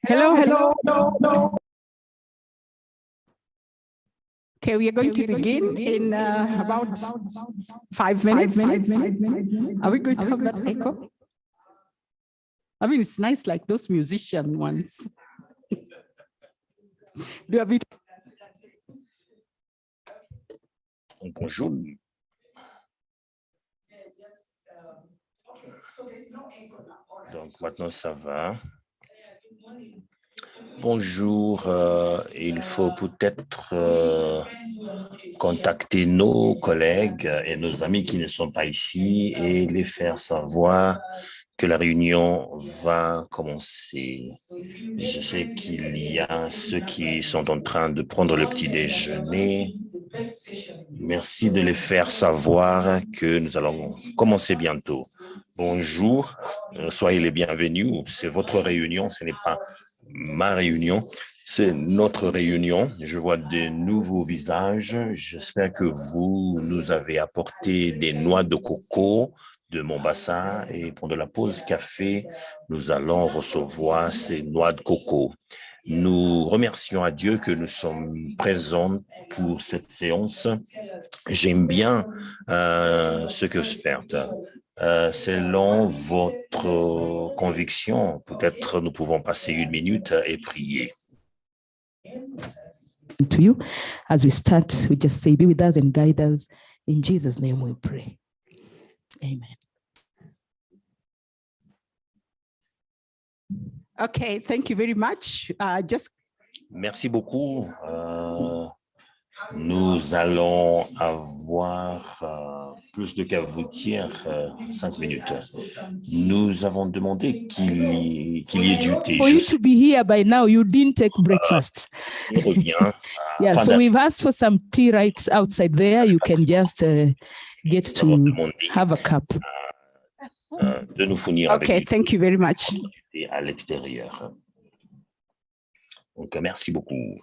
Hello. Okay, we are going to begin in about 5 minutes. Are we going to have that echo? I mean, it's nice like those musician ones. Do a bit. Bonjour. Donc maintenant ça va. Bonjour, il faut peut-être contacter nos collègues et nos amis qui ne sont pas ici et les faire savoir que la réunion va commencer. Je sais qu'il y a ceux qui sont en train de prendre le petit déjeuner. Merci de les faire savoir que nous allons commencer bientôt. Bonjour, soyez les bienvenus. C'est votre réunion, ce n'est pas ma réunion. C'est notre réunion. Je vois de nouveaux visages. J'espère que vous nous avez apporté des noix de coco de Mombasa et pendant la pause café, nous allons recevoir ces noix de coco. Nous remercions à Dieu que nous sommes présents pour cette séance. J'aime bien ce que vous faites. Selon votre conviction, peut-être nous pouvons passer 1 minute et prier. To you, as we start, we just say, be with us and guide us. In Jesus' name we pray. Amen. Okay, thank you very much. Merci beaucoup. Nous allons avoir plus de qu'à vous dire 5 minutes. Nous avons demandé qu'il y ait du thé. For you to be here by now, you didn't take breakfast. Il revient. Yeah, so we've asked for some tea right outside there. You can just get to have a cup. De nous fournir okay, thank you very much. À l'extérieur. Donc, merci beaucoup.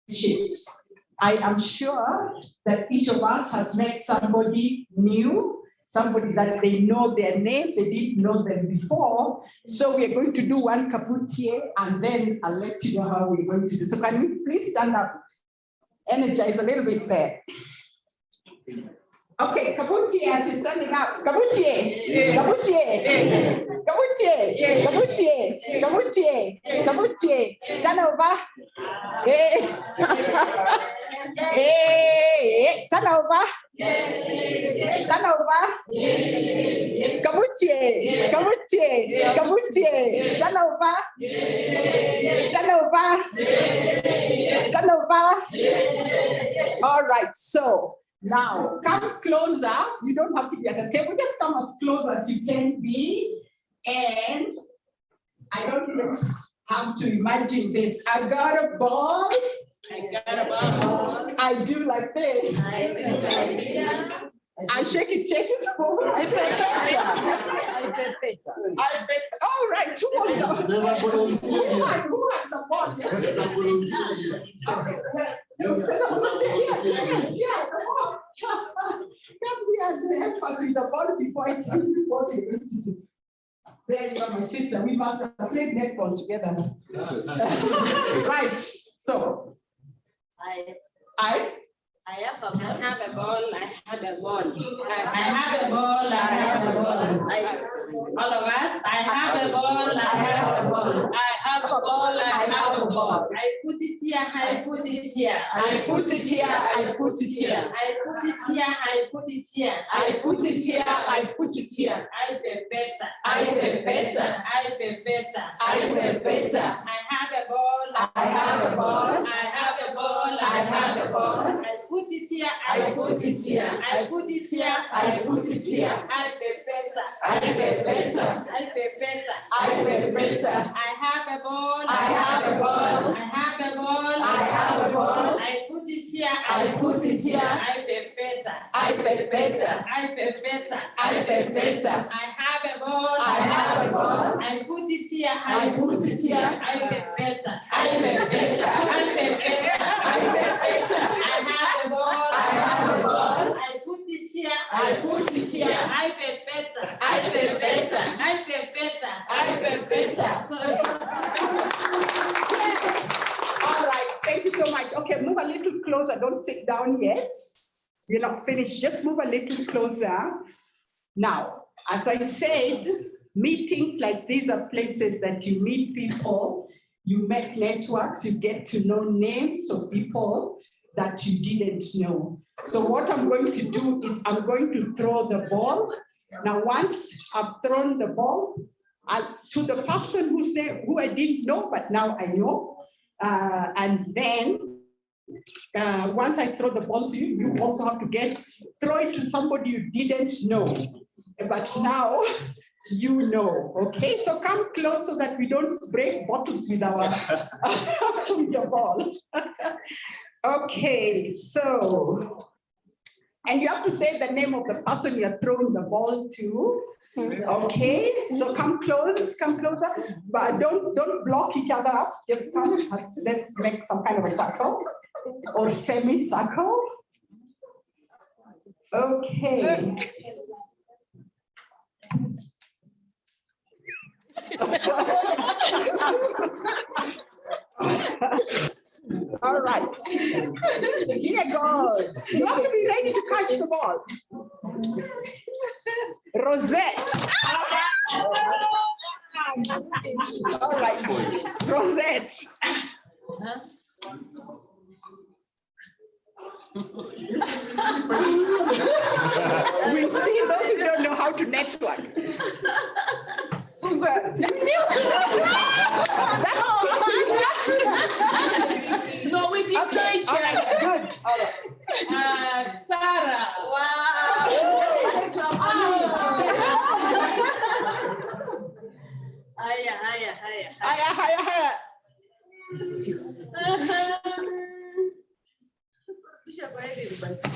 friendships. I am sure that each of us has met somebody new, somebody that they know their name, they didn't know them before. So we are going to do one kaputie, and then I'll let you know how we're going to do. So can you please stand up, energize a little bit there. Okay, kaputie as is standing up. Kaputie, kaputie, kaputie, kaputie, kaputie, kaputie. Turn over. Hey, hey, turn over. Turn over. Kabutie, kabutie, kabutie. Turn over. Turn over. Turn over. All right, so now come closer. You don't have to be at the table. Just come as close as you can be. And I don't even have to imagine this. I got a ball. I do like this. I shake it. I bet. All right, two of them. Who had the ball? Yes. Come here and help us with the ball before I tell you what we're going to do. There you are, my sister. We must have played netball together. Right. So I have a ball. All of us. I have a ball. I put it here. I put it here. I put it here. I put it here. I put it here. I put it here. I put it here. I put it here. I be better. I be better. I be better. I be better. I have a ball. I have a ball. I have a ball. I have a ball. I put it here. I put it here. I put it here. I put it here. I be better. I be better. I be better. I be better. I have a ball. I have a ball. I have a ball. I have a ball. I put it here. I put it here. I be better. I be better. I be better. I be better. I have a ball. I have a ball. I put it here. I put it here. I be better. I be better. I be better. I be better. I have a ball. I have a ball. I put it here. I put it here. I be better. I be better. I be better. I be better. All right. Thank you so much. Okay, move a little closer. Don't sit down yet. You're not finished. Just move a little closer. Now, as I said, meetings like these are places that you meet people, you make networks, you get to know names of people that you didn't know. So what I'm going to do is I'm going to throw the ball. Now, once I've thrown the ball to the person who I didn't know, but now I know. And then once I throw the ball to you, you also have to throw it to somebody you didn't know. But now you know, okay? So come close so that we don't break bottles with with the ball. Okay, so, and you have to say the name of the person you're throwing the ball to. Okay, so come closer, but don't block each other up. Just come, let's make some kind of a circle or semicircle. Okay. All right, here goes. You have to be ready to catch the ball. Rosette. All right, Rosette. We see those who don't know how to network. Susan. That's cheating. No, we did Okay, all right, good. All right. Sarah. Higher.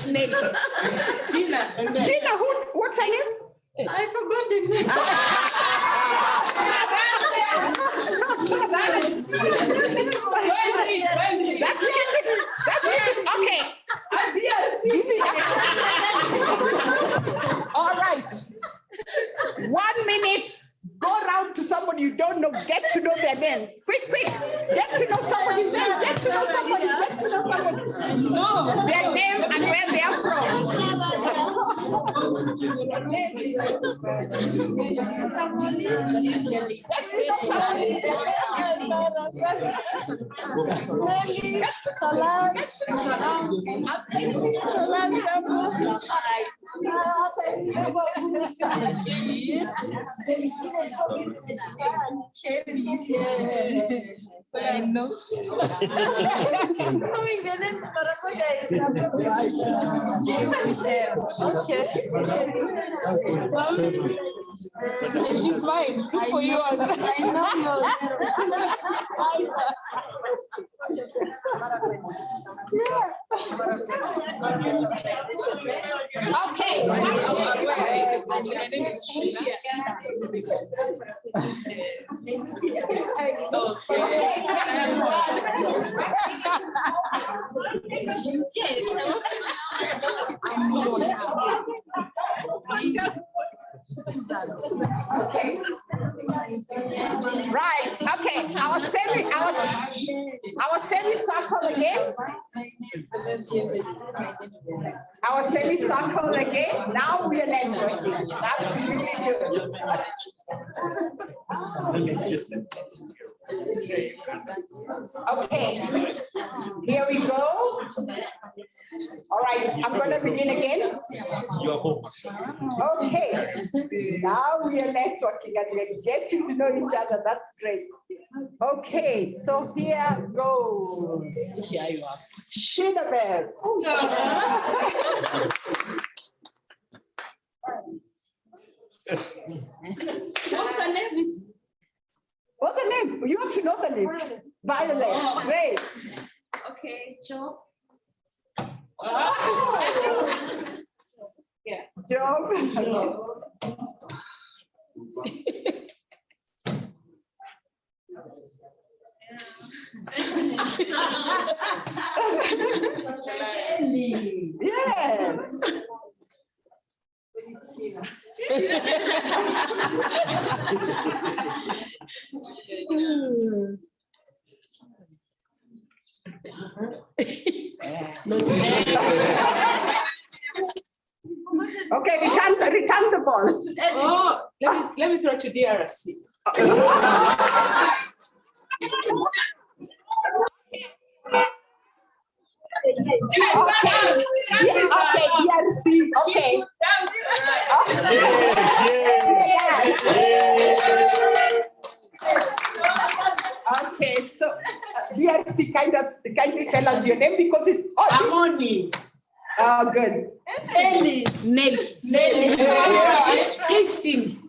Name. Gina, what's her name? I forgot the name. That's it. That's it. Okay. All right. 1 minute. Go around to somebody you don't know. Get to know their names. Quick, quick. Get to know somebody's name. Get to know somebody. Get to know somebody. Their name and where they are She's fine. Good for you. Okay. My name is Sheila. Okay. Right. Okay. Our semicircle again. Our semicircle again. Now we are networking. That's really good. Okay. Here we go. All right. I'm going to begin again. Okay. Now we are networking and we're getting to know each other. That's great. Okay, so here goes. Shinabel. What's her name? What's the names? You have to know the names. Violet. Great. Okay, Joe. Yes. Job. Yes. Okay, return the ball. Oh, let me throw to DRC. Okay, DRC. Okay. Okay, so DRC kindly tell us your name because it's Amoni. Oh, good. Nelly. Christine.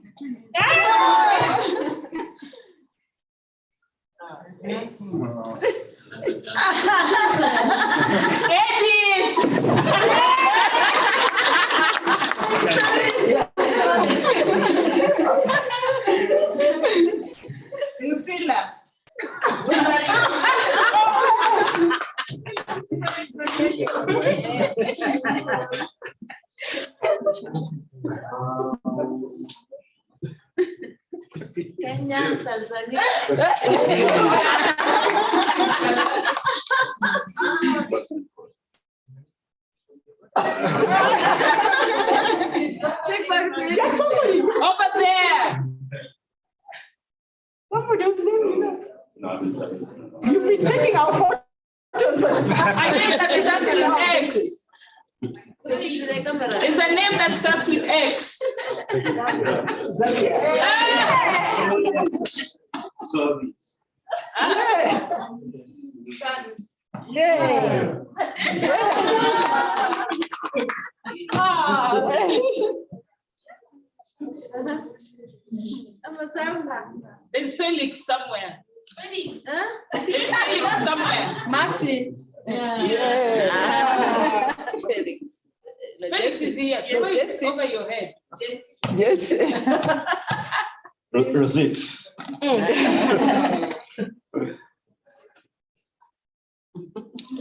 Lucilla. Kenya, Tanzania. Get somebody. Over there. Somebody else name. You've been taking our photos. I think that starts with X. It's a name that starts with X. Yeah. There's Felix somewhere. There's Felix somewhere. Maxi. Felix. Felix is here. Felix over your head. Yes. Rosette.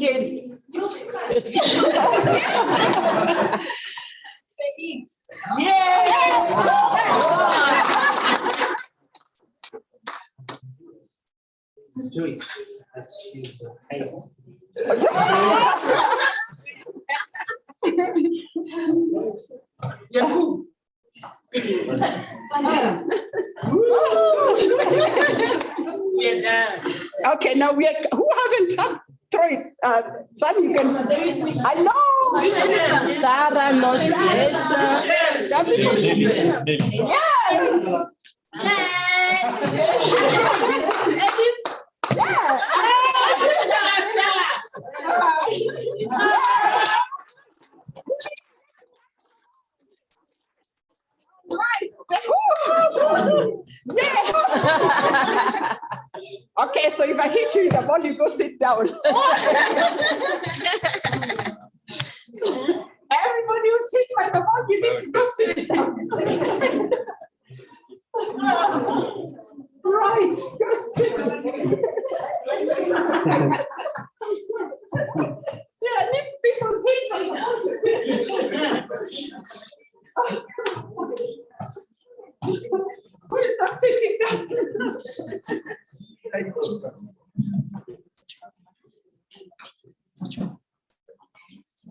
Jerry. Joyce, that she's Yaku. We're done. Okay, now who hasn't throw it? Son, you can. I know. Sarah, not Okay, so if I hit you in the ball, you go sit down. Everybody will sit by the ball, you need to go sit down. Right, go sit down. Yeah, I need people hit by the ball to sit. Who is not sitting down?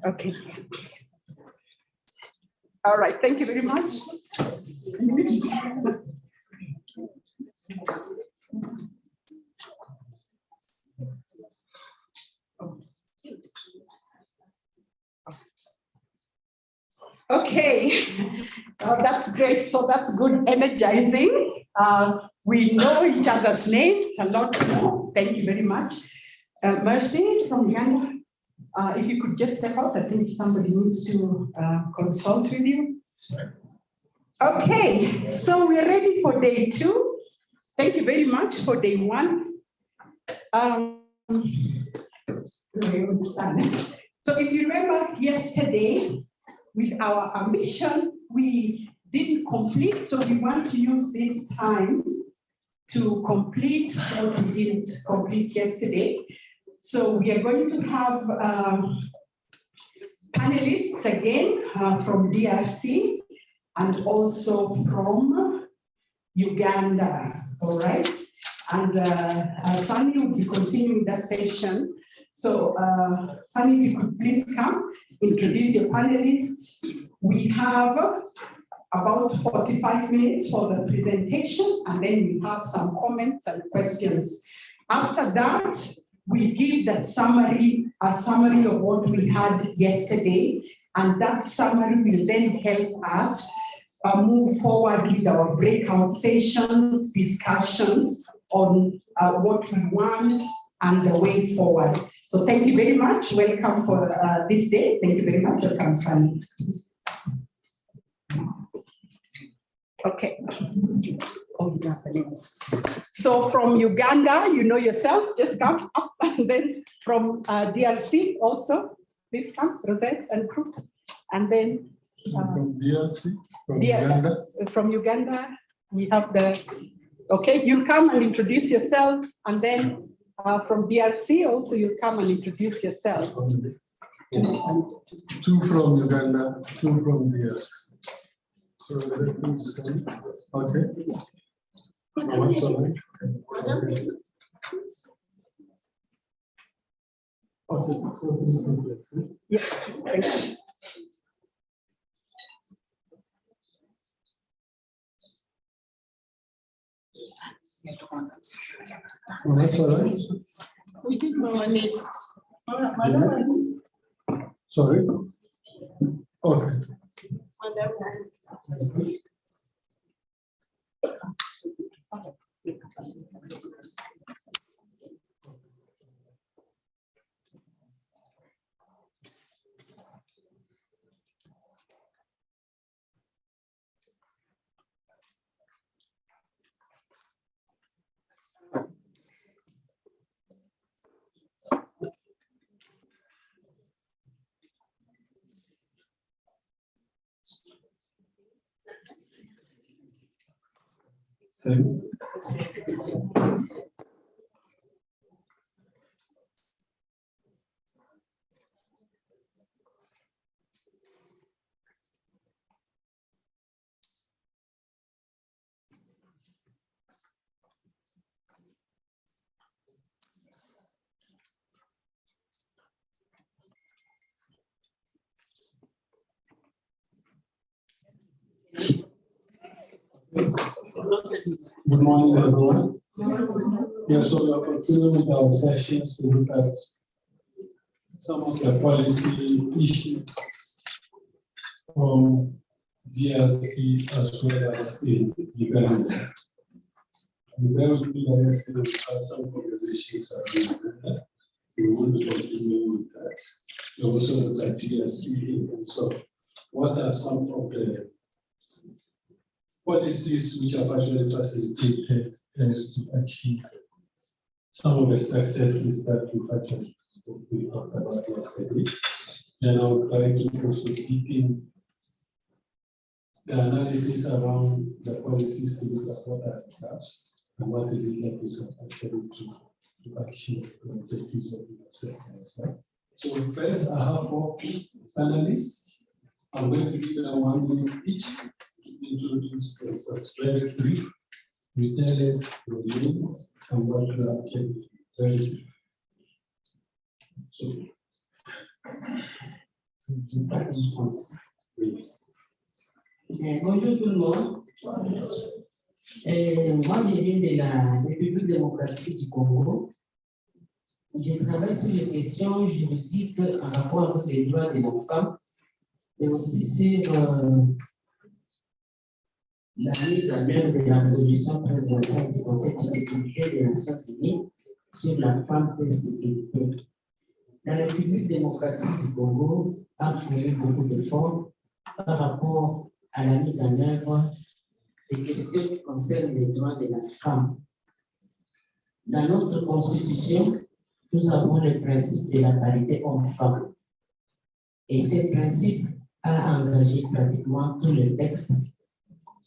Okay. All right, thank you very much. Okay, that's great. So that's good, energizing. We know each other's names a lot more. Thank you very much. Mercy from Uganda. If you could just step out, I think somebody needs to consult with you. Okay, so we're ready for day 2. Thank you very much for day 1. So if you remember yesterday, with our ambition, we didn't complete, so we want to use this time to complete what we didn't complete yesterday. So we are going to have panelists again from DRC and also from Uganda, all right? And Sunny will be continuing that session. So Sunny, if you could please come, introduce your panelists. We have about 45 minutes for the presentation, and then we have some comments and questions. After that, we give the summary, a summary of what we had yesterday, and that summary will then help us move forward with our breakout sessions, discussions on what we want and the way forward. So thank you very much. Welcome for this day. Thank you very much. Welcome, Sunny. Okay. So from Uganda, you know yourselves, just come up. And then from DRC also, please come, Rosette and crew. And then from DRC, from Uganda. From Uganda, we have the, okay, you come and introduce yourself, and then from DRC also you come and introduce yourself. 2 from Uganda, 2 from DRC. So let me see. Okay. Yeah. Thank you. That's all right. We did money. Sorry. Okay. Good morning, everyone. Yeah, so we are continuing with our sessions to look at some of the policy issues from DRC as well as in Uganda. And there will be yesterday we had some conversations about Uganda. We want to continue with that. We also look at DRC in terms of what are some of the policies which have actually facilitated us to achieve some of the successes that we talked about yesterday. Then I would like to also deepen the analysis around the policies to look at what are the gaps and what is it that we can actually to achieve the objectives of the sector. So first, I have 4 panelists. I'm going to give them 1 minute each to introduce themselves very brief. We tell us your name and what you are actually very brief. So, bonjour tout le monde. Moi, je viens de la République démocratique du Congo. Je travaille sur les questions juridiques en rapport avec les droits de la femme, mais aussi sur la mise en œuvre de la résolution présidentielle du Conseil de sécurité des Nations Unies sur la femme persécutée. La République démocratique du Congo a fourni beaucoup d'efforts par rapport à la mise en œuvre des questions qui concernent les droits de la femme. Dans notre constitution, nous avons le principe de la parité homme-femme. Et ce principe a engagé pratiquement tous les textes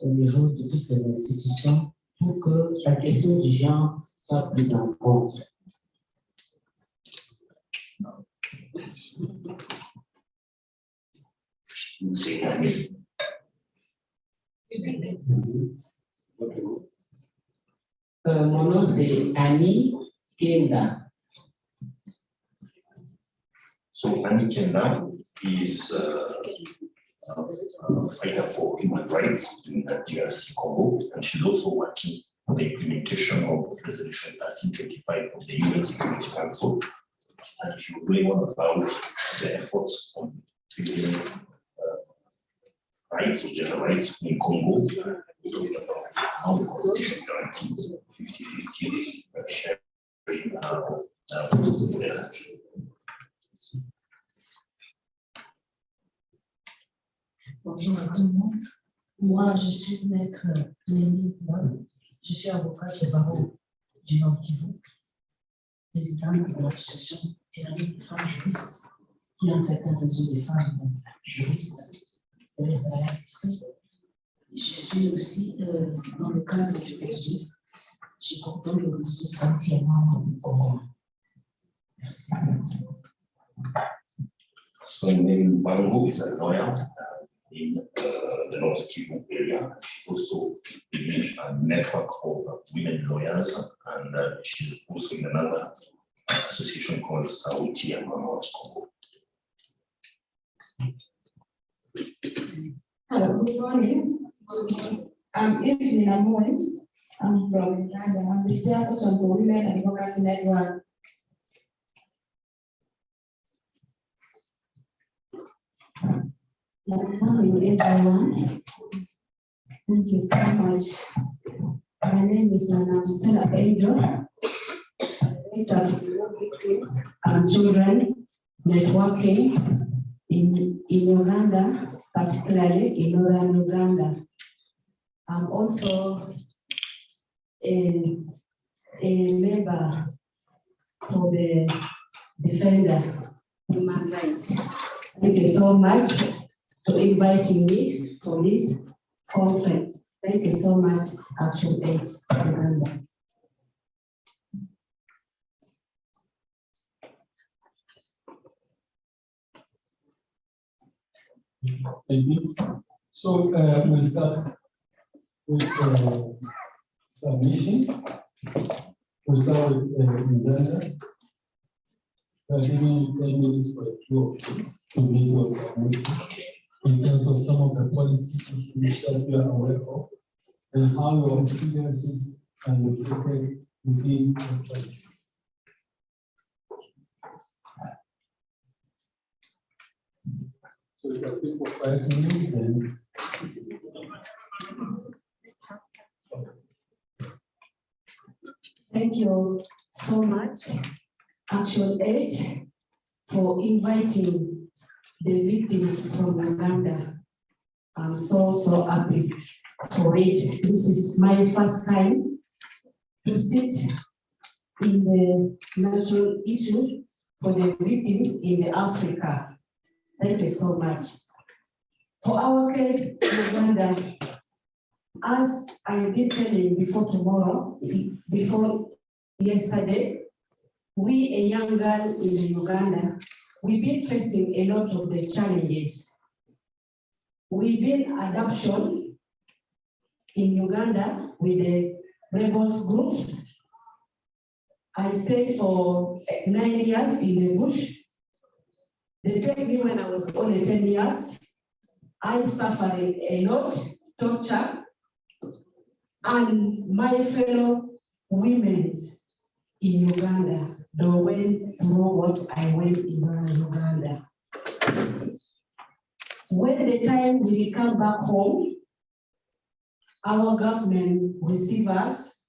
au niveau de toutes les institutions pour que la question du genre soit prise en compte. Mon nom c'est Annie Kenda. So Annie Kenda is a fighter for human rights in DRC Congo, and she's also working on the implementation of Resolution 1325 of the UN Security Council. And she will really want about the efforts on treating rights or gender rights in Congo. So it's about how the constitution guarantees 50-50 sharing of the country. Bonjour à tout le monde. Moi, je suis maître Lénie Bob. Je suis avocate au barreau du Nord Kivu, présidente de l'association tyrannique des femmes juristes, qui est en fait un réseau de femmes juristes. Je suis aussi dans le cadre du réseau. Je coordonne le réseau entièrement au Congo. Merci. So Nene Bango is a lawyer in the North Kivu area. She also in a network of women lawyers, and she's also in another association called Sauti ya Mama Congo. Hello, good morning. I'm Evelyn Amoy. I'm from Uganda. I'm the chairperson for Women Advocacy Network. Good morning, everyone. Thank you so much. My name is Stella Pedro, Director of Victims and Children Networking in Uganda, particularly in northern Uganda. I'm also a member for the Defender Human Rights. Thank you so much for inviting me for this conference. Thank you so much, Action Aid Uganda. Thank you. So we'll start with submissions. We'll start with Uganda. I'll give you 10 minutes for the floor to make your submission in terms of some of the policy issues that you are aware of and how your experiences are located within the church. So you can speak for 5 minutes, then. Thank you so much, Action Aid, for inviting the victims from Uganda. I'm so happy for it. This is my first time to sit in the national issue for the victims in Africa. Thank you so much. For our case, Uganda, as I did tell you before yesterday, we, a young girl in Uganda, we've been facing a lot of the challenges. We've been adoption in Uganda with the rebels groups. I stayed for 9 years in the bush. They took me when I was only 10 years. I suffered a lot, torture, and my fellow women in Uganda, they went through what I went in Uganda. When the time we come back home, our government receive us,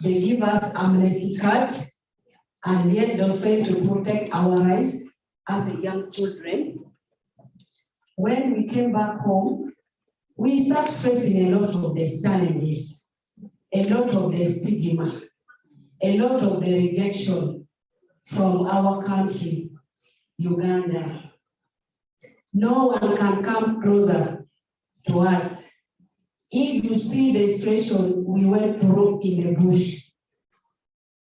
they give us amnesty card, and yet they fail to protect our rights as young children. When we came back home, we start facing a lot of the challenges, a lot of the stigma, a lot of the rejection from our country, Uganda. No one can come closer to us. If you see the situation we went through in the bush,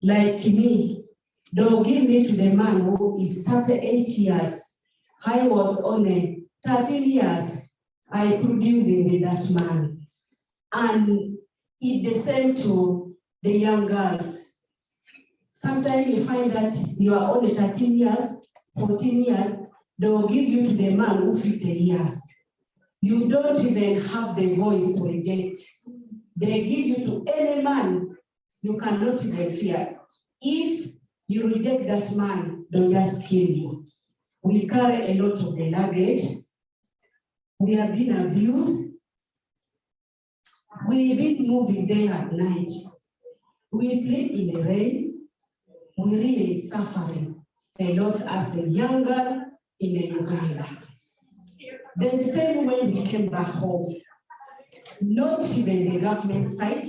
like me, they'll give me to the man who is 38 years. I was only 13 years. I produced with that man. And it's the same to the young girls. Sometimes you find that you are only 13 years, 14 years, they will give you to the man who 50 years. You don't even have the voice to reject. They give you to any man, you cannot even fear. If you reject that man, they'll just kill you. We carry a lot of the luggage. We have been abused. We've been moving there at night. We sleep in the rain. We really suffering a lot as a young girl in the Uganda. The same way we came back home, not even the government side,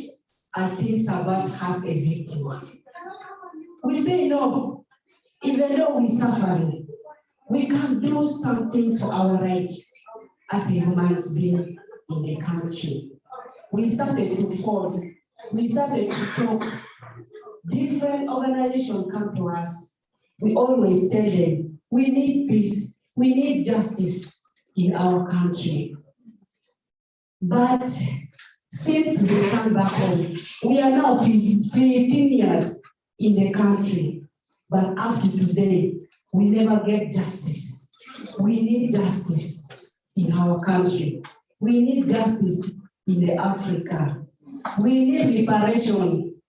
I think about has a victims. We say no, even though we're suffering, we can do something for our rights as a human being in the country. We started to fall. We started to talk. Different organizations come to us. We always tell them, we need peace, we need justice in our country. But since we come back home, we are now 15 years in the country. But after today, we never get justice. We need justice in our country. We need justice in the Africa. We need liberation.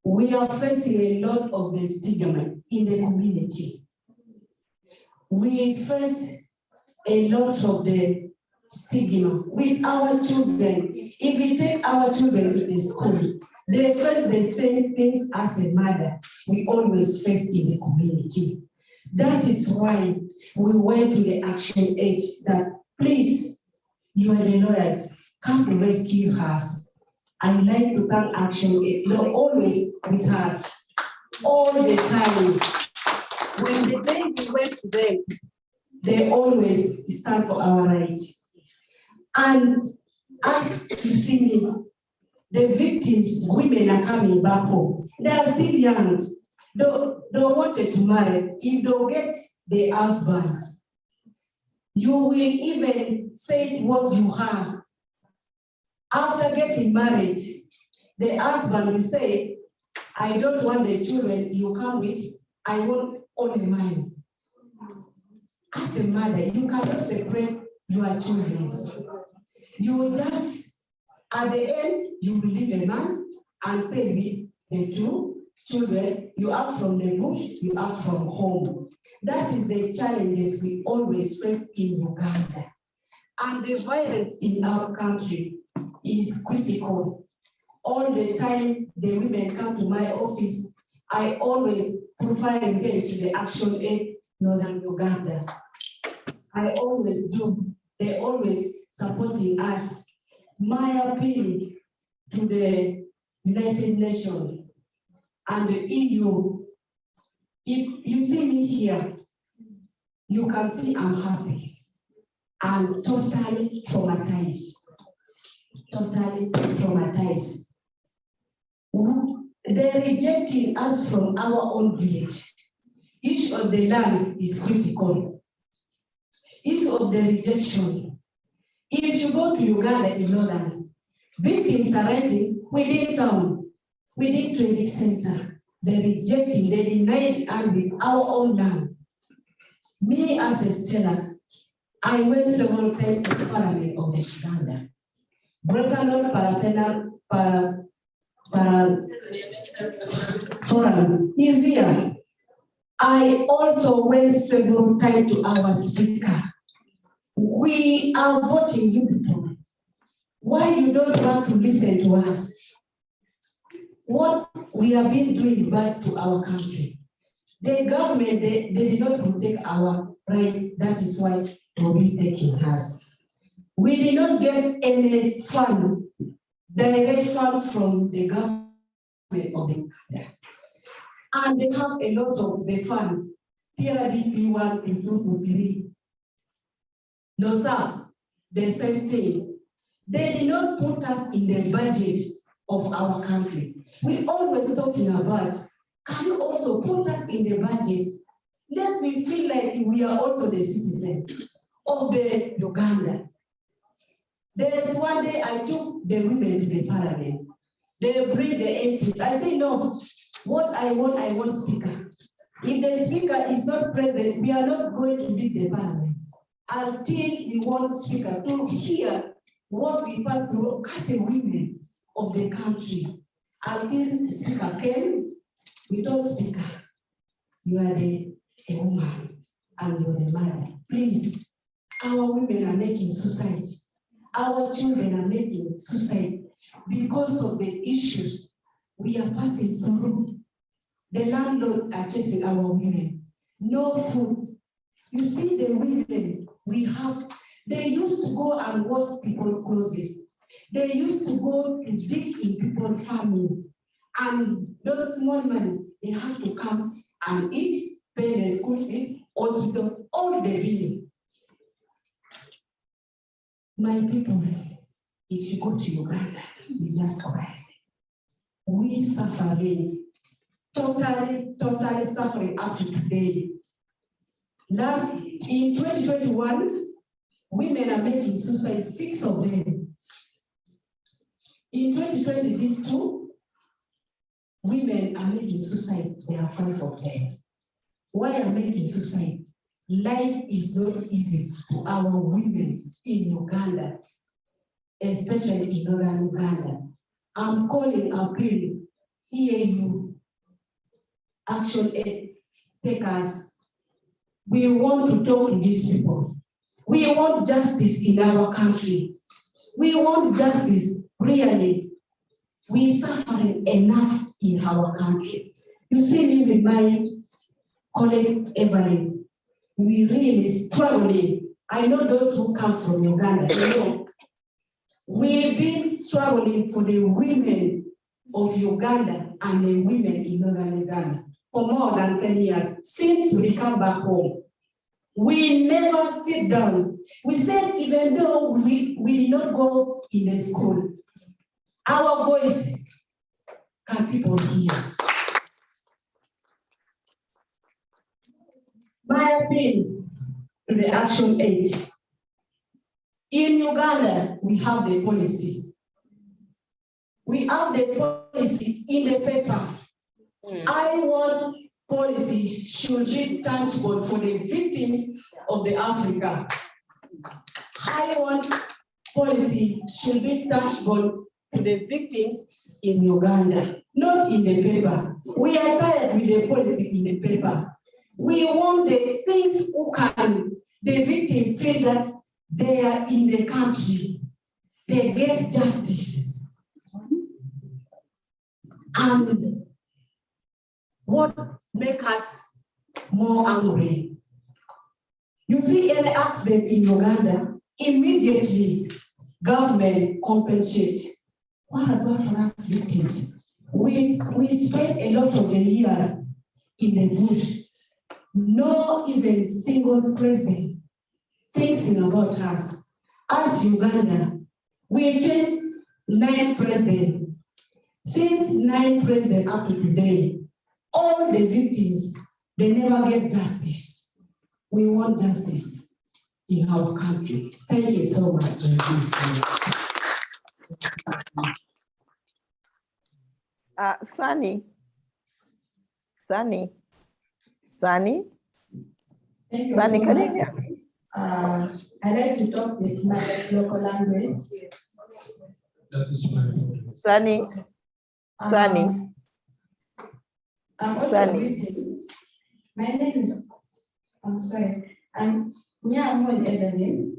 We are facing a lot of the stigma in the community. We face a lot of the stigma with our children. If we take our children in the school, they face the same things as a mother we always face in the community. That is why we went to the Action Aid that, please, you are the lawyers, come to rescue us. I like to thank Action Aid. They're always with us, all the time. When the day we went to them, they always stand for our rights. And as you see me, the victims, women are coming back home. They are still young. They wanted to marry. If they get the husband, you will even say what you have. After getting married, the husband will say, I don't want the children you come with, I want only mine. As a mother, you cannot separate your children. You just At the end, you will leave a man and stay with the two children. You are from the bush, you are from home. That is the challenges we always face in Uganda. And the violence in our country is critical. All the time the women come to my office, I always provide them to the Action Aid Northern Uganda. I always do. They always supporting us. My appeal to the United Nations and the EU, if you see me here, you can see I'm happy. I'm totally traumatized. Totally traumatized. They're rejecting us from our own village. Each of the land is critical. Each of the rejection. If you go to Uganda in Northern, victims are renting within town, within training center. They're rejecting, they denied and with our own land. Me as a Stella, I went several times to the Parliament of Uganda. Broken Forum is here. I also went several times to our speaker. We are voting you people. Why you don't want to listen to us? What we have been doing back to our country. The government, they did not protect our right. That is why they'll be taking us. We did not get any fund, direct fund from the government of the country. And they have a lot of the fund, PRDP 1, P2, P3. No, sir, the same thing. They did not put us in the budget of our country. We always talking about, can you also put us in the budget? Let me feel like we are also the citizens of the Uganda. There's one day I took the women to the Parliament. They bring the MPs. I say, no, what I want speaker. If the speaker is not present, we are not going to leave the Parliament until we want speaker to hear what we pass through as a women of the country. Until the speaker came, we told speaker, you are a woman and you're the mother. Please, our women are making suicide. Our children are making suicide because of the issues we are passing through. The landlord are chasing our women. No food. You see the women we have, they used to go and wash people's clothes. They used to go to dig in people's farming. And those small money, they have to come and eat, pay the school fees, hospital, all the billing. My people, if you go to Uganda, you just arrive. We suffering, totally suffering up to today. In 2021, women are making suicide, 6 of them. In 2020, these 2, women are making suicide, there are 5 of them. Why are making suicide? Life is not easy to our women in Uganda, especially in Northern Uganda. I'm calling, appealing, hear you, Action Aid, take us. We want to talk to these people. We want justice in our country. We want justice, really. We suffering enough in our country. You see me with my colleagues, Evelyn. We really struggling. I know those who come from Uganda, you know. We've been struggling for the women of Uganda and the women in Northern Uganda for more than 10 years, since we come back home. We never sit down. We said, even though we did not go in the school, our voice can people hear. My appeal to the Action Aid. In Uganda, we have the policy. We have the policy in the paper. I want policy should be tangible for the victims of the Africa. I want policy should be touchable to the victims in Uganda, not in the paper. We are tired with the policy in the paper. We want the things who can, the victim feel that they are in the country, they get justice. And what makes us more angry? You see any accident in Uganda, immediately government compensates. What about for us victims? We spent a lot of the years in the bush. No even single president thinking about us. As Uganda, we changed 9 presidents. Since 9 presidents after today, all the victims, they never get justice. We want justice in our country. Thank you so much. Sunny. Thank you Sunny, so can you much. hear? I like to talk with my local language. That is my point. Sunny. I'm also Sunny. greeting. My name is, I'm sorry, I'm Nyamon Evelyn.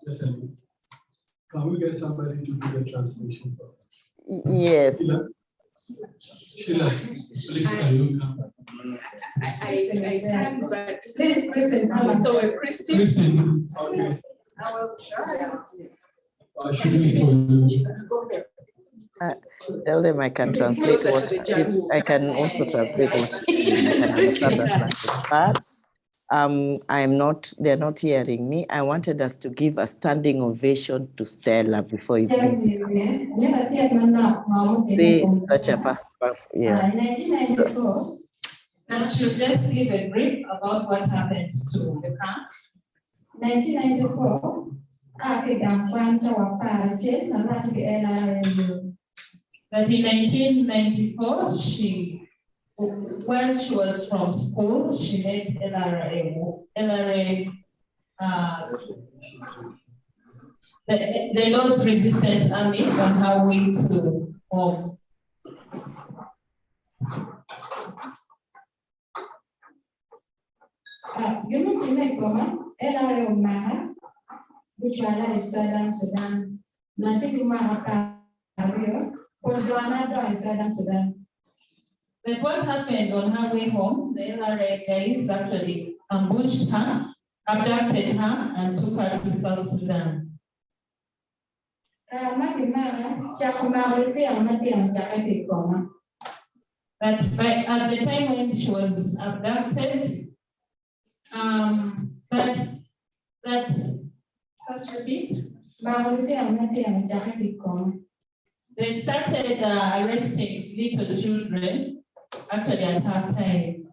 Listen, can we get somebody to do the translation for us? Yes. Sheila, please can you come? I can, but Please, Kristen, come. so a Christian. Kristen, okay. I will try. I should do it for you. Go ahead. Tell them I can translate what I can also translate what I can understand that language. But I'm not, they're not hearing me. I wanted us to give a standing ovation to Stella before you begin. See, such a yeah. In 1994, And should just give a brief about what happened to the camp. 1994, That in 1994, when she was from school, she met the Lord's Resistance Army on her way to home. You know, to make LRA Mara, which was Southern Sudan, Natik Mara, was in Southern Sudan. But what happened on her way home, the LRA guys actually ambushed her, abducted her, and took her to South Sudan. But at the time when she was abducted, first repeat. They started arresting little children, actually at her time.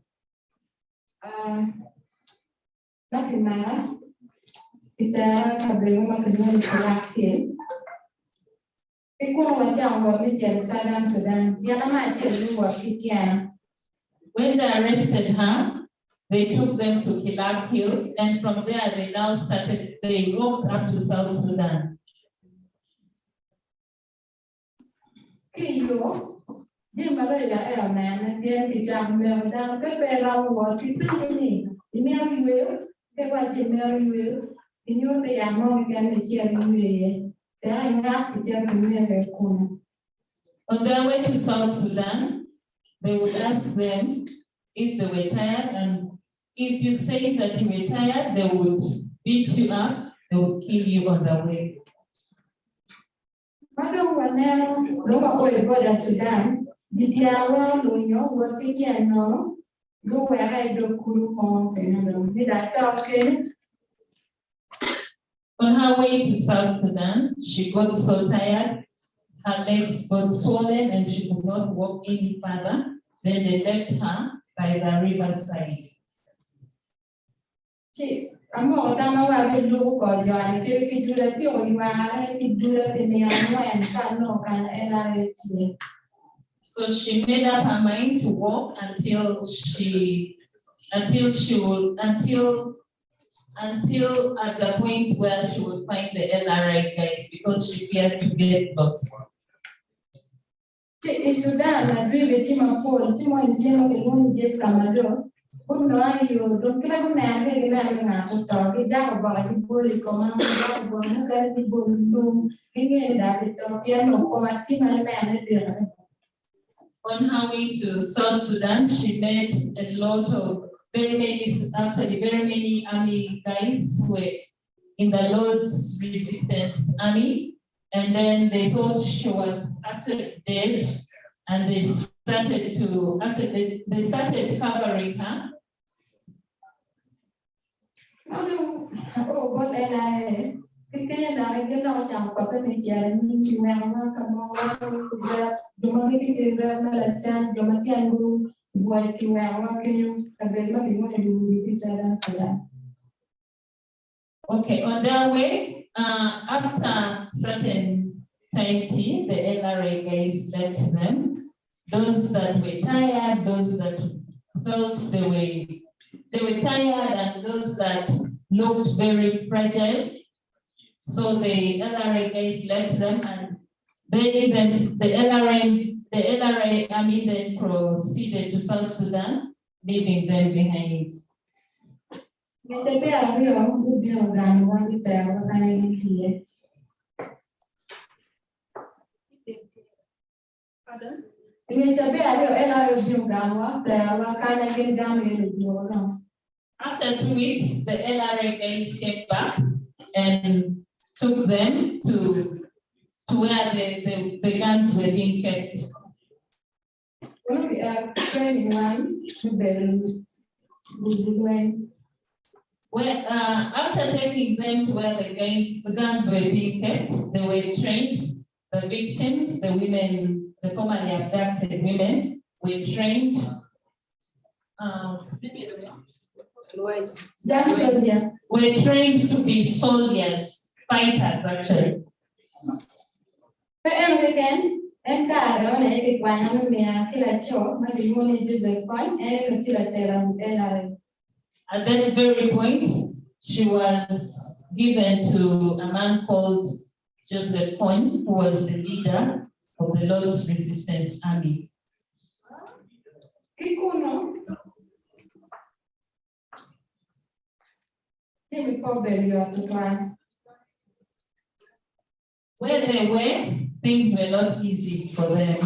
When they arrested her, they took them to Kilab Hill, and from there they walked up to South Sudan. On their way to South Sudan, they would ask them if they were tired, and if you say that you were tired, they would beat you up, they would kill you on the way. On her way to South Sudan, she got so tired, her legs got swollen and she could not walk any further. Then they left her by the riverside. So she made up her mind to walk until until at the point where she would find the LRA guys because she feared to get lost. In Sudan, I agree with Tim Paul, Tim and Tim, the one just come along. Don't know you, don't care about anything to talk. It's that about the bully command, that one, that the bully, thinking that it piano, or Tim and man. On her way to South Sudan, she met a lot of very many army guys who were in the Lord's Resistance Army. And then they thought she was actually dead, and they started covering her. Oh, what I think I get out of pocket, Jeremy, to Mama, come on, Dominic, Chan, Domatian, what you are working, a very much you want to do with that. Okay, on their way, after certain time T, the LRA guys left them. Those that were tired, those that felt they were tired, and those that looked very fragile. So the LRA guys left them, and the LRA army then proceeded to South Sudan, leaving them behind. After 2 weeks, the LRA guys came back and took them to where the guns were being kept. Well, after taking them to where the guns were being kept, they were trained. The victims, the women, the formerly abducted women, were trained. Were trained to be soldiers, fighters actually. And at that very point, she was given to a man called Joseph Kony, who was the leader of the Lord's Resistance Army. Where they were, things were not easy for them.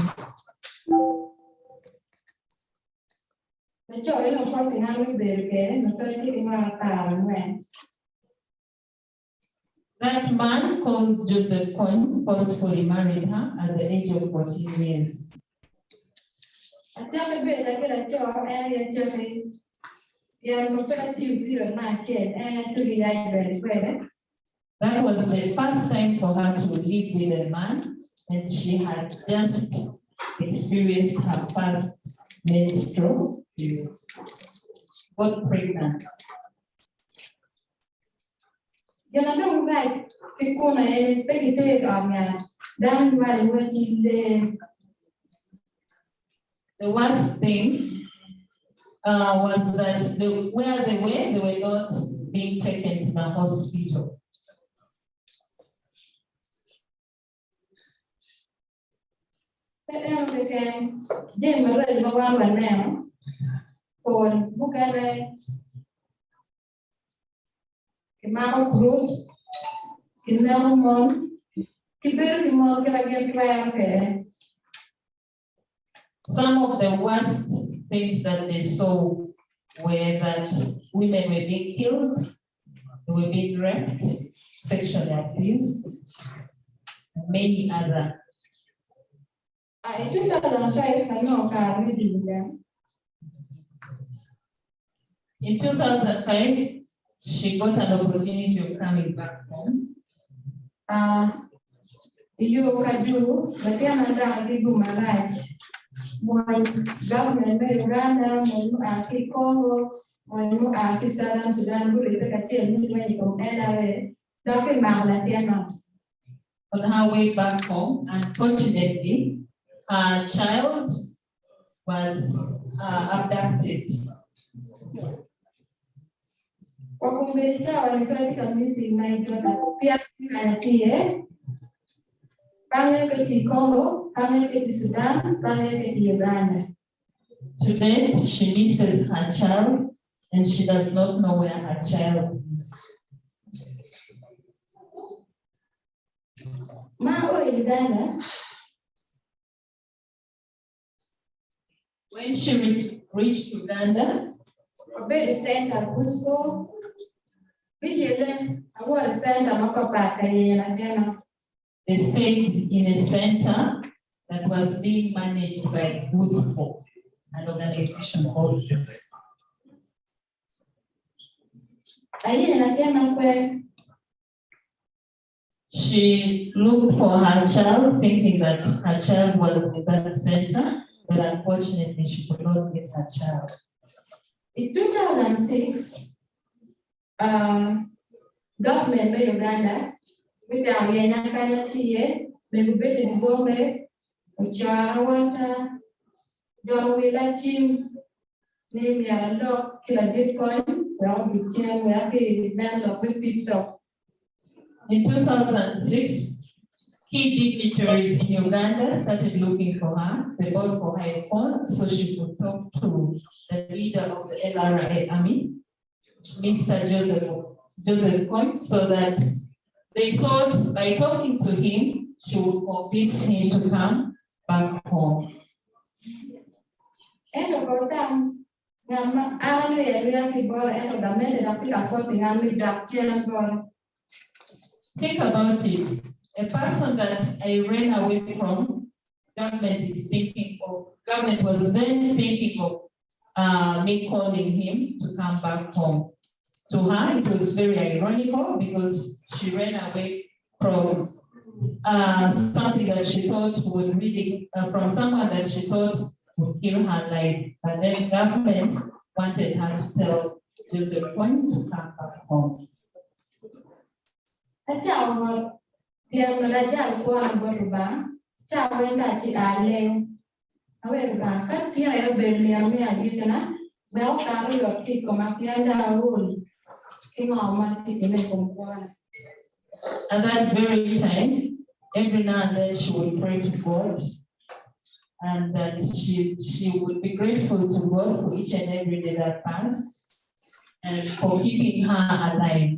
That man called Joseph Kony forcefully married her at the age of 14 years. That was the first time for her to live with a man, and she had just experienced her first menstrual period. Got pregnant. The worst thing was that where they were not being taken to the hospital. Some of the worst things that they saw were that women were being killed, they were being raped, sexually abused, and many other. In 2005, she got an opportunity of coming back home. Government Uganda, Congo, Sudan, on her way back home, unfortunately, her child was abducted. Wakumbelea walifurahi misi naitwa pia anatie pale kati Congo, pale kati Sudan, pale kati Uganda. To date, she misses her child and she does not know where her child is. Uganda. When she reached Uganda, Obey center Cusco. They stayed in a center that was being managed by Cusco, an organization called She looked for her child, thinking that her child was in that center, but unfortunately she could not get her child. In 2006, government of Uganda, with the Ariana Kanatie, Megubete Bidome, Ujara Water, John Willa Chim, name Yaralo, Killa Bitcoin, well, we can have a land of pistol. In 2006, key dignitaries in Uganda started looking for her. They bought for her a phone so she could talk to the leader of the LRA army, Mr. Joseph Kony, so that they thought by talking to him, she would convince him to come back home. Think about it. A person that I ran away from, government was then thinking of me calling him to come back home. To her, it was very ironical because she ran away from something that she thought would really, from someone that she thought would kill her life. But then government wanted her to tell Joseph Kony to come back home. At that very time, every now and then she would pray to God, and that she would be grateful to God for each and every day that passed and for keeping her alive.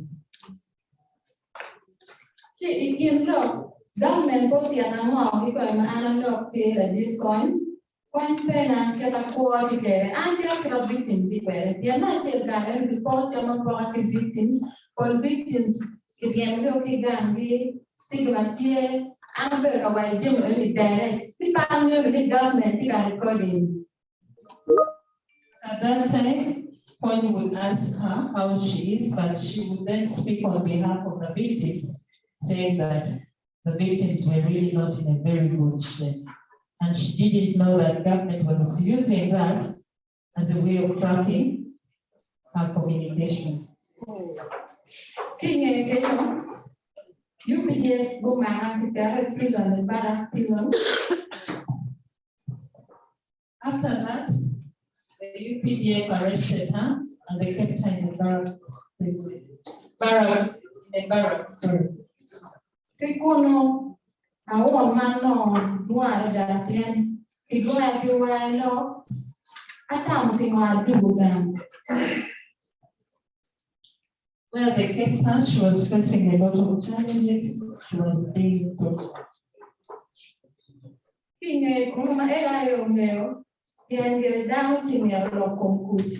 Government both the annual because I'm analog pay the Bitcoin. One pen and get a core together and get a victim together. They are not yet gathered report them about victims or victims. Again, okay, Gandhi, stigmatized, and very away, generally direct. People knew the government recording. At that time, Kony would ask her how she is, but she would then speak on behalf of the victims, saying that the victims were really not in a very good shape. And she didn't know that government was using that as a way of tracking her communication. UPDF go to prison, the Barrack prison. After that, the UPDF arrested her and they kept her in the barracks prison. Sorry. I want my Lord, why that then? He go everywhere, Lord. I don't think I'll do them. Well, they kept her. She was facing a lot of challenges. She was being tortured. Being a woman, I know, and get down to me a block on good.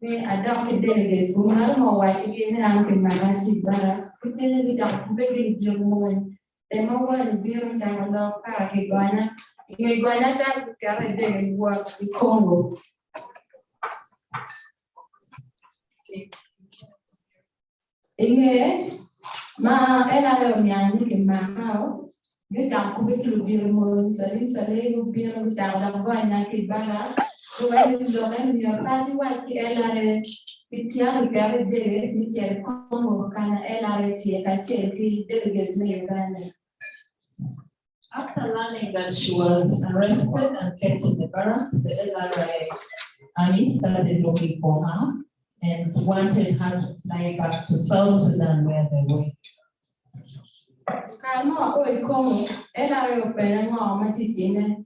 We adopted delegates who had more white again and in my active barracks, pretending it up very German. The more the beer and love Paragwana, you may go another carry them and work with Congo. Ma era young in my house. You can't put to German, Salim, who beer with our Vana Barra. So when you learn your party, what LRA, Pitia, carry the Michel Congo, can LRA, Kachi, delegates may Uganda. After learning that she was arrested and kept in the barracks, the LRA army started looking for her and wanted her to fly back to South Sudan where they were. Kama oi ko era yo pena ngo mati tine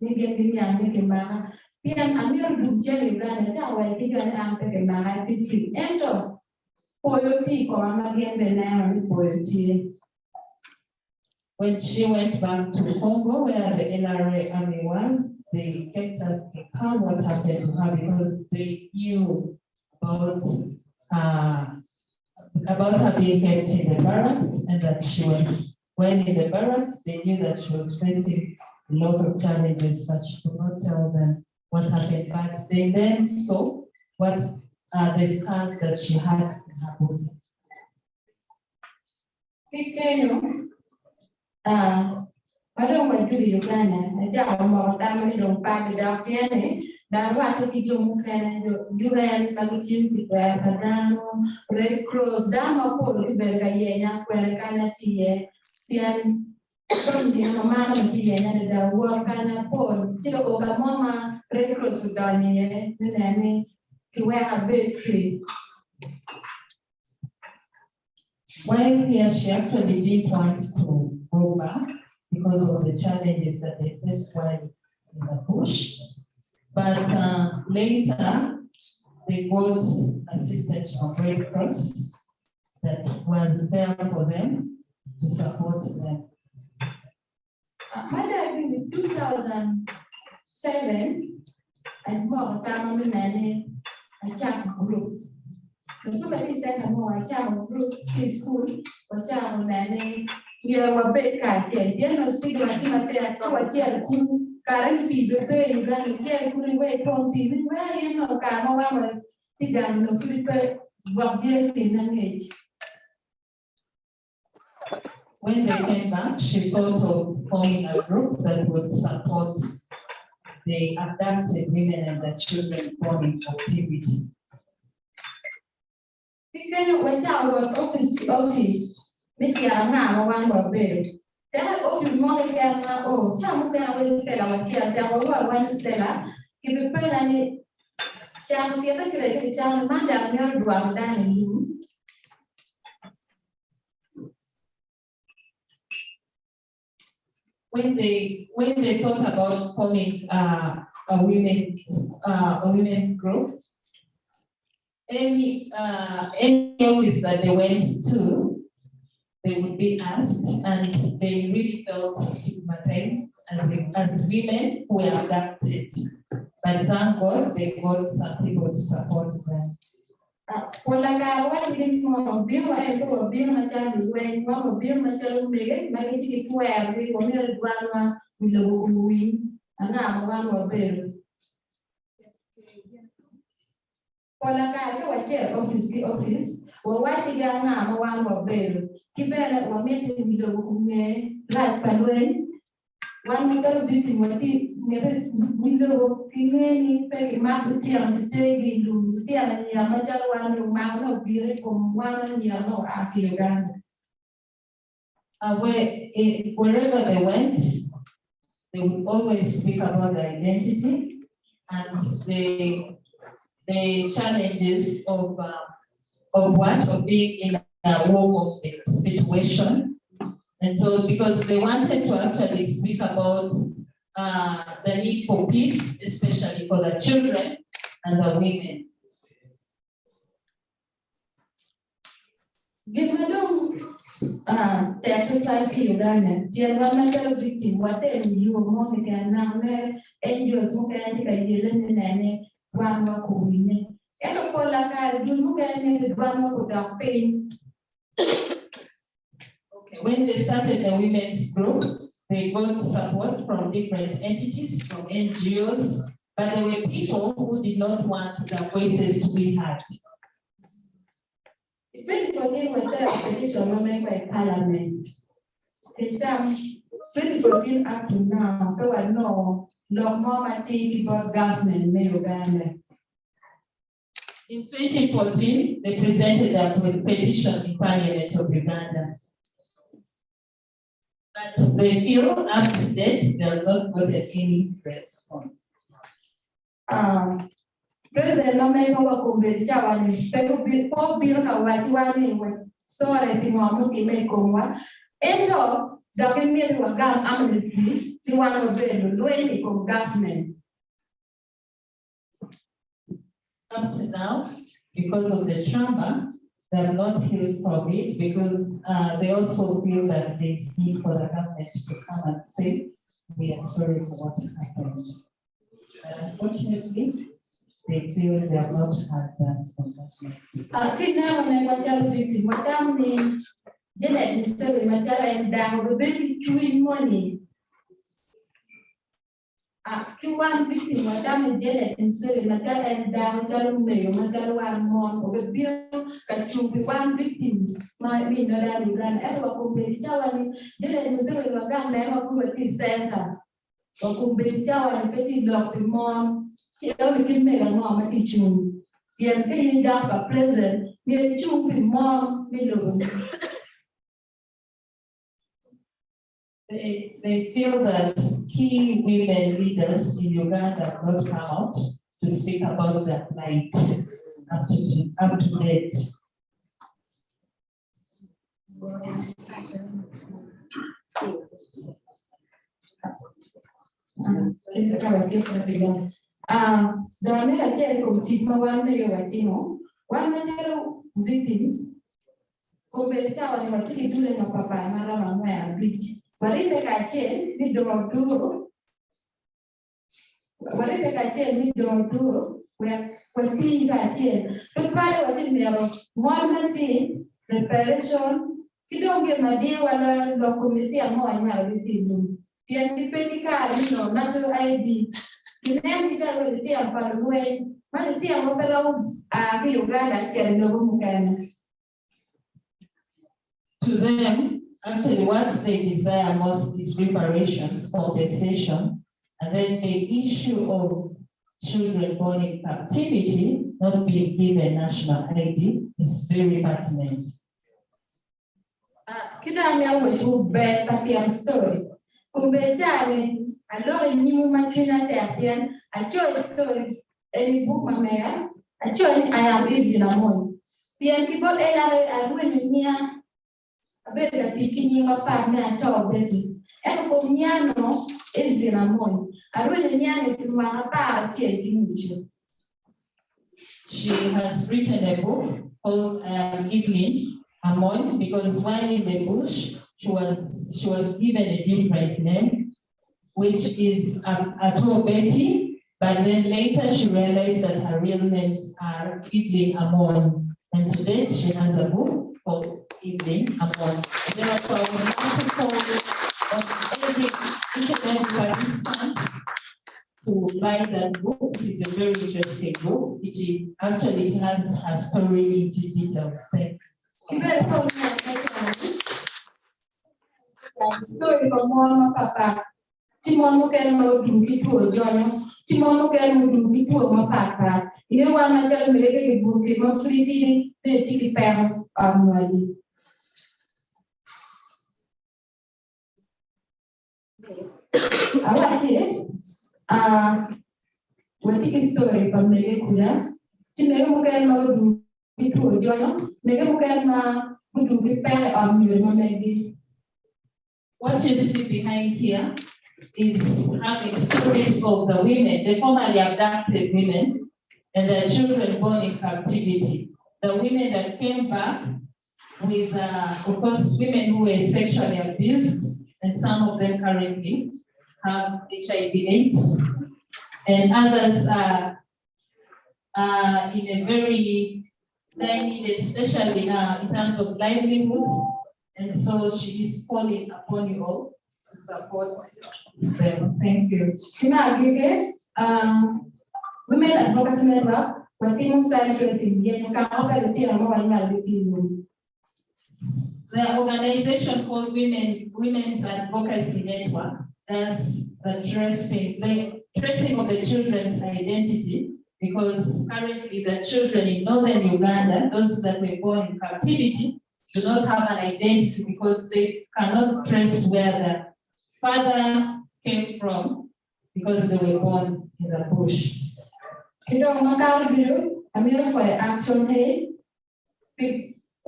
ni gendi ni ande ke mara pian amir dubje Uganda ta wa ti gan ante ke mara ti free ento poyoti ko ama gembe na ni poyoti. When she went back to Congo where the NRA army was, they kept asking her what happened to her because they knew about her being kept in the barracks and that she was, when in the barracks, they knew that she was facing a lot of challenges, but she could not tell them what happened. But they then saw what the scars that she had in her body. Padang maju di Uganda, aja mau tamu di dompa di dalamnya ni, dan waktu kita mungkin UN bagian kita kadang Red Cross dan apa pun bergaya kualikan cie, pian kemudian mana cie ada dawar karena pun tidak orang mama Red Cross sudah ni, ni kita have free. While here, she actually didn't want to go back because of the challenges that they faced while in the bush. But later, they got assistance from Red Cross that was there for them to support them. In 2007, and more family a chat group. Somebody said I'm more a child group in school, or child nanny. You are a big cat, you know, speak of a child, current people, pay, run, chair, couldn't wait from people, where you know, Kano, Tigan, no flipper, what dear in an age. When they came back, she thought of forming a group that would support the abducted women and the children born in captivity. Because when I was office, maybe I'm now one of them. That office more than oh, some can always sell our chair, there were one seller, give a pen and it. Jam the other great jam, Madame, you're drunk down you. When they thought about forming a women's group, any office that they went to, they would be asked, and they really felt stigmatized as women who were abducted. But thank God they got some people to support them. Office, or what you got now, one more baby. Keep it or meeting with the right by one little victim, what window, King, pay market to take into the amateur one, mount of beer from 1 year no after Uganda. Wherever they went, they would always speak about their identity and the challenges of being in a war conflict situation. And so because they wanted to actually speak about the need for peace, especially for the children and the women. Uganda, the victim, whatever you are can now, angels who can take a year and and of course, like I do look at the drama without pain. Okay, when they started the women's group, they got support from different entities, from NGOs, but there were people who did not want their voices to be heard. 2014 was a petition made by Parliament. The time 2014 up to now, there were no normative about government in Uganda. In 2014, they presented a petition in Parliament of Uganda. But they feel up to date, they have not gotten any response. President no me ko ko be chawani pe ko bil ka wati wani we sore ti mo ki me ko wa ento document wa gam amnesty ti wan of the loyalty of government. Up to now, because of the trauma, they have not healed from it because they also feel that there is need for the government to come and say, we are sorry for what happened. But unfortunately, they feel they have not had that from government. Kina wamepata vitu madam ni Janet Museveni matara and down the baby chewing money. Kiwan victim madam Janet Museveni matara and down jalu mayo matara one mon over bill kachupi one victims my me no that you run ever kumbe chawani Janet Museveni waganda ever kumbe center wakumbe chawani peti block mon kila wiki mega mama kichuni yan pay dapa present me chupi mom me lo. They feel that key women leaders in Uganda have not come out to speak about their plight up to date. Doamna cel confirmă oamenii latino, oamenii victims, convenția oamenii dule na papa mara mama ya bridge. Waripe kache ni dogoro. Waripe kache ni dogoro. Kwa tii kache. Tukale wati mero mwamati preparation kidonge madie wala dokumenti ya mwa ya victims. Pia kipeni kali no national ID. Kinem kita berarti apa luai, mana tiang operau di Uganda cari logo mukanya. To them, actually, what they desire most is reparations, compensation, and then the issue of children born in captivity not being given national ID is very pertinent. Kita ni awal jumpa tapi yang story, kumbeja alors ni makina teapian a choice story any book mamea a choice I am busy na mon pian kibol elare a ruin nia abega tikini mafa na to beti en ko nyano busy na mon a ruin nia ni tuma pa tie timucho. She has written a book called Evelyn Amon because while in the bush she was given a different name, which is Ato Betty, but then later she realized that her real names are Evelyn Amon. And today she has a book called Evelyn Amon. Therefore, I would like to call on each and every participant to buy that book. It is a very interesting book. It has her story into details. Thanks. Story from Mama Papa. Timono ken mo dugi to jono timono ken mo dugi to ma papa ine wa ma jalo meleke ke buke mo friti ne tiki per amwali awati wati story pa mele kula timere mo ken mo dugi to jono mege mo ken ma dugi per amwali mo negi. What you see behind here is having stories of the women, the formerly abducted women, and their children born in captivity. The women that came back with, of course, women who were sexually abused, and some of them currently have HIV/AIDS, and others are in a very need, especially in terms of livelihoods. And so she is calling upon you all to support them. Thank you. Women Advocacy Network, the organization called Women's Advocacy Network does the tracing of the children's identities, because currently the children in northern Uganda, those that were born in captivity, do not have an identity because they cannot trace where the father came from because they were born in the bush. Kidong Makarbiru, I'm here for action hey.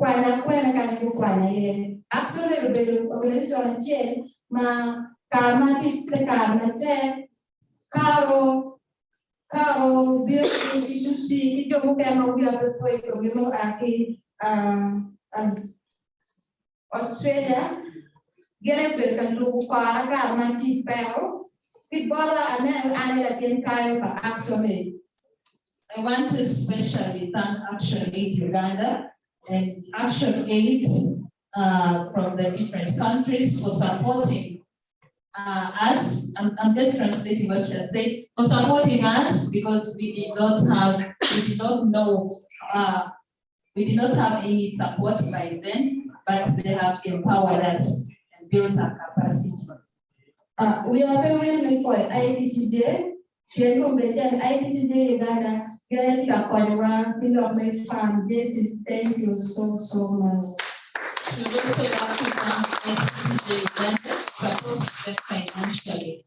Kwana kan yu kwana ye. Action hey belu organization chain ma karma tis the karma te karo beauty you see you don't know we are the point of you aki Australia get a can do karma tis pero people are an can kind of action hey. I want to especially thank Action Aid Uganda and Action Aid from the different countries for supporting us. I'm just translating what she said, for supporting us because we did not have any support by then, but they have empowered us and built our capacity. We are very grateful for ITCJ. Here come the ITCJ Uganda. Get your around, fill up my farm. This is thank you so much. We would also like to thank ITCJ Uganda for supporting them financially.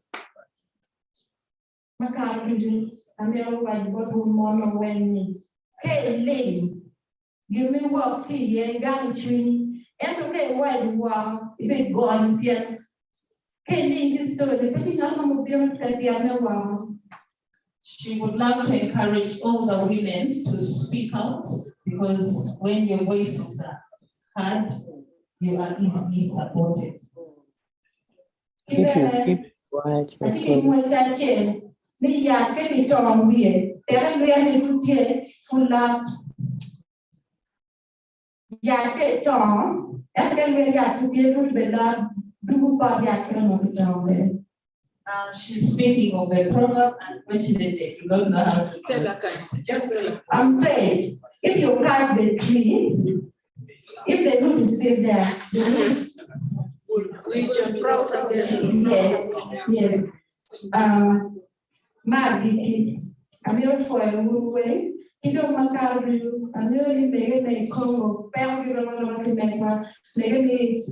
Makarudi, I'm here with God who mourn when me. Hey, lady, give me work here, gang tree, and okay, why you are, if it gone here. Hey, lady, story, but you know, I'm She would love to encourage all the women to speak out because when your voices are heard, you are easily supported. If you keep quiet, She's speaking of a program, unfortunately, you don't know how to. I'm saying, if you cut the tree, if the root is still there, the root will just sprout up. Yes. Maggie, I'm here for a good way. You don't I'm really making Congo, making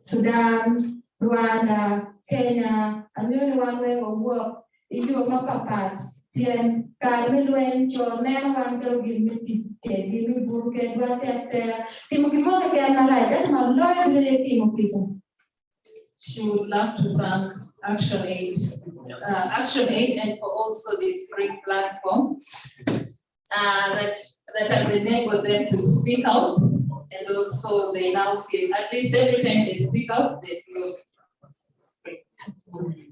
Sudan, Rwanda, Kenya, and the only one way of work, if you are not part, then Carmen went to men want to give me book, and what at Timothy again, that's my lawyer, Timothy. She would love to thank Action Aid, and for also this great platform that has enabled them to speak out, and also they now feel, at least every time they speak out, they feel.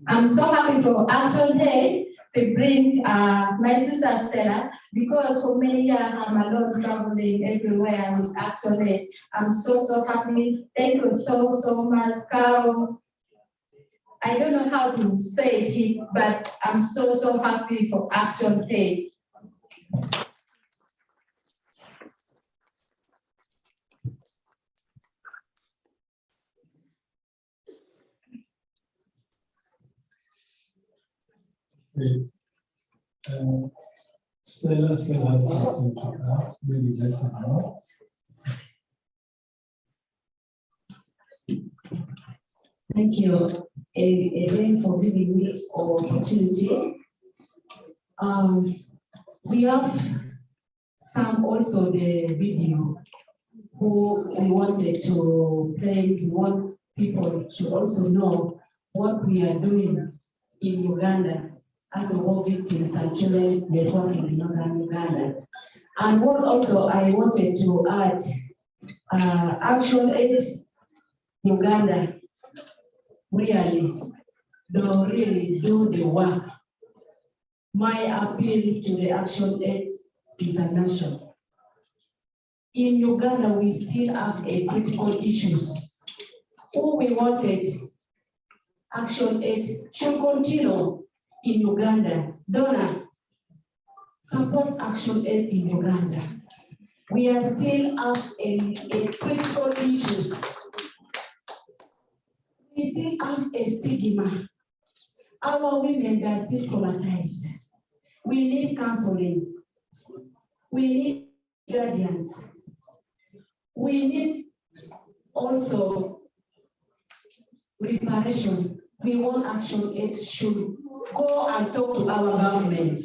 I'm so happy for Action Aid to bring my sister Stella because for many years I'm alone traveling everywhere with Action Aid. I'm so happy. Thank you so much, Carol. I don't know how to say it, but I'm so happy for Action Aid. Stella has something to add, maybe just a moment. Thank you again for giving me an opportunity. We have some also the video who we wanted to play. We want people to also know what we are doing in Uganda as a war victims and children networking in northern Uganda. And what also I wanted to add, Action Aid Uganda really do the work. My appeal to the Action Aid International. In Uganda, we still have a critical issues. Who we wanted Action Aid should continue in Uganda. Donor, support Action Aid in Uganda. We are still have a critical issues. We still have a stigma. Our women are still traumatized. We need counseling. We need guardians. We need also reparation. We want Action Aid should go and talk to our government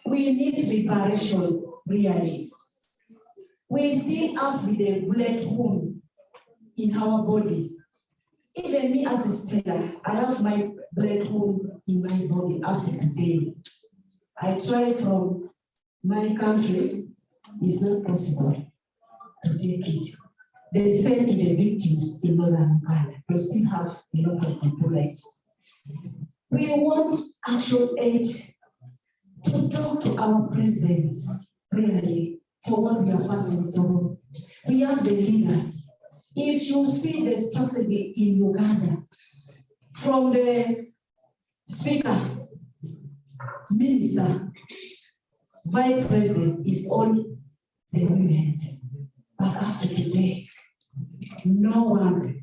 We need reparations, really. We still have the bullet wound in our body. Even me as a Stella, I have my bullet wound in my body after today. I try from my country, it's not possible to take it. The same to the victims in Northern Uganda. We still have a lot of people like. We want Action Aid to talk to our president, really, for what we are fighting for. We have the leaders. If you see the strategy in Uganda, from the speaker, minister, vice president is all the women. But after today, no one,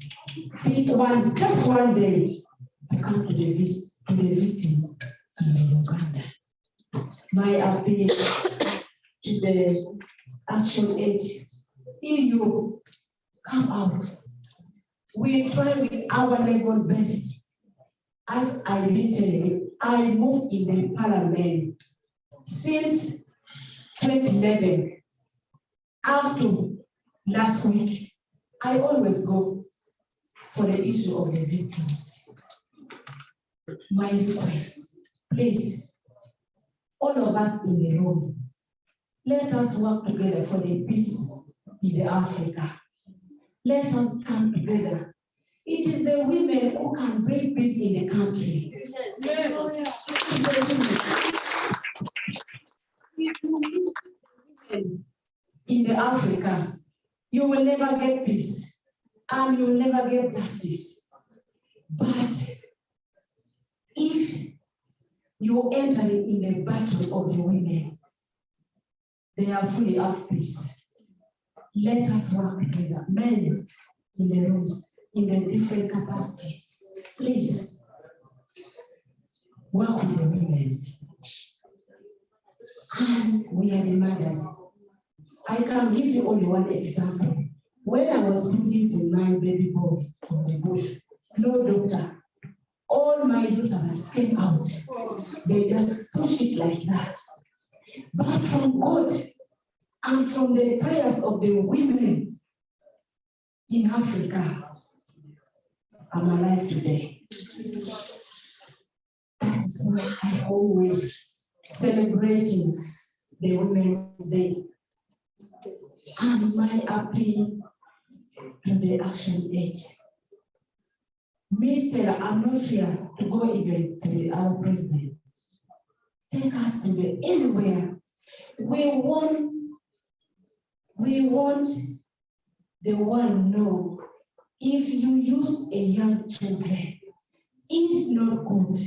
just one day, to come to the victim in Uganda. My appeal to the Action Aid, EU, come out. We try with our level best. As I literally, I moved in the parliament since 2011. After last week, I always go for the issue of the victims. My request, please, all of us in the room, let us work together for the peace in the Africa. Let us come together. It is the women who can bring peace in the country. Yes. In the Africa, you will never get peace and you will never get justice. But if you enter in the battle of the women, they are fully of peace. Let us work together, men in the rooms, in the different capacity. Please work with the women. And we are the mothers. I can give you only one example. When I was producing my baby boy from the bush, no doctor, all my daughters came out. They just push it like that. But from God and from the prayers of the women in Africa, I'm alive today. That's why I always celebrating the Women's Day. And my appeal to the Action Aid. Mr. I'm not here to go even to our president. Take us to the anywhere. We want the one know if you use a young children, it's not good.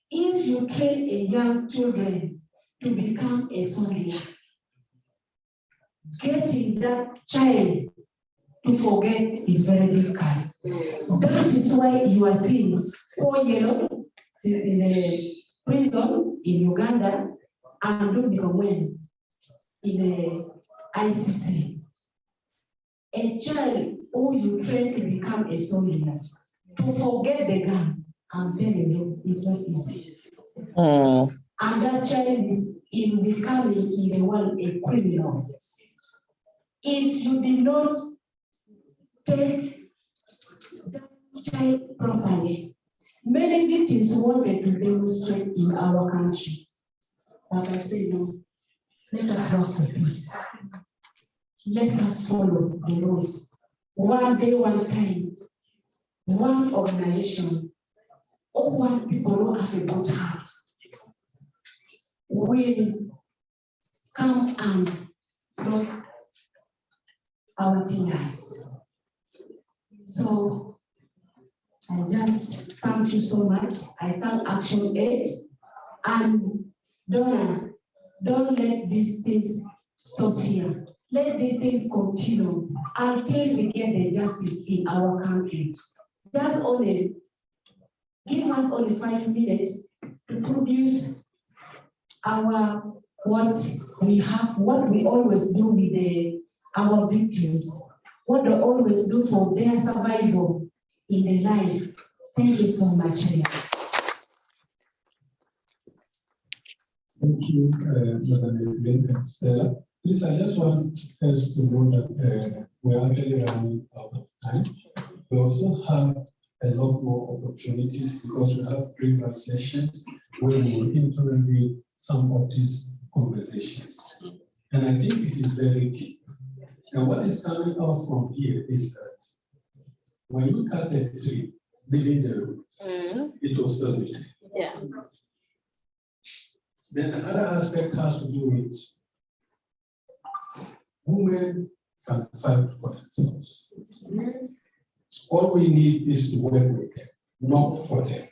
If you train a young children to become a soldier, getting that child to forget is very difficult. That is why you are seeing 4 years in the prison in Uganda and Dominica in the ICC. A child who you train to become a soldier, to forget the gun, I'm telling you, it's not easy. And that child is in becoming in the world a criminal. If you did not take that child properly, many victims wanted to demonstrate in our country. But I say no, let us work for peace. Let us follow the rules. One day, one time, one organization, or one people who have a good heart will come and cross our tears. So I just thank you so much. I thank Action Aid, and don't let these things stop here. Let these things continue until we get the justice in our country. Just only give us only 5 minutes to produce our what we have, what we always do with our victims, what they always do for their survival in their life. Thank you so much. Thank you, Madam Evelyn and Stella. Please, I just want us to know that we're actually running out of time. We also have a lot more opportunities because we have previous sessions where we will interview some of these conversations. And I think it is very deep. And what is coming out from here is that when you cut the tree, leaving the roots, it will still be there. Yeah. Then the other aspect has to do with women can fight for themselves. All we need is to work with them, not for them.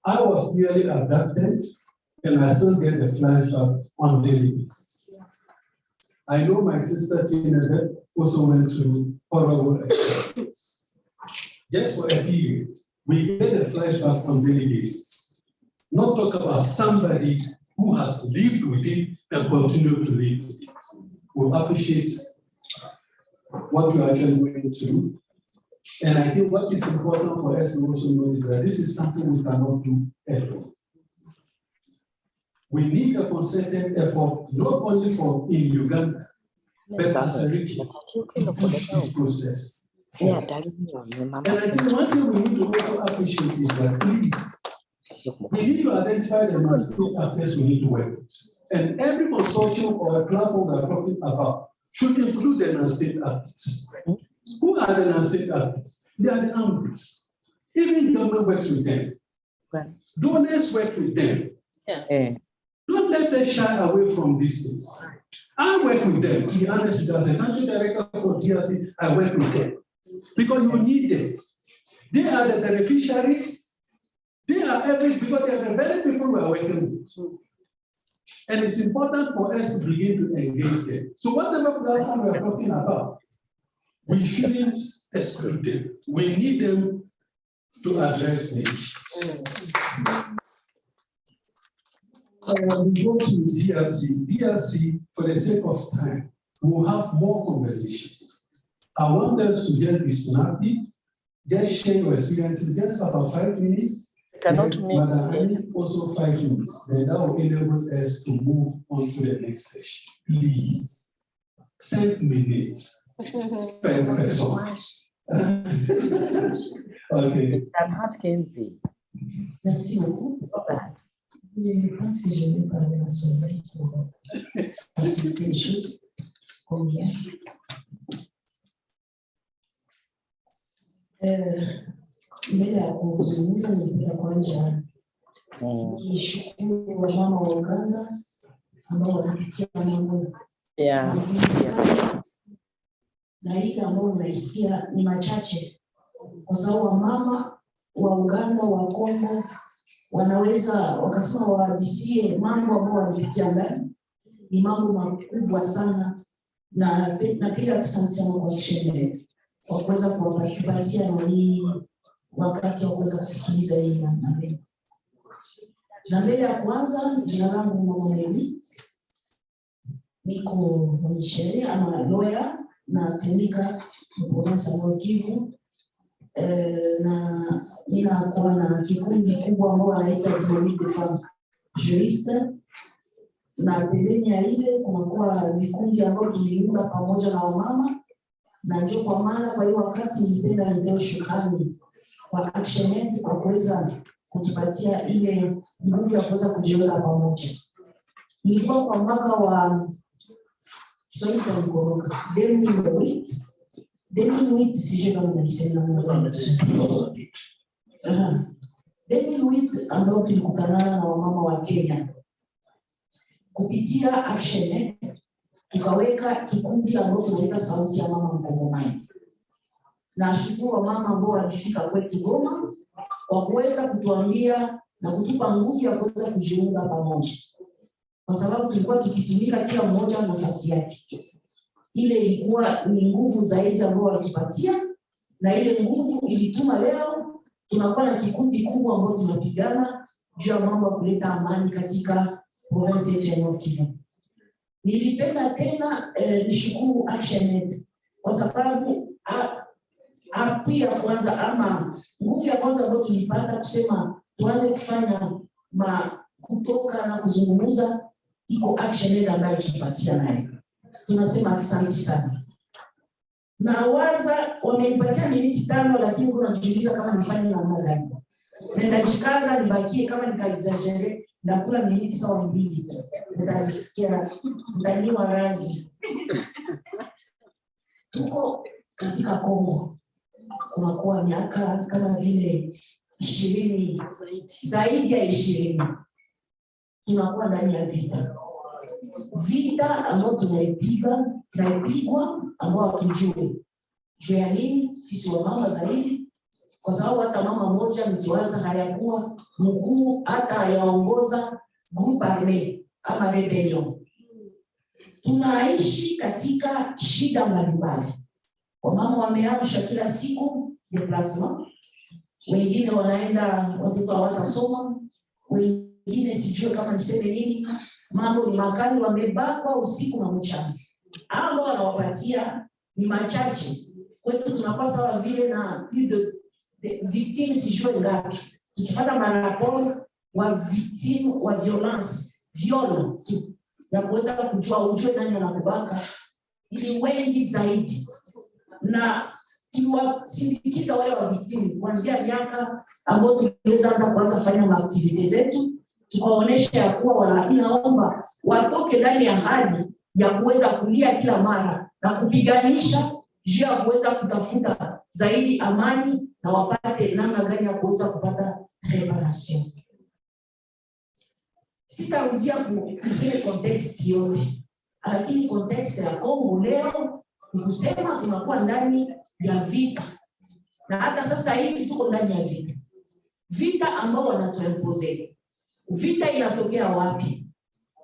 I was nearly adopted, and I still get the flashback on daily basis. I know my sister Tina also went through horrible experiences. Just for a period, we get a flashback on daily basis. Not talk about somebody who has lived with it and continue to live with it. We'll appreciate what you are actually going through. And I think what is important for us to also know is that this is something we cannot do alone. We need a concerted effort, not only for in Uganda, but as a region, to push this process. And I think one thing we need to also appreciate is that please, we need to identify the masculine actors we need to work with. And every consortium or a platform we are talking about should include the non-state actors. Who are the non-state actors? They are the AMBRs. Even government works with them. Donors work with them. Yeah. Don't let them shy away from these things. I work with them. To be honest, as a country director for DRC, I work with them. Because you need them. They are the beneficiaries. They are because they are the very people we are working with. And it's important for us to begin to engage them. So whatever platform we are talking about, we shouldn't exclude them. We need them to address the issue. We go to DRC. DRC, for the sake of time, we'll have more conversations. I want us to just be snappy, just share your experiences, just for about 5 minutes. Cannot Madam, also 5 minutes. Then that will enable us to move on to the next session. Please, 7 minutes per person. Okay. Merci beaucoup. Je pense que je vais parler à Soleil pour faciliter les choses. Combien? Mbele ya kuzungumza ningependa kwanza nishukuru wamama wa Uganda ambao wanapitia mambo na ile ambao unaisikia ni machache, kwa sababu wamama wa Uganda wa Kongo wanaweza wakasema wahadisie mambo ambayo walipitia ndani. Ni mambo makubwa sana, na pia asante sana kwa Action kwa kuweza kuwapatia na hii wakati wa kuweza kusikiliza hii na mbele ya kwanza. Jina langu Mama Meli, niko mwanasheria ama lawyer na klinika Province ya Nord Kivu. Na ninakuwa na kikundi kubwa ambao wanaita Dynamique des Femmes Juristes, na pembeni ya ile kunakuwa vikundi ambao tuliunda pamoja na wamama, na ndio kwa maana kwa hiyo wakati nilipenda nitoe shukrani kwa Action kwa kuweza kutupatia ile nguvu ya kuweza kujiweka pamoja. Ilikuwa kwa mwaka wa 2008 sije kama naisema na 2008 ambao tulikutana na wamama wa Kenya kupitia Action, tukaweka kikundi ambao tunaita sauti ya mama Mkongomani. Na shukuru wamama ambao walifika kwetu Goma kwa kuweza kutuambia na kutupa nguvu ya kuweza kujiunga pamoja, kwa sababu tulikuwa tukitumika kila mmoja nafasi yake. Ile ilikuwa ni nguvu zaidi ambao walitupatia, na ile nguvu ilituma leo tunakuwa na kikundi kubwa ambao tunapigana juu ya mambo ya kuleta amani katika province ya Nord Kivu. Nilipenda tena nishukuru Action kwa sababu pia kwanza ama nguvu ya kwanza ambayo tulipata kusema tuanze kufanya kutoka na kuzungumza, iko action ile ambayo tupatia naye. Tunasema asante sana. Na waza wamenipatia miniti 5, lakini kuna kujiuliza kama nifanye namna gani. Nenda jikaza nibakie, kama nikaexaggerate na kula miniti sawa 2 tu. Nitasikia ndani wa razi. Tuko katika Kongo. Kunakuwa miaka kama vile 20, zaidi ya 20. Tunakuwa ndani ya vita ambayo tunaipigwa ambao hatujui juu ya nini. Sisi wamama zaidi, kwa sababu hata mama moja mkiwaza hayakuwa mkuu, hata hayaongoza group arme ama rebellion. Tunaishi katika shida mbalimbali. Wamama wameamsha kila siku deplasement, wengine wanaenda, watoto hawatasoma, wengine sijue kama niseme nini, mambo ni makali, wamebakwa usiku na mchana. Ambao wanawapatia ni machache. Kwetu tunakuwa sawa vile na plus de victimes sijue ngapi. Tukifuata maraporo wa victimes wa violence ya kuweza kujua ujue nani anakubaka ili wengi zaidi. Na tuliwasindikiza wale wa victims kuanzia miaka ambao tuliweza kuanza kufanya activities zetu, tukaonesha ya kuwa inaomba watoke ndani ya hali ya kuweza kulia kila mara na kupiganisha juu ya kuweza kutafuta zaidi amani na wapate namna gani ya kuweza kupata reparation. Sitarudia kusema context yote, lakini context ya Kongo leo ni kusema tunakuwa ndani ya vita. Na hata sasa hivi tuko ndani ya vita. Vita ambao wanatuimpose. Vita inatokea wapi?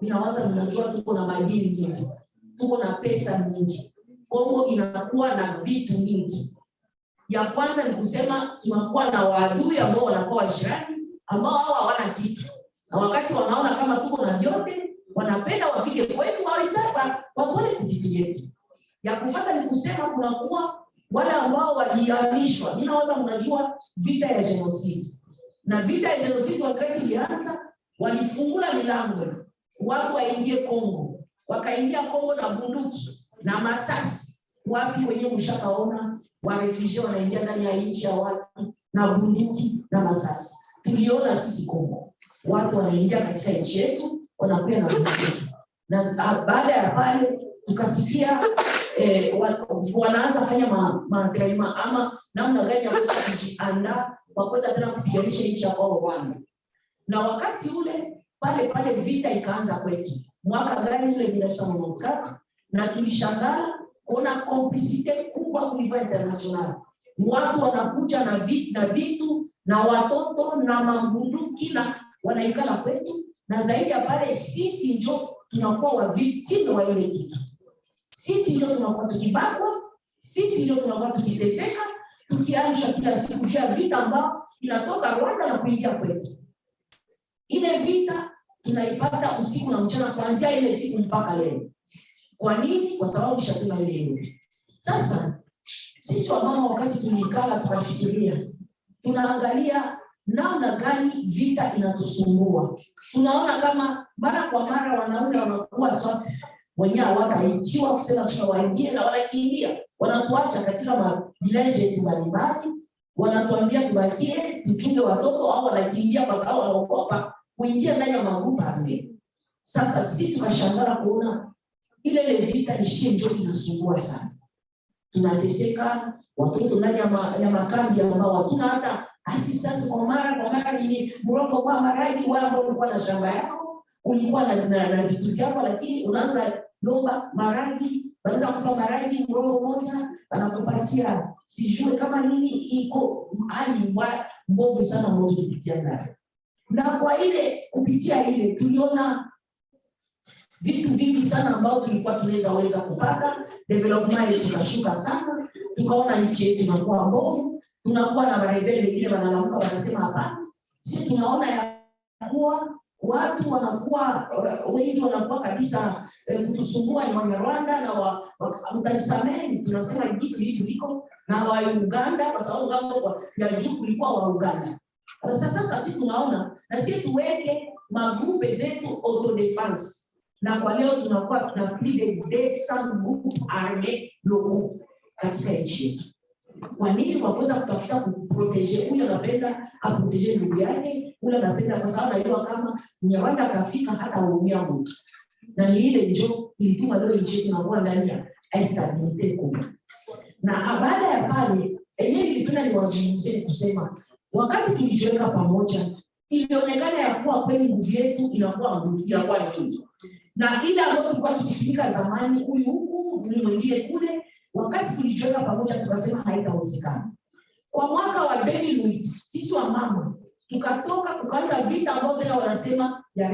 Ninawaza mnajua tuko na madini nyingi. Tuko na pesa nyingi. Kongo inakuwa na vitu mingi. Ya kwanza ni kusema tunakuwa na waadui ambao wanakuwa washirani ambao hao hawana kitu. Na wakati wanaona kama tuko na vyote, wanapenda wafike kwetu walitaka waone vitu vyetu. Ya kufuata ni kusema kunakuwa wale ambao walihamishwa. Ninawaza mnajua vita ya genocide. Na vita ya genocide wakati ilianza, walifungula milango watu waingie Kongo. Wakaingia Kongo na bunduki na masasi. Wapi wenyewe mshakaona wa refugee wanaingia ndani ya nchi ya watu na bunduki na masasi. Tuliona sisi Kongo watu wanaingia katika nchi yetu wanakuwa na bunduki. Na baada ya pale tukasikia wanaanza kufanya maandamano ama namna gani ya kuweza kujiandaa kwa kuweza tena kupiganisha nchi ya Rwanda. Na wakati ule pale vita ikaanza kwetu. Mwaka gani ule 1994, na tulishangaa kuona complicité kubwa kuliva international. Watu wanakuja na vitu na watoto na mabunduki na wanaikala kwetu, na zaidi ya pale sisi ndio tunakuwa wa victim wa ile kitu. Sisi ndio tunakuwa tukibakwa, sisi ndio tunakuwa tukiteseka, tukiamsha kila siku ya vita ambao inatoka Rwanda na kuingia kwetu. Ile vita tunaipata usiku na mchana kuanzia ile siku mpaka leo. Kwa nini? Kwa sababu tushasema ile. Sasa sisi wamama wakati tulikala tukafikiria, tunaangalia namna gani vita inatusumbua. Tunaona kama mara kwa mara wanaume wanakuwa sote wenyewe hawataitiwa kusema sasa waingie na wanakimbia. Wanatuacha katika village yetu mbalimbali, wanatuambia tubakie tuchunge watoto au wanakimbia kwa sababu wanaogopa kuingia ndani ya magrupu hapo. Sasa sisi tukashangaa kuona ile vita ishie ndio inasumbua sana. Tunateseka, watoto ndani ya makambi ambao hatuna hata assistance kwa mara ni mrongo kwa maragi wao ambao walikuwa na shamba yao, ulikuwa na vitu vyako, lakini unaanza lomba maragi, wanaweza kukupa maragi mrongo moja, wanakupatia sijue kama nini, iko hali mbovu sana ambayo tulipitia ndani. Na kwa ile kupitia ile tuliona vitu vingi sana ambao tulikuwa tunaweza kupata, development tukashuka sana, tukaona nchi yetu inakuwa mbovu, tunakuwa na marebeli ile wanalamuka wanasema hapana. Sisi tunaona ya kuwa watu wanakuwa wengi wanakuwa kabisa kutusumbua ni wa Rwanda na wa mtanisameni, tunasema jinsi vitu viko na wa Uganda, kwa sababu ngambo ya juu kulikuwa wa Uganda. Sasa sisi tunaona na sisi tuweke magrupe zetu autodefense. Na kwa leo tunakuwa tuna plus de 200 groupes armés locaux katika nchi yetu. Kwa nini? Kwa kuweza kutafuta kuproteger huyo anapenda aproteger ndugu yake, ule anapenda kwa sababu anajua kama Mnyarwanda akafika hata aumia mtu. Na ni ile ndio ilituma leo nchi tunakuwa ndani ya stability kubwa. Na baada ya pale yenyewe nilipenda niwazungumzie kusema wakati tulijiweka pamoja ilionekana ya kuwa kweli nguvu yetu inakuwa nyingi. Na ile ambayo tulikuwa tukitumika zamani huyu huku mwingine kule, wakati tulijiweka pamoja tukasema haitawezekana. Kwa mwaka wa 2008 sisi wa mama tukatoka kuanza vita ambao tena wanasema ya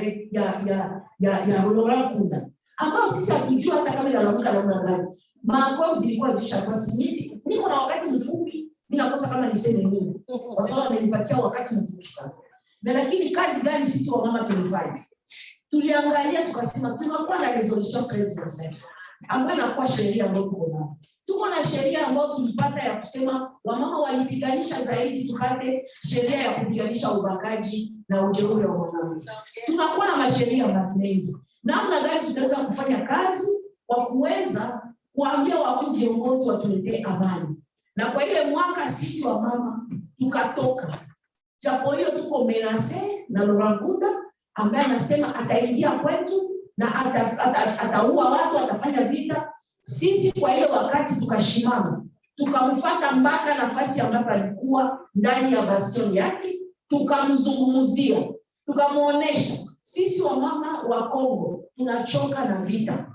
Laurent Nkunda, ambao sisi hatujua hata kama inalamuka namna gani. Makovu zilikuwa zishakuwa simisi. Niko na wakati mfupi, mimi nakosa kama niseme nini kwa sababu amenipatia wakati mfupi sana. Na lakini kazi gani sisi wa mama tulifanya? Tuliangalia tukasema tunakuwa na resolution 13% ambayo inakuwa sheria ambayo tuko na sheria ambayo tulipata ya kusema wamama walipiganisha zaidi tupate sheria ya kupiganisha ubakaji na ujeuri wa mwanamke. Tunakuwa na masheria mengi. Namna gani tutaweza kufanya kazi kwa kuweza kuambia wakuu viongozi watuletee amani. Na kwa ile mwaka sisi wa mama tukatoka. Japo hiyo tuko menase na Laurent Nkunda ambaye anasema ataingia kwetu na ataua watu, atafanya vita. Sisi kwa ile wakati tukashimama, tukamfuata mpaka nafasi ambapo alikuwa ndani ya bastion yake, tukamzungumzia, tukamuonesha sisi wa mama wa Kongo tunachoka na vita.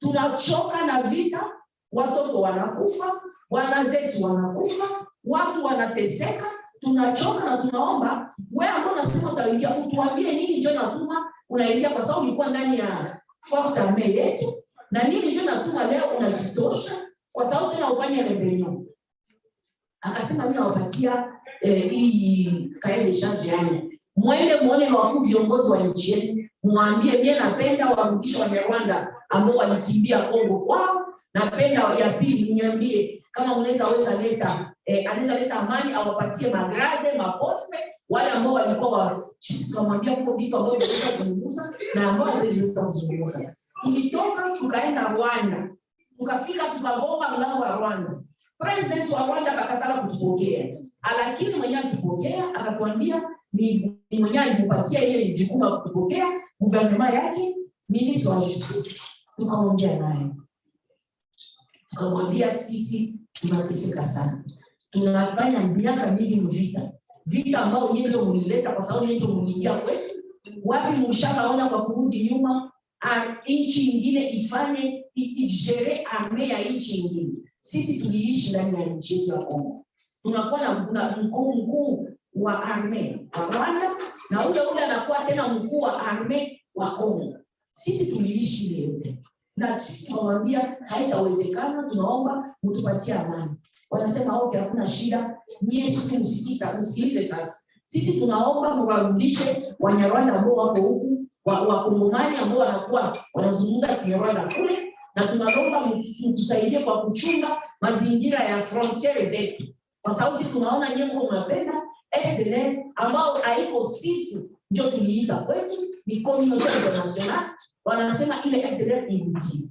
Tunachoka na vita, watoto wanakufa, wana zetu wanakufa, watu wanateseka, tunachoka na tunaomba wewe ambao unasema utaingia utuambie nini ndio natuma unaingia kwa sababu ulikuwa ndani ya force armée yetu na nini ndio natuma leo unajitosha kwa sababu tena ufanye rebellion. Akasema mimi nawapatia hii kae charge yangu. Mwende muone wakuu viongozi wa nchi yetu, muambie mimi napenda warudishe wa Rwanda ambao walikimbia Kongo kwao. Napenda ya pili niambie kama unaweza leta anaweza leta amani awapatie magrade maposte wale ambao walikuwa kumwambia kwa vitu ambavyo wanaweza kuzungumza na ambao wanaweza kuzungumza. Tulitoka tukaenda Rwanda, tukafika tukagomba mlango wa Rwanda. President wa Rwanda akakataa kutupokea, lakini mwenyewe alipokea akatuambia ni mwenyewe alimpatia ile jukumu la kutupokea gouvernement yake, ministre wa justice. Tukaongea naye, tukamwambia sisi tunateseka sana, tunafanya miaka mingi vita ambao nyinyi ndio mlileta kwa sababu nyinyi ndio mliingia kwetu. Wapi mshakaona kwa kurudi nyuma nchi nyingine ifanye ijere armee ya nchi nyingine? Sisi tuliishi ndani ya nchi ya Kongo, tunakuwa na mkuu wa armee wa Rwanda na ule anakuwa tena mkuu wa armee wa Kongo. Sisi tuliishi leo na sisi tunamwambia haitawezekana, tunaomba mtupatie amani. Wanasema okay, hakuna shida, nyie sisi msikilize sasa. Sisi tunaomba mwarudishe Wanyarwanda ambao wako huku, Wakongomani ambao wanakuwa wanazungumza Kinyarwanda kule, na tunaomba mtusaidie kwa kuchunga mazingira ya frontiere zetu. Kwa sababu sisi tunaona nyinyi mnapenda FDLR ambao haiko sisi ndio tuliita kwetu, ni community international. Wanasema ile FDLR inti.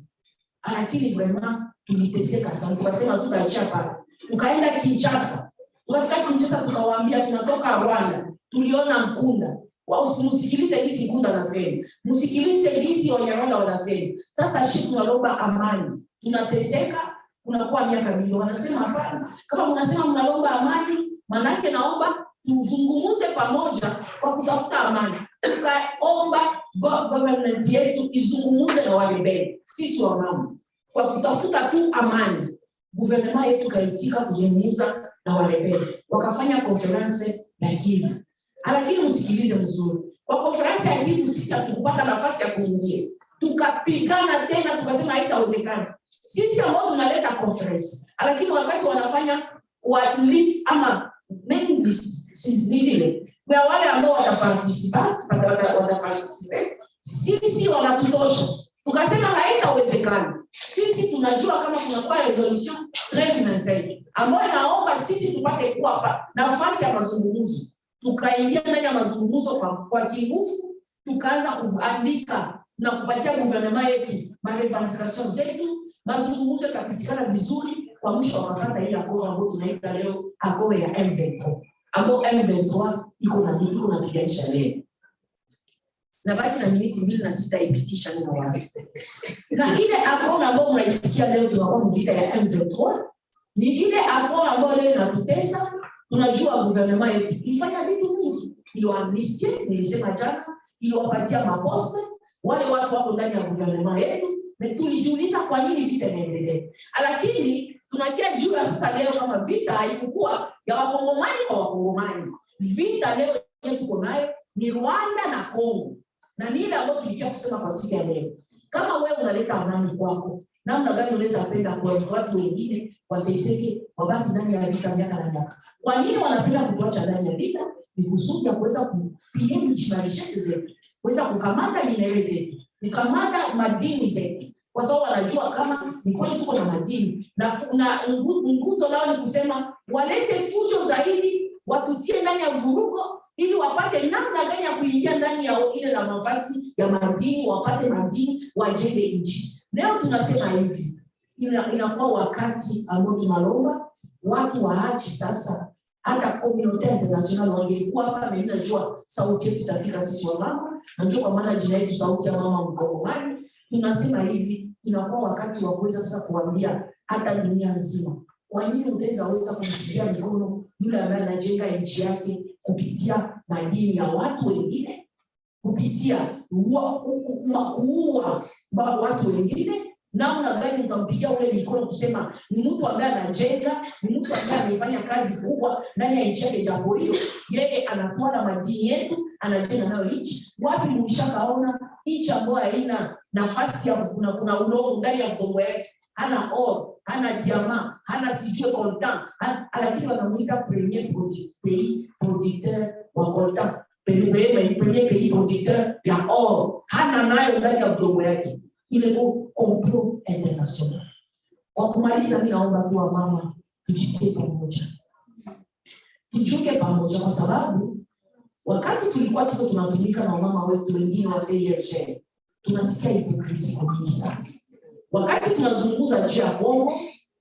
Lakini vraiment tuliteseka sana. Tukasema tutaacha pale. Tukaenda Kinshasa. Tukafika Kinshasa tukawaambia tunatoka Rwanda. Tuliona Nkunda. Wao usimusikilize hizi Nkunda anasema. Msikilize hizi Wanyarwanda wanasema. Sasa sisi tunalomba amani. Tunateseka, kunakuwa miaka mingi. Wanasema hapana. Kama mnasema mnalomba amani, maana yake naomba tuzungumze pamoja kwa kutafuta amani. Tukaomba government yetu izungumze na wale sisi wa mama kwa kutafuta tu amani. Gouvernement yetu kaitika kuzungumza na wale wakafanya conference ya Kivu. Lakini msikilize mzuri, kwa conference ya Kivu sisi hatukupata nafasi ya kuingia, tukapigana tena, tukasema haitawezekana. Sisi ambao tunaleta conference, lakini wakati wanafanya at least ama main list sisi vile kwa wale ambao wataparticipate, sisi wanatutosha. Tukasema haitawezekana. Sisi tunajua kama tunakuwa resolution 13 ambayo naomba sisi tupate kuwa nafasi ya mazungumzo. tukaingia ndani ya mazungumzo kwa kinguvu, tukaanza kuandika na kupatia gouvernement yetu marevendication zetu, mazungumzo yakapitikana vizuri, kwa mwisho wakapata hii akoro ambayo tunaita leo akoro ya M23, ambayo M23 iko na piganisha leo. Na baki na miniti 2 na sitaipitisha ni wazi. Na ile akoro ambayo mnaisikia leo tunakuwa vita ya M23, ni ile akoro ambayo leo inatutesa. Tunajua gouvernement yetu ilifanya vitu mingi, iliwaamnistia, nilisema jana, iliwapatia maposte, wale watu wako ndani ya gouvernement yetu, na tulijiuliza kwa nini vita inaendelea. Lakini tunakia juu ya sasa leo kama vita haikuwa ya wakongomani kwa wakongomani. Vita leo tuko nayo ni Rwanda na Kongo. Na ni ile ambayo tulikia kusema kwa siku ya leo. Kama wewe unaleta amani kwako, namna gani unaweza penda kwa watu wengine wateseke, wabaki ndani ya vita miaka na miaka? Kwa nini wanapenda kutuacha ndani ya vita? Ni kusudi ya kuweza kupiga mishimalisha zetu, kuweza kukamata minere zetu, kukamata madini zetu, kwa sababu wanajua kama ni kweli tuko na madini, na nguzo lao ni kusema walete fujo zaidi, watutie ndani ya vurugo, ili wapate namna gani ya kuingia ndani ya ile na mavazi ya madini, wapate madini, wajenge nchi. Leo tunasema hivi, inakuwa wakati ambao tunalomba watu waachi sasa, hata community international wangekuwa hapa, mimi najua sauti yetu itafika sisi wa mama, najua kwa maana jina yetu sauti ya mama Mkongomani. Tunasema hivi, inakuwa wakati wa kuweza sasa kuambia hata dunia nzima, kwa nini utaweza kumpigia mikono yule ambaye anajenga nchi yake kupitia madini ya watu wengine, kupitia kuua watu wengine? Namna gani utampigia ule mikono kusema ni mtu ambaye anajenga, ni mtu ambaye amefanya kazi kubwa ndani ya nchi yake, jambo hilo yeye anatoa madini yetu, anajenga nayo nchi? Wapi mlishakaona nchi ambayo haina nafasi ya kuna udongo ndani ya udongo yake, hana oro, hana diamant, hana sijue coltan, lakini wanamuita premier producteur wa coltan, premier pays producteur ya oro, hana nayo ndani ya udongo yake? Ile ndio complot international. Kwa kumaliza, mimi naomba tu mama tujitie pamoja, tujuke pamoja, kwa sababu wakati tulikuwa tunatumika na mama wetu wengine wa CIRGL, tunasikia hipokrisia kwa mingi sana. Wakati tunazungumza juu ya Kongo,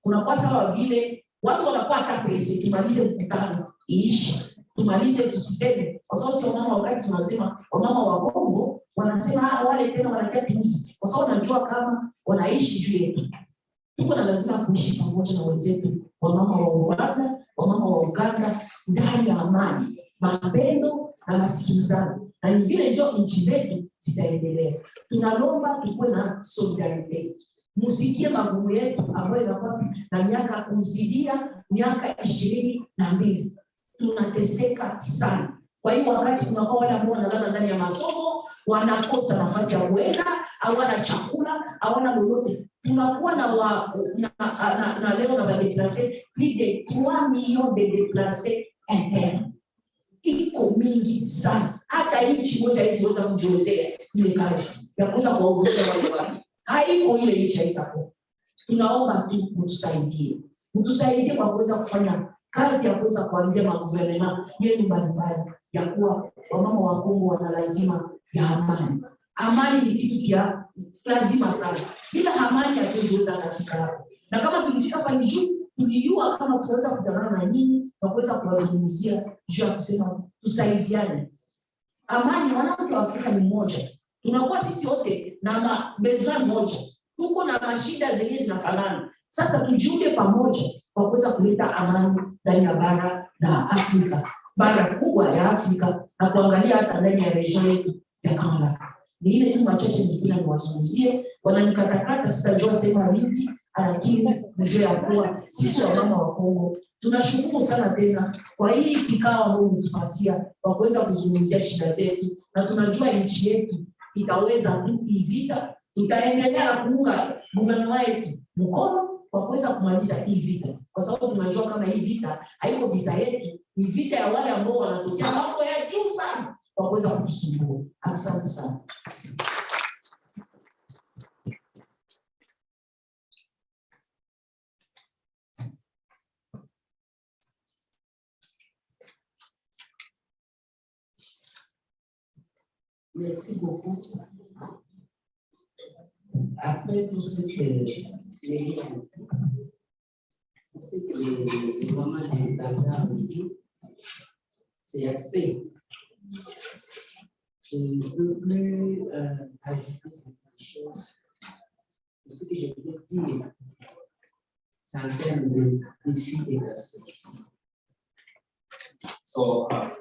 kuna kwa sababu vile watu wanakuwa hata presi tumalize mkutano iishi, tumalize tusiseme, kwa sababu sio mama. Wakati tunasema wamama wa Kongo wanasema wale tena wanataka tusi, kwa sababu wanajua kama wanaishi juu yetu. Tuko na lazima kuishi pamoja na wenzetu wamama wa Rwanda, wamama wa Uganda, ndani ya amani, mapendo na masikilizano, na ni vile ndio nchi zetu zitaendelea. Tunalomba tukuwe na solidarite, musikie magumu yetu ambayo inakuwa na miaka kuzidia miaka 22. Tunateseka sana. Kwa hiyo wakati kunakuwa wale ambao wanalala ndani ya masomo, wanakosa nafasi ya kuenda, hawana chakula, hawana lolote. Tunakuwa na leo na déplacés, plus de 3 millions de déplacés internes. Iko mingi sana. Hata nchi moja hiziweza kujiozea ile kazi ya kuweza kuwaongoza wale watu. Haiko ile nchi haitakuwa. Tunaomba tu mtusaidie kwa kuweza kufanya kazi ya kuweza kuambia magouvernement yenu mbalimbali ya kuwa wamama wa Kongo wana lazima ya amani. Amani ni kitu kia lazima sana. Bila amani hatuweza kufika hapo. Na kama tulifika hapa ni juu tulijua kama tunaweza kutana na nyinyi na kuweza kuwazungumzia juu ya kusema tusaidiane. Amani, wanawake wa Afrika ni mmoja. Tunakuwa sisi wote na mabezo moja. Tuko na mashida zenye zinafanana. Sasa tujiunge pamoja kwa kuweza kuleta amani ndani ya bara la Afrika, bara kubwa ya Afrika, na kuangalia hata ndani ya region yetu ya Kanada. Ni ile tu machache nyingine niwazungumzie, wananikatakata sitajua sema vingi, lakini ndio ya kuwa sisi wa mama wa Kongo tunashukuru sana tena kwa hii kikao ambao mtupatia kwa kuweza kuzungumzia shida zetu, na tunajua nchi yetu itaweza tu vita, tutaendelea kuunga gouvernement yetu mkono kwa kuweza kumaliza hii vita, kwa sababu tunajua kama hii vita haiko vita yetu, ni vita ya wale ambao wanatokea mambo ya juu sana kwa kuweza kutusumbua. Asante sana. Merci beaucoup. Après tout ce que Lélie a dit, ce que les mamans de Barbara ont dit, c'est assez. Je ne peux plus ajouter quelque chose. Ce que je peux dire, c'est en termes de défis et perspectives. So what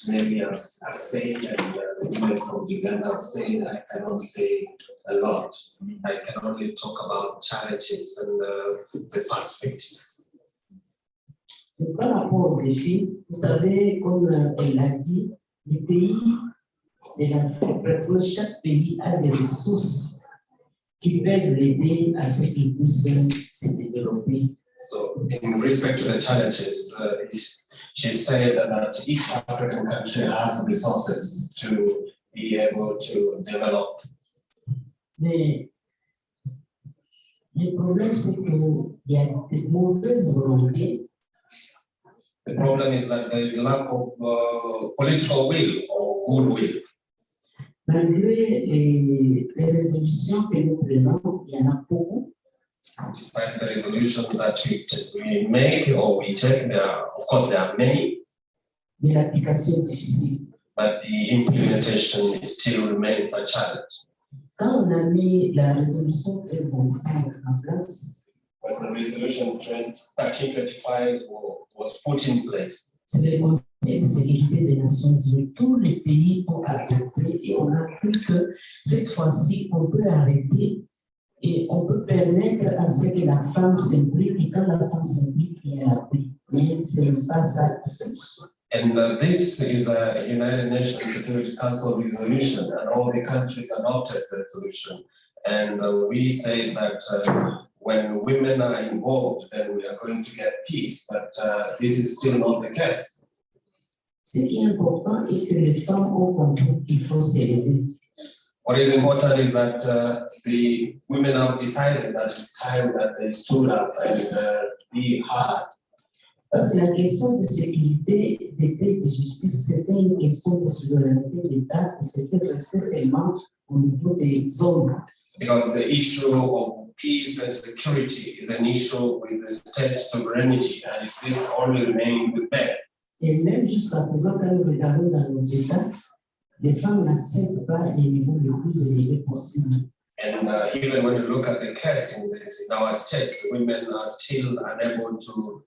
Nelly has said and even from Uganda have said, I cannot say a lot. I can only talk about challenges and the perspectives. Par rapport aux défis, vous savez, comme elle l'a dit, les pays de l'Afrique, chaque pays a des ressources qui peuvent l'aider à ce qu'il puisse se développer. So in respect to the challenges, she said that each African country has resources to be able to develop. Mais le problème, c'est qu'il y a de mauvaises volontés. The problem is that there is a lack of political will or goodwill. Malgré les résolutions que nous prenons, il y en a beaucoup. Despite the resolution that we make or we take, of course, there are many. Mais l'application est difficile. But the implementation still remains a challenge. Quand on a mis la résolution 1325 en place, when the resolution 1325 was put in place, c'est le Conseil de sécurité des Nations Unies. Tous les pays ont adopté et on a cru que cette fois-ci, on peut arrêter et on peut permettre à ce que la femme s'implique. Et quand la femme s'implique, il y a la paix. Mais ce n'est pas ça la solution. And this is a United Nations Security Council resolution, and all the countries adopted the resolution. And we say that when women are involved, then we are going to get peace. But this is still not the case. Ce qui est important est que les femmes ont compris qu'il faut s'élever. What is important is that the women have decided that it's time that they stood up and be hard. Parce que la question de sécurité, de paix et de justice, c'était une question de souveraineté d'État et c'était resté seulement au niveau des zones. Because the issue of peace and security is an issue with the state sovereignty, and if this only remains with men. Et même jusqu'à présent, quand nous regardons dans nos États, les femmes n'acceptent pas les niveaux les plus élevés possibles. And even when you look at the case in our states, women are still unable to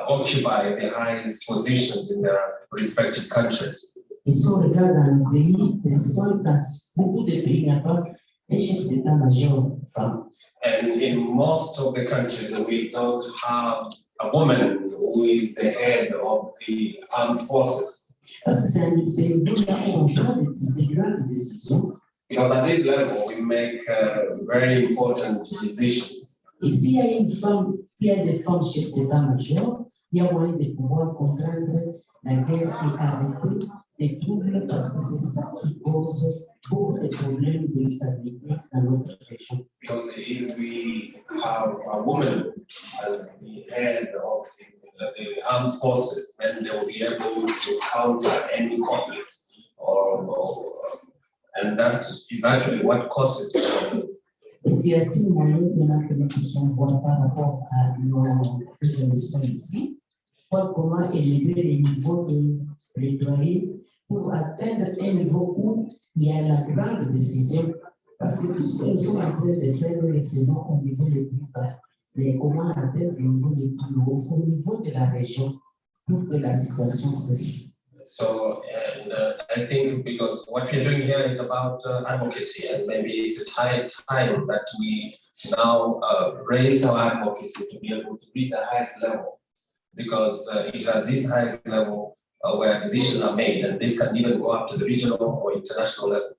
occupy the highest positions in their respective countries. Et si on regarde dans nos pays, dans beaucoup de pays, il n'y a pas un chef d'état-major femme. And in most of the countries, we don't have a woman who is the head of the armed forces. Parce que c'est un niveau là où on prend des grandes décisions. Because at this level, we make very important decisions. Et s'il y a une femme, il y a des femmes chefs d'état-major, il y a moyen de pouvoir contraindre la guerre et arrêter les troubles parce que c'est ça qui cause beaucoup de problèmes d'instabilité dans notre région. Because if we have a woman as the head of the armed forces, then they will be able to counter any conflicts, and that is actually what causes the problem. Est-ce qu'il y a-t-il moyen maintenant que nous puissions voir par rapport à nos résolutions ici, voir comment élever les niveaux de plaidoyer pour atteindre un niveau où il y a la grande décision, parce que tout ce que nous sommes en train de faire, nous le faisons au niveau le plus bas, mais comment atteindre le niveau le plus haut, au niveau de la région, pour que la situation cesse. So, and I think because what we're doing here is about advocacy, and maybe it's a time that we now raise our advocacy to be able to reach the highest level, because it's at this highest level where decisions are made, and this can even go up to the regional or international level.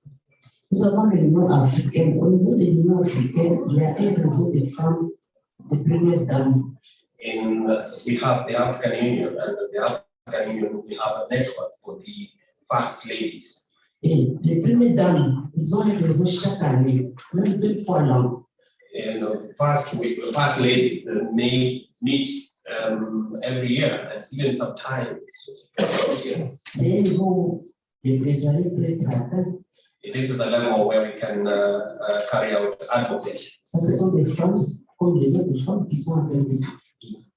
Nous avons l'Union africaine. Au niveau de l'Union africaine, il y a un réseau de femmes de première dame. We have the African Union, and the African Union, we have a network for the first ladies. Et les premières dames, ils ont un réseau chaque année, même 2 fois l'an. And first ladies may meet every year, and even sometimes every year. C'est un niveau Le plaidoyer peut être atteint. This is a level where we can carry out advocacy. Ça, ce sont des femmes comme les autres femmes qui sont en train de souffrir.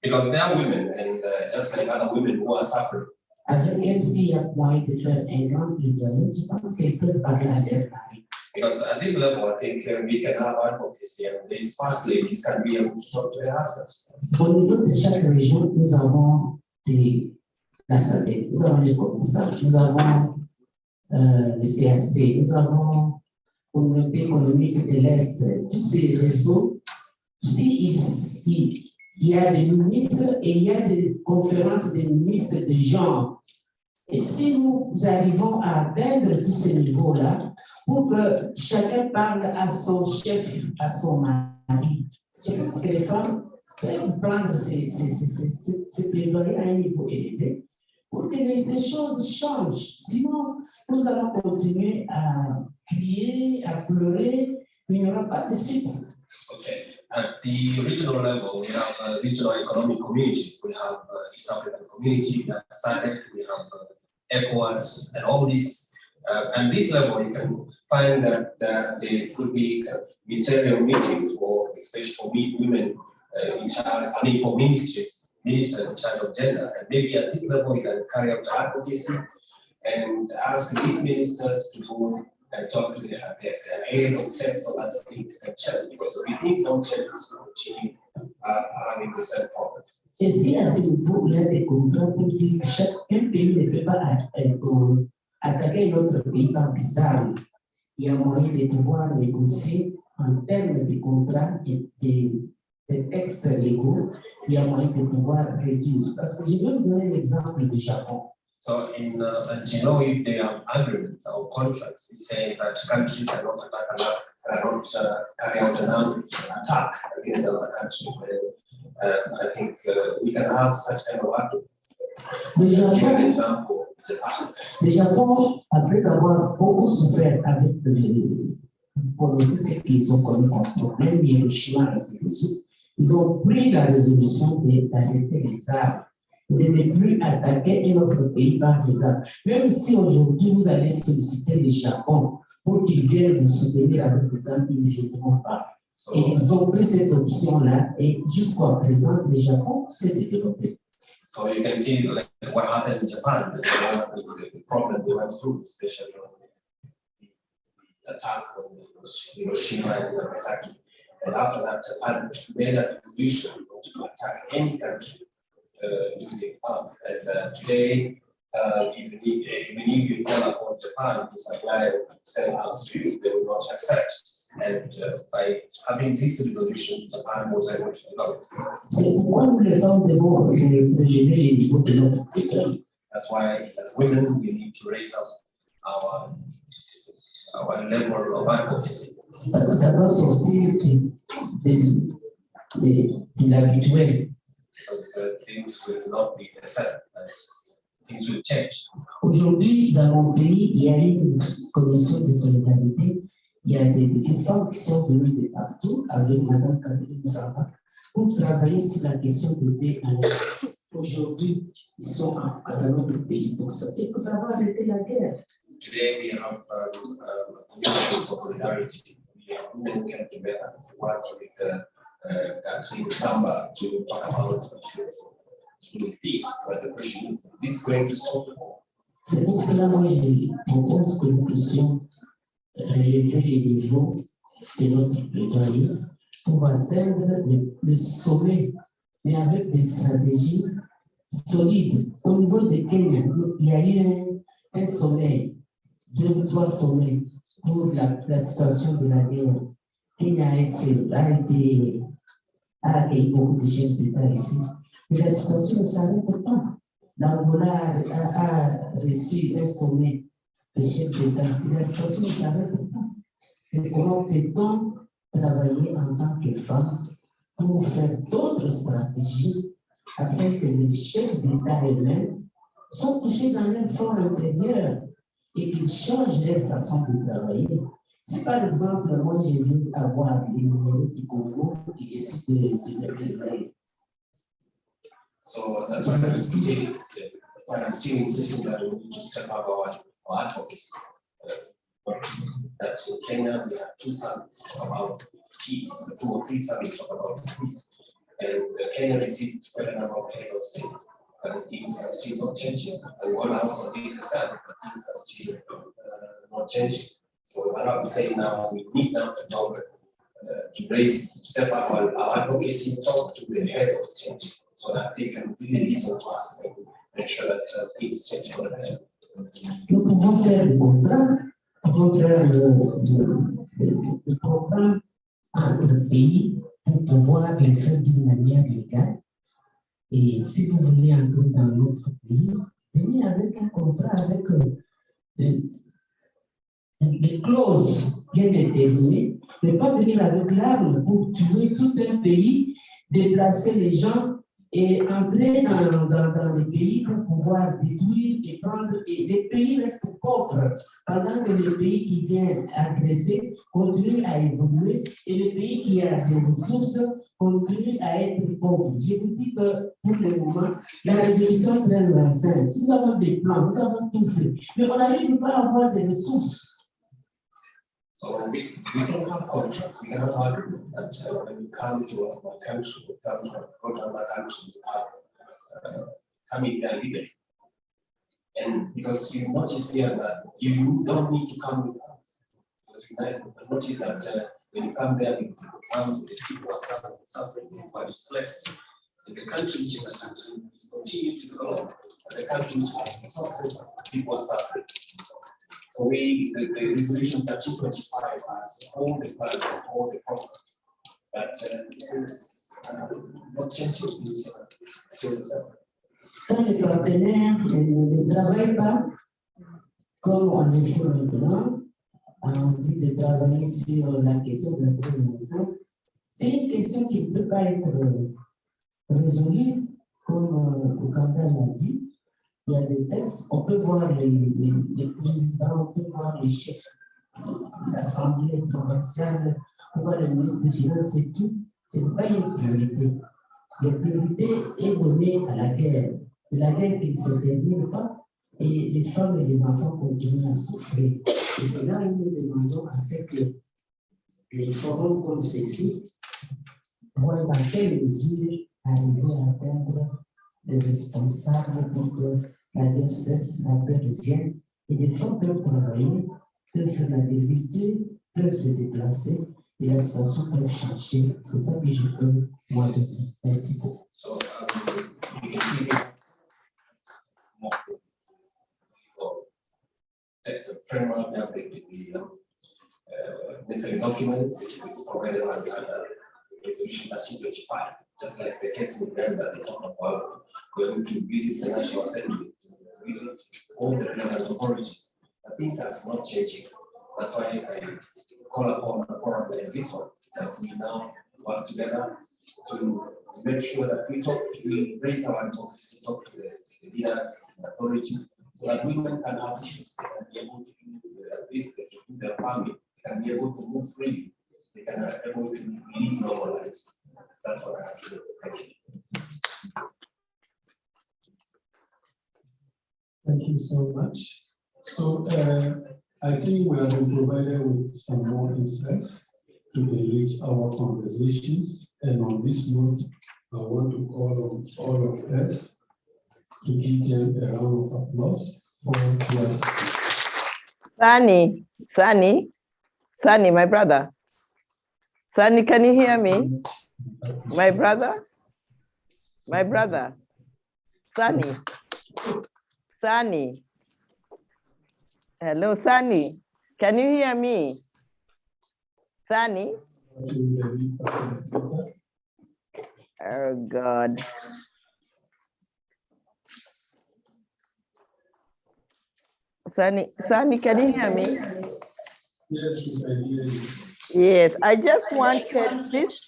Because there are women, and just like other women who are suffering. Avec elles, s'il y a moyen de faire un grand plaidoyer, je pense qu'elles peuvent parler à leur mari. Because at this level, I think we can have advocacy, and these first ladies can be able to talk to their husbands. Au niveau de chaque région, nous avons la SADC, nous avons les commissaires, nous avons le CRC, nous avons la communauté économique de l'Est, tous ces réseaux. Il y a des ministres et il y a des conférences des ministres de genre. Et si nous arrivons à atteindre tous ces niveaux-là, pour que chacun parle à son chef, à son mari, je pense que les femmes peuvent prendre ces plaidoyers à un niveau élevé pour que les choses changent. Sinon, nous allons continuer à crier, à pleurer, il n'y aura pas de suite. Okay. At the regional level, we have regional economic communities. We have East African Community, we have SADC, we have ECOWAS, and all these. And this level, you can find that there could be ministerial meetings, or especially for women in charge, for ministers in charge of gender. And maybe at this level, you can carry out advocacy and ask these ministers to go and talk to their heads of state so that things can change. Because if things don't change, it's going to continue having the same problems. Et si à ce niveau, il y a des contrats pour dire que chaque pays ne peut pas attaquer notre pays par des armes, il y a moyen de pouvoir négocier en termes de contrats et de textes légaux, il y a moyen de pouvoir réduire. Parce que je vais vous donner l'exemple du Japon. So, and you know, if they have agreements or contracts, it's saying that countries cannot carry out an attack against another country. I think we can have such kind of agreement. Give an example, Japan. Le Japon, après avoir beaucoup souffert avec les policiers qu'ils ont connus comme problème, Hiroshima, ainsi de suite, ils ont pris la résolution d'arrêter les armes, de ne plus attaquer un autre pays par les armes. Même si aujourd'hui vous allez solliciter le Japon pour qu'ils viennent vous soutenir avec des armes, ils ne viendront pas. Et ils ont pris cette option-là et jusqu'à présent, le Japon s'est développé. So you can see like what happened in Japan, the problem they went through, especially on the attack on Hiroshima and Nagasaki. And after that, Japan made a resolution to attack any country using arms. And today, even if you call upon Japan to supply or sell arms to you, they will not accept. And by having these resolutions, Japan was able to develop. C'est pourquoi nous les femmes devons relever les niveaux de notre pays. That's why, as women, we need to raise up our level of advocacy. Parce que ça doit sortir de l'habituel. Because things will not be the same. Things will change. Aujourd'hui, dans mon pays, il y a une commission de solidarité. Il y a des femmes qui sont venues de partout avec Mme Catherine Samba pour travailler sur la question de paix en Est. Aujourd'hui, ils sont dans notre pays. Donc, est-ce que ça va arrêter la guerre? Today, we have a commission for solidarity. We have women who came together to work with Catherine Samba to talk about peace. But the question is this going to stop the war? C'est pour cela que je propose que nous puissions relever les niveaux de notre plaidoyer pour atteindre le sommet, mais avec des stratégies solides. Au niveau de Kenya, il y a eu un sommet, 2 ou 3 sommets pour la situation de la guerre. Kenya a accueilli beaucoup de chefs d'État ici. Mais la situation ne s'arrête pas. L'Angola a reçu un sommet de chefs d'État. La situation ne s'arrête pas. Mais comment peut-on travailler en tant que femme pour faire d'autres stratégies afin que les chefs d'État eux-mêmes soient touchés dans leur fort intérieur et qu'ils changent leur façon de travailler? Si par exemple, moi je veux avoir les numéros du Congo et je suis de l'Israël. So that's why I'm still insisting that we need to step up our advocacy. That in Kenya we have 2 summits about peace, 2 or 3 summits about peace. And Kenya received quite a number of heads of state, but things are still not changing. And one also did the same, but things are still not changing. So what I'm saying now, we need now to talk, to step up on our advocacy, talk to the heads of state, so that they can really listen to us and make sure that things change for the better. Nous pouvons faire le contrat, nous pouvons faire le programme entre pays pour pouvoir le faire d'une manière légale. Et si vous voulez entrer dans notre pays, venez avec un contrat avec des clauses bien déterminées, ne pas venir avec l'arme pour tuer tout un pays, déplacer les gens et entrer dans les pays pour pouvoir détruire et prendre. Et les pays restent pauvres pendant que les pays qui viennent agresser continuent à évoluer et les pays qui ont des ressources continuent à être pauvres. Je vous dis que pour le moment, la résolution 1325, nous avons des plans, nous avons tout fait, mais on n'arrive pas à avoir des ressources. So we don't have contracts. We cannot argue that when you come to a country, you come to another country, you have coming there legally. And because you notice here that you don't need to come with us. Because you notice that when you come there, you come with the people who are suffering, but it's less. So the country which is a country is continuing to develop, but the country which has resources, people are suffering. So the resolution 1325 has all the plans, all the programs, but it's not changing this still the same. Quand les partenaires ne travaillent pas comme on le fait maintenant, en vue de travailler sur la question de la présidence, c'est une question qui ne peut pas être résolue, comme Ouganda l'a dit. Il y a des textes, on peut voir les présidents, on peut voir les chefs de l'Assemblée provinciale, on peut voir le ministre des Finances et tout. Ce n'est pas une priorité. La priorité est donnée à la guerre. La guerre qui ne se termine pas et les femmes et les enfants continuent à souffrir. Et c'est là où nous demandons à ce que les forums comme ceci voient dans quelle mesure arriver à atteindre les responsables pour que la guerre cesse, la paix revienne. Et les femmes peuvent travailler, peuvent faire l'agriculture, peuvent se déplacer et la situation peut changer. C'est ça que je peux moi donner. Merci beaucoup. So we can see more the framework now, the necessary documents is provided under resolution 1325. Just like the case in Uganda, they talk about going to visit the National Assembly, to visit all the relevant authorities. But things are not changing. That's why I call upon a forum like this one, that we now work together to make sure that we raise our advocacy, talk to the leaders, the authority, so that women can have peace, they can be able to do at least to do their family, they can be able to move freely, they can be able to live normal lives. That's what I have to do. Thank you. Thank you so much. So I think we have been provided with some more insights to enrich our conversations. And on this note, I want to call on all of us to give them a round of applause for their Sunny, my brother. Sunny, can you hear me? My brother? Sunny. Hello, Sunny. Can you hear me? Sunny? Oh, God. Sunny, can you hear me? Yes, we can hear you. Yes, I just wanted, these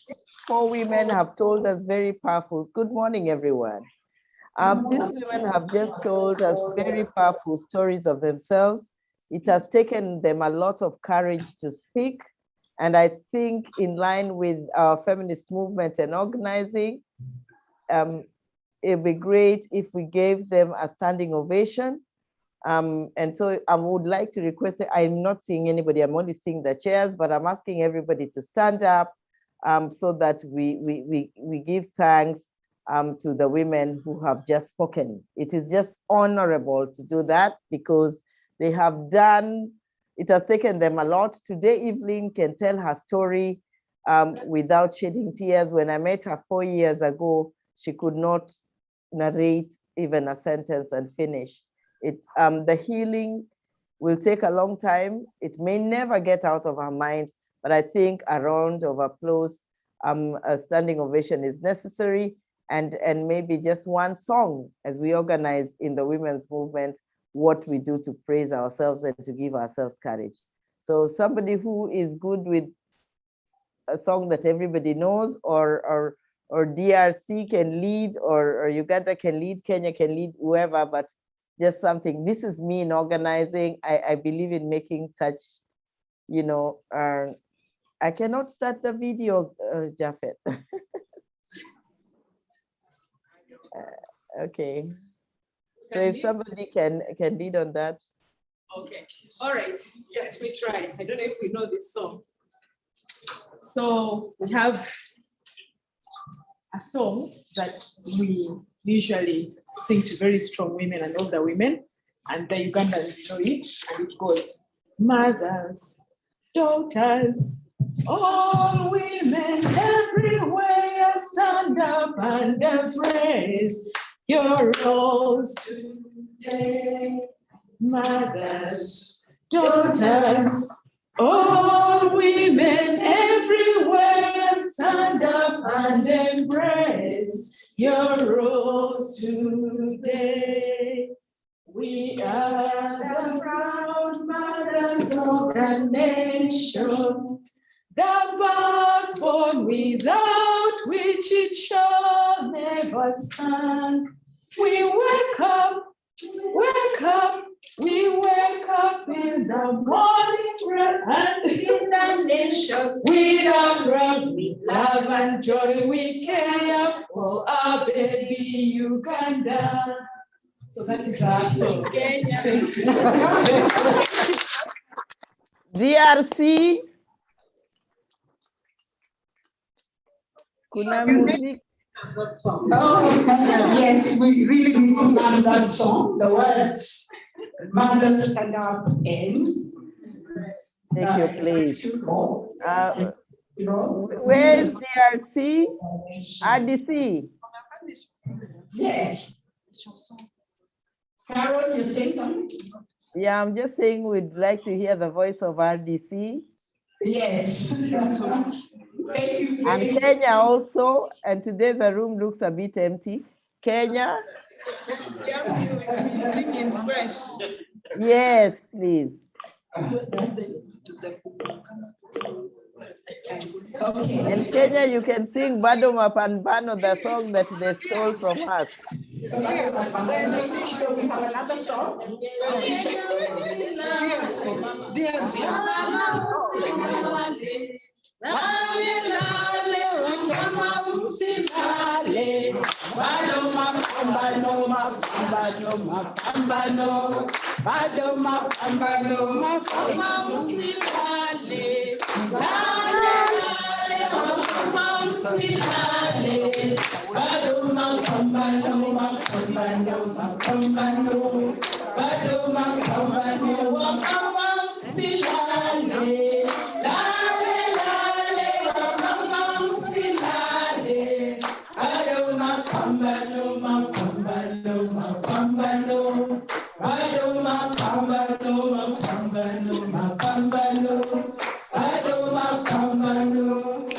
4 women have told us very powerful. Good morning, everyone. These women have just told us very powerful stories of themselves. It has taken them a lot of courage to speak. And I think in line with our feminist movement and organizing, it'd be great if we gave them a standing ovation And so I would like to request, I'm not seeing anybody, I'm only seeing the chairs, but I'm asking everybody to stand up so that we give thanks to the women who have just spoken. It is just honorable to do that because they have done, it has taken them a lot. Today, Evelyn can tell her story without shedding tears. When I met her 4 years ago, she could not narrate even a sentence and finish. The healing will take a long time. It may never get out of her mind, but I think a round of applause, a standing ovation is necessary, and maybe just one song as we organize in the women's movement, what we do to praise ourselves and to give ourselves courage. So somebody who is good with a song that everybody knows, or DRC can lead, or Uganda can lead, Kenya can lead, whoever, but just something. This is me in organizing. I believe in making such, you know, I cannot start the video, Japhet. Okay. So if somebody can lead on that. Okay. All right. Yeah, let me try. I don't know if we know this song. So we have a song that we usually sing to very strong women and older women, and the Ugandans know it, and it goes, mothers, daughters, all women everywhere, stand up and embrace your roles today. Mothers, daughters, all women everywhere, stand up and embrace your roles today. We are the proud mothers of the nation, the backbone without which it shall never stand. We wake up, we wake up in the morning and in the nation. We are proud with love and joy. We care for our baby Uganda. So that is our song. Kenya. DRC. Kuna music. Oh, yes, we really need to learn that song. The words, mothers stand up and. Take your place. Where is DRC? RDC. Yes. Carol, you saying something? Yeah, I'm just saying we'd like to hear the voice of RDC. Yes. Thank you. And Kenya also, and today the room looks a bit empty. Kenya? Yes, please. Okay. And Kenya, you can sing Bado Mapambano, the song that they stole from us. So we have another song.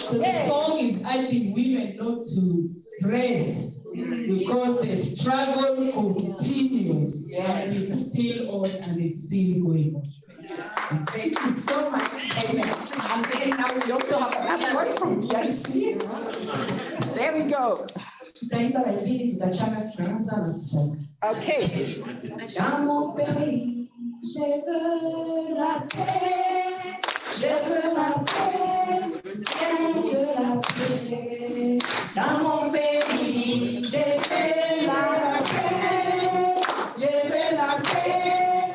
The song is urging women not to rest because the struggle continues and it's still on and it's still going on. Thank you so much. And then now we also have another one from DRC. There we go. Tutaimba lakini tutachana Fransa na Kiswahili. Okay. Dans mon pays, je veux la paix, je veux la paix, je veux la paix. Dans mon pays, je veux la paix, je veux la paix,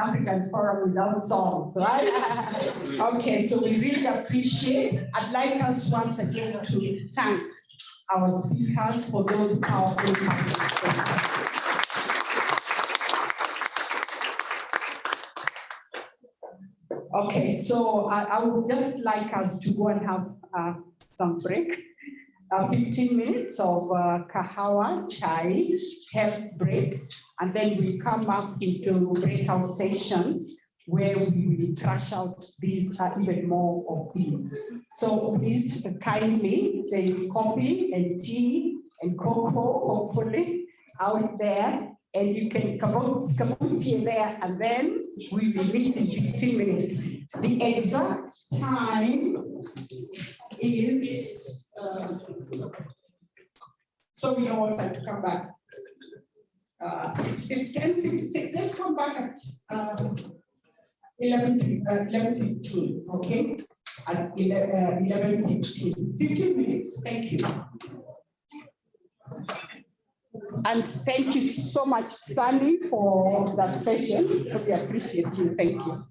African Forum without songs, right? Okay, so we really appreciate. I'd like us once again to thank our speakers for those powerful participants. Okay, so I would just like us to go and have some break. 15 minutes of kahawa, chai, health break, and then we come up into breakout sessions where we will thrash out these, even more of these. So please kindly, there is coffee and tea and cocoa, hopefully, out there. And you can come here there, and then we will meet in 15 minutes. The exact time is, so we know what time to come back. It's 10:56. Let's come back at 11:15, okay? At 11:15. 15 minutes. Thank you. And thank you so much, Sunny, for that session. We appreciate you. Thank you.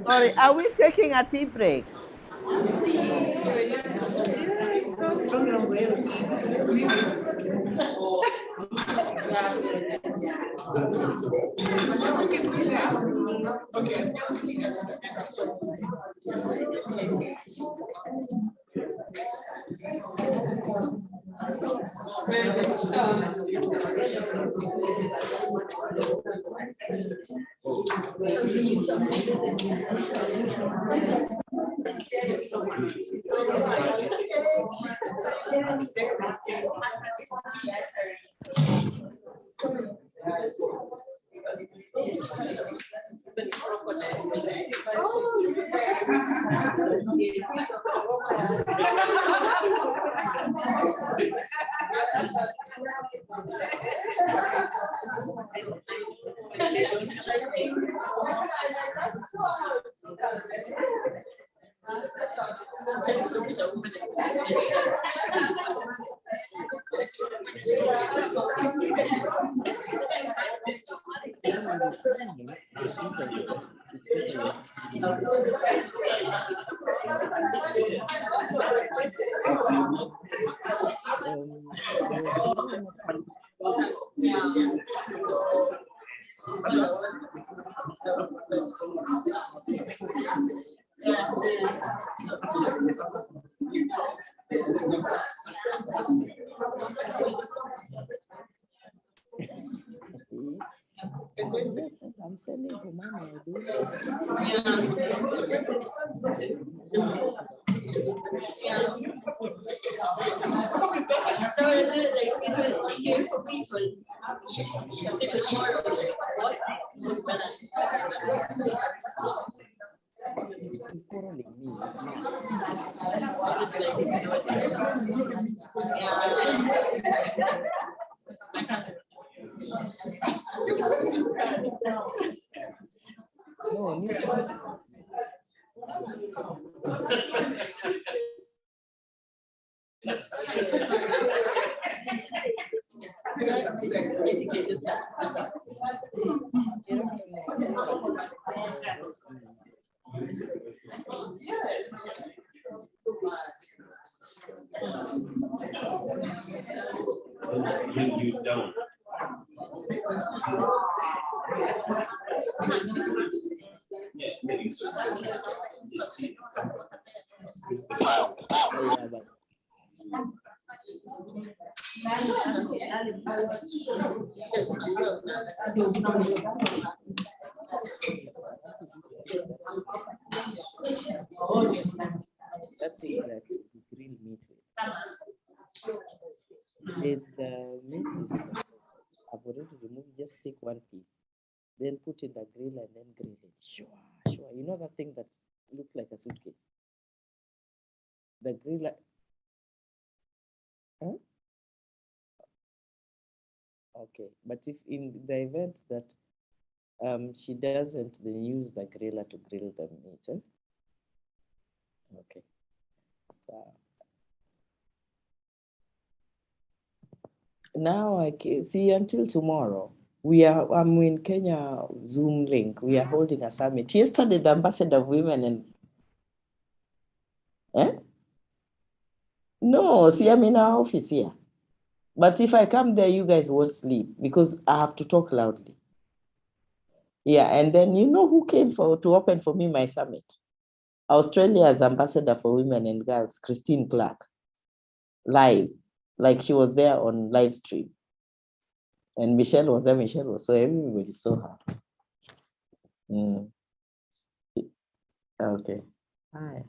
Sorry, are we taking a tea break? I'm sending for money. No, You don't. That's it, that grilled meat. There's the meat is I've already removed, just take one piece, then put in the grill and then grill it. Sure. You know that thing that looks like a suitcase? The grill. Huh? Okay, but if in the event that she doesn't, then use the griller to grill the meat. Eh? Okay. So now I can see until tomorrow. I'm in Kenya Zoom link. We are holding a summit. Yesterday, the ambassador of women and no, see, I'm in our office here. But if I come there, you guys won't sleep because I have to talk loudly. Yeah, and then you know who came to open for me my summit? Australia's ambassador for women and girls, Christine Clark, live, like she was there on live stream. And Michelle was there, so everybody saw her. Okay. Hi.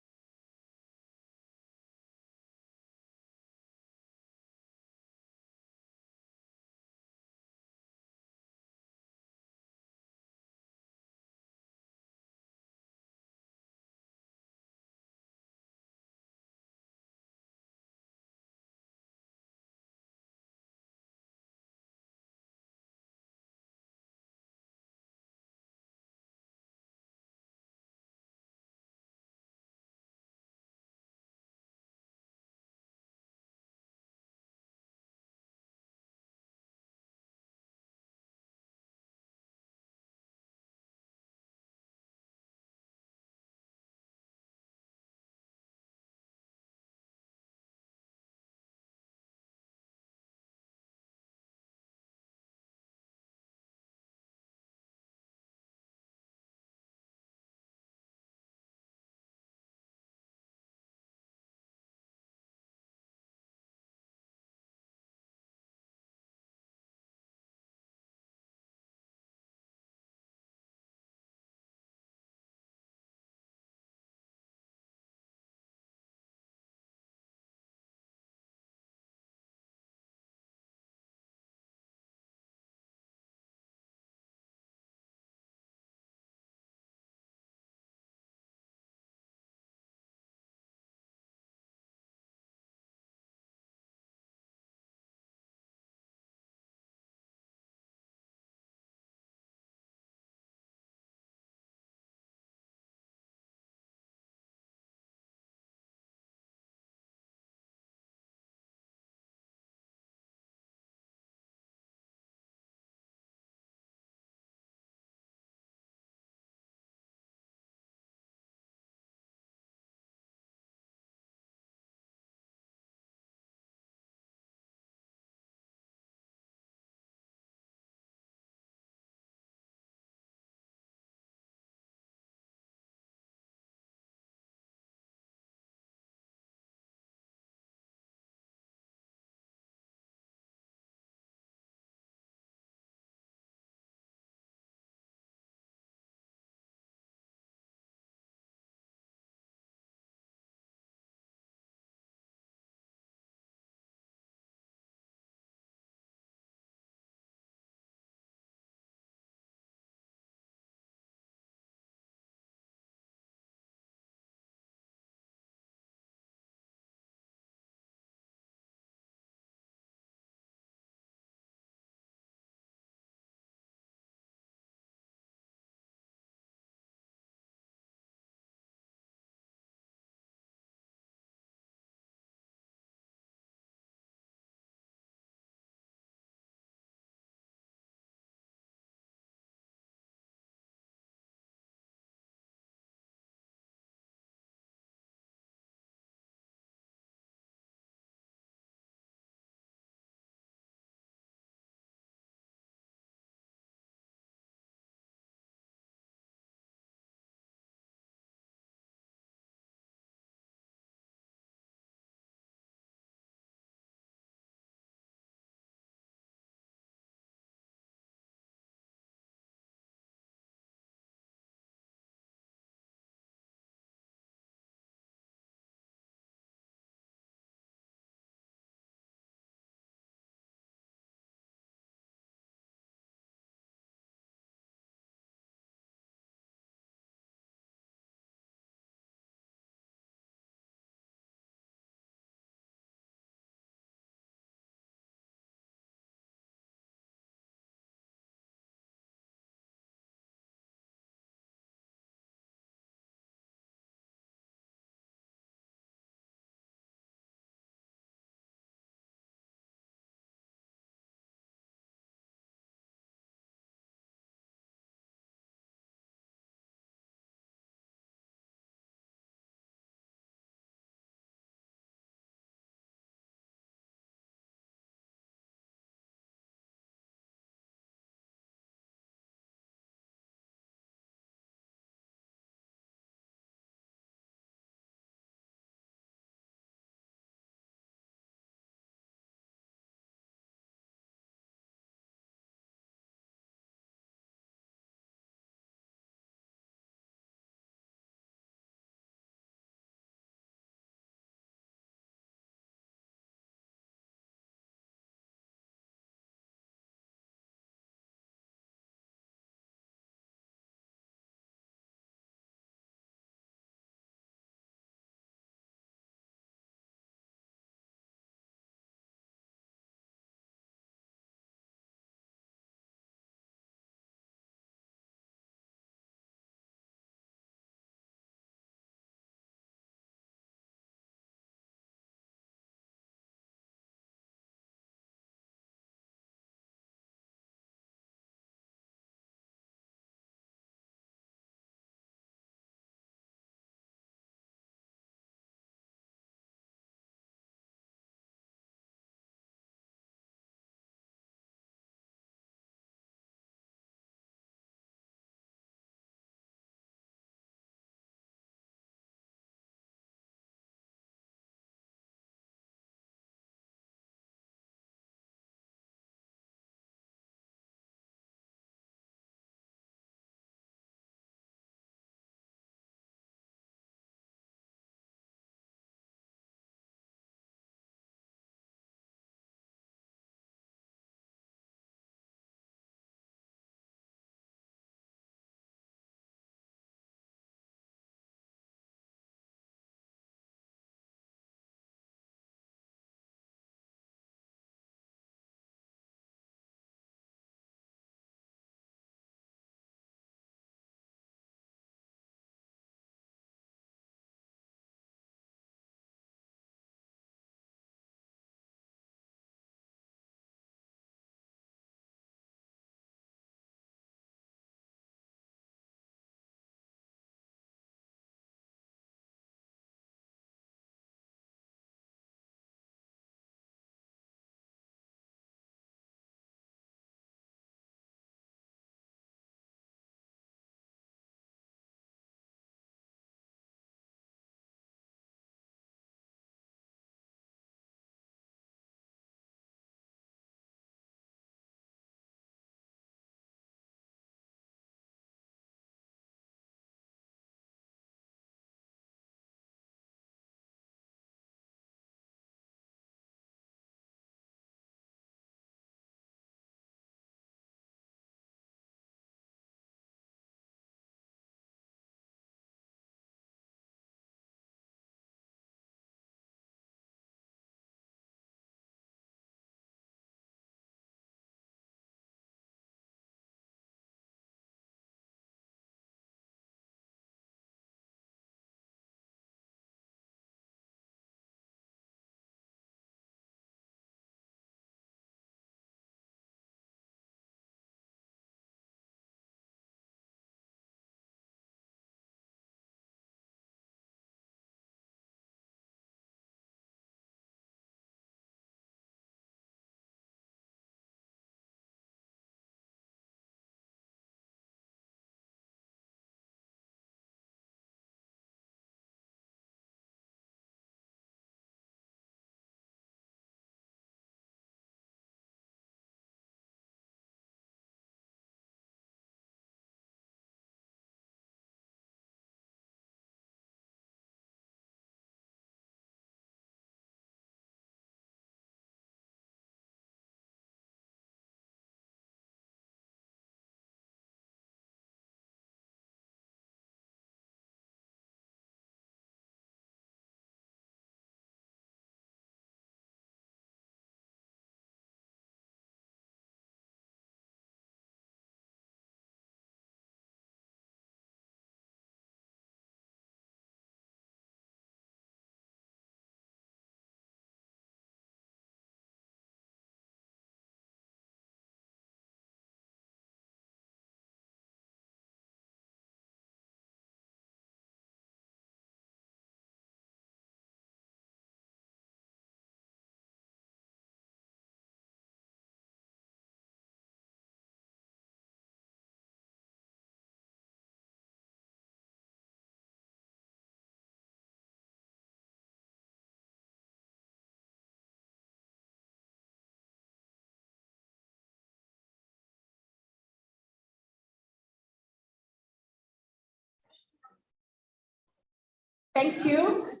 Thank you.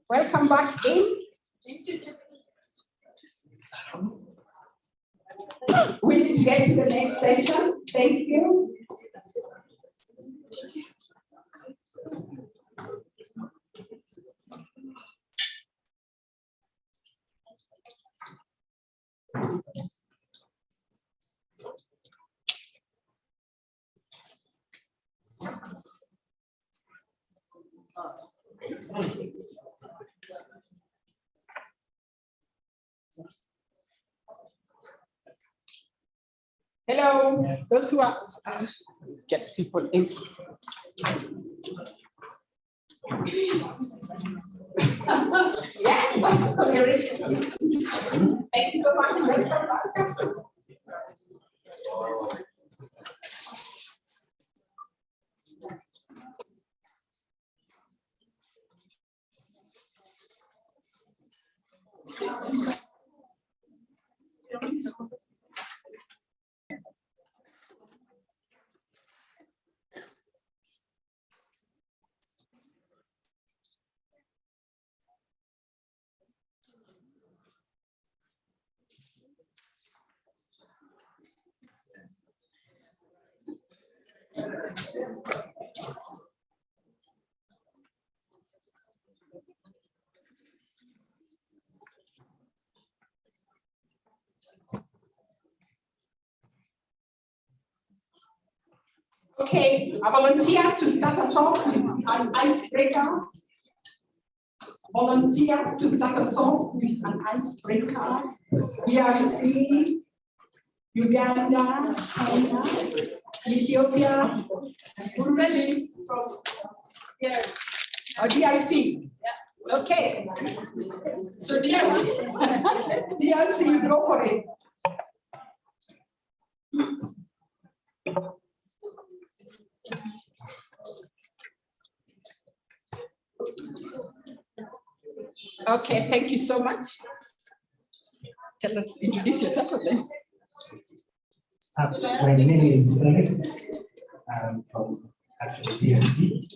Welcome back in. We need to get to the next session. Thank you. Hello, those who are, get people in. Yeah, thank you so much. Welcome back. Okay, a volunteer to start us off with an icebreaker. Volunteer to start us off with an icebreaker. DRC, Uganda, Kenya, Ethiopia, Burundi, from yes, or DRC. Yeah. Okay. So DRC, DRC, you go for it. Okay, thank you so much. Tell us, introduce yourself then. My name is Felix. I'm from actually DRC.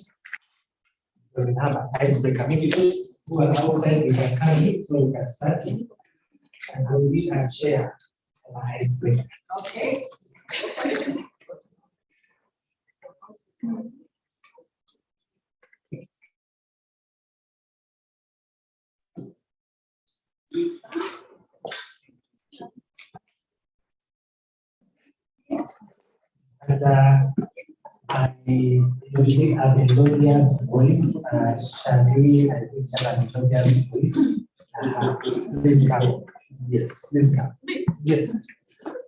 So we have an icebreaker. Maybe those who are outside, we can come in so we can start it. And I will be a chair of an icebreaker. Okay. And I usually have a melodious voice. Shadi, I think I have a melodious voice. Please come. Yes, please come. Yes,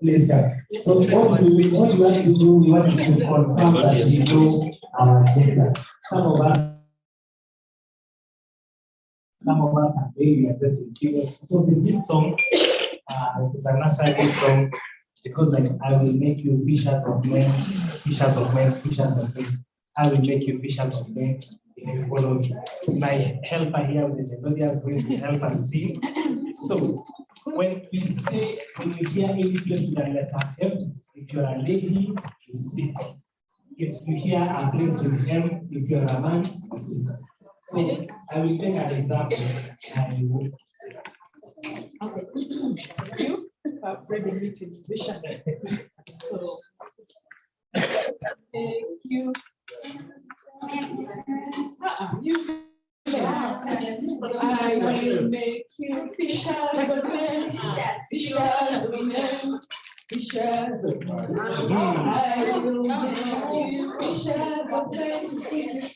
please come. So what we want to do, we want to confirm that we know our agenda. Some of us are very addressing keywords. So with this song, it's a nursery song. Because like I will make you fishers of men, fishers of men, fishers of men. I will make you fishers of men if you follow me. My helper here with the melodious voice will help us sing. So when we say, when you hear any place with a letter F, if you're a lady, you sit. If you hear a place with M, if you're a man, you sit. So I will take an example. I will Okay. You have ready me to musician. So thank you. You. I will make you fishers of men, fishers of men, fishers of men. I will make you fishers of men.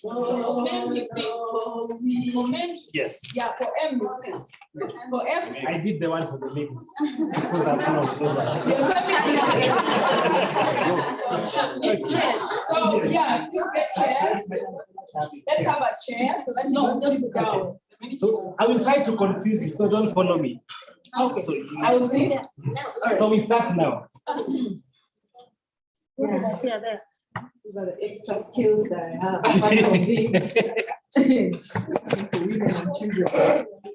For men, you sing. For men, yes. Yeah, for M, you sing. For F, I did the one for the ladies because I'm one of those. So yeah, please get chairs. Let's have a chair so that you don't sit down. So I will try to confuse you, so don't follow me. Okay. So I will see. So we start now. Yeah. These are the extra skills that I have. Apart from being women and children.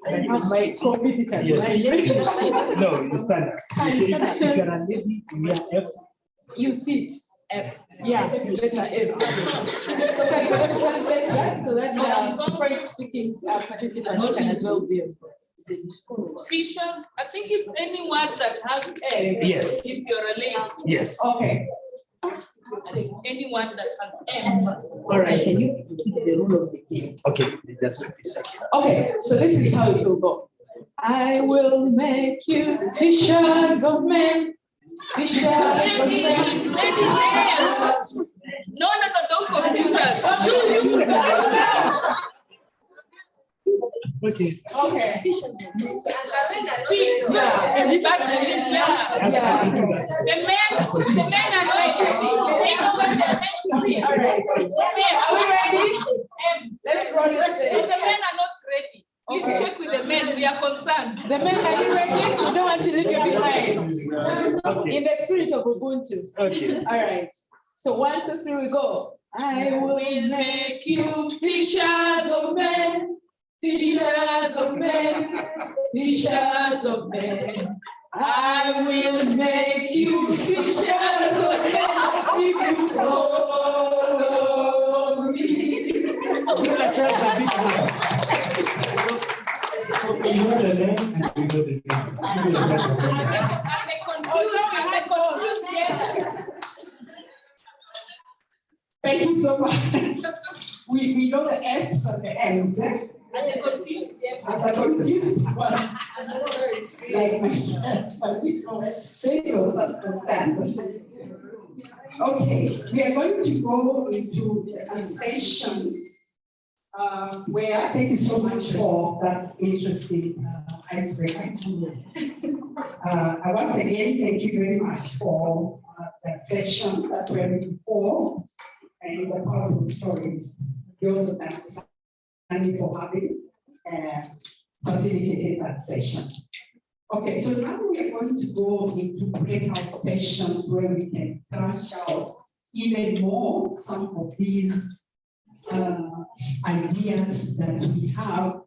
I have my competitors. Yes. No, you stand up. If you're a lady, you are F. You sit. F. Yeah, letter F. So can someone translate that so that French speaking participants can as well be involved? Fishers, I think it's any word that has M. Yes. If you're a lady. Yes. Okay. Anyone that has M. All right. Can you keep the rule of the game? Okay, that's what we said. Okay, so this is how it will go. I will make you fishers of men. Fishers of men. No, don't confuse us. Okay. Okay. Yeah. The men are not ready. All right. Are we ready? Let's roll it So there. the men are not ready. Please Okay. check with the men. We are concerned. The men, are you ready? We don't want to leave you behind. Okay. In the spirit of Ubuntu. Okay. All right. So 1, 2, 3, we go. I will make you fishers of men. Fishers of men. Fishers of men. I will make you fishers of men. If you follow me. So we know the name and we know the name. Thank you so much. We know the F's and the M's. And they confused. And the confused one, like myself, but we know it. So you understand. Okay, we are going to go into a session where, thank you so much for that interesting icebreaker. I once again thank you very much for that session that we had before and the powerful stories. We also thank Sandy for having facilitated that session. Okay, so now we are going to go into breakout sessions where we can thrash out even more some of these ideas that we have,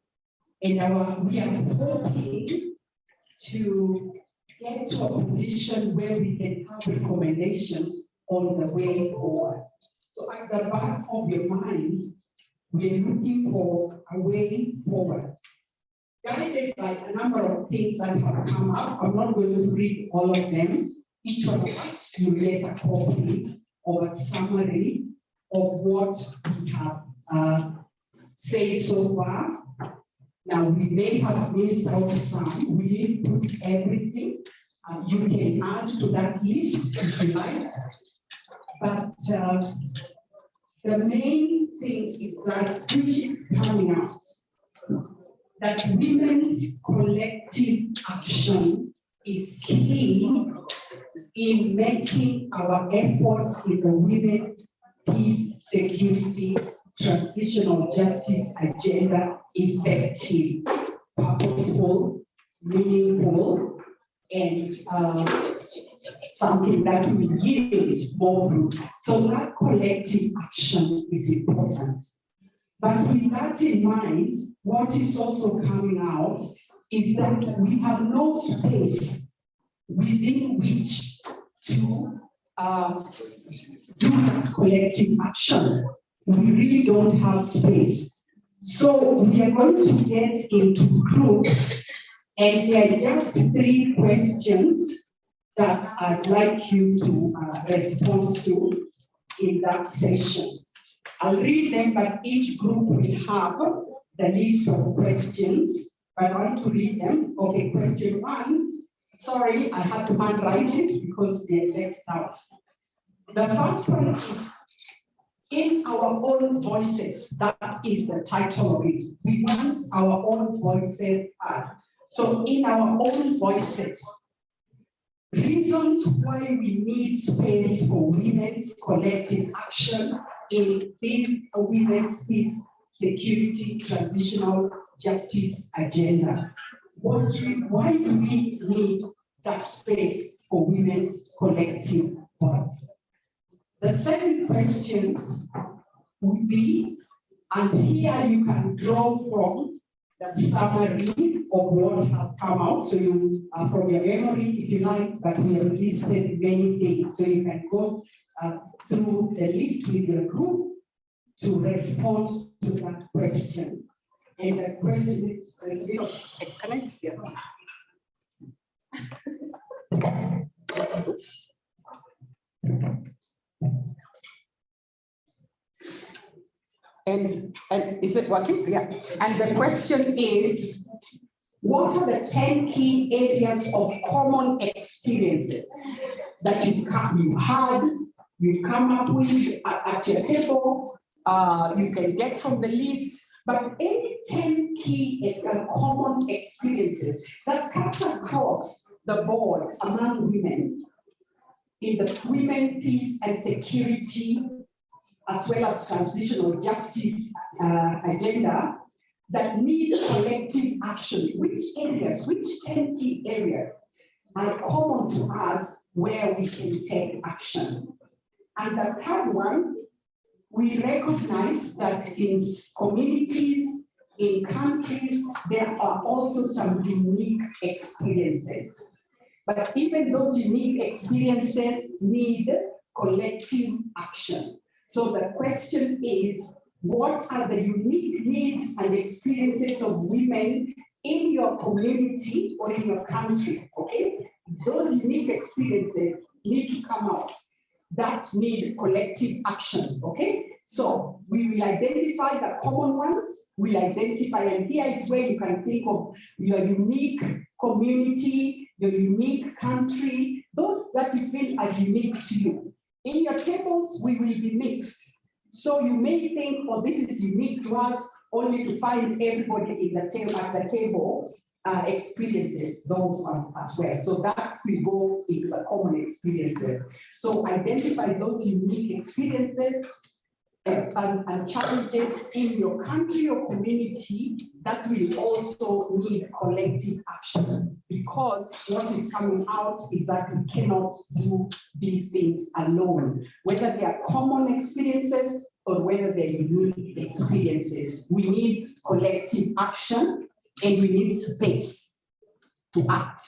and we are hoping to get to a position where we can have recommendations on the way forward. So at the back of your mind, we're looking for a way forward, guided by a number of things that have come up. I'm not going to read all of them. Each of us will get a copy of a summary of what we have said so far. Now, we may have missed out some. We didn't put everything. You can add to that list if you like. But the main thing is that, which is coming out, that women's collective action is key in making our efforts in the women, peace, security, transitional justice agenda effective, purposeful, meaningful, and something that will yield more fruit. So that collective action is important. But with that in mind, what is also coming out is that we have no space within which to do that collective action. We really don't have space. So we are going to get into groups, and there are just 3 questions that I'd like you to respond to in that session. I'll read them, but each group will have the list of questions. But I want to read them. Okay, question 1. Sorry, I had to handwrite it because we are left out. The first one is, in our own voices. That is the title of it. We want our own voices heard. So in our own voices, reasons why we need space for women's collective action in this women's peace, security, transitional justice agenda. Why do we need that space for women's collective voice? The second question would be, and here you can draw from the summary of what has come out. So you, from your memory, if you like, but we have listed many things. So you can go through the list with your group to respond to that question. And the question is, there's a bit of, can I use the other one? Oops. And is it working? Yeah. And the question is, what are the 10 key areas of common experiences that you've come up with at your table? You can get from the list, but any 10 key common experiences that cuts across the board among women in the women, peace and security, as well as transitional justice agenda that need collective action. Which areas, which 10 key areas are common to us where we can take action? And the third one, we recognize that in communities, in countries, there are also some unique experiences. But even those unique experiences need collective action. So the question is, what are the unique needs and experiences of women in your community or in your country, okay? Those unique experiences need to come out that need collective action, okay? So we will identify the common ones, we'll identify, and here is where you can think of your unique community, your unique country, those that you feel are unique to you. In your tables, we will be mixed. So you may think, oh, this is unique to us, only to find everybody in the table at the table experiences those ones as well. So that will go into the common experiences. So identify those unique experiences and challenges in your country or community that will also need collective action, because what is coming out is that we cannot do these things alone, whether they are common experiences or whether they're unique experiences. We need collective action and we need space to act.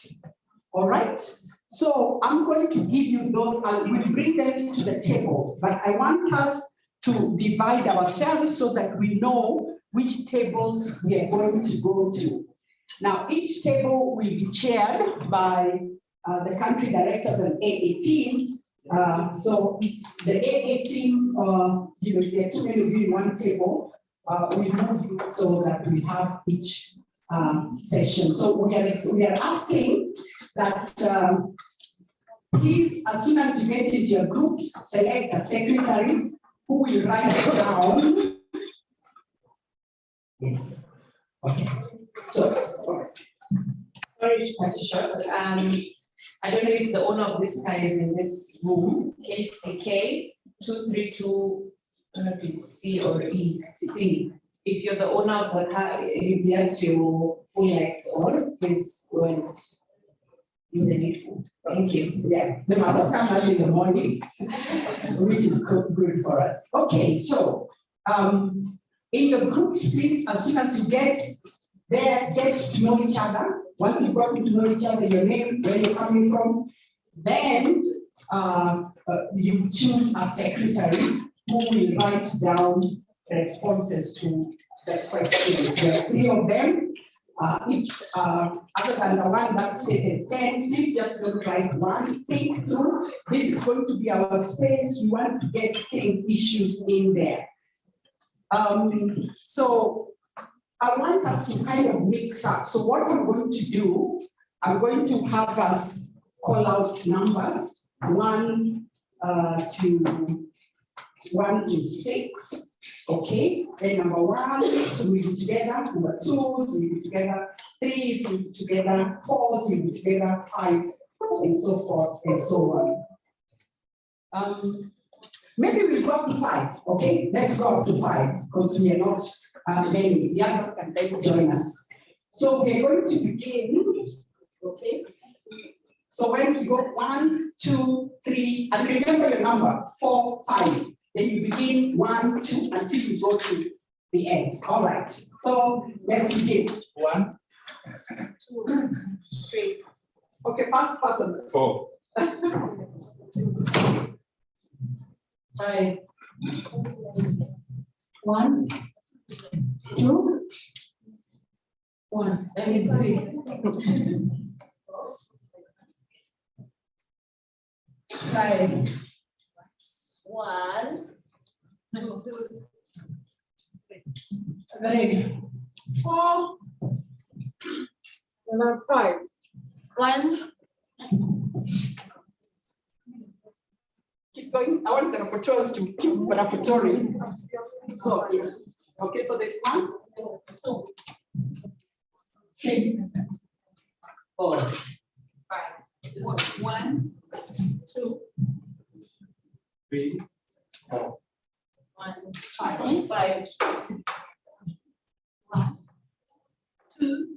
All right? So I'm going to give you those, and we'll bring them to the tables, but I want us to divide ourselves so that we know which tables we are going to go to. Now, each table will be chaired by the country directors and AA team. So the AA team, if there are too many of you in one table, we move you so that we have each session. So we are asking that please, as soon as you get into your groups, select a secretary who will write down. Yes. Okay. So, sorry to cut you short. I don't know if the owner of this car is in this room. KCK 232 C or E. C. If you're the owner of the car, you've left your full lights on, please go and do the needful. Thank you. Yeah, they must have come early in the morning, which is good for us. Okay, so in your groups, please, as soon as you get there, get to know each other. Once you've gotten to know each other, your name, where you're coming from, then you choose a secretary who will write down responses to the questions. There are 3 of them. Each, other than the one that's stated 10, please just don't write one. Think through. This is going to be our space. We want to get things, issues in there. So I want us to kind of mix up. So what I'm going to do, I'm going to have us call out numbers 1 to 6. Okay, then number 1 we do together, number 2 we do together, 3 we do together, 4 we do together, 5, and so forth and so on. Maybe we'll go up to 5. Okay, let's go up to 5 because we are not many. The others can then join us. So we're going to begin. Okay, so when we go 1, 2, 3, and remember your number 4, 5. Then you begin 1, 2 until you go to the end. All right. So let's begin. 1, 2, 3. Okay, first person. 4. 5. 1, 2, 1, and 3. 5. 1, 2, 3, 4, and 5. 1. Keep going. I want the rapporteurs to keep rapporteuring. So, yeah. Okay, so there's 1, 2, 3, 4, 5. 1, 2, 3, 4. 1, 5. 5. 1, 2.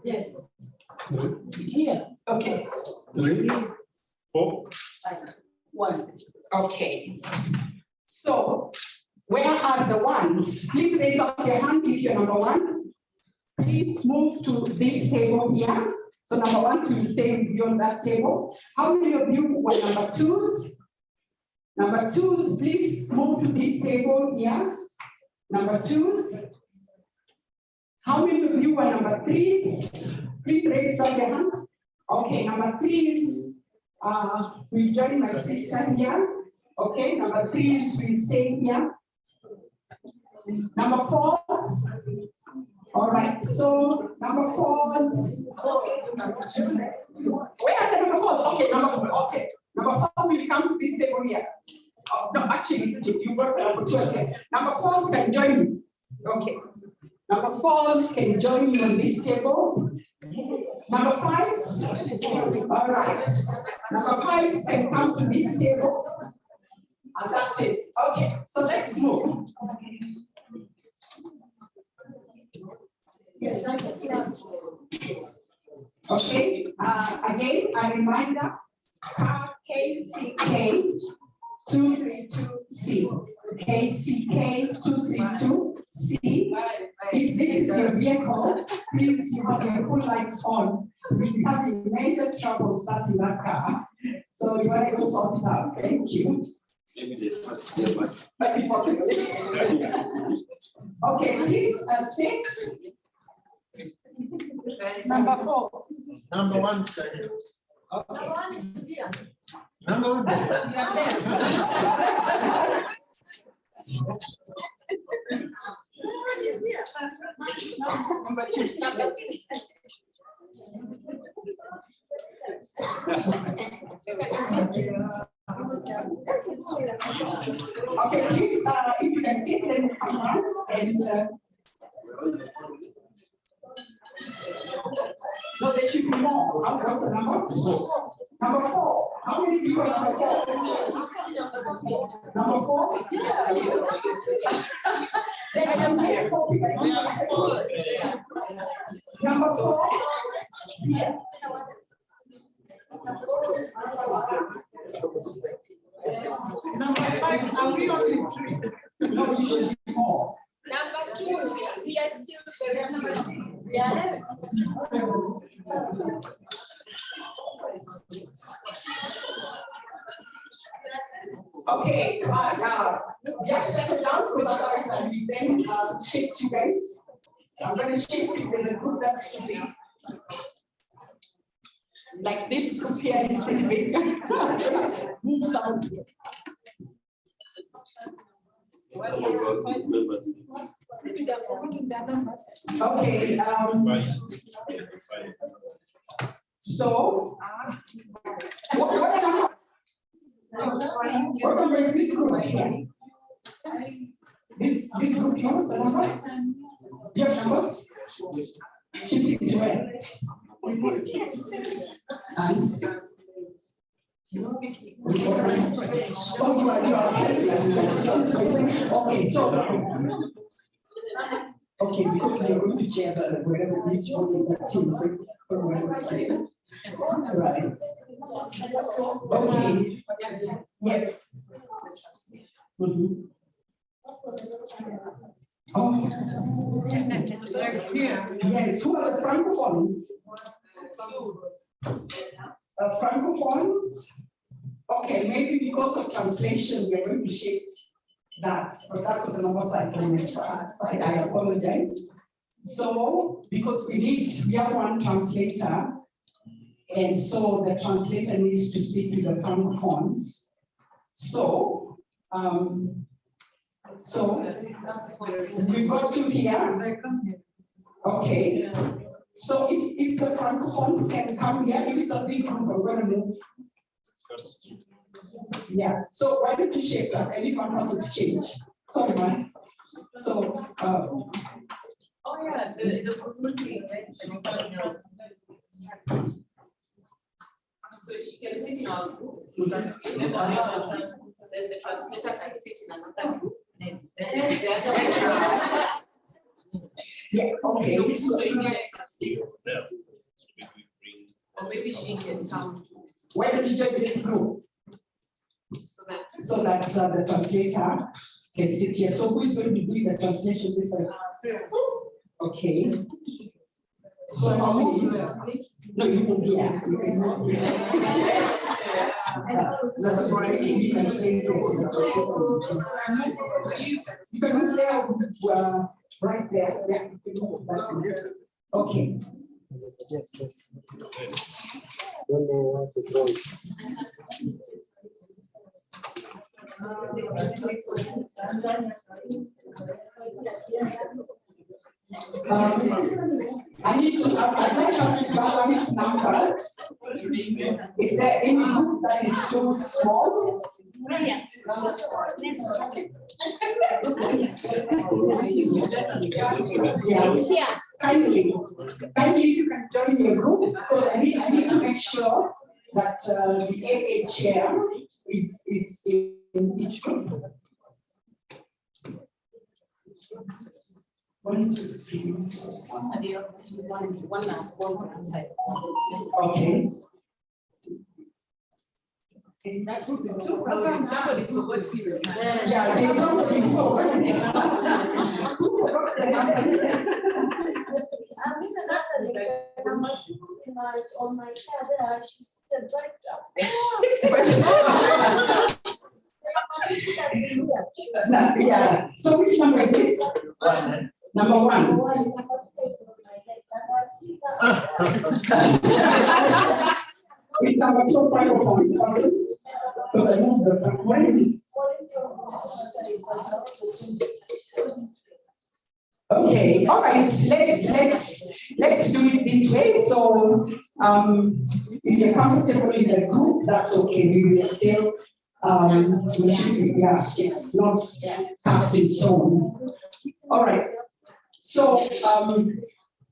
Yes. Here. Okay. 3, 4. 1. Okay. So, where are the ones? Please raise up your hand if you're number 1. Please move to this table here. So number 1 will stay with you on that table. How many of you were number 2s? Number 2s, please move to this table here. Number 2s. How many of you were number 3s? Please raise up your hand. Okay, number 3s, will join my sister here. Okay, number 3s will stay here. Number 4s. All right, so number 4s. Where are the number 4s? Okay, number 4. Okay, number 4s will come to this table here. Oh, no, actually, you brought the number 2s here. Number 4s can join me. Okay. Number 4s can join me on this table. Number 5s. All right. Number 5s can come to this table. And that's it. Okay, so let's move. Yes, okay, again, a reminder, KCK 232C. KCK 232C. If this is your vehicle, please, you have your full lights on. We're having major trouble starting that car. So you want to go sort it out. Thank you. Maybe the first year, but Possibly. Okay, please sit. Number 4. number 1 is Okay. number 1. Number 2, stop it. Okay, please, if you can sit, then come on and no, there should be more. What's the number? 4. Number 4. How many people are number 4? Number 4? There are many 4 people. Number 4? Yeah. Number 5, are we only 3? No, you should be more. Number 2, we are still very few. Yes. Okay, just settle down because otherwise I will then shift you guys. I'm going to shift you with a group that's too big. Like this group here is pretty big. Move some. Okay. So, what number is this group here? This group here, what's the number? Your numbers? Shift it to where? And oh, you are okay, so okay, because you're going to chair the wherever each one of the teams, right? Okay, yes. Yes, who are the Francophones? Francophones? Okay, maybe because of translation, we're going to shift that, but that was an oversight on my side, I apologize. So, because we have one translator, and so the translator needs to speak to the Francophones. So, we've got two here. Okay. So if the Francophones can come here, if it's a big group, we're going to move. Yeah. So why don't you shape that? I need one person to change. Sorry, man. So. Oh yeah, the so she can sit in our group, then the translator can sit in another group. Yeah, okay. Or maybe she can come. Why don't you join this group? So that the translator can sit here. So who is going to be doing the translation this way? Okay. So how many? No, you will be here. You can not be here. That's why you can stay there. You can move there, right there. Yeah, you can move back. Okay. Yes, yes. Don't know how to draw it. I need to, I'd like us to balance numbers. Is there any group that is too small? Yeah, kindly you can join your group because I need to make sure that the AA chair is in each group. 1, 2, 3. One last one side. Okay. That group is too crowded. Somebody forgot his. Yeah, there's somebody who forgot. On my chair there, she's right. Yeah. So which number is this? Number 1. It's number 2 microphone. Because I know the one. Okay, all right, let's do it this way. So if you're comfortable in the group, that's okay. We will still we should be, yeah, it's not cast in stone. All right. So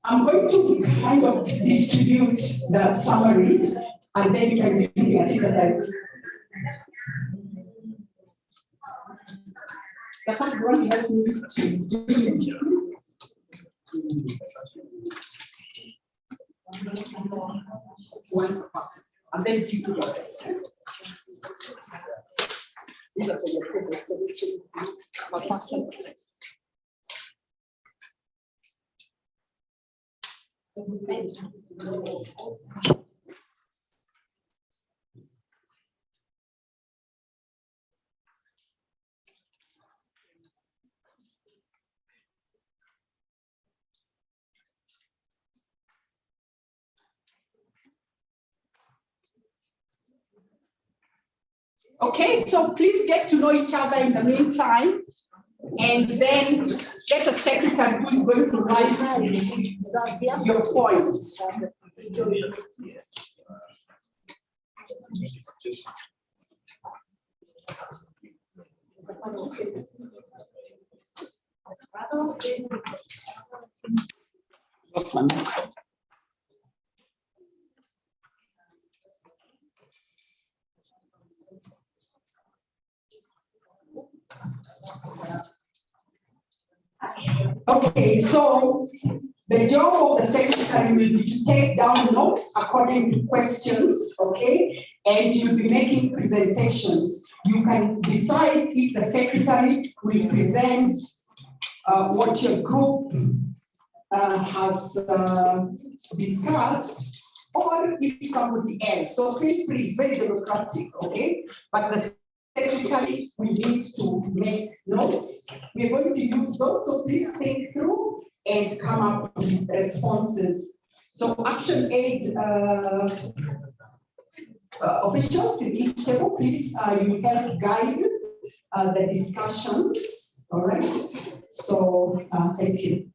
I'm going to kind of distribute the summaries and then you can review it because I does someone help me to do it? One person, and then you do the rest. These are the tables, so we should do a person. Okay, so please get to know each other in the meantime, and then get a secretary who is going to write your points. Last one. Okay, so the job of the secretary will be to take down notes according to questions, okay? And you'll be making presentations. You can decide if the secretary will present what your group has discussed, or if somebody else. So feel free, it's very democratic, okay? But the secretary, we need to make notes. We're going to use those, so please think through and come up with responses. So Action Aid officials in each table, please, you help guide the discussions, all right? So thank you.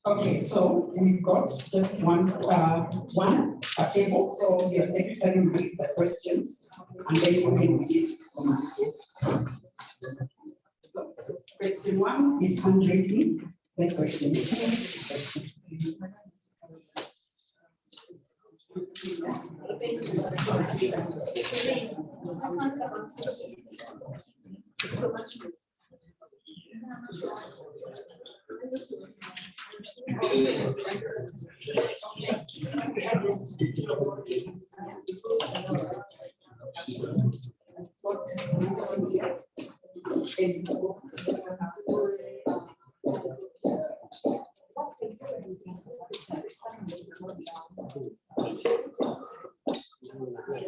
Okay, so we've got just one table, so the secretary will read the questions, and then we can read some answers. Question 1 is handwritten. The question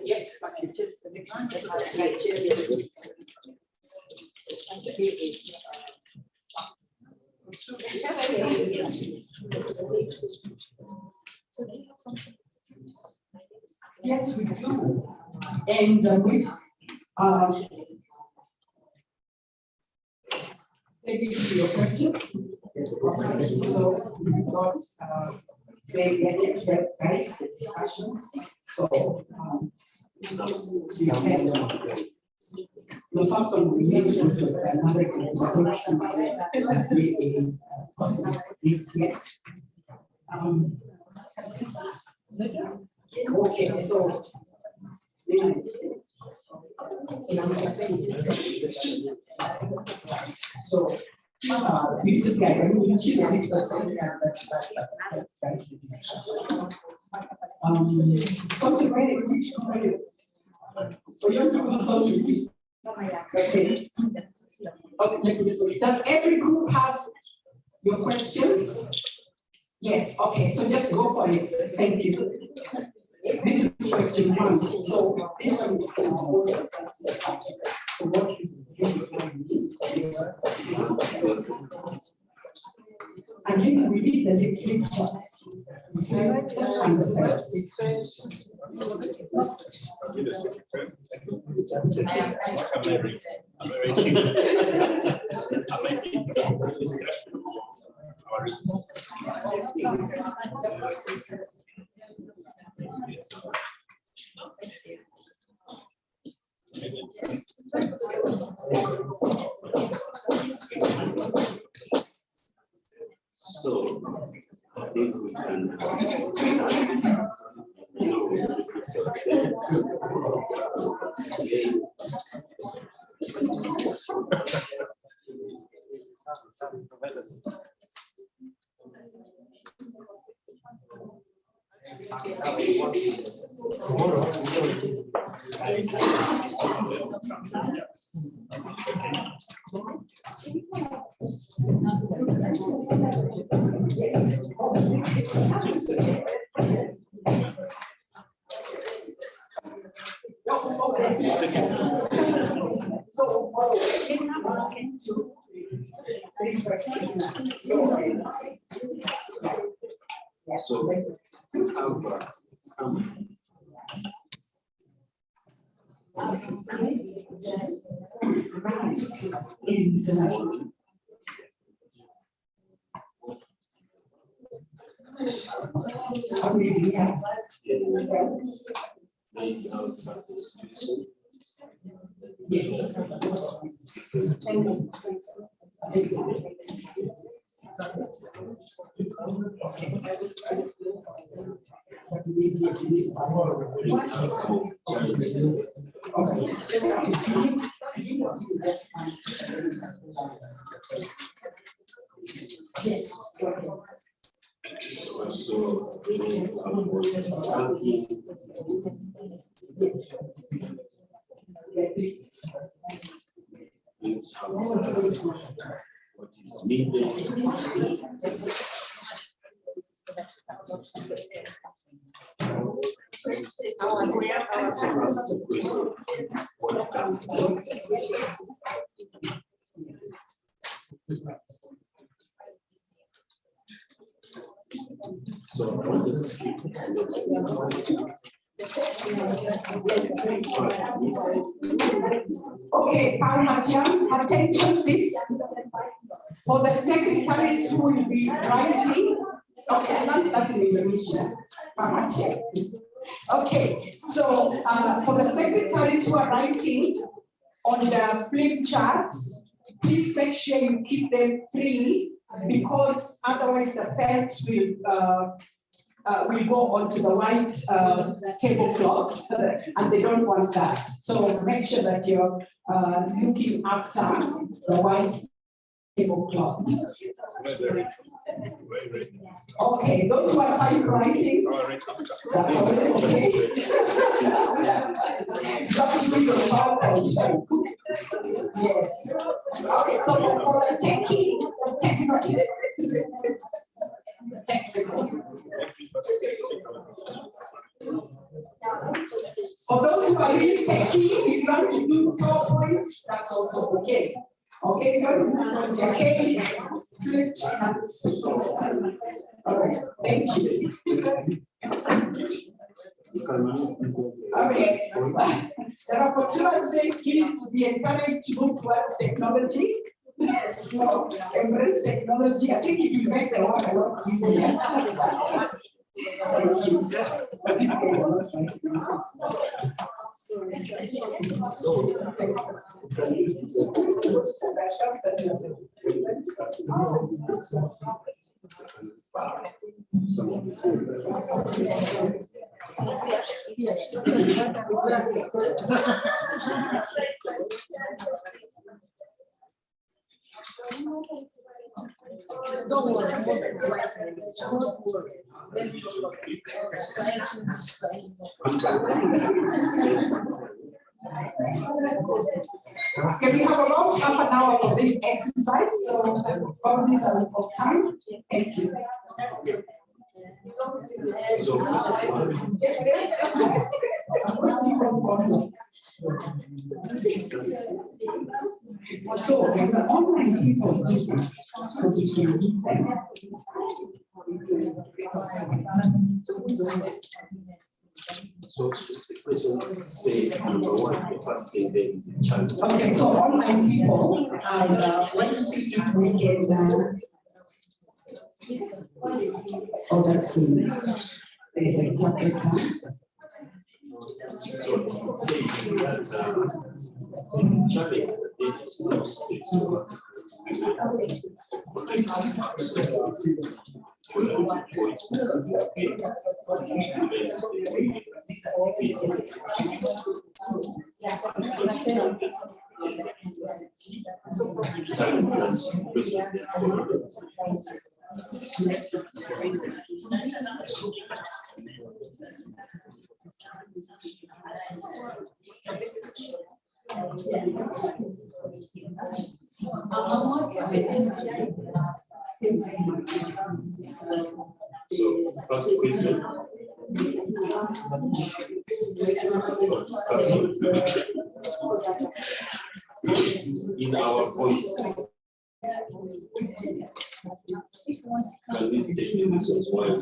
yes, but it is the criteria. Yes, we do. And thank you for your questions. So we've got say the discussions. So we have no something we need to another okay, so we just get something very so you have to do something. Okay. Okay, does every group have your questions? Yes, okay, so just go for it. Thank you. This is question 1. So this one is so what is and then we read the next charts. And the first. So I think we can Yes. So Okay, Parmatian, attention please. For the secretaries who will be writing, okay, I learned that in Indonesia, Parmatian. Okay, so for the secretaries who are writing on the flip charts, please make sure you keep them free because otherwise the felt will go onto the white tablecloth and they don't want that. So make sure that you're looking after the white tablecloth. Okay, those who are typewriting, that's also okay. Just read the PowerPoint. Yes. Okay, so for the technical. For those who are really techy, if you want to do PowerPoint, that's also okay. Okay, okay, flip charts. All right, thank you. Okay, the rapporteur said please be encouraged to move towards technology. So embrace technology. I think it will make the work a lot easier. Thank you. Don't worry. Okay, we have about half an hour for this exercise, so probably a lot of time. Thank you. So, when the online people do this, because you can read them. So the question say number one, the first thing there is the challenge. Okay, so online people, I want to see if we can. Oh, that's good. There's a pocket. So say that challenge first question. In our voice, can we take this one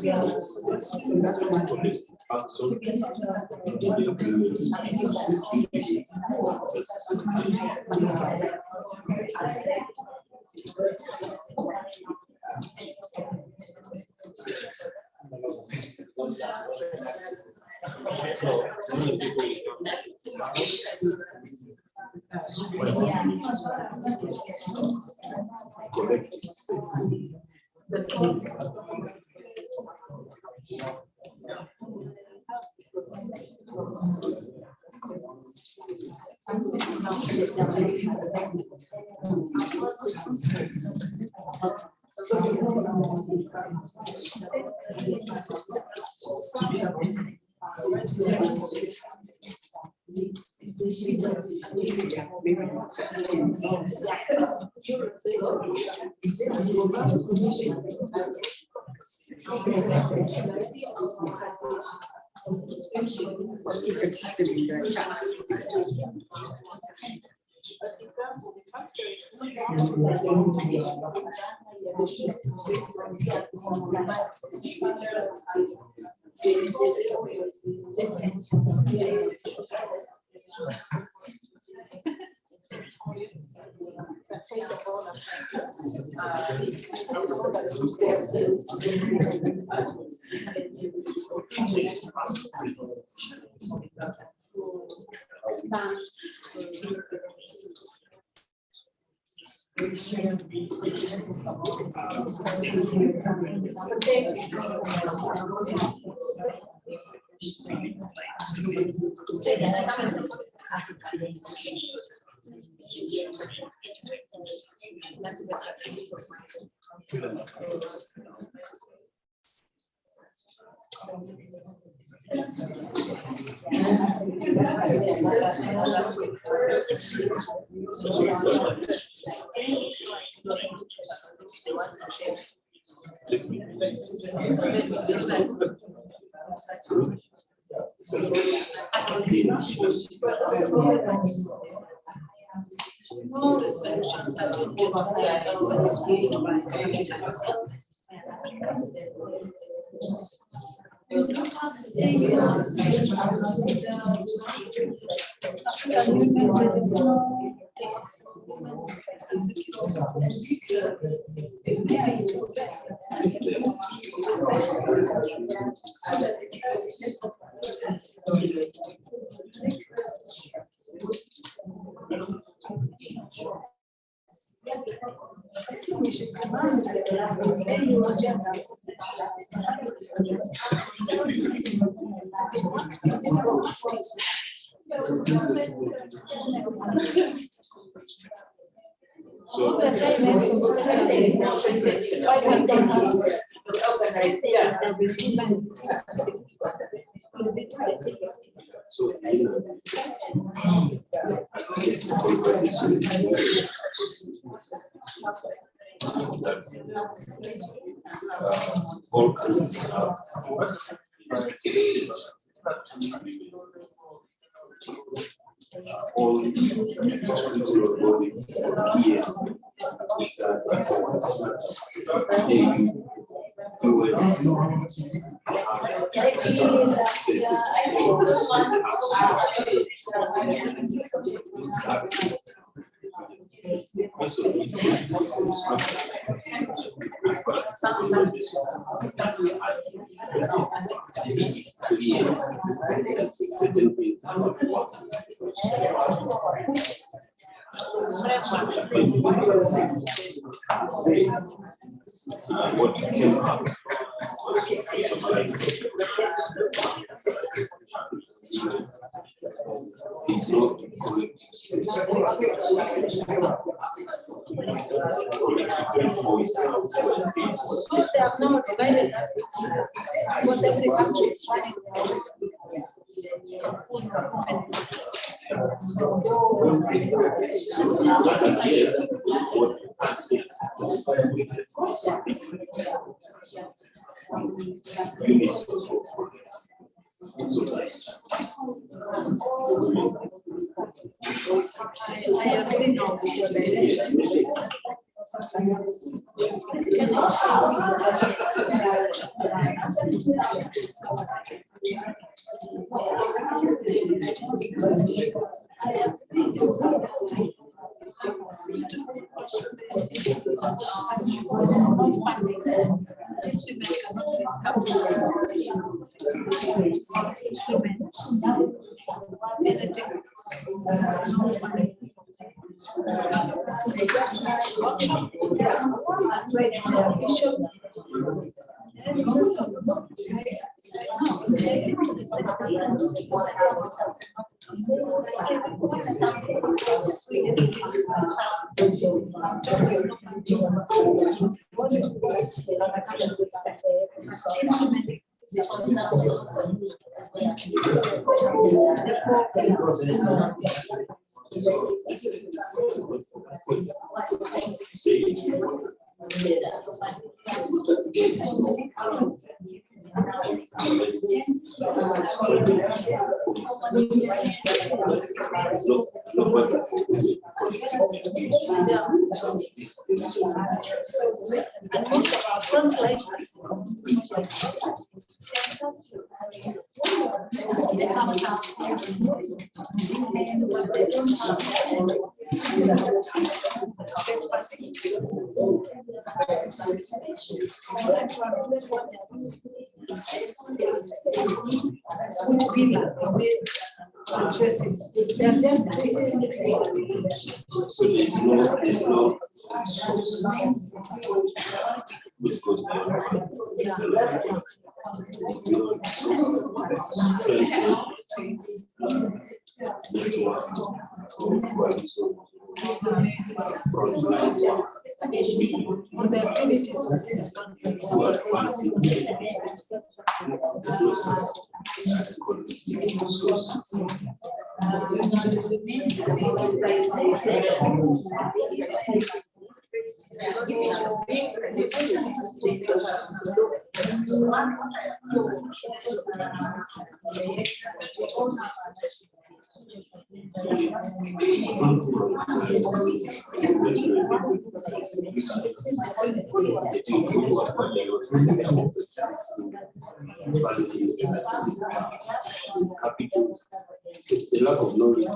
The lack of knowledge,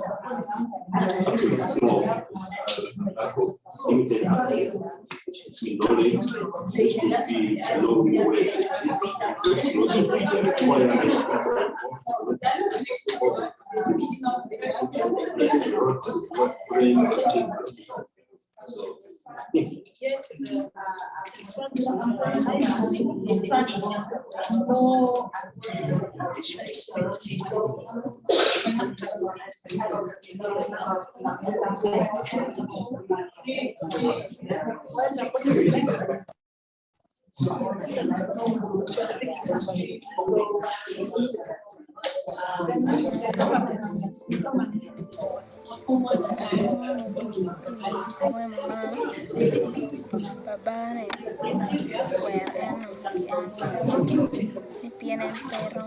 lack of limited access to knowledge, to be knowing where it is. So, Babane, where en pien en perro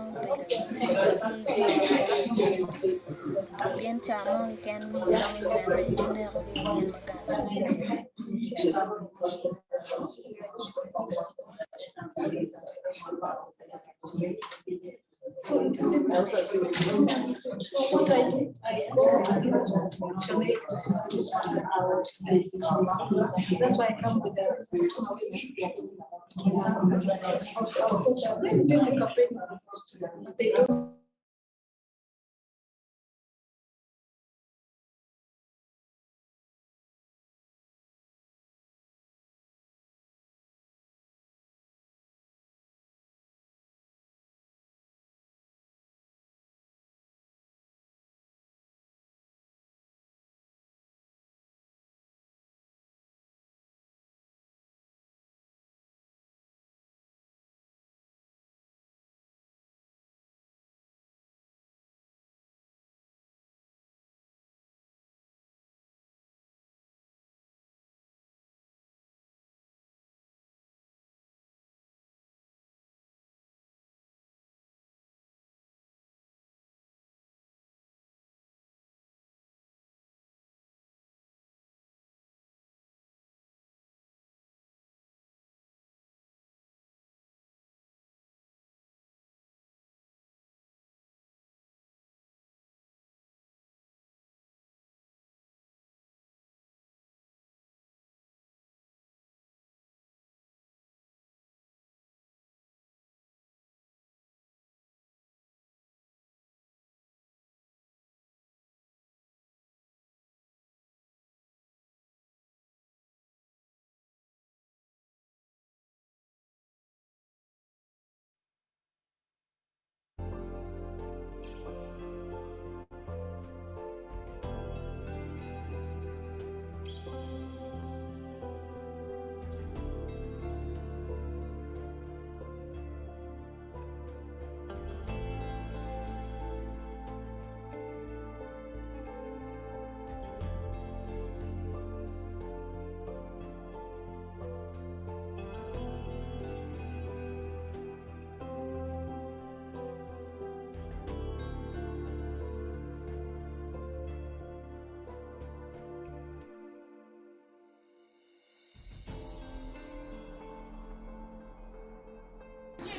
pien chamo can be some men never So it isn't so what I do, I to make that's why I come with the basic they do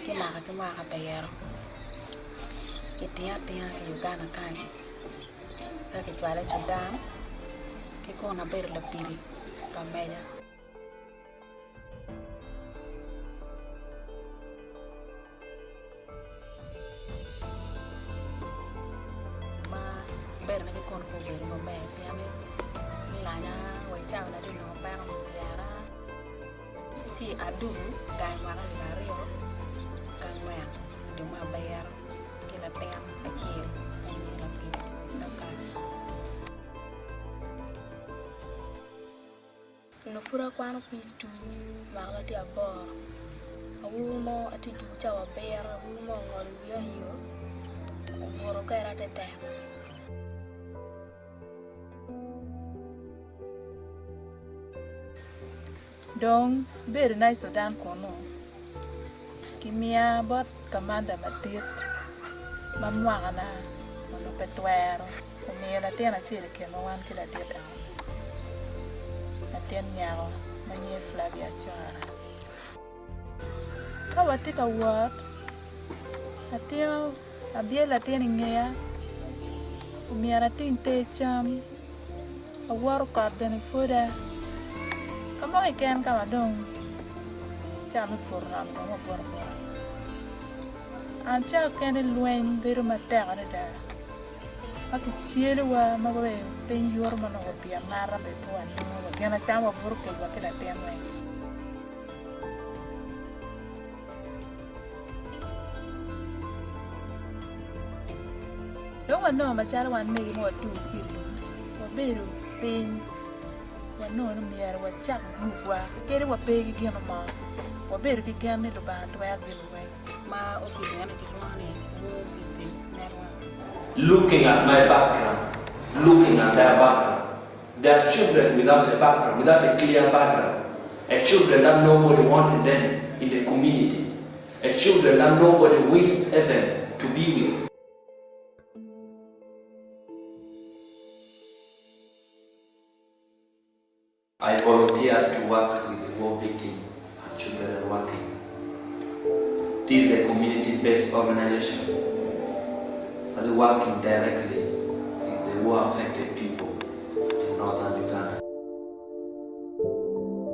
kimaka bayero. Kitia ke Uganda kai. Ka kichwala Sudan. Kikona ber la piri kameja. Ber na kikon ko ber mo me piame lanya wai chao na dino ber mo tiara ti adu gai mara li gario kan me de ma bayar kila tem akir ni la pi ka no pura kwano pitu mala ti abor awu mo ati du chao ber awu mo ngol wiya yo moro kaira tete. Dong ber na Sudan kono. Kimia bot kamanda matit. Mamwa na ono petwero. Kumia tena chile keno wan kila deda. Atien nyaro manye Flavia Chara. Kawatika wat. Atio abiela tena ngea. Kumia ratin te cham. Awar ka benefoda. Kamu ikan kamu dong, jangan pernah kamu pernah. Anca kene luang beru mata ada dah. Aku cielu wa mawe penjur mana wa biar marah betuan. Jangan cama buruk ke wa kena tiang lain. Dong wano macara wan megi mau tu pilu, wa beru pen. No mier wa chak buwa kere wa pegi gino ma wa ber ki gane do ba to ya dilu we ma office ngane ki luane wo meeting network. Looking at my background, looking at their background, there are children without a background, without a clear background, a children that nobody wanted them in the community, a children that nobody wished ever to be with. I volunteered to work with the war victim and children working. This is a community-based organization that is working directly with the war-affected people in northern Uganda.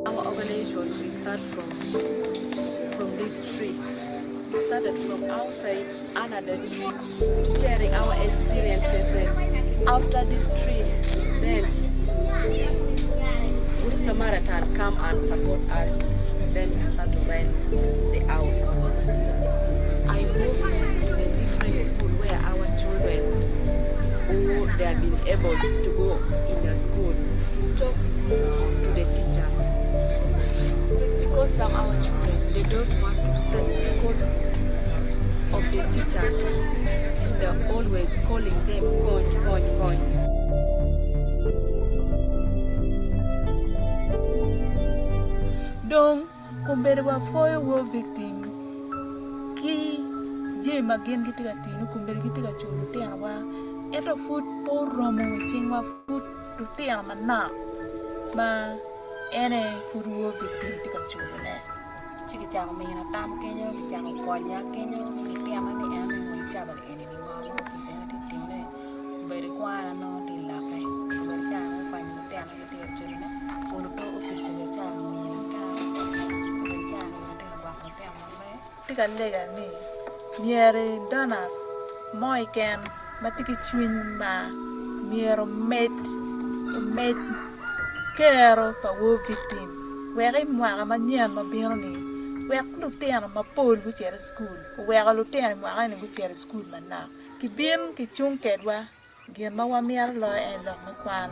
Our organization, we start from this tree. We started from outside another tree, sharing our experiences. And after this tree, then Good Samaritan come and support us. Then we start to rent the house. I moved in a different school where our children, who they have been able to go in a school, to talk to the teachers. Because some of our children, they don't want to study because of the teachers. They're always calling them coin. Dong kumbere wa foyo wo victim ki je magen gitika tinu kumbere gitika churu tiang wa eto food po romo ching wa food tu tiang mana ma ene food wo victim tika churu ne Chiki chang mi na tam kenyo ki chang konya kenyo ki tiang ni ene wi chaba ni ene ni ngolo ki se ti tiang ne beri kwa no di la kai beri chang kwa ni tiang ni ti churu ne puru to office ke beri chang mi na ka beri chang ni tiang wa ko tiang ma me tika lega ni miere donas moi ken matiki chwin ma miero met kero pa wo victim weri mwa ma nyen ma bino ni wek lu tiang ma pol bu chere school wek lu tiang mwa ni bu chere school mana ki bin ki chung kedwa gen ma wa mier lo en lo ma kwan.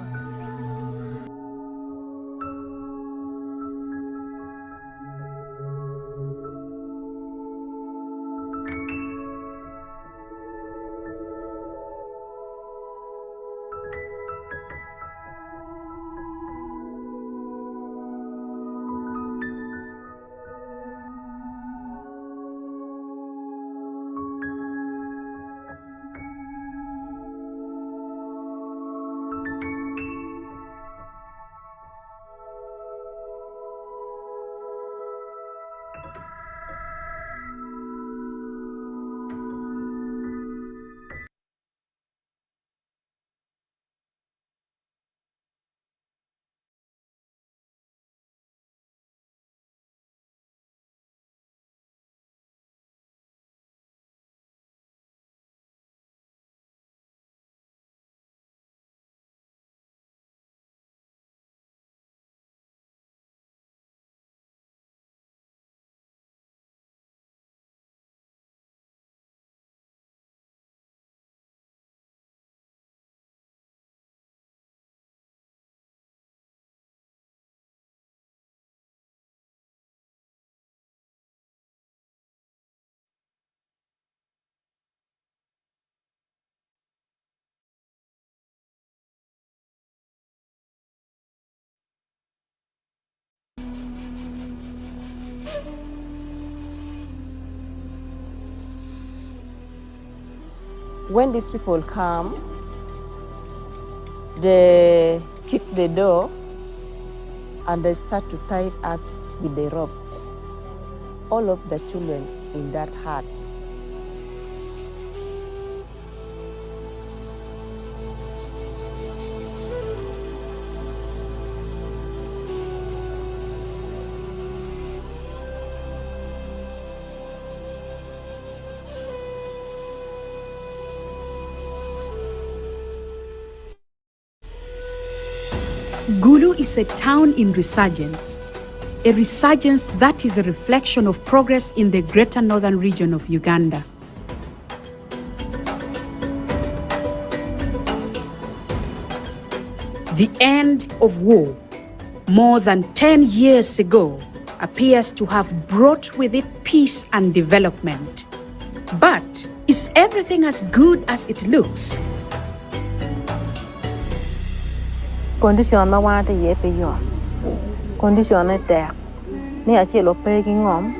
when these people come, they kick the door and they start to tie us with the rope. All of the children in that hut. Gulu is a town in resurgence, a resurgence that is a reflection of progress in the greater northern region of Uganda. The end of war, more than 10 years ago, appears to have brought with it peace and development. But is everything as good as it looks? Condition ma wante ye pe yo. Condition e tek. Ni a che lo pe ki ngom.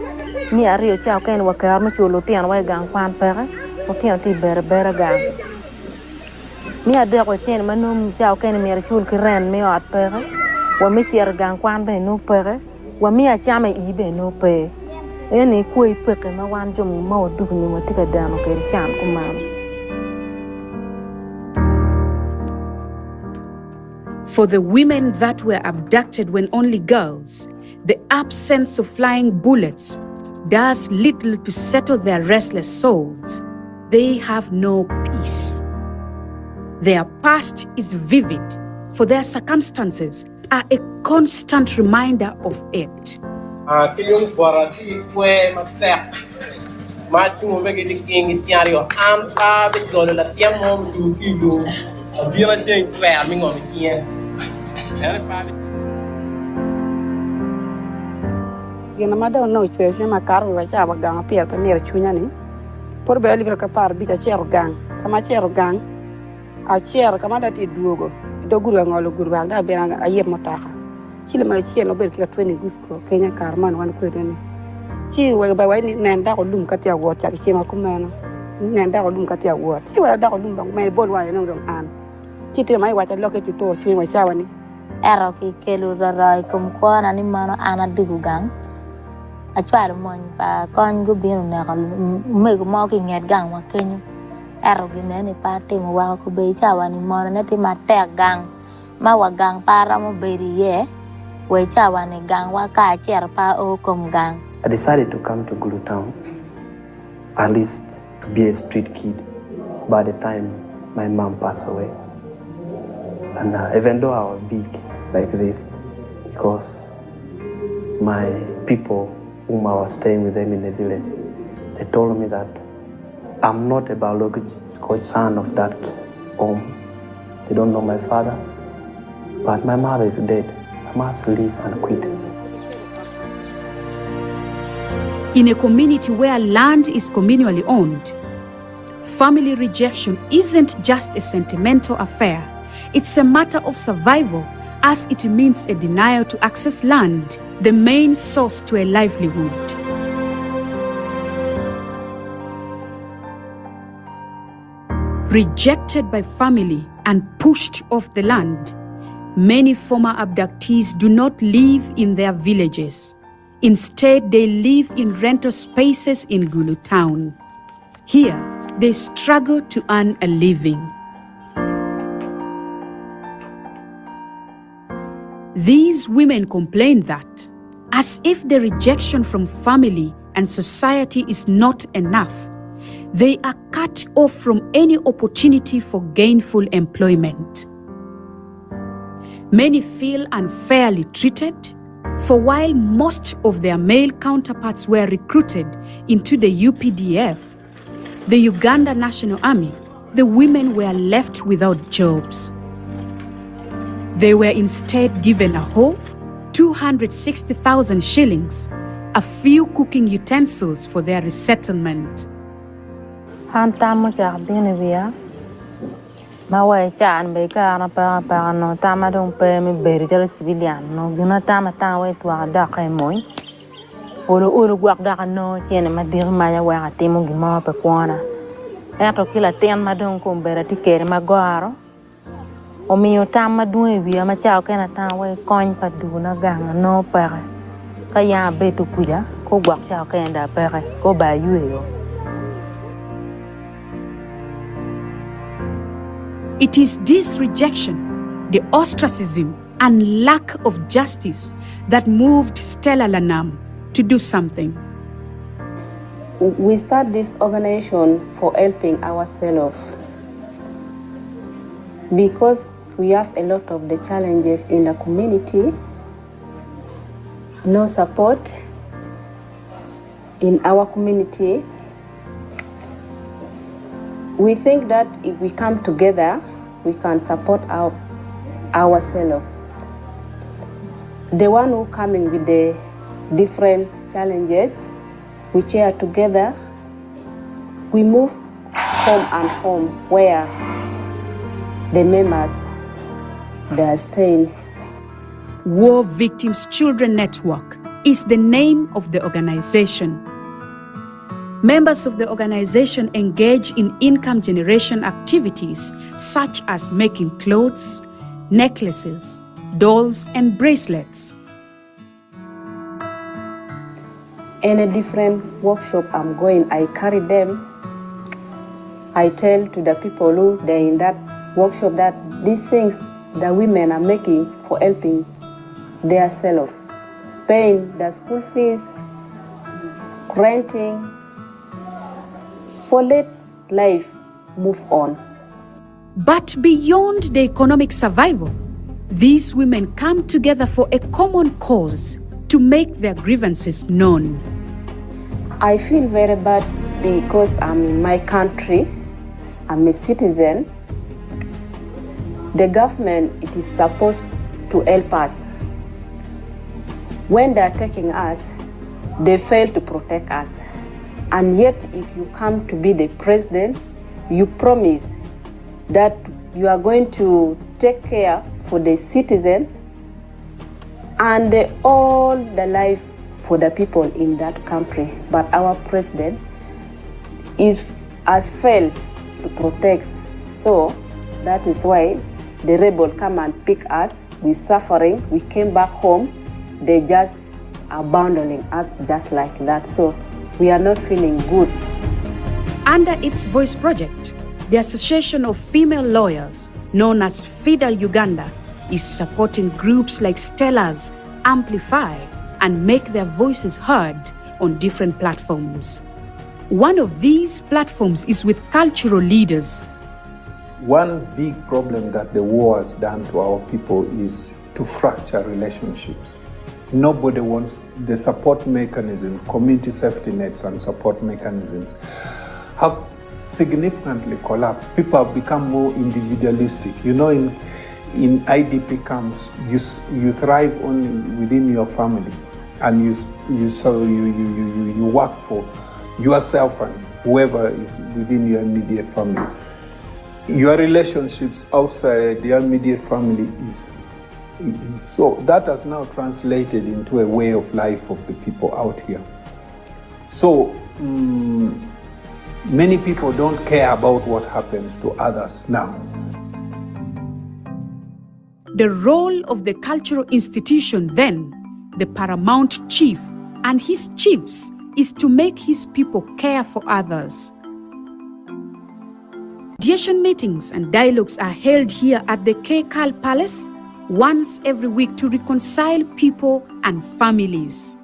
Ni a rio chao ken wa kar ma chulo tian wa gang kwan pere. O tian ti bere gang. Ni a de ko chen ma num chao ken mi chul ki ren mi ot pere. Wa mi chier gang kwan be no pere. Wa mi a chama I be no pe. E ni ku I pe ke ma wan jo mu ma o du ni ma ti ka dano ke chan ku mam. For the women that were abducted when only girls, the absence of flying bullets does little to settle their restless souls. They have no peace. Their past is vivid, for their circumstances are a constant reminder of it. Gina mada no chwe ma karu wa cha gang pier pe mer chunya ni por be libra ka par bi cha cher gang kama cher gang a cher kama da ti duogo do guru ngolo guru ba da be na ayer motaha chile ma cher no ber ka tweni gusko kenya karman wan ko do ni chi wa ba wa ni nenda ko dum ka ti awo cha chi ma kumena nenda ko dum ka ti awo chi wa da ko dum ba me bol wa no dong an chi te mai wa cha loke tu to chwe wa cha wani ero ki kelu rai kum ko na ni mano ana digu gang a chwar mon pa kon go bino na ko me go mo ki nget gang wa kenyu ero gi ne ni pa te mo wa ko be cha wa ni mo na ti ma te gang ma wa gang para mo be ri ye we cha wa ni gang wa ka cher pa o kom gang. I decided to come to Gulu town, at least to be a street kid by the time my mom passed away. And even though I was big like this, because my people whom I was staying with them in the village, they told me that I'm not a biological son of that home. They don't know my father, but my mother is dead. I must leave and quit. In a community where land is communally owned, family rejection isn't just a sentimental affair. It's a matter of survival, as it means a denial to access land, the main source to a livelihood. Rejected by family and pushed off the land, many former abductees do not live in their villages. Instead, they live in rental spaces in Gulu town. Here, they struggle to earn a living. These women complain that, as if the rejection from family and society is not enough, they are cut off from any opportunity for gainful employment. Many feel unfairly treated, for while most of their male counterparts were recruited into the UPDF, the Uganda National Army, the women were left without jobs. They were instead given a hoe, 260,000 shillings, a few cooking utensils for their resettlement. Hantamo cha bini via. Ma wai cha an be ka na pa no tama dong pe mi beri jara civilian no gina tama ta wai twa da kai moy. Oro gwak da no chene ma dir ma ya wa ti mo gima pe kwana. Ento kila tien madong kumbera tikere magoro. Omiyo tam madung wiya machao kena tawe kony paduna ganga no pere. Kaya betu kuja ko gwak chao kenda pere ko ba yueyo. It is this rejection, the ostracism, and lack of justice that moved Stella Lanam to do something. We start this organization for helping ourselves because we have a lot of the challenges in the community, no support in our community. We think that if we come together, we can support ourselves. The one who coming with the different challenges, we share together. We move home and home where the members they are staying. War Victims Children Network is the name of the organization. Members of the organization engage in income generation activities such as making clothes, necklaces, dolls, and bracelets. In a different workshop I'm going, I carry them. I tell to the people who they're in that workshop that these things the women are making for helping their self, paying the school fees, renting, for let life move on. But beyond the economic survival, these women come together for a common cause to make their grievances known. I feel very bad because I'm in my country, I'm a citizen. The government, it is supposed to help us. When they are taking us, they fail to protect us. And yet, if you come to be the president, you promise that you are going to take care for the citizen and all the life for the people in that country. But our president has failed to protect. So that is why the rebel come and pick us. We're suffering. We came back home. They just abandoning us just like that. So we are not feeling good. Under its Voice Project, the Association of Female Lawyers, known as FIDAL Uganda, is supporting groups like Stella's amplify and make their voices heard on different platforms. One of these platforms is with cultural leaders. One big problem that the war has done to our people is to fracture relationships. Nobody wants the support mechanism, community safety nets and support mechanisms have significantly collapsed. People have become more individualistic. You know, in IDP camps, you thrive only within your family, and you work for yourself and whoever is within your immediate family. Your relationships outside the immediate family is so that has now translated into a way of life of the people out here. So many people don't care about what happens to others now. The role of the cultural institution then, the paramount chief and his chiefs, is to make his people care for others. Mediation meetings and dialogues are held here at the Kekal Palace once every week to reconcile people and families.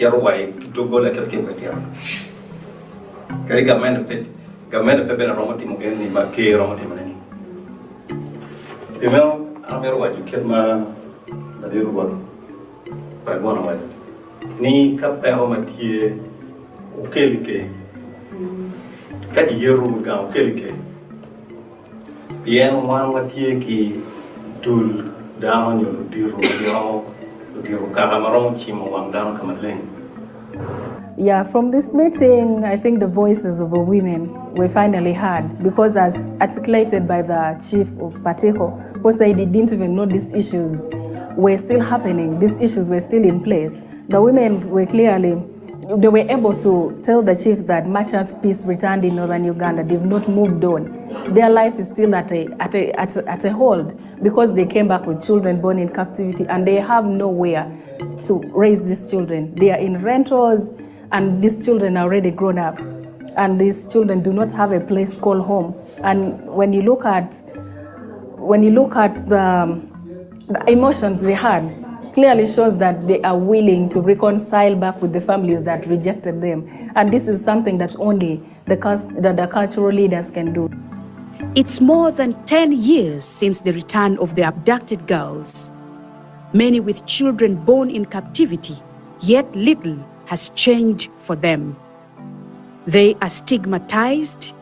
quiero guay tu go la que petir kari gamen pe ben romati mo en ni ba ke romati mo ni primero amero wa ju kelma da de rubo ba bona wa ni ka pe ho matie o kelike ka di yeru ga o kelike bien wan matie ki tul down yo diru karamarong chimo wang down kamaleng. Yeah, from this meeting, I think the voices of the women were finally heard, because as articulated by the chief of Pateco, who said he didn't even know these issues were still happening, these issues were still in place. The women were clearly, they were able to tell the chiefs that much as peace returned in northern Uganda, they've not moved on. Their life is still at a hold, because they came back with children born in captivity and they have nowhere to raise these children. They are in rentals, and these children are already grown up, and these children do not have a place called home. And when you look at the emotions they had, clearly shows that they are willing to reconcile back with the families that rejected them. And this is something that only the cultural leaders can do. It's more than 10 years since the return of the abducted girls, many with children born in captivity, yet little has changed for them. They are stigmatized,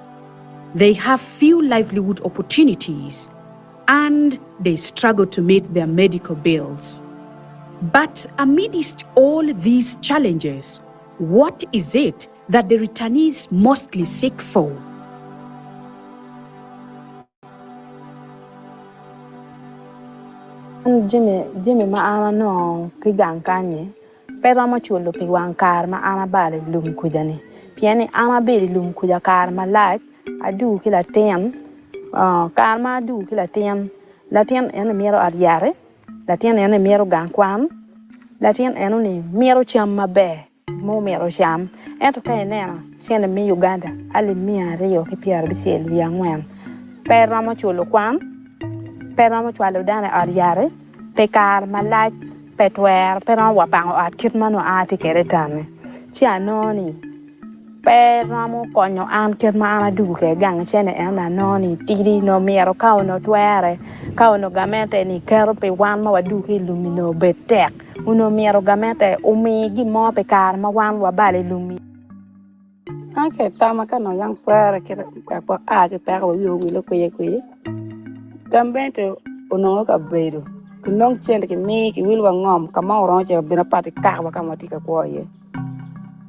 they have few livelihood opportunities, and they struggle to meet their medical bills. But amidst all these challenges, what is it that the returnees mostly seek for? Jimmy ma ana no ki gang kanye pero ma chulo pi wan kar ma ana bale lum kujani piani ana be lum kuja kar ma laj adu ki la tem kar ma adu ki la tem ene miero ariare la tem ene miero gang kwan la tem ene ni miero cham ma be mo miero cham ento pe nena siende mi Uganda ali mi ario ki piar bisel ya ngwen pero ma chulo kwan pero ma chulo dane ariare pekar malaj petwer pero wa pango at kitmano ati keretane chi anoni pero mo konyo an kitmana duke gang chene ena noni tiri no miero kao no twere kao no gamete ni kero pe wan ma waduke lumino betek uno miero gamete umi gi mo pekar ma wan wa bale lumi anke tama kano yang pere ke pa a ke pere wi wi lo kwe gambente ono ka bedo kunong chen ke mi ki wil wa ngom ka ma oro che bina pati ka wa ka mati ka ko ye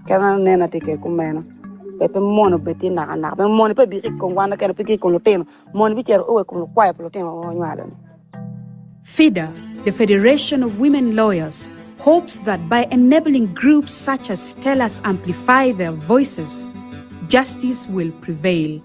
kana nena te ke kumena pe mono beti na pe mono pe bi ko wana ke pe ki ko lo ten mono bi cher o ko lo kwa pe lo ten o nyala. FIDA, the Federation of Women Lawyers, hopes that by enabling groups such as Stellas amplify their voices, justice will prevail.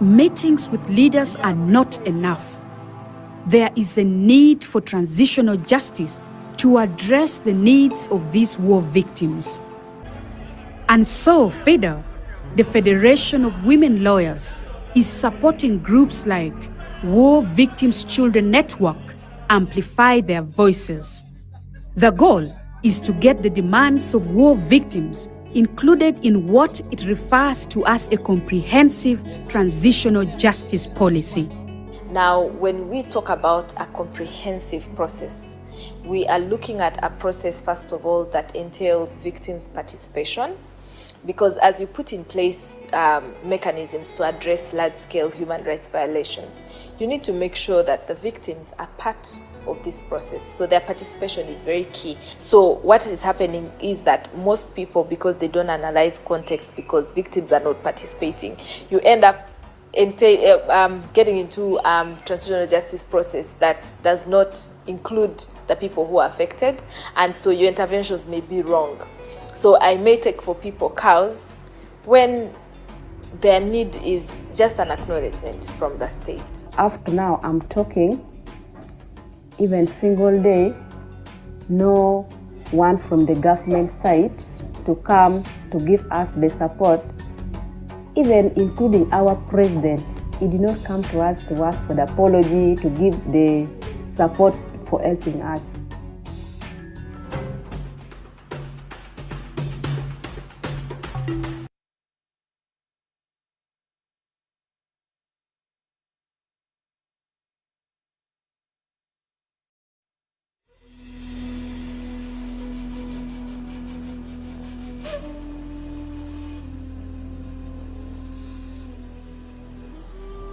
Meetings with leaders are not enough. There is a need for transitional justice to address the needs of these war victims. And so FIDA, the Federation of Women Lawyers, is supporting groups like War Victims Children Network amplify their voices. The goal is to get the demands of war victims included in what it refers to as a comprehensive transitional justice policy. Now, when we talk about a comprehensive process, we are looking at a process, first of all, that entails victims' participation, because as you put in place mechanisms to address large-scale human rights violations, you need to make sure that the victims are part of this process. So their participation is very key. So what is happening is that most people, because they don't analyze context, because victims are not participating, you end up getting into transitional justice process that does not include the people who are affected, and so your interventions may be wrong. So I may take for people cows when their need is just an acknowledgement from the state. After now, I'm talking, even single day, no one from the government side to come to give us the support, even including our president. He did not come to ask for the apology, to give the support for helping us.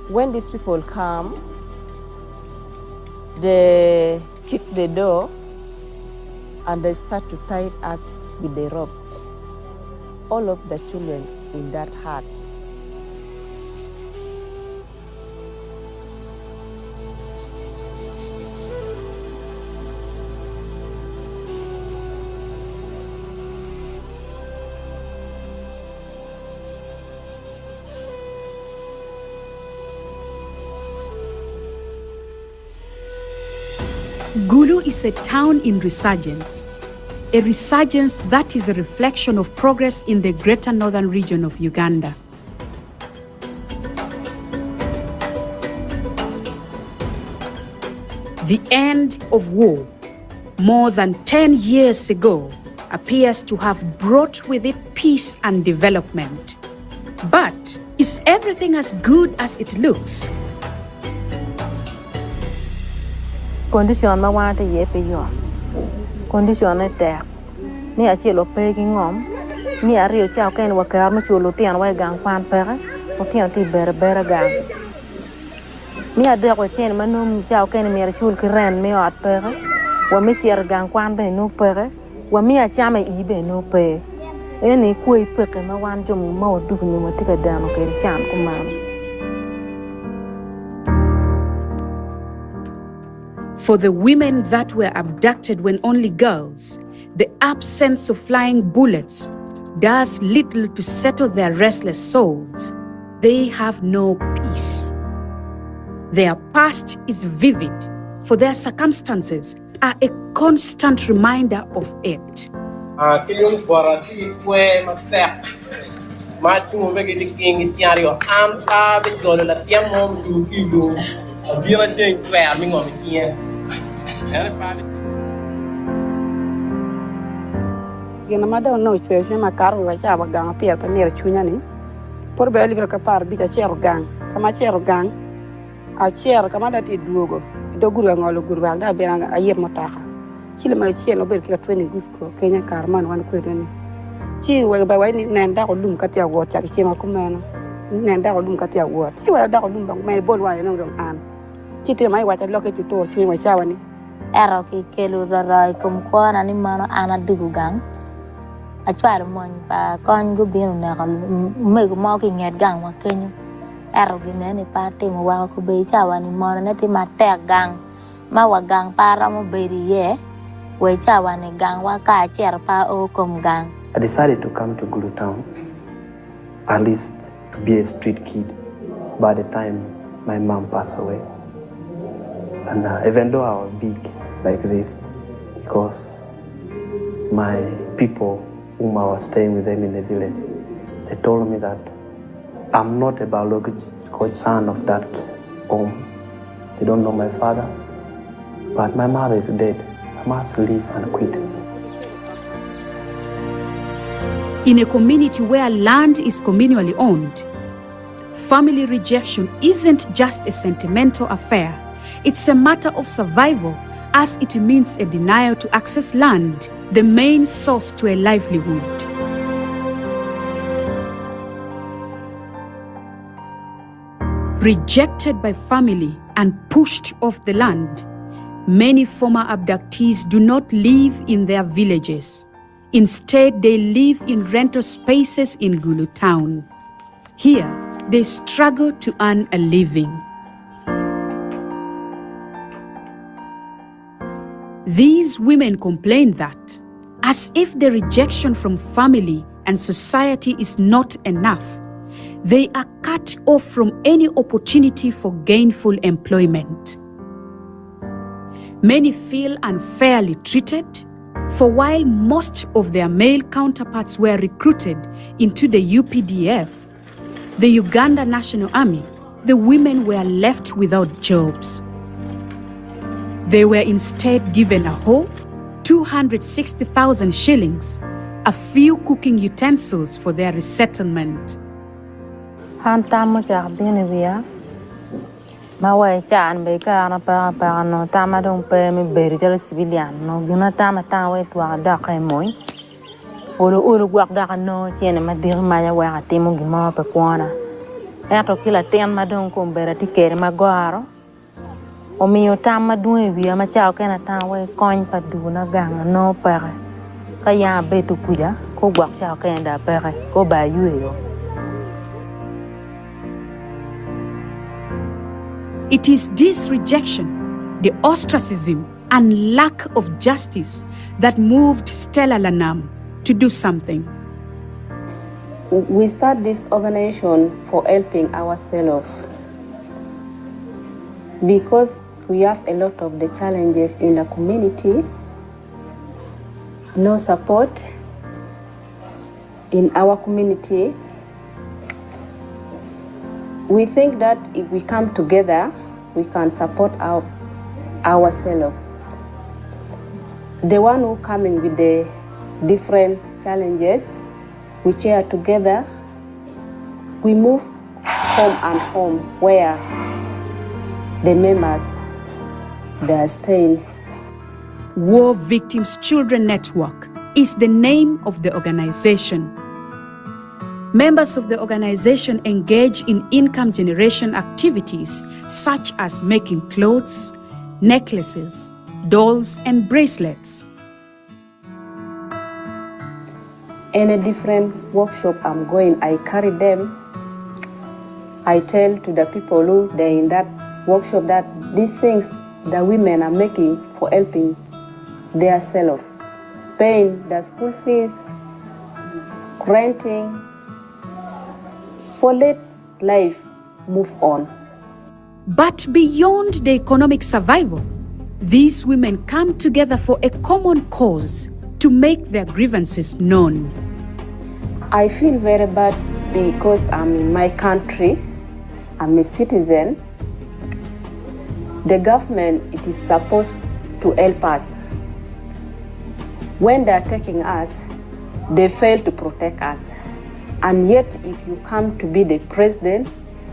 When these people come, they kick the door and they start to tie us with the ropes. All of the children in that hut. Gulu is a town in resurgence, a resurgence that is a reflection of progress in the greater northern region of Uganda. The end of war, more than 10 years ago, appears to have brought with it peace and development. But is everything as good as it looks? Condition ma wa te ye pe yo. Condition e te. Ni a che lo pe ki ngom. Ni a rio chao ken wa kar ma chu lo tian wa gang pan pere. O tian ti bere gang. Ni a de ko chen ma num chao ken mi ra chul ki ren me at pere. Wa mi chier gang kwan be no pere. Wa mi a chama I be no pe. E ni ku I pe ke ma wan jo ma o du ni ma ti ka da no ke chan ku ma. For the women that were abducted when only girls, the absence of flying bullets does little to settle their restless souls. They have no peace. Their past is vivid, for their circumstances are a constant reminder of it. Gina mada no chwe ma karu wa cha ba gang pier pa mer chunya ni. Por be libra ka par bi cha chero gang. Kama chero gang. A chero kama da ti duogo. Do guru ngolo guru ba da be nga ayer motaha. Chile ma chelo ber ka tweni gusko Kenya karman wan ko ni. Chi wa ba wa ni nenda ko lum ka ti awo cha chi ma kumena. Nenda ko lum ka ti awo. Chi wa da ko lum ba me bol wa no dong an. Chi te mai wa cha loke tu to chwe wa cha wa ni. Ero ki kelu rarai kumkwana ni mano ana dugugang. Achwara mon pa kon go bino na me go mo ki nget gang wa kenyo. Ero gi ne ni pa te mo wa ko be cha wa ni mo na ti ma te gang. Ma wa gang para mo be ri ye. We cha wa ni gang wa ka cher pa o kom gang. I decided to come to Gulu town, at least to be a street kid, by the time my mom passed away. And even though I was big like this, because my people whom I was staying with them in the village, they told me that I'm not a biological son of that home. They don't know my father, but my mother is dead. I must live and quit. In a community where land is communally owned, family rejection isn't just a sentimental affair. It's a matter of survival, as it means a denial to access land, the main source to a livelihood. Rejected by family and pushed off the land, many former abductees do not live in their villages. Instead, they live in rental spaces in Gulu town. Here, they struggle to earn a living. These women complain that, as if the rejection from family and society is not enough, They are cut off from any opportunity for gainful employment. Many feel unfairly treated, for while most of their male counterparts were recruited into the UPDF, the Uganda National Army, the women were left without jobs. They were instead given a hoe, 260,000 shillings, a few cooking utensils for their resettlement. Ma wai chan be ka na pa no tama dong pe me beri jalo civilian no gina tama ta wai twa da kai moy oro gwak da no chene ma dir ma ya wa ti mo gi mo pe kwana e to kila ten ma dong ko bera ti kere ma garo o mi yo tama due wi ma cha ka na ta wai kon pa du na gang no pa ka ya be tu kuja ko gwak cha ka nda pe ko ba yu yo. It is this rejection, the ostracism, and lack of justice that moved Stella Lanam to do something. We start this organization for helping ourselves because we have a lot of the challenges in the community, no support in our community. We think that if we come together, we can support ourselves. The one who coming with the different challenges, we share together, we move home and home where the members they are staying. War Victims Children Network is the name of the organization. Members of the organization engage in income generation activities such as making clothes, necklaces, dolls, and bracelets. Any different workshop I'm going, I carry them. I tell to the people who they're in that workshop that these things the women are making for helping their self, paying the school fees, renting, for let life move on. But beyond the economic survival, these women come together for a common cause to make their grievances known. I feel very bad because I'm in my country, I'm a citizen. The government, it is supposed to help us. When they are taking us, they fail to protect us. And yet, if you come to be the president,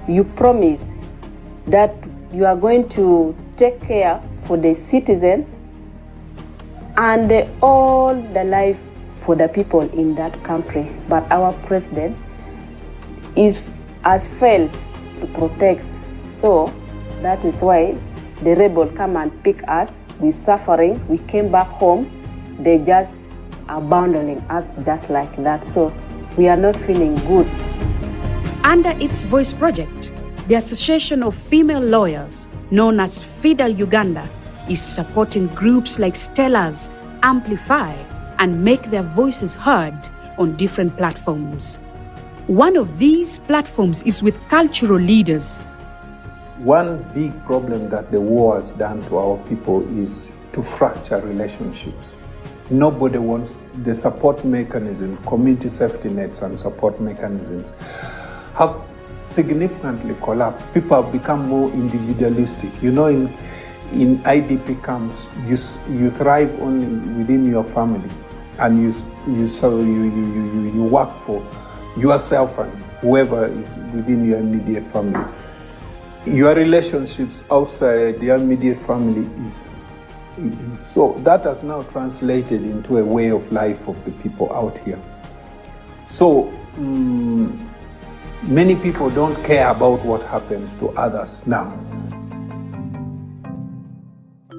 you promise that you are going to take care for the citizen and all the life for the people in that country. But our president has failed to protect. So that is why the rebel come and pick us. We're suffering. We came back home. They just abandoning us just like that. So we are not feeling good. Under its Voice Project, the Association of Female Lawyers, known as FIDAL Uganda, is supporting groups like Stella's amplify and make their voices heard on different platforms. One of these platforms is with cultural leaders. One big problem that the war has done to our people is to fracture relationships. Nobody wants the support mechanism, community safety nets and support mechanisms have significantly collapsed. People have become more individualistic. You know, in IDP camps, you thrive only within your family, and you work for yourself and whoever is within your immediate family. Your relationships outside the immediate family is so that has now translated into a way of life of the people out here. So many people don't care about what happens to others now.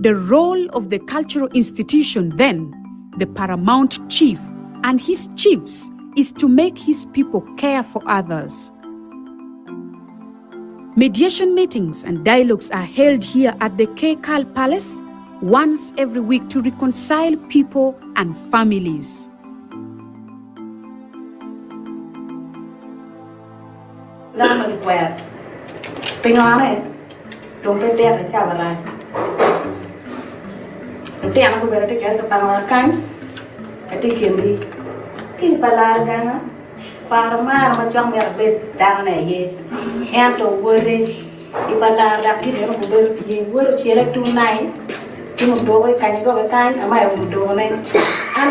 The role of the cultural institution then, the paramount chief and his chiefs, is to make his people care for others. Mediation meetings and dialogues are held here at the Kekal Palace once every week to reconcile people and families. lama di kwet pingane dong pete ada cabaran nanti anak gue berarti kan kepangakan ketik kiri kini palargana farmar macam berbeda dan ye ento wore di palarga kini orang berarti wore cilik tunai cuma dua kan juga kan ama yang dua nih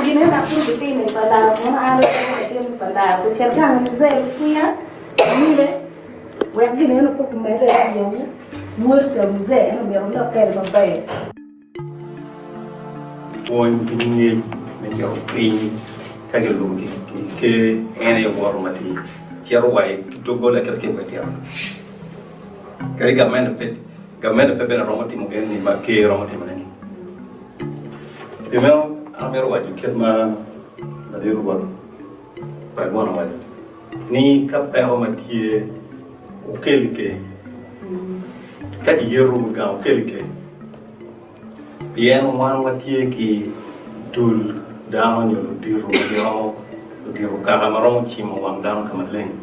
gini nak pun kita ini palar mana ada kita palar bukan kan saya punya ini deh web gini nak pun mereka yang mulut mzee na biarunda pele babaye on pingi ne yo pin ka ke lu ke ene wor mati chero wai to go la ke betia kari gamen pe na romati mo ni ma ke romati mani primero amero wa ke ma na de ruwa pa bona wa ni ka pe romati o kelike kadi yeru ga kelike bien wan watie ki dul down yo diru karamaro chimo wan down kamaleng.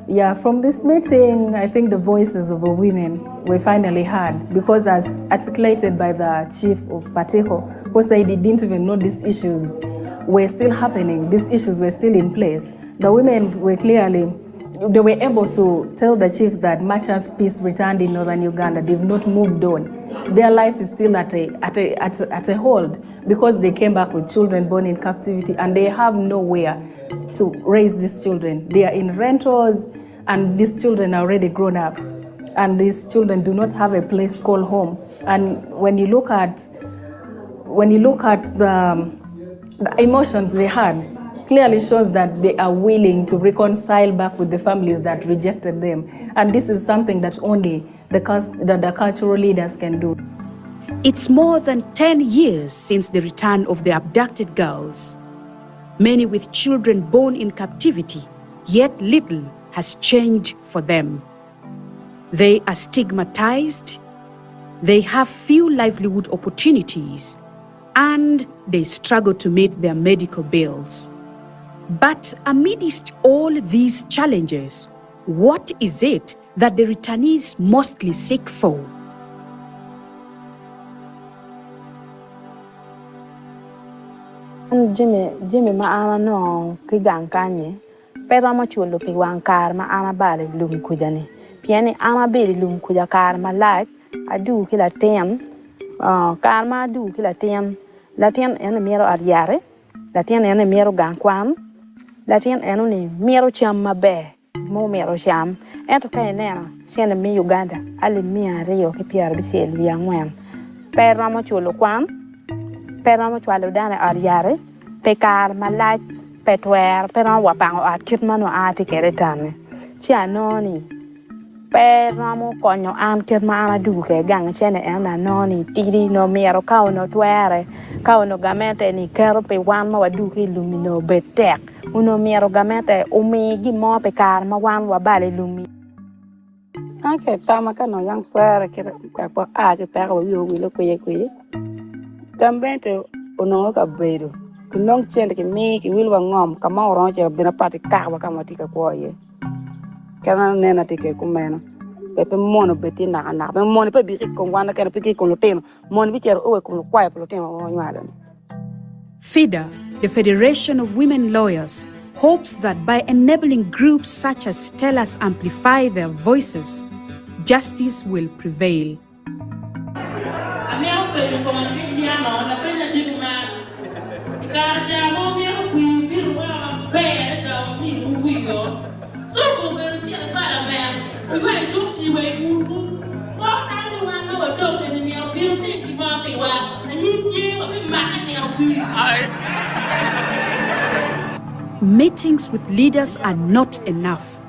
Yeah, from this meeting, I think the voices of the women were finally heard because, as articulated by the chief of Pateco, who said he didn't even know these issues were still happening, these issues were still in place. The women were clearly, they were able to tell the chiefs that much as peace returned in northern Uganda, they've not moved on. Their life is still at a hold because they came back with children born in captivity and they have nowhere to raise these children. They are in rentals and these children are already grown up and these children do not have a place called home. And when you look at the emotions they had, clearly shows that they are willing to reconcile back with the families that rejected them. And this is something that only the cultural leaders can do. It's more than 10 years since the return of the abducted girls. Many with children born in captivity, yet little has changed for them. They are stigmatized, they have few livelihood opportunities, and they struggle to meet their medical bills. But amidst all these challenges, what is it that the returnees mostly seek for? Jimmy ma ana no ki gankanye pero ma chulo pi wankar ma ana bale lum kujani piani ana be lum kuja kar ma laj adu kila tem kar ma adu kila tem latien ene mero ariare latien ene mero gankwan latien ene ni mero cham mabe mo mero cham eto kay nena sene mi Uganda ali mi ario ki piar bi sel bi angwen pero ma chulo kwan pero ma chulo dane ariare pekar malaj petwer pero wapango akit mano ati keretane chi anoni pero mo konyo am ket ma ana duke gang chene ena noni tiri no miero ka no twere ka no gamete ni kero pe wan ma waduke lumino betek uno miero gamete umi gi mo pekar ma wan wa bale lumi ake tama ka no yang twere ke pa a ke pa ko yo wi lo ko ye gambente ono ka bedo kunong chende ke mi ki wil wa ngom ka ma oron che bina pati ka wa ka mati ka ko ye kana nena tike kumena pepe mono beti na pe mono pe bi ko wana ka pe ki ko loteno mono bi chero o ko kwa pe loteno wa nyala. FIDA, the Federation of Women Lawyers, hopes that by enabling groups such as Stellas amplify their voices, justice will prevail. Meetings with leaders are not enough.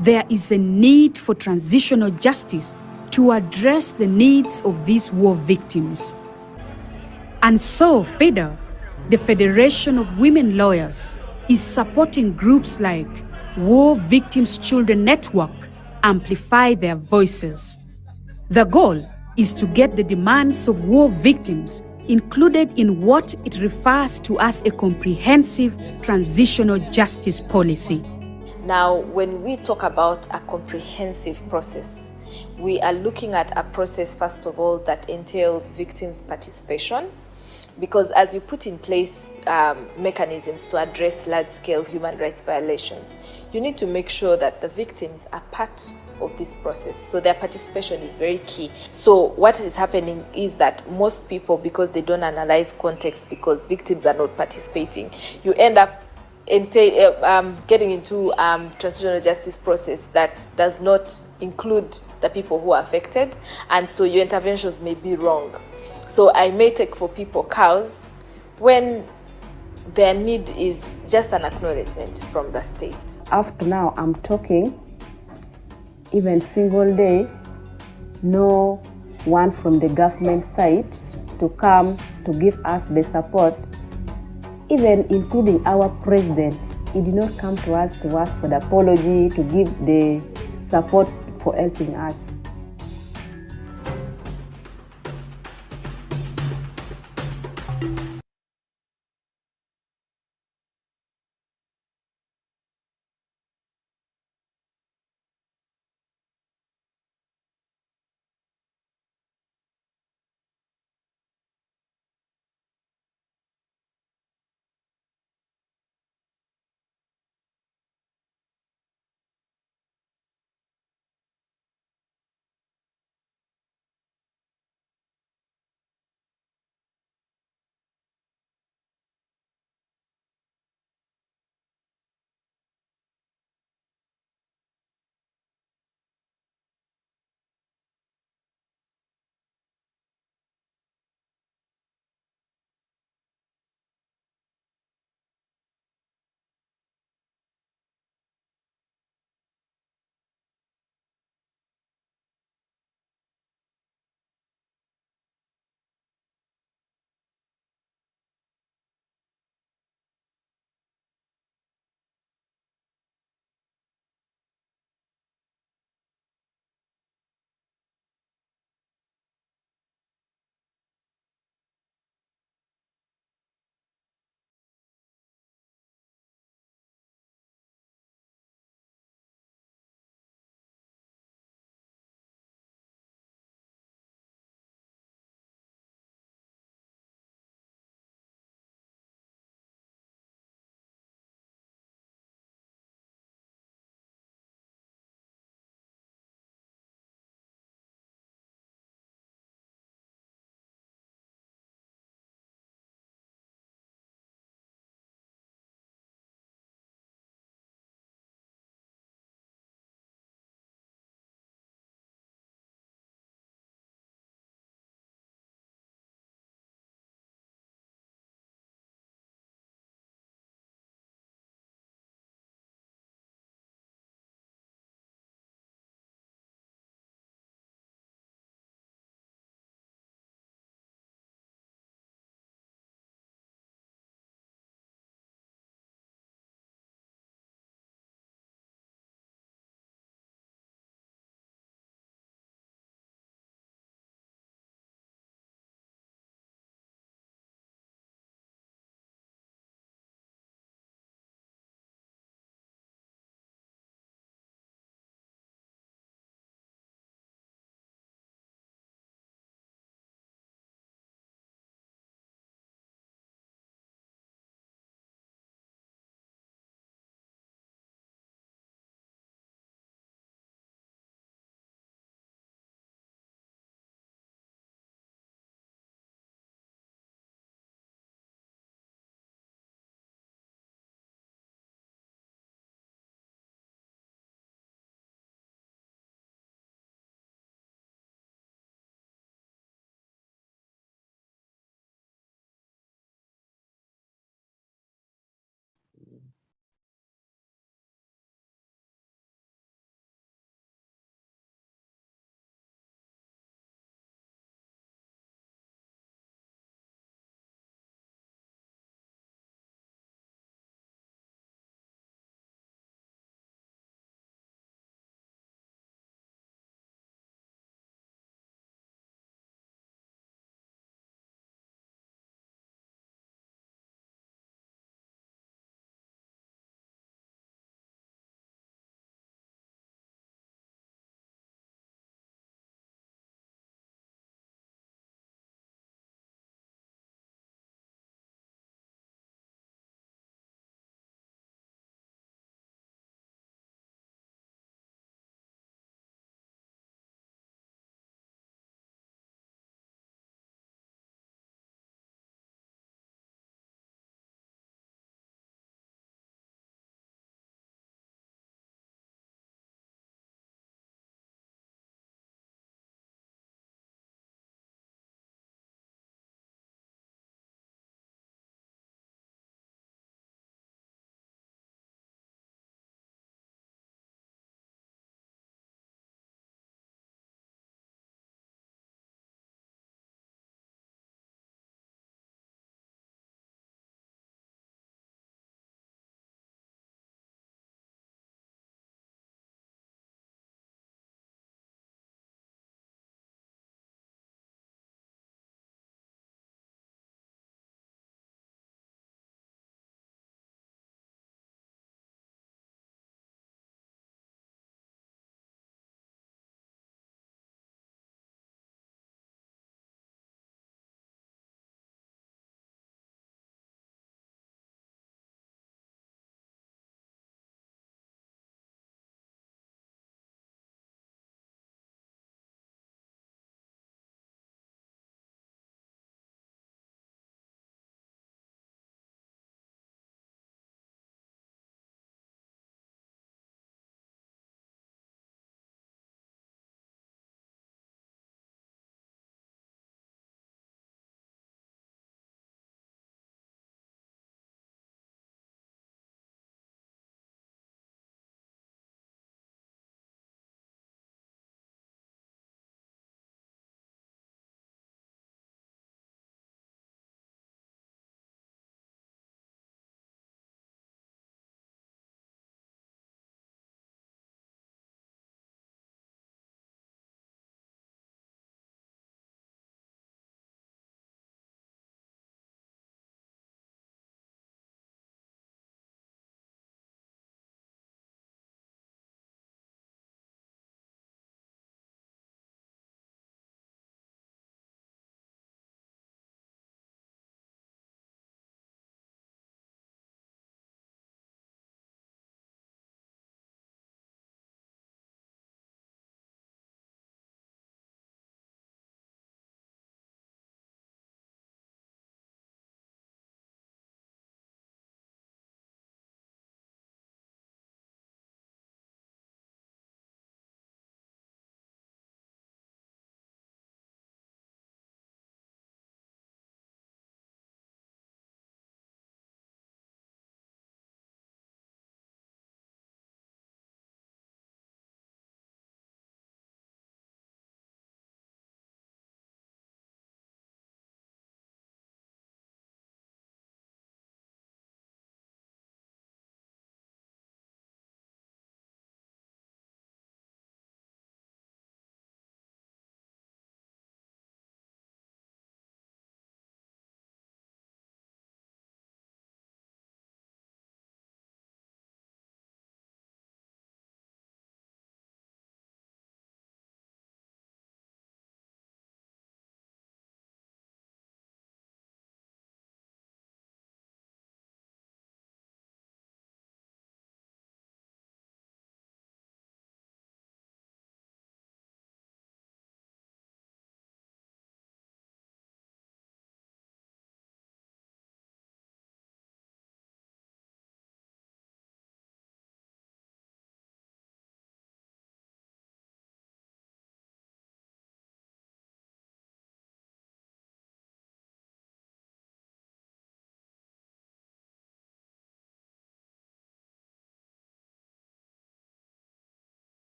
There is a need for transitional justice to address the needs of these war victims. And so FIDA, the Federation of Women Lawyers, is supporting groups like War Victims Children Network amplify their voices. The goal is to get the demands of war victims included in what it refers to as a comprehensive transitional justice policy. Now, when we talk about a comprehensive process, we are looking at a process, first of all, that entails victims' participation, because as you put in place mechanisms to address large-scale human rights violations, you need to make sure that the victims are part of this process. So their participation is very key. So what is happening is that most people, because they don't analyze context, because victims are not participating, you end up getting into transitional justice process that does not include the people who are affected, and so your interventions may be wrong. So I may take for people cows when their need is just an acknowledgement from the state. After now, I'm talking, even single day, no one from the government side to come to give us the support, even including our president. He did not come to ask for the apology, to give the support for helping us.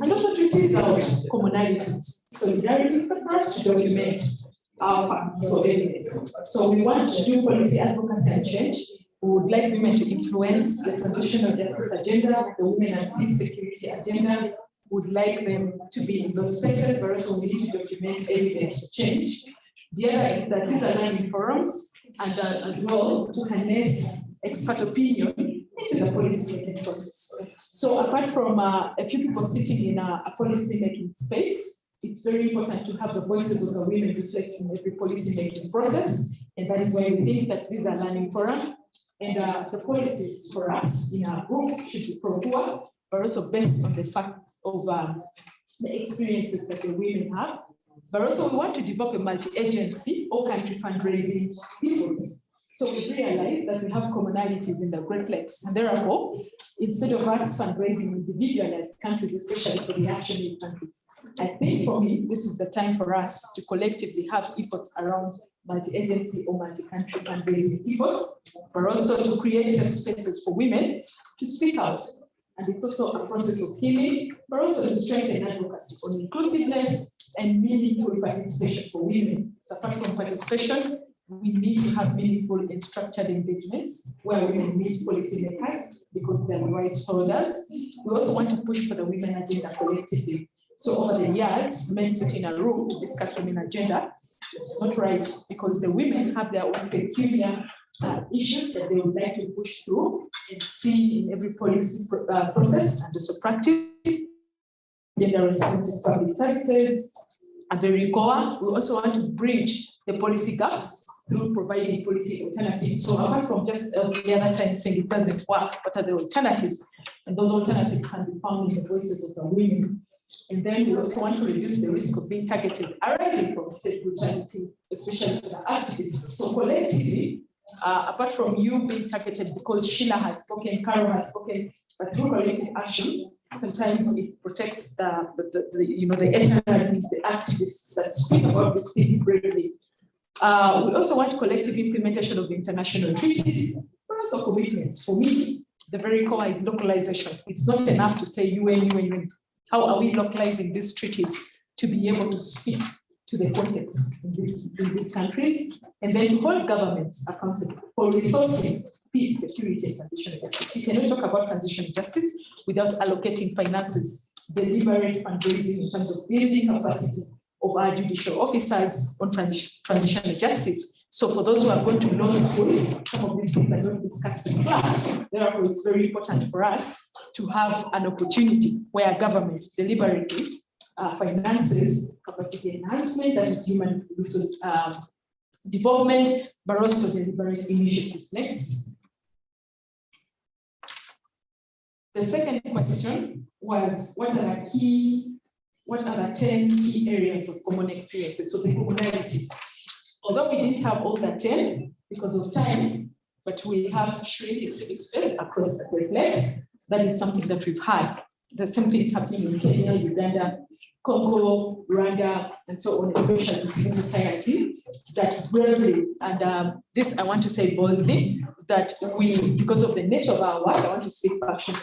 and also to tease out commonalities. Solidarity is the first to document our facts for evidence. So we want to do policy advocacy and change. We would like women to influence the transitional justice agenda, the women and peace security agenda. We would like them to be in those spaces, but also we need to document evidence to change. The other is that these are learning forums, and as well to harness expert opinion into the policy making process. So apart from a few people sitting in a policy making space, it's very important to have the voices of the women reflected in every policy making process. And that is why we think that these are learning forums. And the policies for us in our group should be pro-poor, but also based on the facts of the experiences that the women have. But also we want to develop a multi-agency or country fundraising efforts. So we realize that we have commonalities in the Great Lakes, and therefore, instead of us fundraising individually as countries, especially for the action-aid countries, I think for me, this is the time for us to collectively have efforts around multi-agency or multi-country fundraising efforts, but also to create safe spaces for women to speak out. And it's also a process of healing, but also to strengthen advocacy on inclusiveness and meaningful participation for women. So apart from participation, we need to have meaningful and structured engagements where women meet policymakers because they're rights holders. We also want to push for the women agenda collectively. So over the years, men sit in a room to discuss women agenda. It's not right because the women have their own peculiar issues that they would like to push through and see in every policy process and also practice. Gender responsive public services, a very core. We also want to bridge the policy gaps through providing policy alternatives. So apart from just the other time saying it doesn't work, what are the alternatives? And those alternatives can be found in the voices of the women. And then we also want to reduce the risk of being targeted arising from state brutality, especially for the activists. So collectively, apart from you being targeted because Sheila has spoken, Carol has spoken, but through collective action, sometimes it protects the HRIs, the activists that speak about these things bravely. We also want collective implementation of international treaties, but also commitments. For me, the very core is localization. It's not enough to say UN. How are we localizing these treaties to be able to speak to the context in these countries? And then to hold governments accountable for resourcing peace, security, and transitional justice. You cannot talk about transitional justice without allocating finances, deliberate fundraising in terms of building capacity of our judicial officers on transitional justice. So for those who are going to law school, some of these things are not discussed in class. Therefore, it's very important for us to have an opportunity where government deliberately finances capacity enhancement, that is human resource development, but also deliberate initiatives. Next. The second question was, what are the 10 key areas of common experiences? So the commonalities. Although we didn't have all the 10 because of time, but we have Shri Express across the Great Lakes. That is something that we've had. The same thing is happening in Kenya, Uganda, Congo, Rwanda, and so on, especially in civil society, that bravely, and this I want to say boldly, that we, because of the nature of our work, I want to speak passion,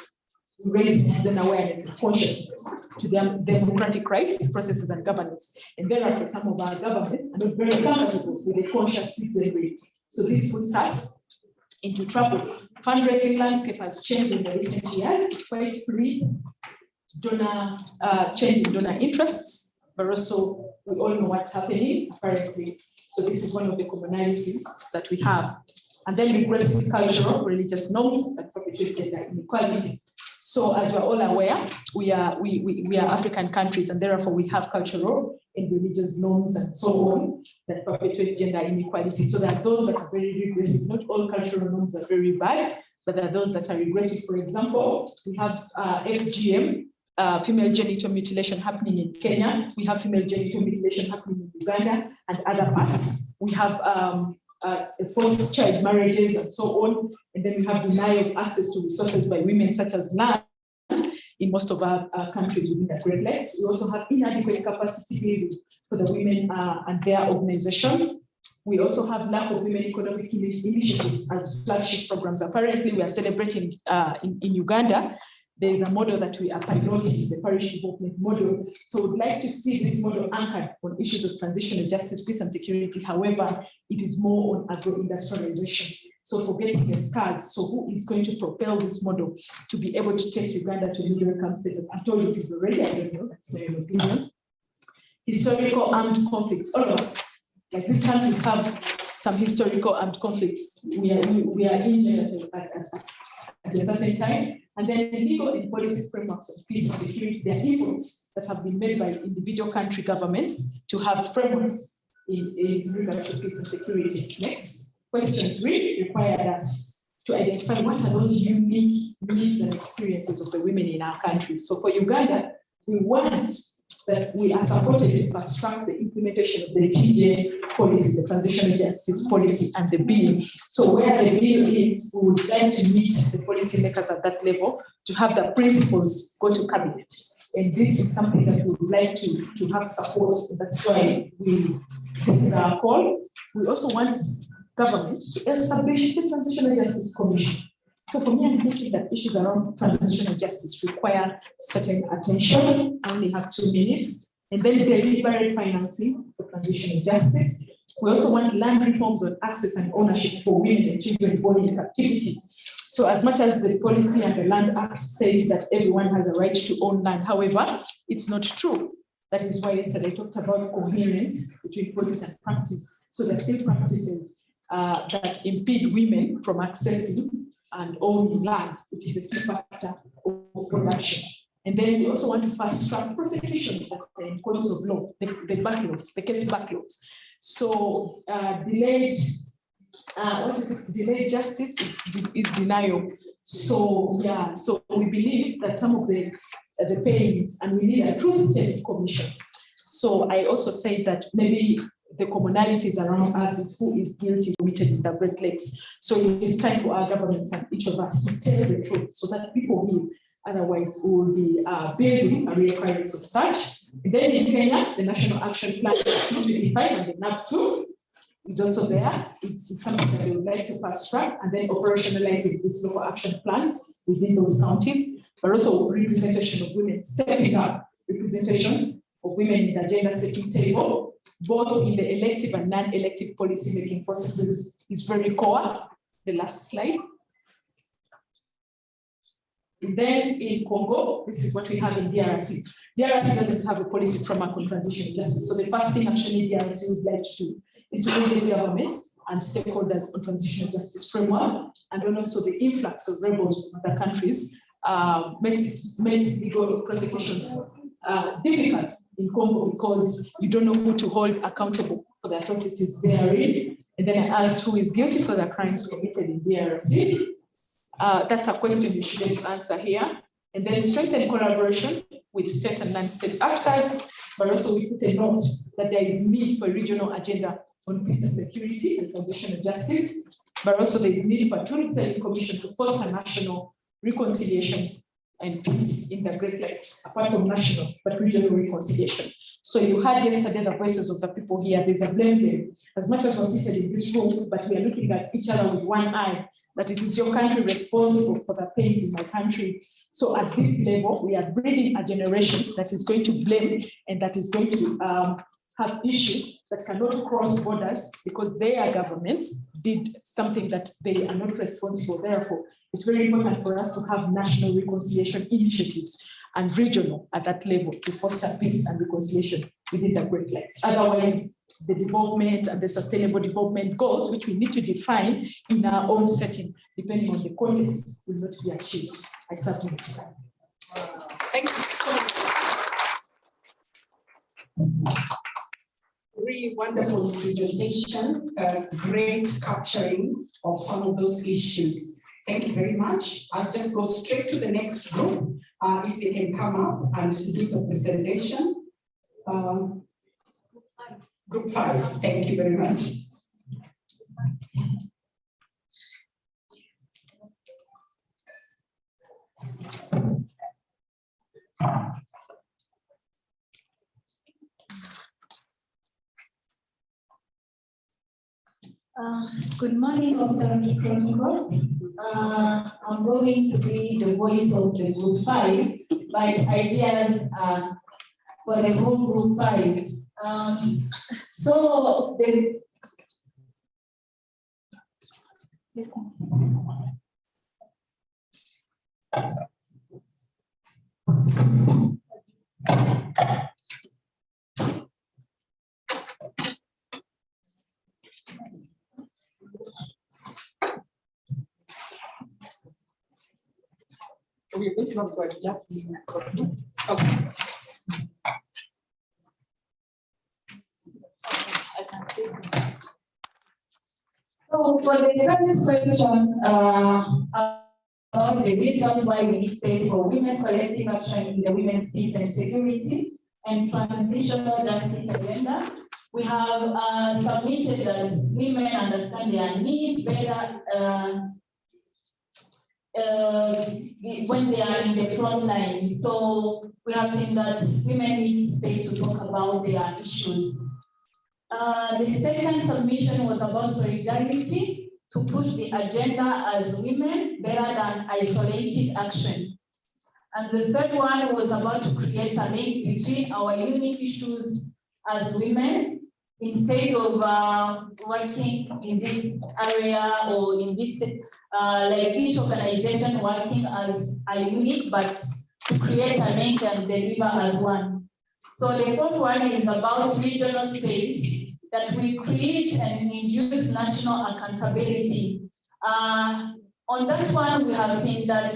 raise citizen awareness and consciousness to their democratic rights, processes, and governance. And therefore, some of our governments are not very comfortable with the conscious citizenry. So this puts us into trouble. Fundraising landscape has changed in the recent years. It's quite free, change in donor interests, but also we all know what's happening apparently. So this is one of the commonalities that we have. And then regressive cultural religious norms that perpetuate gender inequality. So as we're all aware, we are African countries, and therefore we have cultural and religious norms and so on that perpetuate gender inequality. So there are those that are very regressive. Not all cultural norms are very bad, but there are those that are regressive. For example, we have FGM, female genital mutilation happening in Kenya. We have female genital mutilation happening in Uganda and other parts. We have forced child marriages and so on. And then we have denial of access to resources by women, such as land, in most of our countries within the Great Lakes. We also have inadequate capacity building for the women and their organizations. We also have lack of women economic initiatives as flagship programs. Apparently, we are celebrating in Uganda there is a model that we are piloting, the parish involvement model. So we'd like to see this model anchored on issues of transitional justice, peace and security. However, it is more on agro-industrialization. So forgetting the scars, so who is going to propel this model to be able to take Uganda to middle income status? I'm told it is already, I don't know, that's my opinion. Historical armed conflicts, all of us, like these countries have some historical armed conflicts. We are injured at a certain time. And then legal and policy frameworks of peace and security, there are efforts that have been made by individual country governments to have frameworks in regard to peace and security. Next, question 3 required us to identify what are those unique needs and experiences of the women in our countries. So for Uganda, we want that we are supported to fast track the implementation of the TJ policy, the transitional justice policy, and the bill. So where the bill is, we would like to meet the policymakers at that level to have the principles go to cabinet. And this is something that we would like to have support. That's why this is our call. We also want government to establish the Transitional Justice Commission. So for me, I'm thinking that issues around transitional justice require certain attention. I only have 2 minutes. And then deliberate financing for transitional justice. We also want land reforms on access and ownership for women and children born in captivity. So as much as the policy and the Land Act says that everyone has a right to own land, however, it's not true. That is why yesterday I talked about coherence between policy and practice. So there are still practices that impede women from accessing and owning land, which is a key factor of production. And then we also want to fast track prosecution in courts of law, the backlogs, the case backlogs. So delayed justice is denial. So yeah, so we believe that some of the pains, and we need a truth-telling commission. So I also say that maybe the commonalities around us is who is guilty committed in the Great Lakes. So it's time for our governments and each of us to tell the truth so that people will. Otherwise, we will be building a requirements of such. And then in Kenya, the National Action Plan 225 and the NAP2 is also there. It's something that they would like to fast track and then operationalizing these local action plans within those counties, but also representation of women, stepping up representation of women in the gender setting table, both in the elective and non-elective policy-making processes is very core. The last slide. And then in Congo, this is what we have in DRC. DRC doesn't have a policy framework on transitional justice. So the first thing actually DRC would like to do is to engage the government and stakeholders on transitional justice framework. And then also the influx of rebels from other countries makes legal prosecutions difficult in Congo because you don't know who to hold accountable for the atrocities therein. And then I asked who is guilty for the crimes committed in DRC. That's a question you shouldn't answer here. And then strengthen collaboration with state and non-state actors, but also we put a note that there is need for a regional agenda on peace and security and transitional justice, but also there is need for a truth-telling commission to foster national reconciliation and peace in the Great Lakes, apart from national, but regional reconciliation. So you heard yesterday the voices of the people here. There's a blame game. As much as we're seated in this room, but we are looking at each other with one eye, that it is your country responsible for the pains in my country. So at this level, we are breeding a generation that is going to blame and that is going to have issues that cannot cross borders because their governments did something that they are not responsible. Therefore, it's very important for us to have national reconciliation initiatives and regional at that level to foster peace and reconciliation within the Great Lakes. Otherwise, the development and the sustainable development goals, which we need to define in our own setting, depending on the context, will not be achieved. I certainly understand. Thank you so much. Really wonderful presentation, great capturing of some of those issues. Thank you very much. I'll just go straight to the next group. If they can come up and do the presentation. Group 5, thank you very much. Good morning, Observatory Chronicles. I'm going to be the voice of the group 5, but ideas are for the whole group 5. So the we're going to have got just okay. So for the first question, about the reasons why we need space for women's collective action in the women's peace and security and transitional justice agenda, we have submitted that women understand their needs better when they are in the front line. So we have seen that women need space to talk about their issues. The second submission was about solidarity, to push the agenda as women better than isolated action. And the third one was about to create a link between our unique issues as women, instead of working in this area or in this, like each organization working as a unit, but to create a link and deliver as one. So the fourth one is about regional space, that we create and induce national accountability. On that one, we have seen that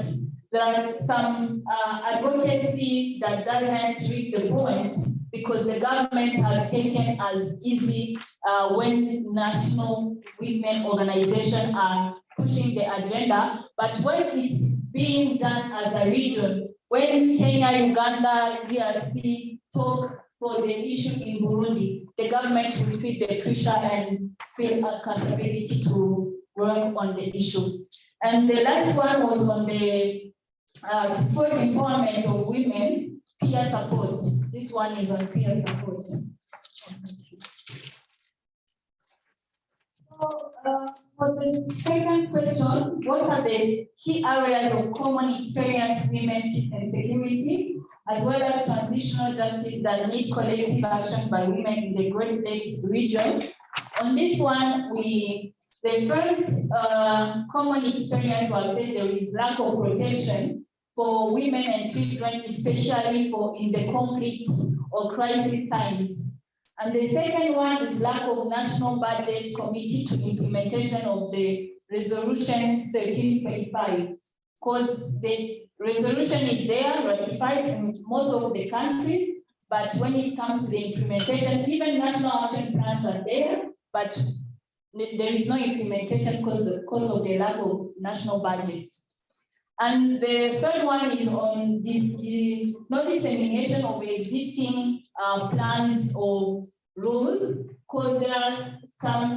there are some advocacy that doesn't reach the point because the government has taken as easy when national women organizations are pushing the agenda, but when it's being done as a region, when Kenya, Uganda, DRC talk for the issue in Burundi, the government will feel the pressure and feel accountability to work on the issue. And the last one was on the full empowerment of women, peer support. This one is on peer support. So, for the second question, what are the key areas of common experience women, peace and security, as well as transitional justice that need collective action by women in the Great Lakes region? On this one, the first common experience was that there is lack of protection for women and children, especially in the conflict or crisis times. And the second one is lack of national budget committed to implementation of the resolution 1325, because the resolution is there, ratified in most of the countries, but when it comes to the implementation, even national action plans are there, but there is no implementation because of the lack of national budgets. And the third one is on this, no dissemination of existing plans or rules, because there are some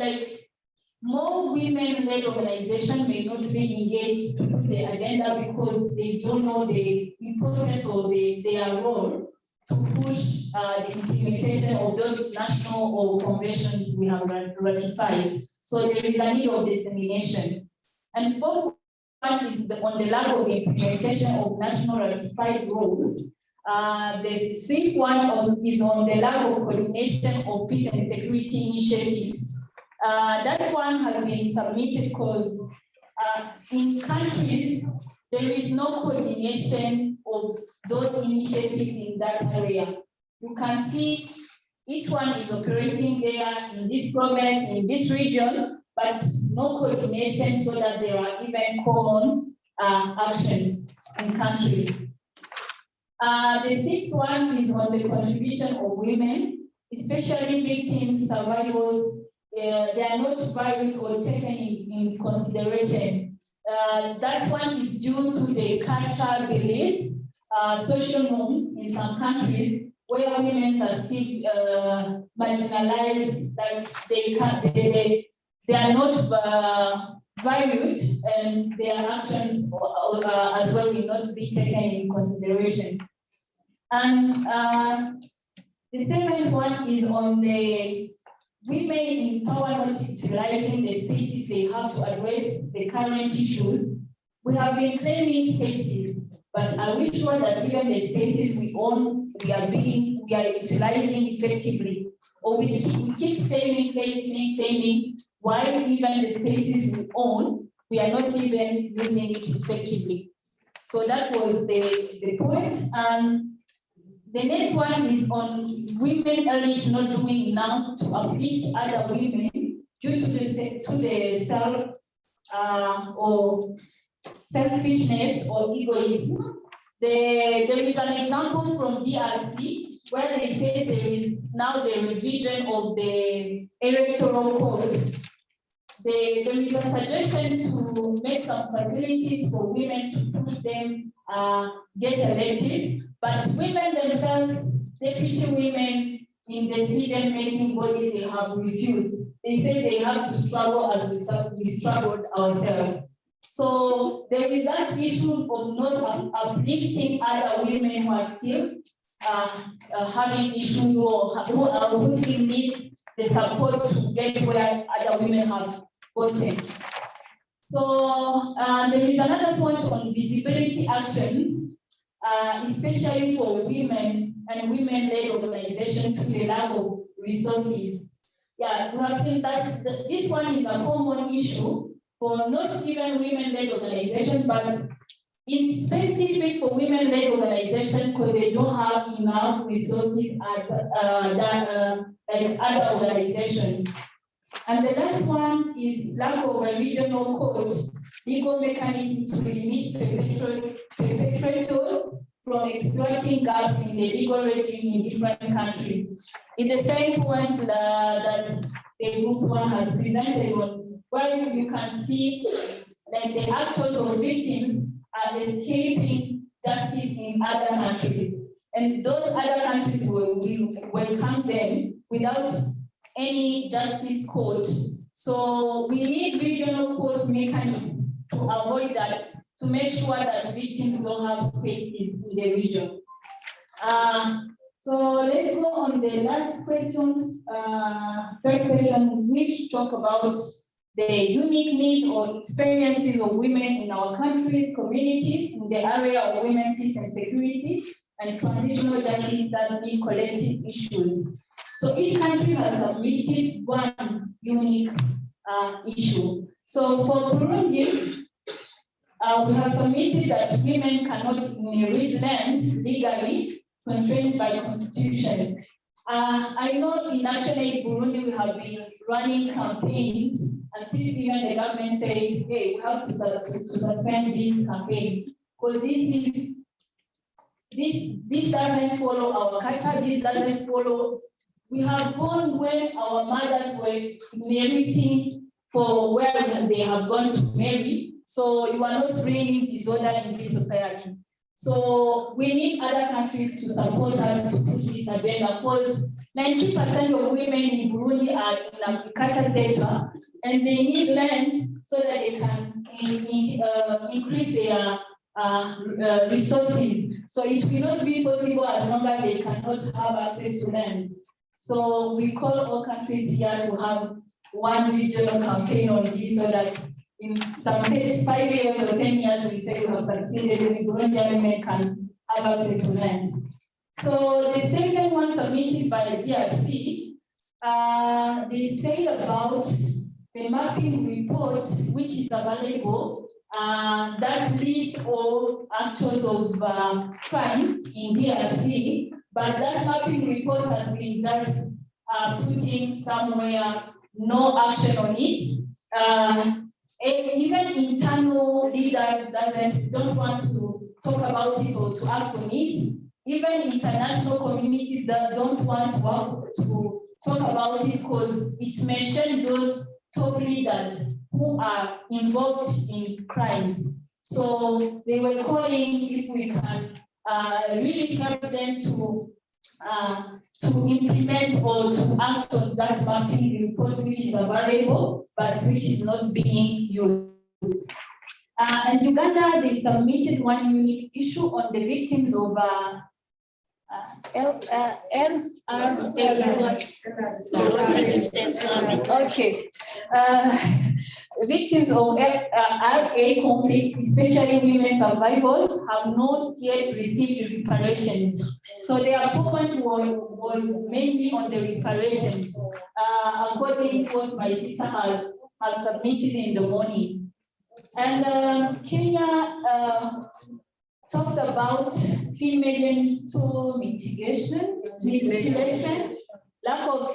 more women-led organizations may not be engaged to the agenda because they don't know the importance of their role to push the implementation of those national or conventions we have ratified. So there is a need of dissemination. And fourth one is on the lack of implementation of national ratified rules. The fifth one is on the lack of coordination of peace and security initiatives. That one has been submitted because in countries, there is no coordination of those initiatives in that area. You can see each one is operating there in this province, in this region, but no coordination so that there are even common actions in countries. The sixth one is on the contribution of women, especially victims, survivors. They are not valued or taken in consideration. That one is due to the cultural beliefs, social norms in some countries where women are still marginalized, like they are not valued, and their actions as well will not be taken in consideration. And the seventh one is on the women in power not utilizing the spaces they have to address the current issues. We have been claiming spaces, but are we sure that even the spaces we own, we are utilizing effectively? Or we keep claiming, while even the spaces we own, we are not even using it effectively. So that was the point. The next one is on women elites not doing enough to uplift other women due to the or selfishness or egoism. There is an example from DRC where they say there is now the revision of the electoral code. There is a suggestion to make some facilities for women to push them get elected, but women themselves, deputy women in decision-making bodies, they have refused. They say they have to struggle as we struggled ourselves. So there is that issue of not uplifting other women who are still having issues or who still need the support to get where other women have gotten. So there is another point on visibility actions, especially for women and women-led organizations to the lack of resources. Yeah, we have seen that this one is a common issue for not even women-led organizations, but it's specific for women-led organizations because they don't have enough resources like other organizations. And the last one is lack of a regional code, legal mechanism to limit perpetrators from exploiting gaps in the legal regime in different countries. In the same point that the group one has presented on, where you can see like the actors or victims are escaping justice in other countries. And those other countries will welcome them without any justice code. So we need regional court mechanisms to avoid that, to make sure that victims don't have spaces in the region. So let's go on the last question, third question, which talk about the unique needs or experiences of women in our countries, communities, in the area of women, peace and security, and transitional justice that need collective issues. So each country has submitted one unique issue. So for Burundi, we have submitted that women cannot inherit land legally, constrained by constitution. I know in National Aid Burundi we have been running campaigns until even the government said, hey, we have to suspend this campaign because this doesn't follow our culture, this doesn't follow. We have gone when our mothers were inheriting for where they have gone to marry. So you are not bringing disorder in this society. So we need other countries to support us to push this agenda because 90% of women in Burundi are in the agriculture sector and they need land so that they can increase their resources. So it will not be possible as long as they cannot have access to land. So we call all countries here to have one regional campaign on this so that in some 5 years or 10 years, we say we have succeeded and Burundian women can have access to land. So the second one submitted by the DRC, they say about the mapping report, which is available, that leads all actors of crime in DRC, but that mapping report has been just putting somewhere, no action on it. Even internal leaders don't want to talk about it or to act on it. Even international communities that don't want to talk about it because it mentioned those top leaders who are involved in crimes. So they were calling if we can really help them to implement or to act on that mapping report, which is available, but which is not being used. And Uganda, they submitted one unique issue on the victims of Okay. victims of RA conflict, especially women survivors, have not yet received reparations. So their point was mainly on the reparations, according to what my sister has submitted in the morning. And Kenya talked about female genital mutilation, lack of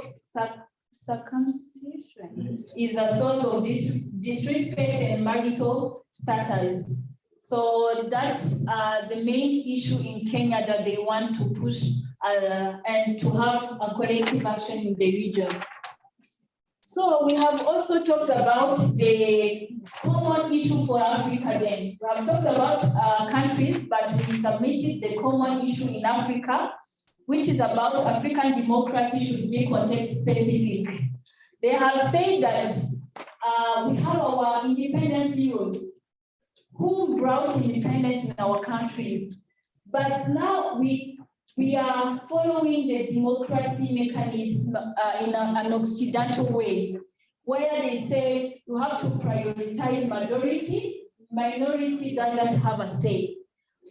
circumcision is a source of disrespect and marital status. So that's the main issue in Kenya that they want to push and to have a collective action in the region. So we have also talked about the common issue for Africa then. We have talked about countries, but we submitted the common issue in Africa, which is about African democracy should be context specific. They have said that we have our independence heroes who brought independence in our countries, but now we are following the democracy mechanism in an Occidental way, where they say you have to prioritize majority, minority doesn't have a say.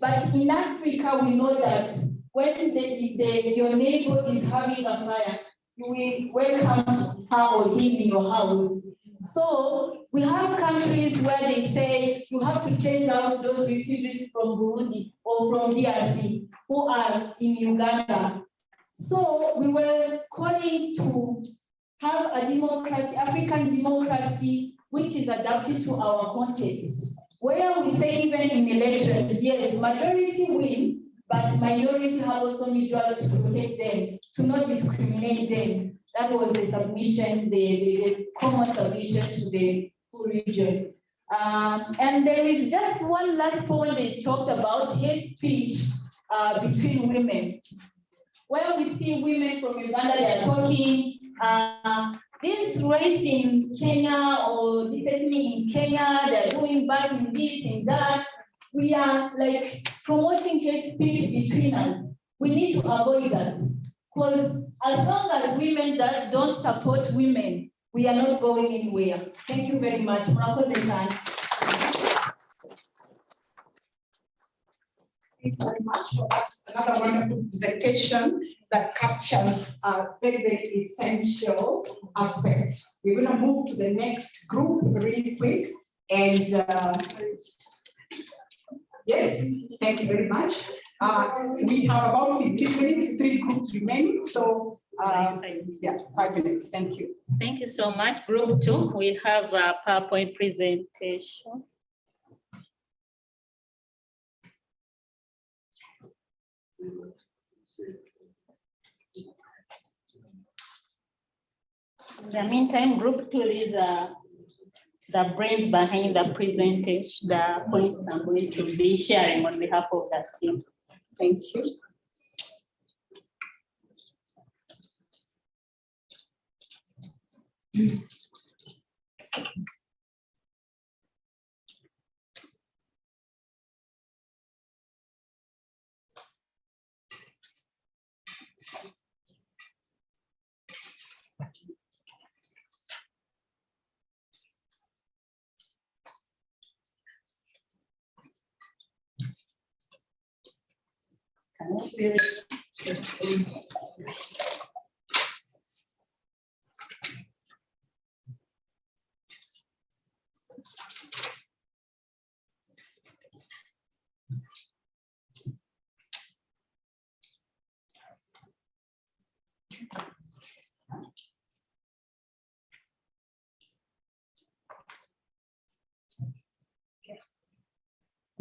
But in Africa, we know that when your neighbor is having a fire, you will welcome her or him in your house. So we have countries where they say you have to chase out those refugees from Burundi or from DRC who are in Uganda. So we were calling to have a democracy, African democracy, which is adapted to our context, where we say even in elections, yes, majority wins, but minority have also mutual to protect them, to not discriminate them. That was the submission, the common submission to the whole region. And there is just one last point they talked about, hate speech between women. Where we see women from Uganda, they are talking, this race in Kenya or this ethnic in Kenya, they're doing bad in this and that. We are like promoting hate speech between us. We need to avoid that. Because as long as women that don't support women, we are not going anywhere. Thank you very much. Thank you very much for that. Another wonderful presentation that captures very, very essential aspects. We're going to move to the next group really quick. And yes, thank you very much. We have about 15 minutes, 3 groups remaining. So yeah, 5 minutes. Thank you. Thank you so much. Group 2, we have a PowerPoint presentation. In the meantime, group 2 is the brains behind the presentation, the points I'm going to be sharing on behalf of that team. Thank you.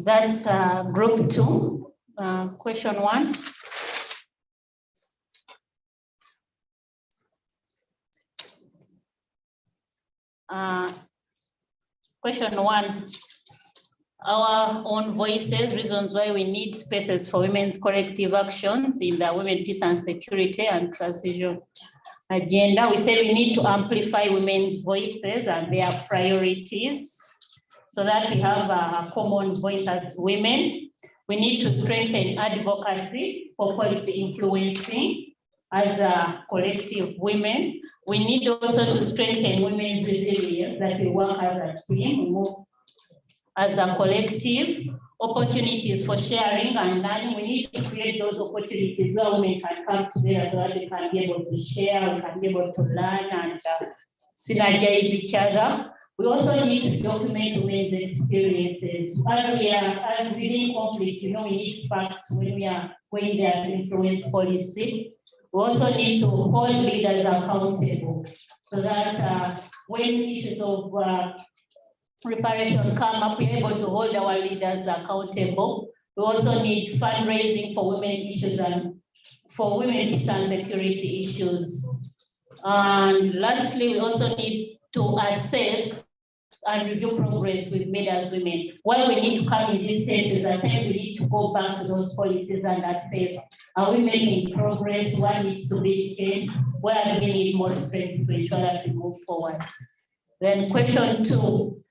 That's group 2, question 1. Question 1, our own voices, reasons why we need spaces for women's collective actions in the Women, Peace and Security and Transition agenda. We said we need to amplify women's voices and their priorities so that we have a common voice as women. We need to strengthen advocacy for policy influencing. as a collective women. We need also to strengthen women's resilience, that we work as a team, we move as a collective, opportunities for sharing and learning. We need to create those opportunities where women can come together so that they can be able to share, we can be able to learn and synergize each other. We also need to document women's experiences. As within conflict, we need facts when we are going there to influence policy. We also need to hold leaders accountable so that when issues of preparation come up, we're able to hold our leaders accountable. We also need fundraising for women issues and for women peace and security issues. And lastly, we also need to assess and review progress we've made as women. While we need to come in these spaces, at times we need to go back to those policies and assess, are we making progress? What needs to be changed? Where do we need more strength to ensure that we move forward? Then question 2,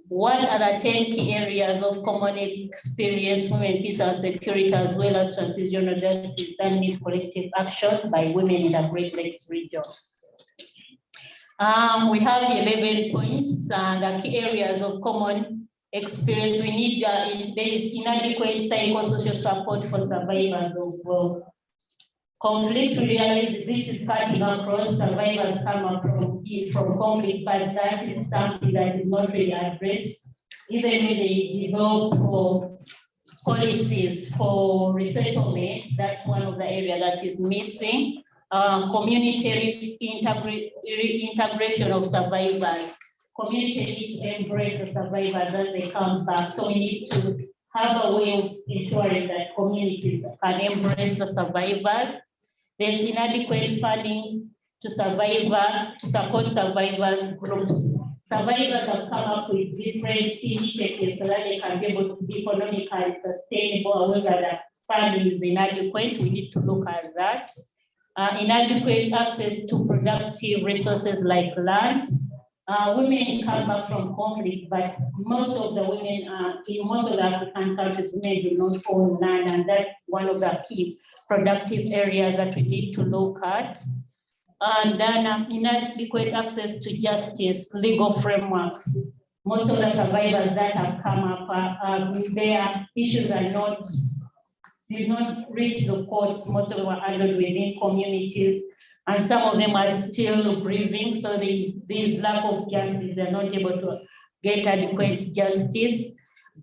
what are the 10 key areas of common experience, women, peace and security, as well as transitional justice that need collective actions by women in the Great Lakes region? We have 11 points and the key areas of common experience. We need there is inadequate psychosocial support for survivors of conflict. We realize this is cutting across. Survivors come up from conflict, but that is something that is not really addressed. Even when they develop policies for resettlement, that's one of the areas that is missing. Community integration of survivors. Community need to embrace the survivors as they come back. So we need to have a way of ensuring that communities can embrace the survivors. There's inadequate funding to support survivors groups. Survivors have come up with different initiatives so that they can be able to be economically sustainable. However, that funding is inadequate. We need to look at that. Inadequate access to productive resources like land. Women come back from conflict, but most of the women in most of the African countries, women do not own land, and that's one of the key productive areas that we need to look at. And then inadequate access to justice, legal frameworks. Most of the survivors that have come up, their issues are did not reach the courts. Most of them are handled within communities, and some of them are still grieving. So there's lack of justice. They're not able to get adequate justice.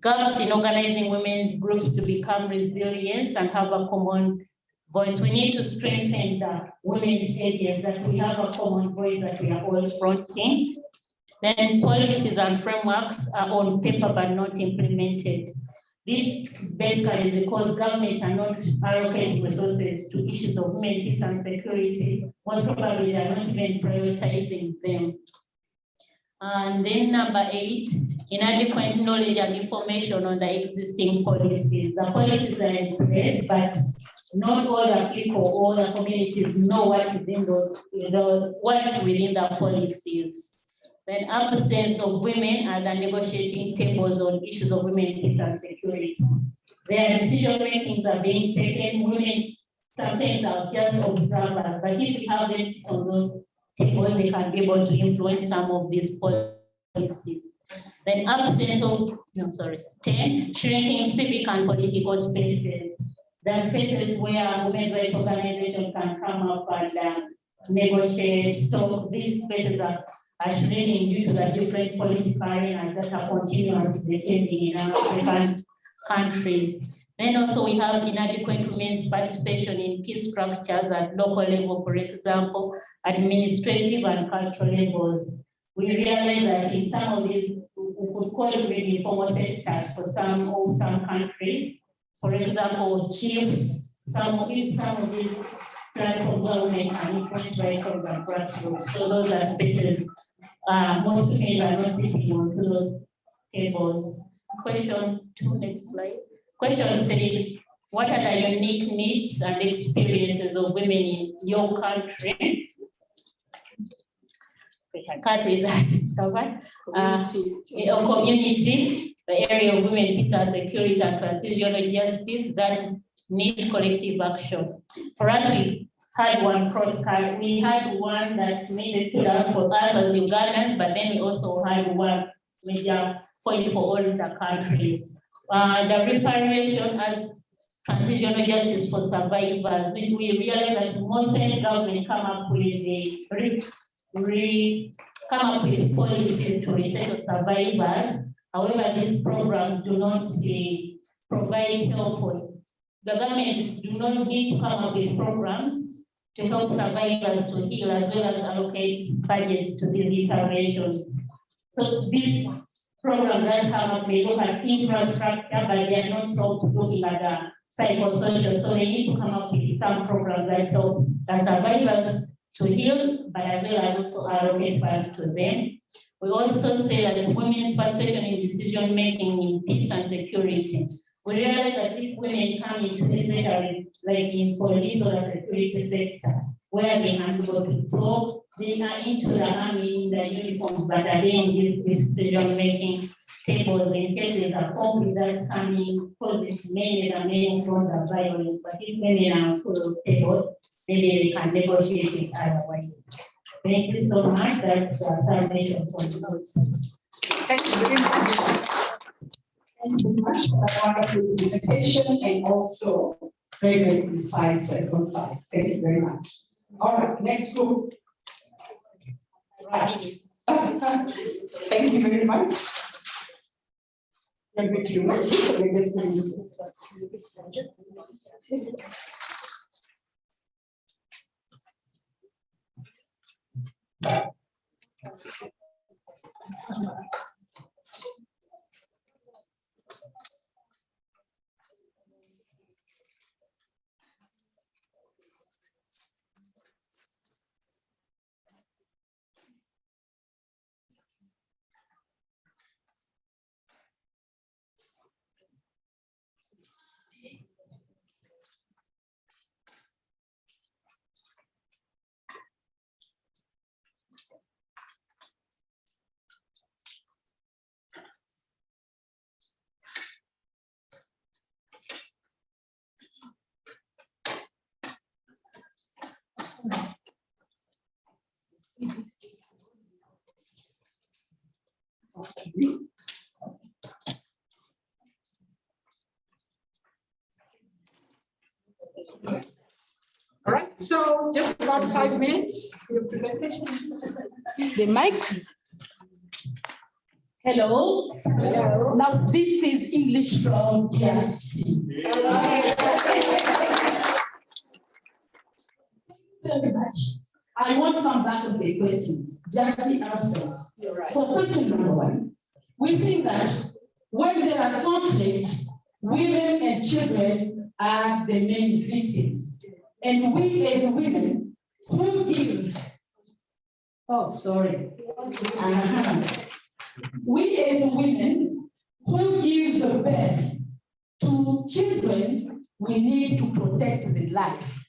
Gaps in organizing women's groups to become resilient and have a common voice. We need to strengthen the women's areas, that we have a common voice that we are all fronting. Then policies and frameworks are on paper but not implemented. This basically because governments are not allocating resources to issues of women, peace and security, most probably they are not even prioritizing them. And then number 8, inadequate knowledge and information on the existing policies. The policies are in place, but not all the people, all the communities know what is in what's within the policies. Then absence of women at the negotiating tables on issues of women, peace and security. Their decision makings are being taken. Women sometimes are just observers, but if we have them sit on those tables, they can be able to influence some of these policies. Then absence of, shrinking civic and political spaces. The spaces where women's rights organizations can come up and negotiate, talk. These spaces are shrinking due to the different political arenas that are continuously changing in African countries. Then also we have inadequate women's participation in key structures at local level, for example, administrative and cultural levels. We realize that in some of these, we could call it really informal sectors for some countries. For example, chiefs, some of these platforms where women can influence right from the grassroots. So those are spaces most women are not sitting on those tables. Question 2, next slide. Question 3, what are the unique needs and experiences of women in your country? Country that is covered. Your community, the area of women, peace and security and transitional justice that need collective action. For us, had one cross-cut. We had one that made it stood out for us as Ugandans, but then we also had one major point for all the countries. The reparation as transitional justice for survivors. We realize that most government come up with policies to resettle survivors. However, these programs do not provide help for the government do not need to come up with programs to help survivors to heal, as well as allocate budgets to these interventions. So these programs that come up, they look at infrastructure, but they are not looking at the psychosocial. So they need to come up with some programs that help the survivors to heal, but as well as also allocate funds to them. We also say that women's participation in decision making in peace and security. We realize that if women come into this especially like in police or the security sector, where they have to go to talk, they are into the army in the uniforms, but again, this decision making tables in case there's a conflict that's coming, because it's mainly the men from the violence, but if women are to those tables, maybe they can negotiate it otherwise. Thank you so much. That's the foundation for the Thank you very much. Thank you very much for that wonderful presentation and also very, very precise and concise. Thank you very much. All right, next group. Right. Thank you very much. Thank you. All right, so just about 5 minutes, your presentation. The mic. Hello. Hello. Now this is English from DRC. Very much. I won't come back on the questions, just the answers. Right. For question number 1, we think that when there are conflicts, women and children are the main victims. And we as women who give, we as women who give birth to children, we need to protect the life.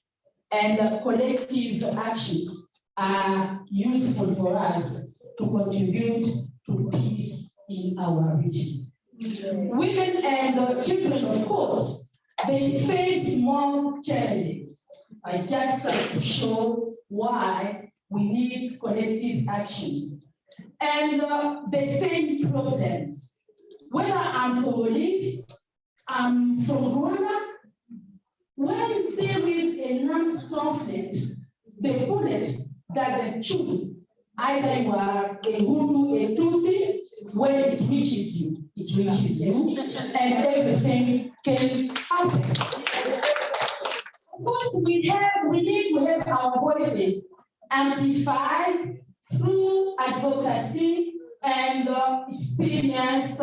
And collective actions are useful for us to contribute to peace in our region. Women and children, of course, they face more challenges. I just like to show why we need collective actions. And the same problems. Whether I'm Congolese, I'm from Rwanda, when there is an armed conflict, the bullet doesn't choose. Either you are a Hutu, a Tutsi, when it reaches you, and everything can happen. Of course, we need to have our voices amplified through advocacy and experience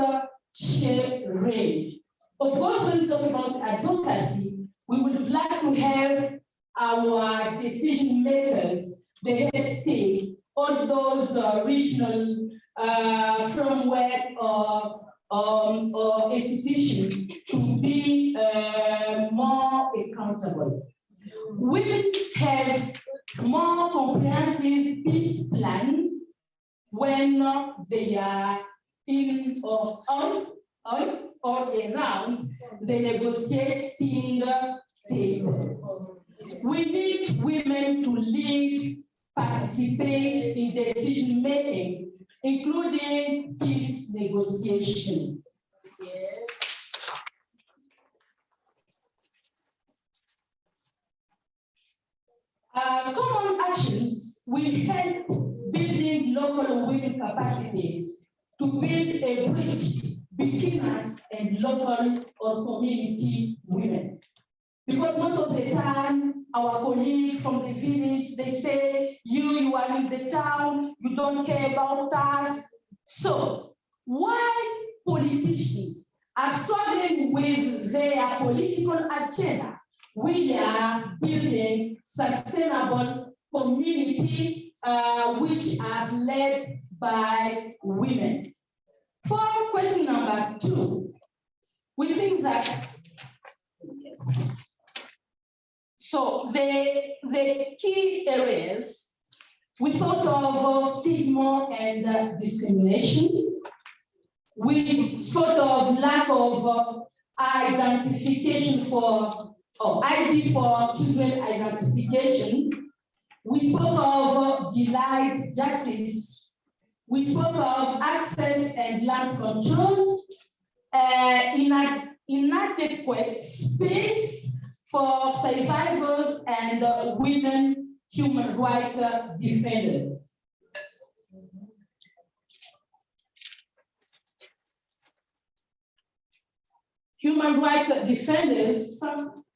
sharing. Of course, when we talk about advocacy, we would like to have our decision makers, the head states, all those regional framework or institutions to be more accountable. Women have more comprehensive peace plan when they are in or on or around the negotiating table. We need women to lead, participate in decision-making, including peace negotiation. Yes. Common actions will help building local women capacities to build a bridge between us and local or community women. Because most of the time, our colleagues from the village, they say, you are in the town, you don't care about us. So while politicians are struggling with their political agenda, we are building sustainable community which are led by women. For question number 2, we think that, yes. So the key areas, we thought of stigma and discrimination. We thought of lack of identification for, or ID for children identification. We spoke of denied justice. We spoke of access and land control, inadequate space for survivors and women human rights defenders. Human rights defenders,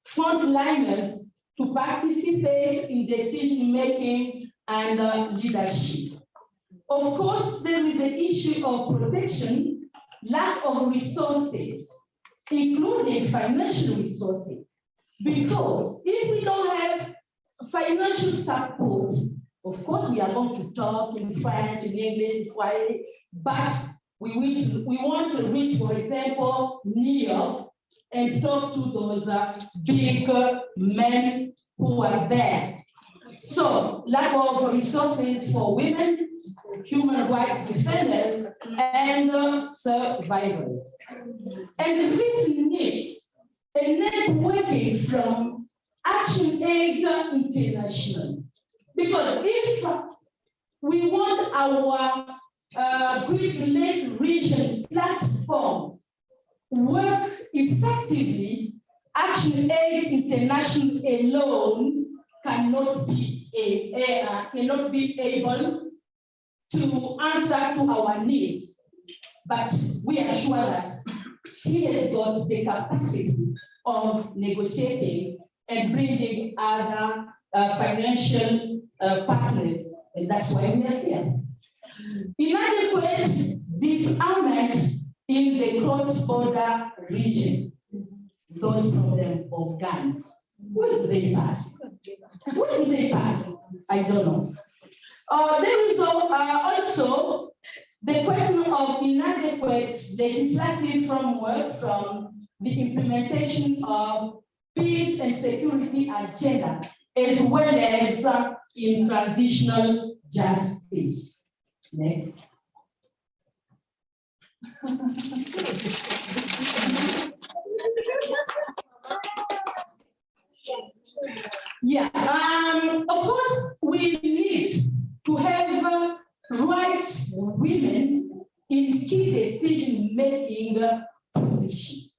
frontliners to participate in decision-making and leadership. Of course, there is an issue of protection, lack of resources, including financial resources. Because if we don't have financial support, of course we are going to talk in French, in English, but we want to reach, for example, New York and talk to those big men who are there. So lack of resources for women, human rights defenders, and survivors. And this needs a networking from Action Aid International. Because if we want our Great Lake region platform work effectively, Action Aid International alone cannot be able to answer to our needs. But we are sure that he has got the capacity of negotiating and bringing other financial partners, and that's why we are here. Inadequate disarmament in the cross-border region, those problems of guns, where do they pass? Where do they pass? I don't know. There is also the question of inadequate legislative framework from the implementation of peace and security agenda, as well as in transitional justice. Next. Yeah, of course, we need to have right women in key decision-making position.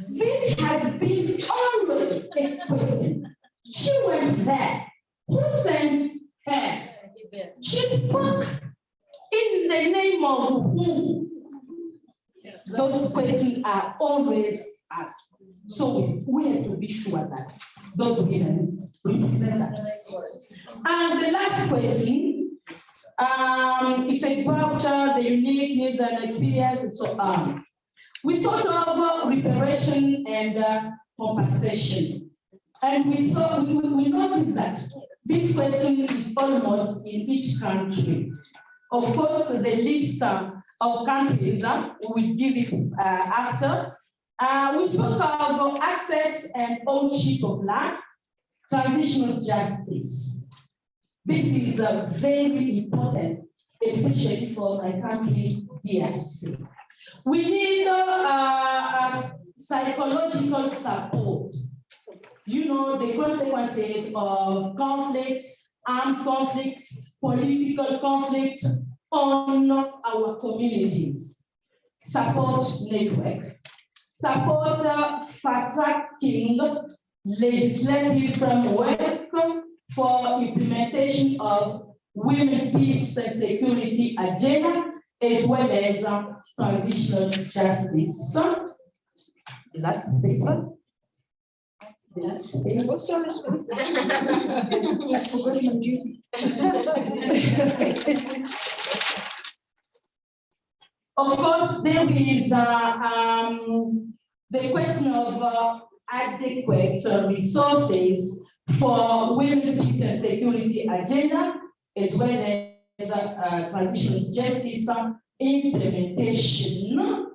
This has been always a question. She went there. Who sent her? She spoke in the name of who? Those questions are always asked. So we have to be sure that those women represent us. And the last question is about the unique needs and experience and so on. We thought of reparation and compensation. And we noticed that this question is almost in each country. Of course, the list of countries, we will give it after. We spoke of access and ownership of land, transitional justice. This is very important, especially for my country, DRC. We need psychological support you know, the consequences of conflict, armed conflict, political conflict on our communities. Support network. Support fast-tracking legislative framework for implementation of women, peace and security agenda, as well as transitional justice. The last paper. The last paper. Sorry. Of course, there is the question of adequate resources for women, peace and security agenda, as well as transitional justice implementation.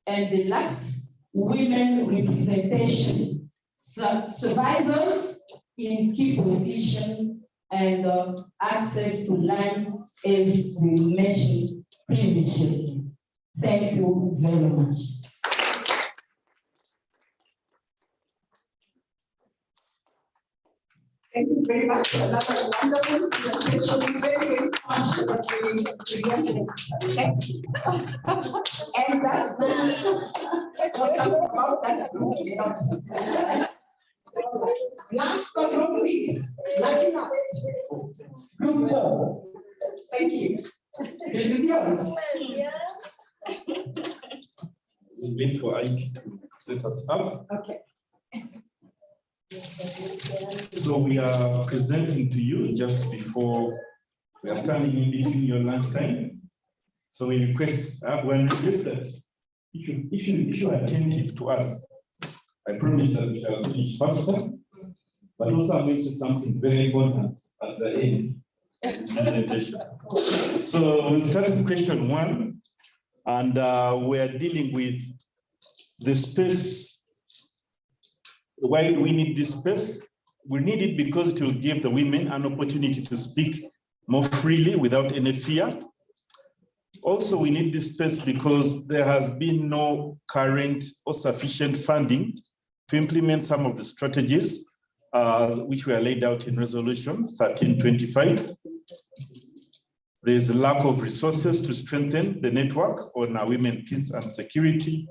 And the last, women representation, survivors in key position and access to land, as we mentioned previously. Thank you very much. Thank you very much for another wonderful presentation, very passionately presented. Thank you. And that was something about that group. Last but not least, lucky last, group 4. Thank you. It is yours. We'll wait for IT to set us up. Okay. So we are presenting to you just before we are standing in between your lunchtime. So we request when that if you are attentive to us, I promise that we shall finish faster. But also I'm going to say something very important at the end of this presentation. So we'll start with question 1, and we are dealing with the space. Why do we need this space? We need it because it will give the women an opportunity to speak more freely without any fear. Also, we need this space because there has been no current or sufficient funding to implement some of the strategies which were laid out in Resolution 1325. There is a lack of resources to strengthen the network on women, peace and security.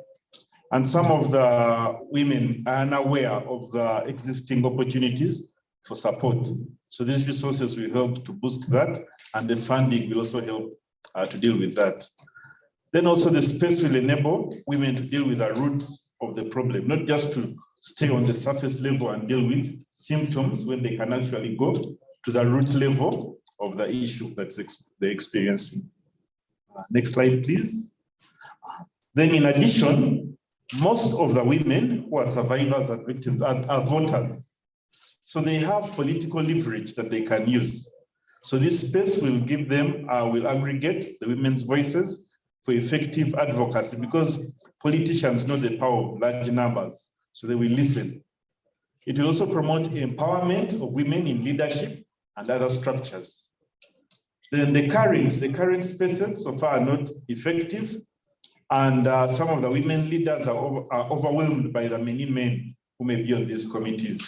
And some of the women are unaware of the existing opportunities for support. So these resources will help to boost that, and the funding will also help to deal with that. Then also the space will enable women to deal with the roots of the problem, not just to stay on the surface level and deal with symptoms, when they can actually go to the root level of the issue that they're experiencing. Next slide, please. Then in addition, most of the women who are survivors and victims are voters. So they have political leverage that they can use. So this space will give them, will aggregate the women's voices for effective advocacy, because politicians know the power of large numbers, so they will listen. It will also promote empowerment of women in leadership and other structures. Then the current spaces so far are not effective, and some of the women leaders are overwhelmed by the many men who may be on these committees.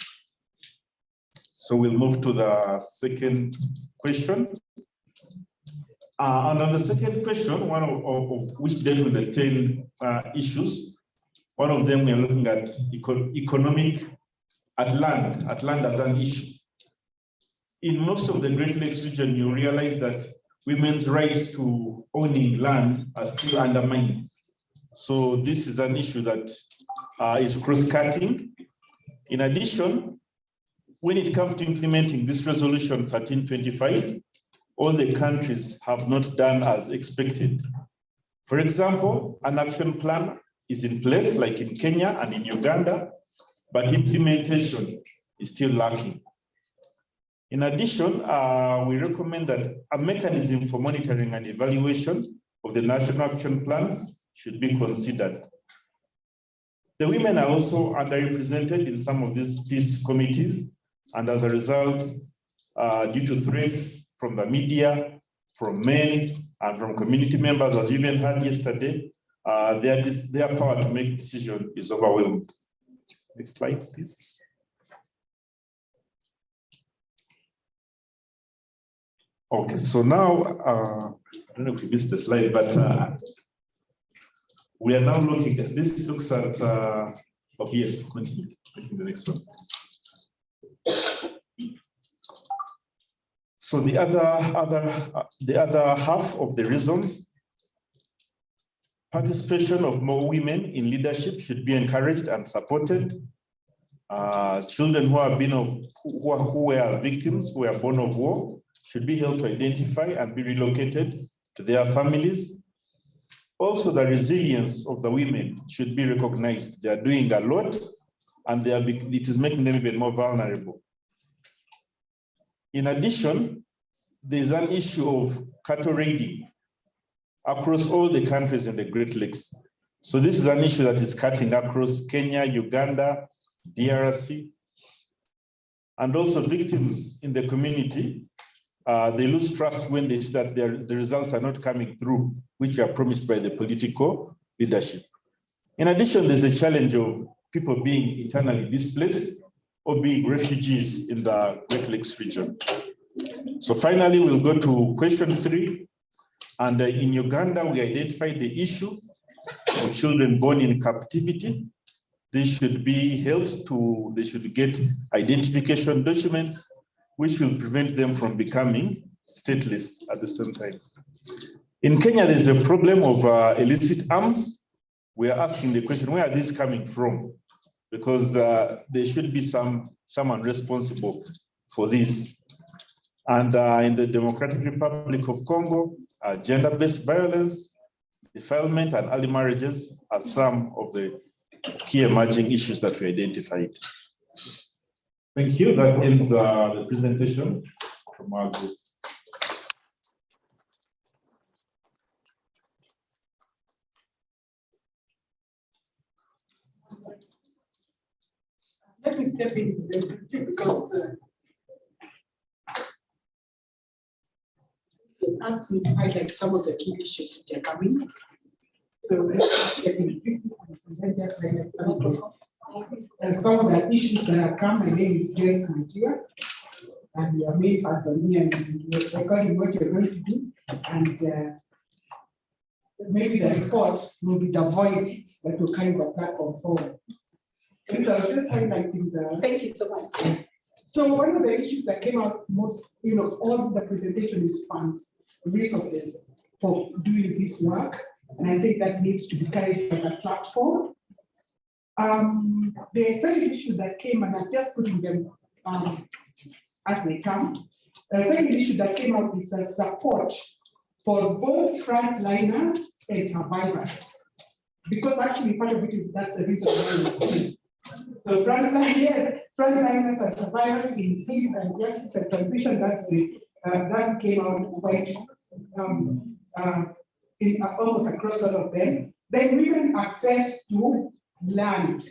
So we'll move to the second question. And on the second question, one of which dealt with the 10 issues, one of them we are looking at economic at land as an issue. In most of the Great Lakes region, you realize that women's rights to owning land are still undermined. So this is an issue that is cross-cutting. In addition, when it comes to implementing this resolution 1325, all the countries have not done as expected. For example, an action plan is in place, like in Kenya and in Uganda, but implementation is still lacking. In addition, we recommend that a mechanism for monitoring and evaluation of the national action plans should be considered. The women are also underrepresented in some of these peace committees, and as a result, due to threats from the media, from men, and from community members, as you even heard yesterday, their power to make decisions is overwhelmed. Next slide, please. Okay, so now, I don't know if you missed the slide, but we are now looking at, this looks at, oh yes, continue the next one. So the other half of the reasons, participation of more women in leadership should be encouraged and supported. Children who have been who were victims, who were born of war, should be helped to identify and be relocated to their families. Also, the resilience of the women should be recognized. They are doing a lot, and it is making them even more vulnerable. In addition, there's an issue of cattle raiding across all the countries in the Great Lakes. So this is an issue that is cutting across Kenya, Uganda, DRC, and also victims in the community. They lose trust when they see that the results are not coming through, which are promised by the political leadership. In addition, there's a challenge of people being internally displaced or being refugees in the Great Lakes region. So finally, we'll go to question 3. And in Uganda, we identified the issue of children born in captivity. They should be helped to, they should get identification documents, which will prevent them from becoming stateless at the same time. In Kenya, there's a problem of illicit arms. We are asking the question, where are these coming from? Because there should be someone responsible for this. And in the Democratic Republic of Congo, gender-based violence, defilement, and early marriages are some of the key emerging issues that we identified. Thank you. That ends the presentation from our group. Let me step in because asked me to highlight some of the key issues that are coming. So let's step in. And some of the issues that have come, my name is James Nigeria, and your main person here is recording what you're going to do, and maybe the report will be the voice that will kind of platform forward. And so I was just highlighting the. Thank you so much. So one of the issues that came out most, all the presentation is funds, resources for doing this work, and I think that needs to be carried by the platform. The second issue that came, and I'm just putting them as they come. The second issue that came out is support for both frontliners and survivors, because actually part of it is that's the reason why we're doing. So frontliners and survivors in peace and justice and transition, that came out quite almost across all of them. Then women's access to land,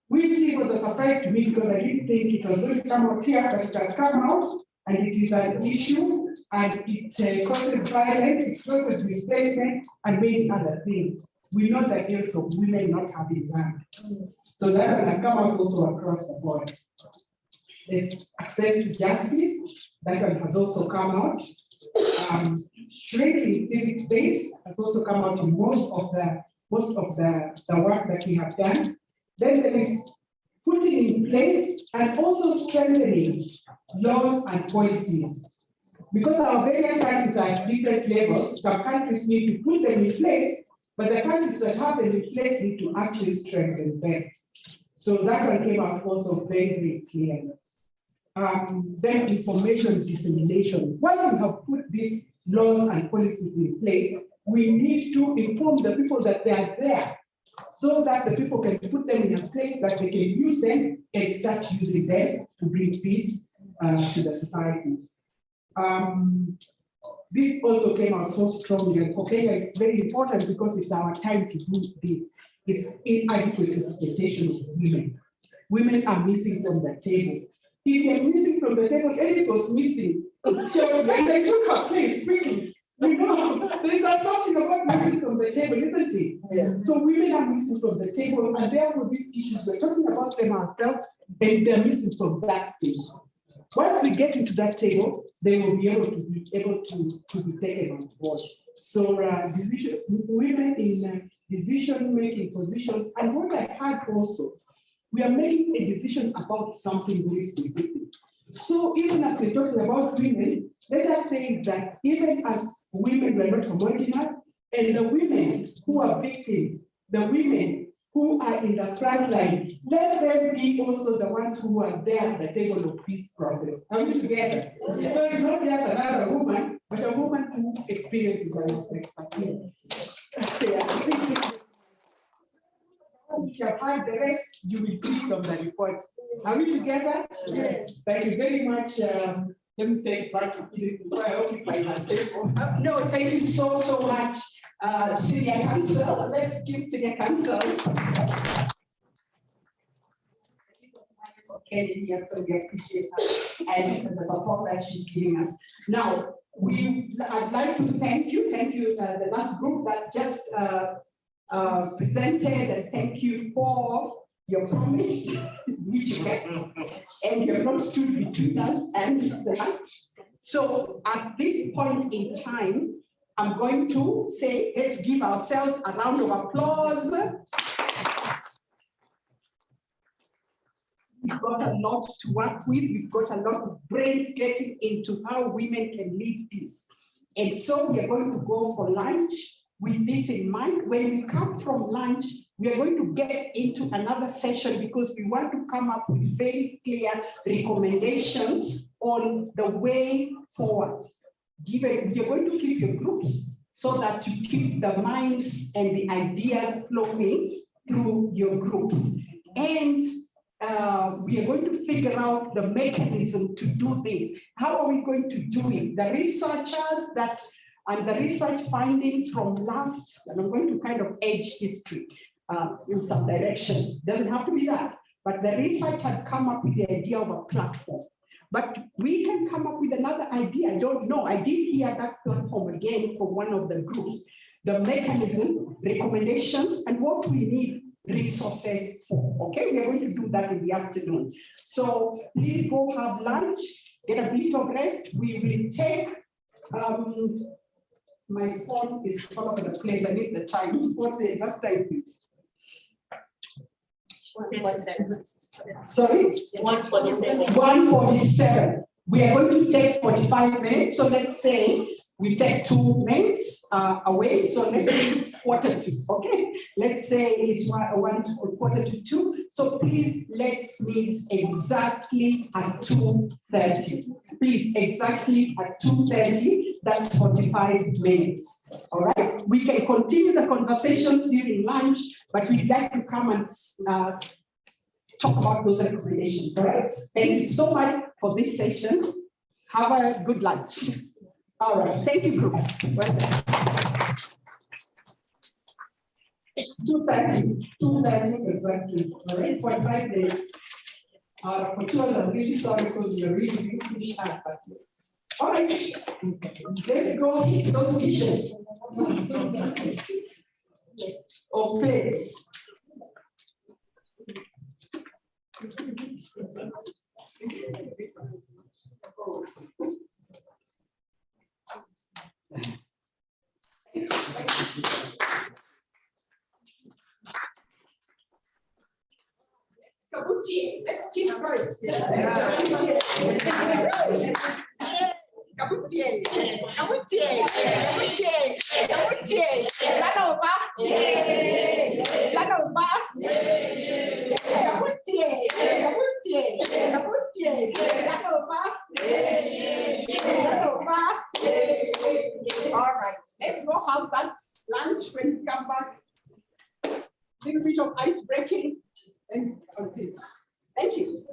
which was a surprise to me because I didn't think it was going to come out here, but it has come out, and it is an issue, and it causes violence, it causes displacement, and many other things. We know the ills of women not having land. So that has come out also across the board. There's access to justice, that one has also come out. Shrinking civic space has also come out in most of the work that we have done. Then there is putting in place and also strengthening laws and policies. Because our various countries are at different levels, some countries need to put them in place, but the countries that have them in place need to actually strengthen them. So that one came out also very, very clear. Then information dissemination. Once we have put these laws and policies in place, we need to inform the people that they are there so that the people can put them in a place that they can use them and start using them to bring peace to the societies. This also came out so strongly, and for Kenya it's very important because it's our time to do this. It's inadequate representation of women. Women are missing from the table. If they're missing from the table, Edith was missing. So they took her place quickly. You know, there's something about missing from the table, isn't it? Yeah. So women are missing from the table, and therefore these issues, we're talking about them ourselves, and they're missing from that table. Once we get into that table, they will be able to be taken on board. So women in decision-making positions, and what I heard also, we are making a decision about something very specific. So even as we're talking about women, let us say that even as women, we're not homogeneous, and the women who are victims, the women who are in the front line, let them be also the ones who are there at the table of peace process. Are we together? Yes. So it's not just another woman, but a woman who experiences an expertise. If you apply the rest, you will see from the report. Are we together? Yes. Thank you very much. Let me take it back to Edith before I occupy my table. No, thank you so much, Senior Counsel. Let's give Senior Counsel. Okay, yes, so we appreciate her and the support that she's giving us. Now, I'd like to thank you, the last group that just presented, and thank you for your promise, which you kept, and you have not stood between us and the lunch. So at this point in time, I'm going to say, let's give ourselves a round of applause. We've got a lot to work with. We've got a lot of brains getting into how women can lead peace. And so we are going to go for lunch with this in mind. When we come from lunch, we are going to get into another session because we want to come up with very clear recommendations on the way forward. You're going to keep your groups so that you keep the minds and the ideas flowing through your groups. And we are going to figure out the mechanism to do this. How are we going to do it? The researchers and the research findings from last, and I'm going to kind of edge history in some direction. Doesn't have to be that, but the research had come up with the idea of a platform. But we can come up with another idea. I don't know. I did hear that platform again from one of the groups. The mechanism, recommendations, and what we need resources for. Okay, we are going to do that in the afternoon. So please go have lunch, get a bit of rest. We will take, my phone is all over the place. I need the time. What's the exact time, please? 147. Sorry? 147. 147. We are going to take 45 minutes. So let's say we take 2 minutes away. So let's say 1:45. Okay. Let's say it's 1:45. So please let's meet exactly at 2:30. Please, exactly at 2:30. That's 45 minutes. All right. We can continue the conversations during lunch, but we'd like to come and talk about those recommendations. All right. Thank you so much for this session. Have a good lunch. All right. Thank you, groups. Well done. 2:30 exactly. All right. 45 minutes. For two, I'm really sorry because you're really finished hard. All right. Let's go hit those dishes. Or plates. Let's keep going. All right, let's go have that lunch when we come back. Little bit of ice breaking and continue. Thank you.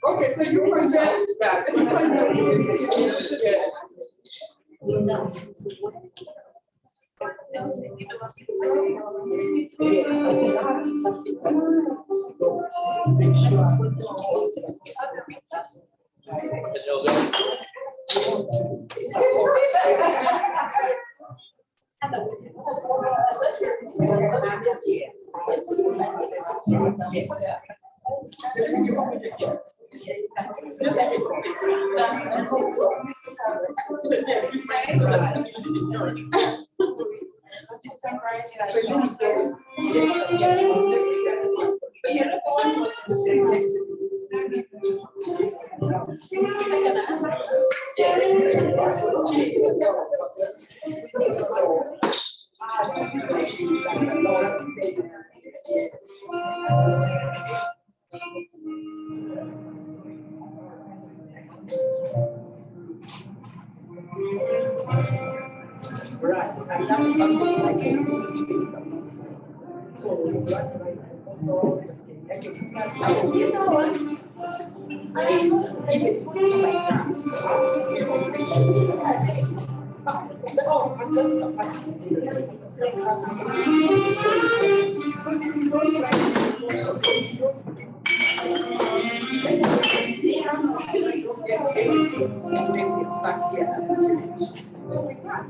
Okay, so you want that. Right, and that is something like so you know what? So we can't,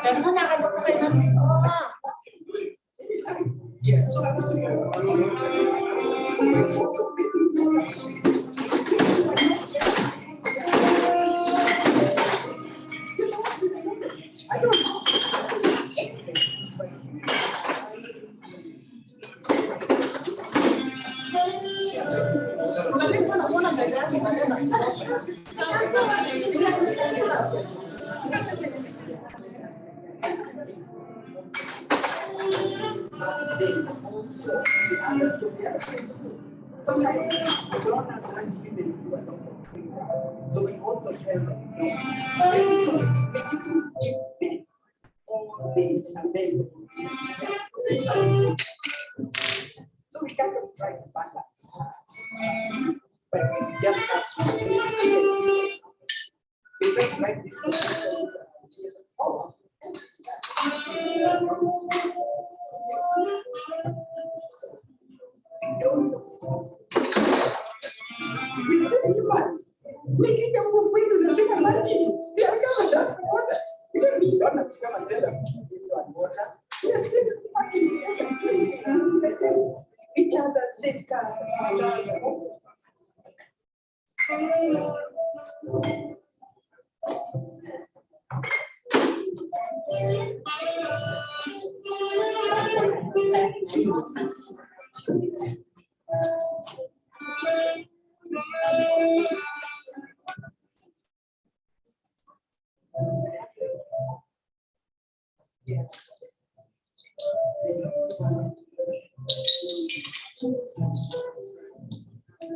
and when I Sometimes the donors are given to a lot of freedom. So we also tell them, all these and then so we kind of try to balance that. But we just have to we just like this. Making them go to the same lunch. See, I come and that's water. You don't need donuts to come and tell them it's on water. Yes, this is fucking each other's sisters and brothers and all.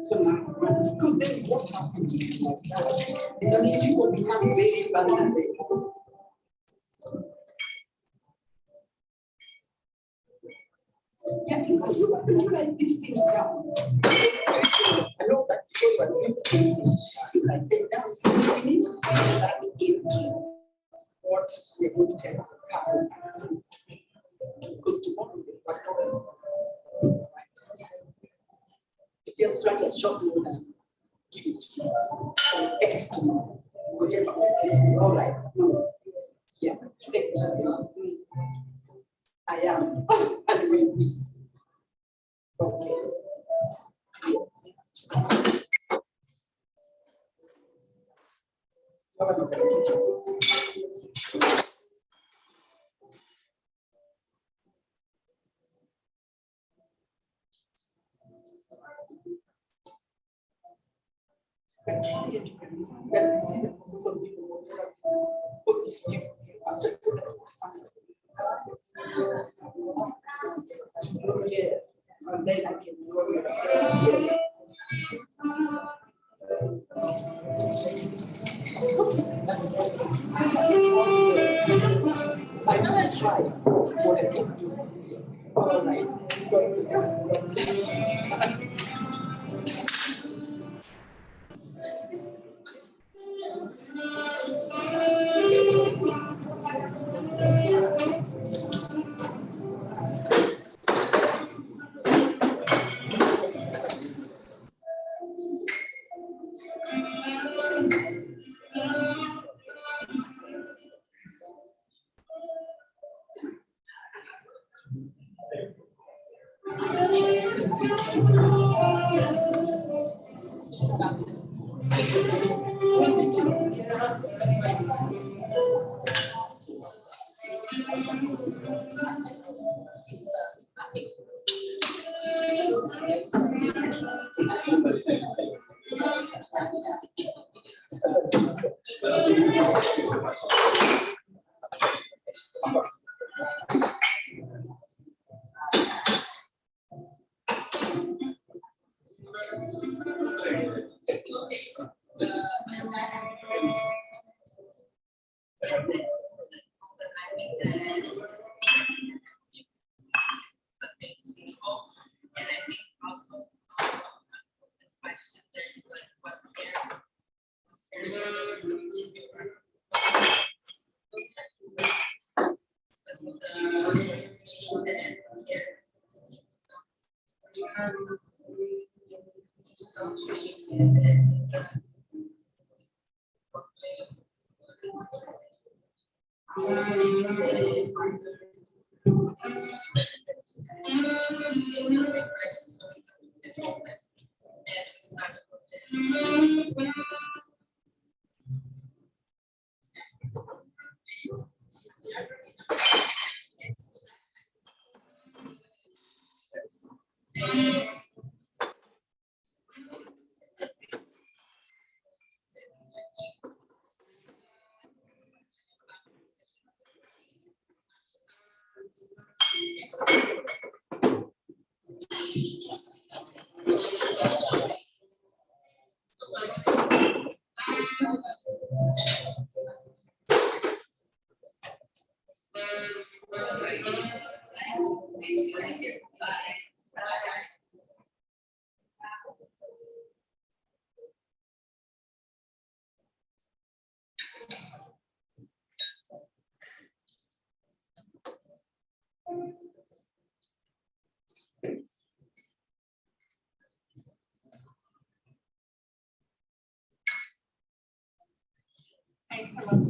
So now, because then what happens is that people become very vulnerable. Yeah, you write these things down. I know that you are going to write them down. We need to find that into what we're going to tell our couple. Because tomorrow we're going to if you're trying to shop you and give it to me, or text to me, whatever. All right. Yeah. I am. And will be. Okay. And then I can I never try what I can do. All right. Thanks a lot.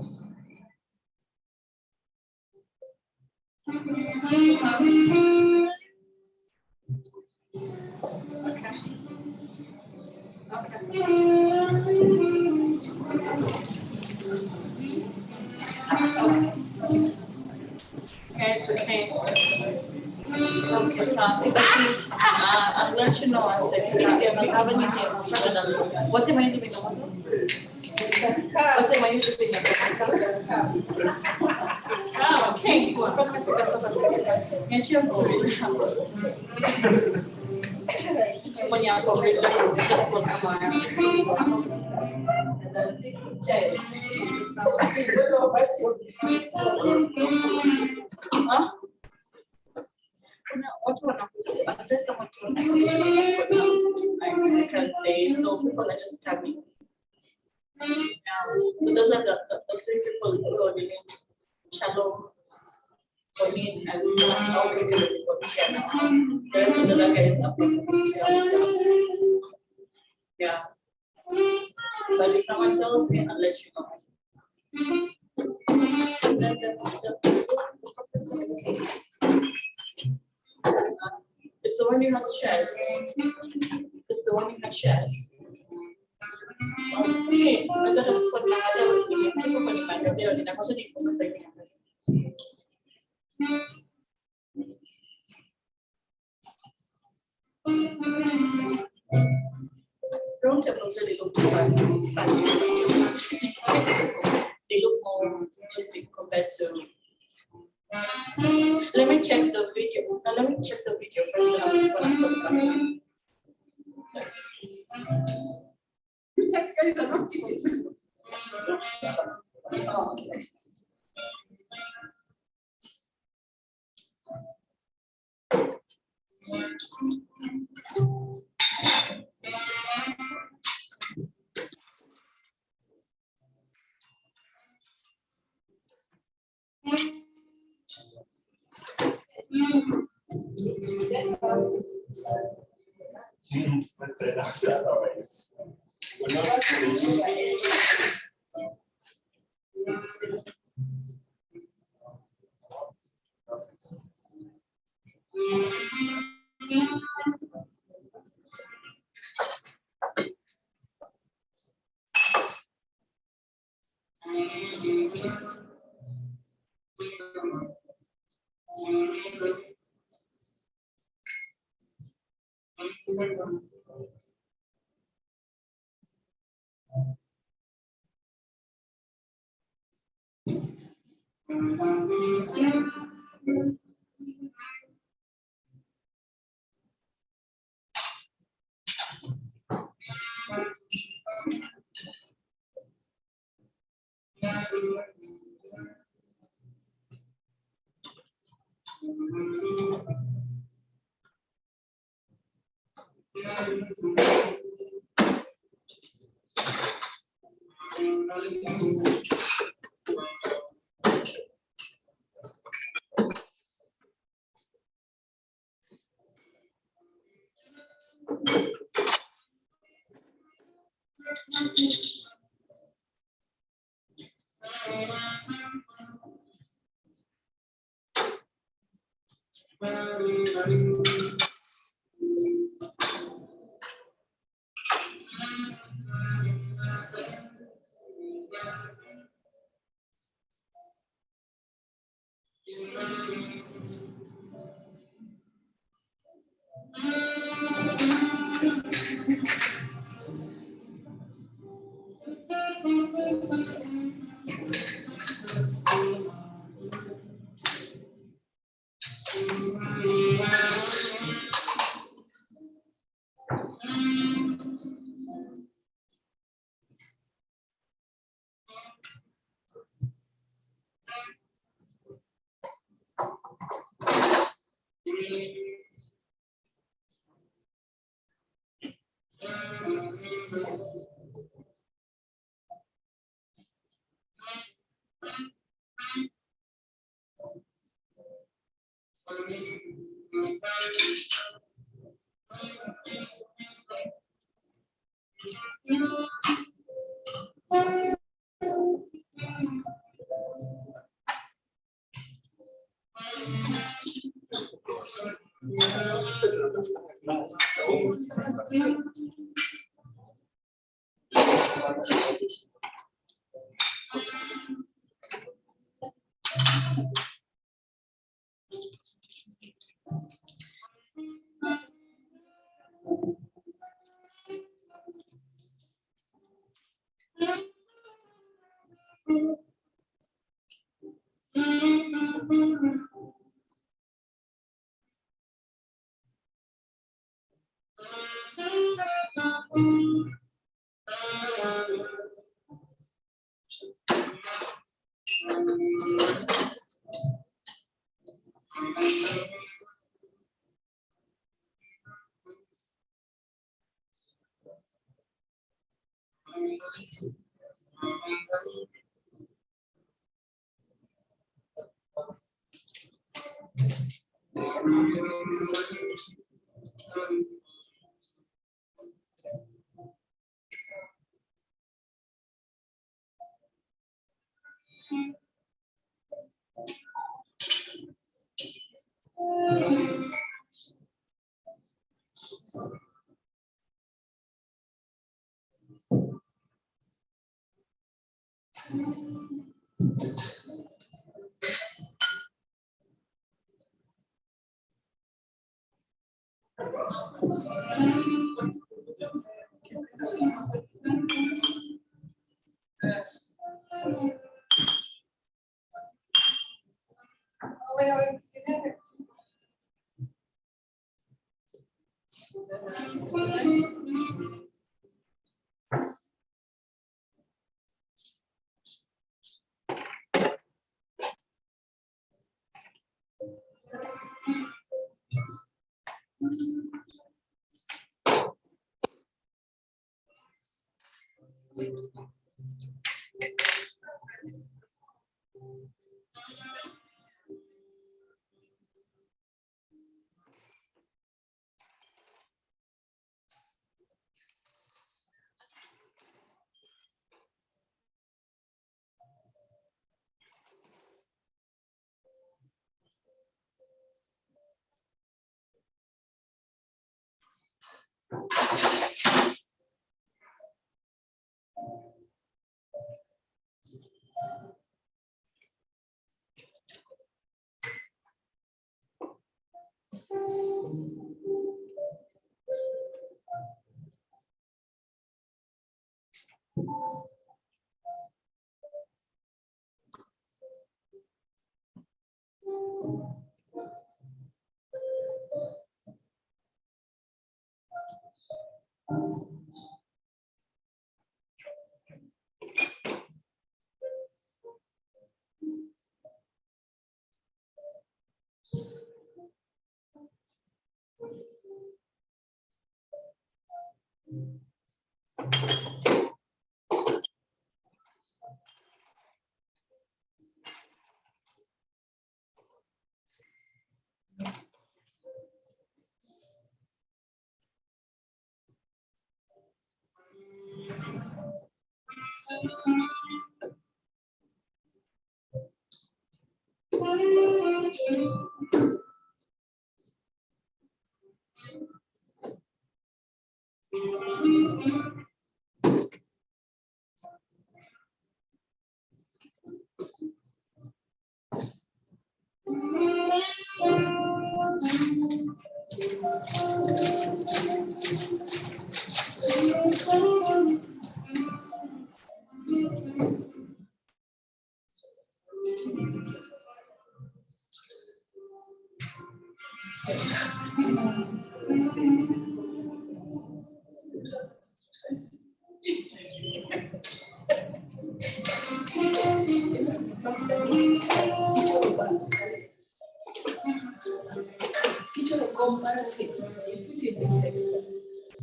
It's okay. Okay, so I'll let you know if you have anything further than what am I doing? What am I doing? Okay, good. I can't say, so people are just coming. So those are the three people who are doing Shalom, Pauline, and all the people here now. The rest of the other guys are from yeah. But if someone tells me, I'll let you know. Then it's the one you had shared. It's the one you had shared. Okay, let's just put my other round tables really look fun. They look more interesting compared to. Let me check the video. Now let me check the video first. I'm gonna put you check guys are not sitting. Oh, okay.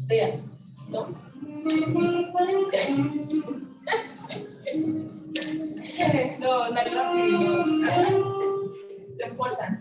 There. No. No, like not really. It's important.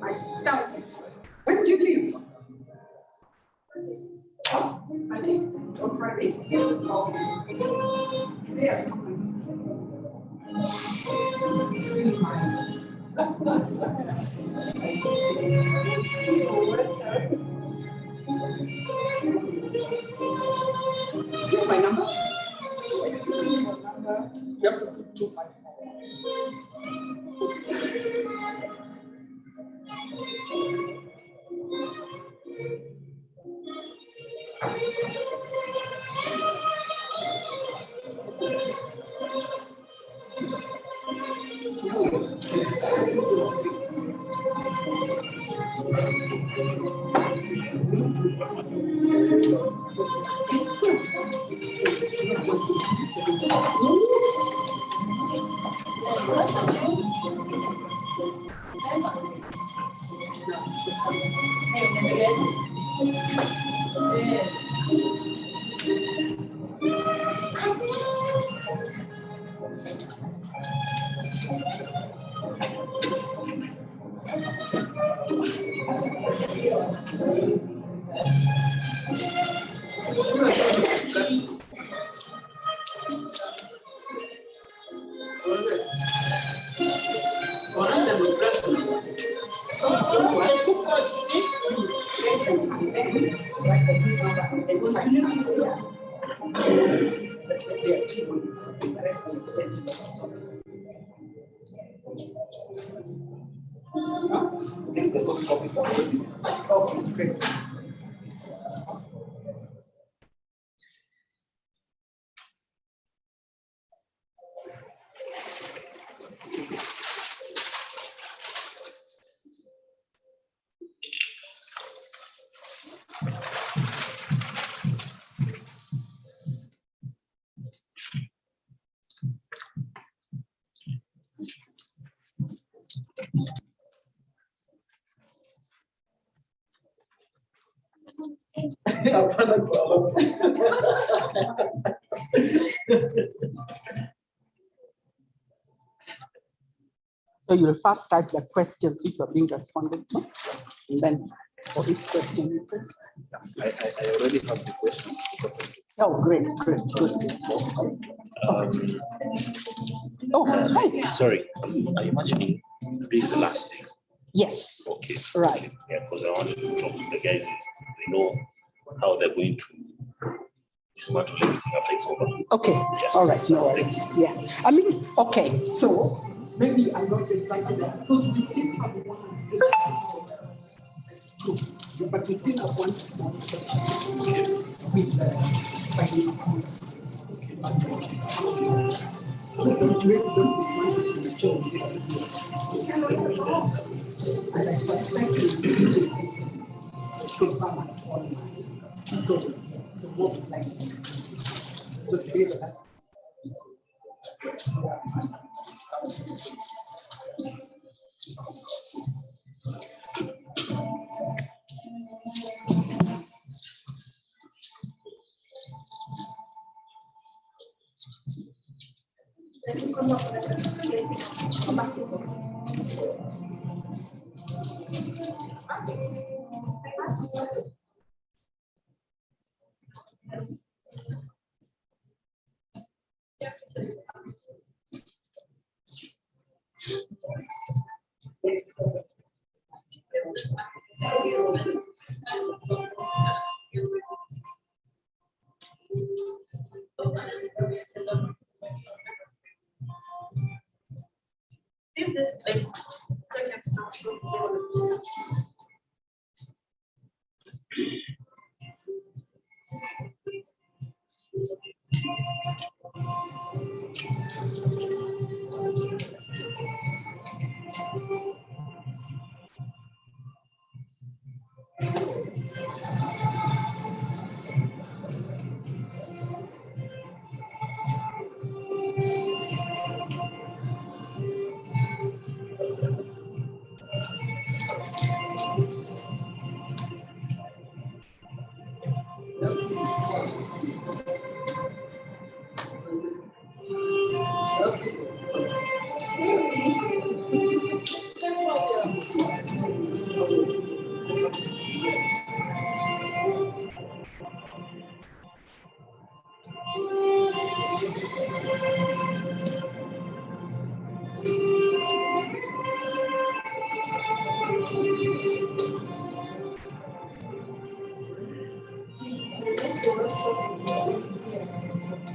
My sister, when do you leave? Oh, I think on Friday. Okay. Yeah. See my. You have my number? Yep, 254. So you'll first type the questions which are being responded to, and then for each question you press. I already have the questions. Oh, great, good. Hi. Sorry, I'm imagining today is the last day. Yes. Okay. Right. Okay. Yeah, because I wanted to talk to the guys. They know how they're going to dismantle everything after it's over. Okay. Yes. All right. No worries. Yeah. I mean, okay. So maybe I'm not exactly that because we still have one. But we still have one small section with the financing. So don't dismantle the job. And I suspect it's to someone online. So to work like so today the last. This is like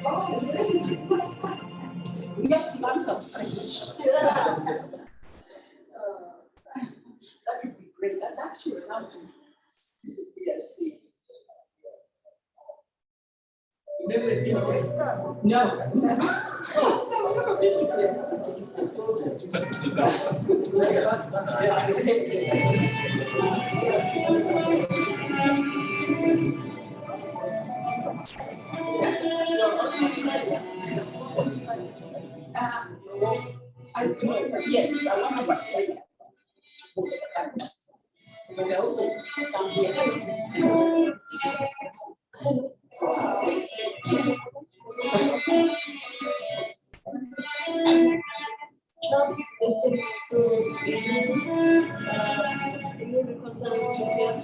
We have to learn some French. That would be great. And actually, how to visit BRC. Never been there? No, never. I've never been to BRC. It's important. Yes, I want to Australia. Most of the time. But I also come here. Just listening to the concern to see as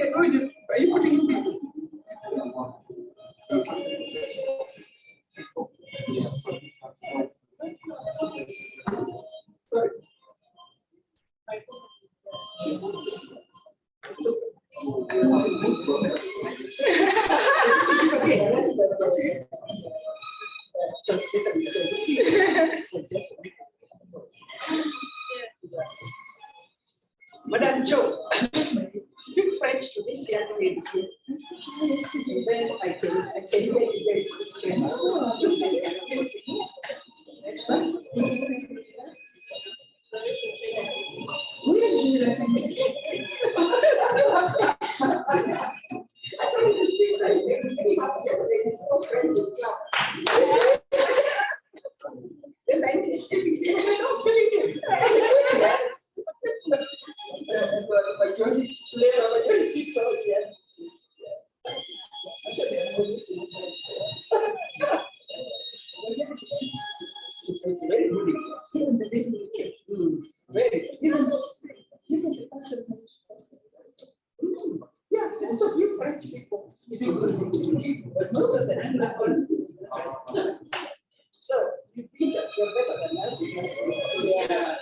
Are you putting this? Sorry. Madam Joe, speak French to this young lady. And then I can let you guys speak French. I told you to speak French. It's very good. Even the little kids, very. Yeah, so you French people speak good, but most of them are not. So you beat us, you're better than us. Yeah.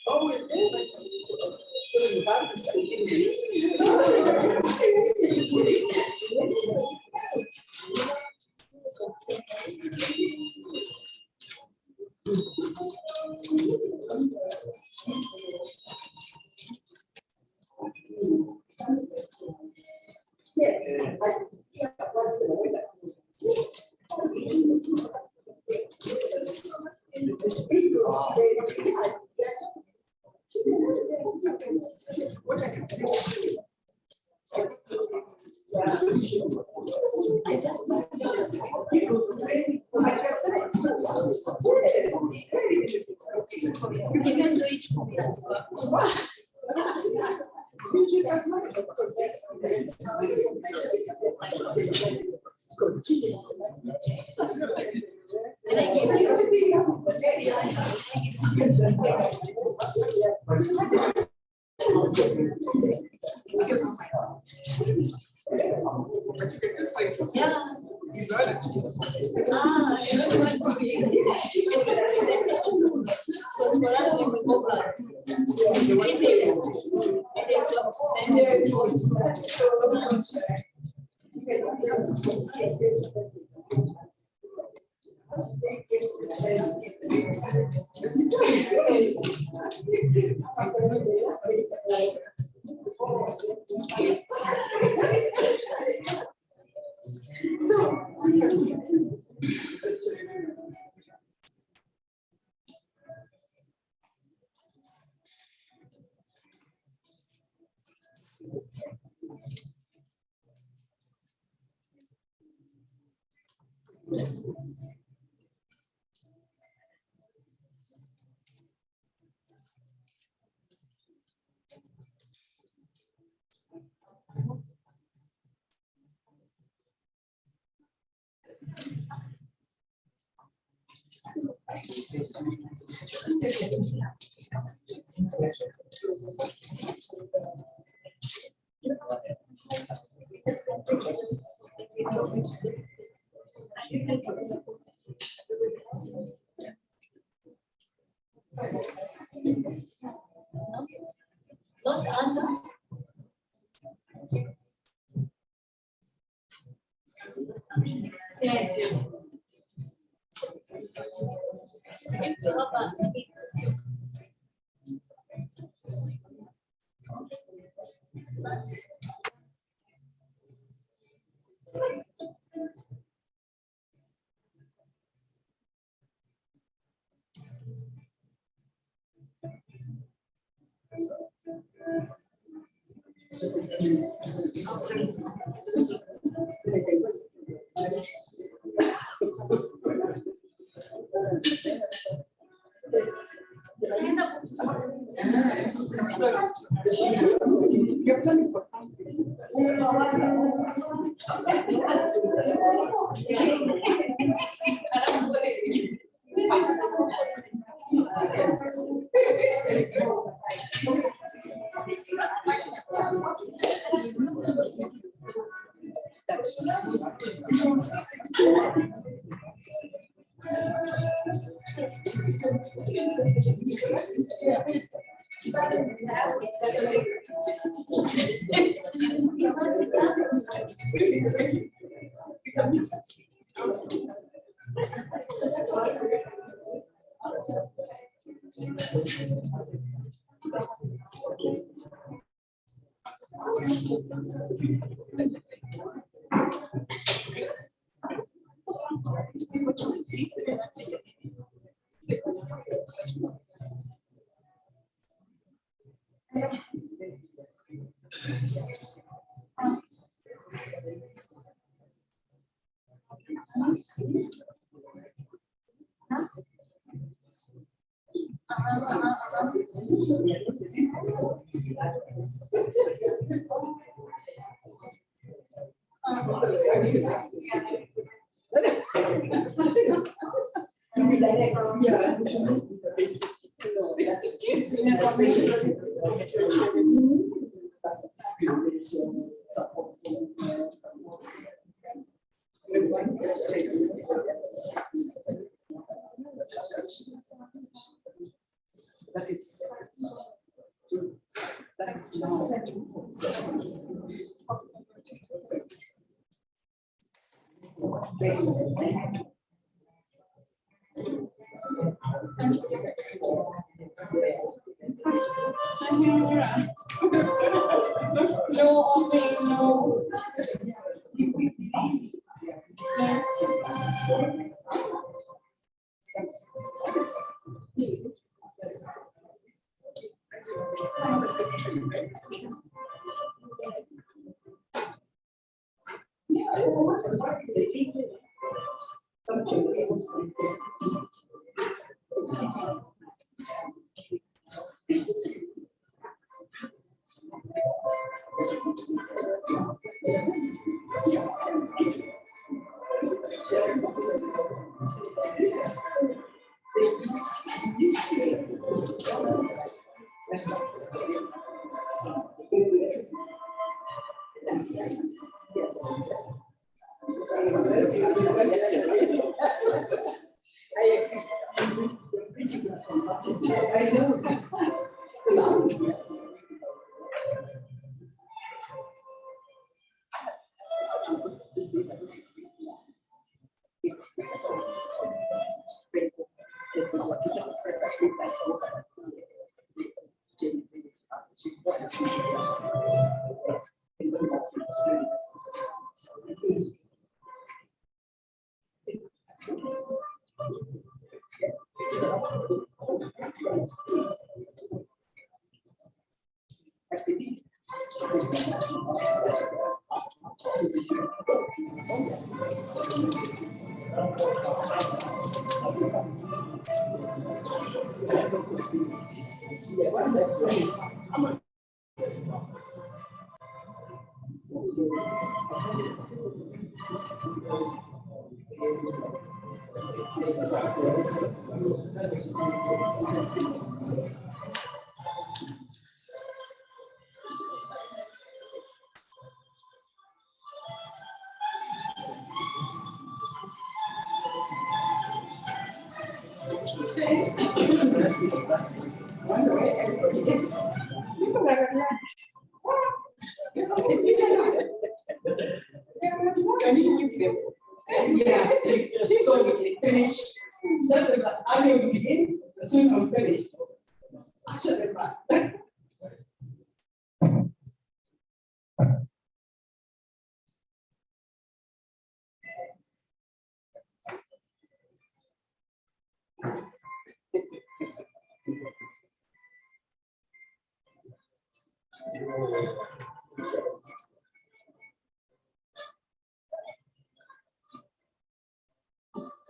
Always there. So you have to yes. Not under. Yeah.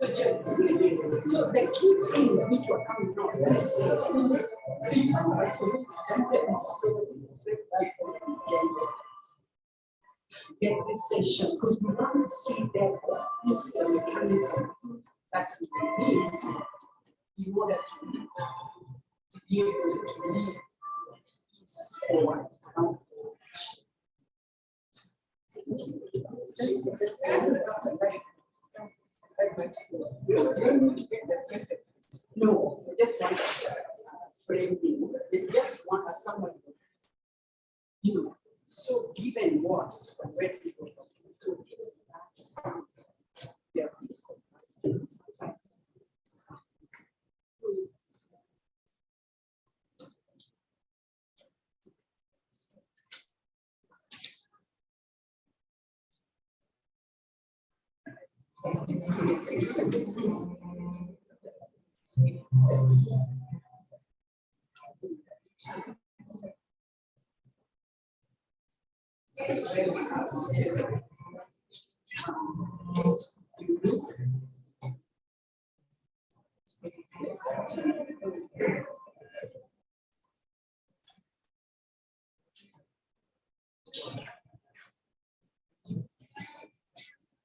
So the key thing which you are coming on, so you summarize for me the sentence. Get this session because we want to see that the mechanism that we need in order to be able to lead this forward. No, they just want framing. They just want someone, you know. So given what, when people so given that, there is competence.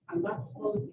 And that was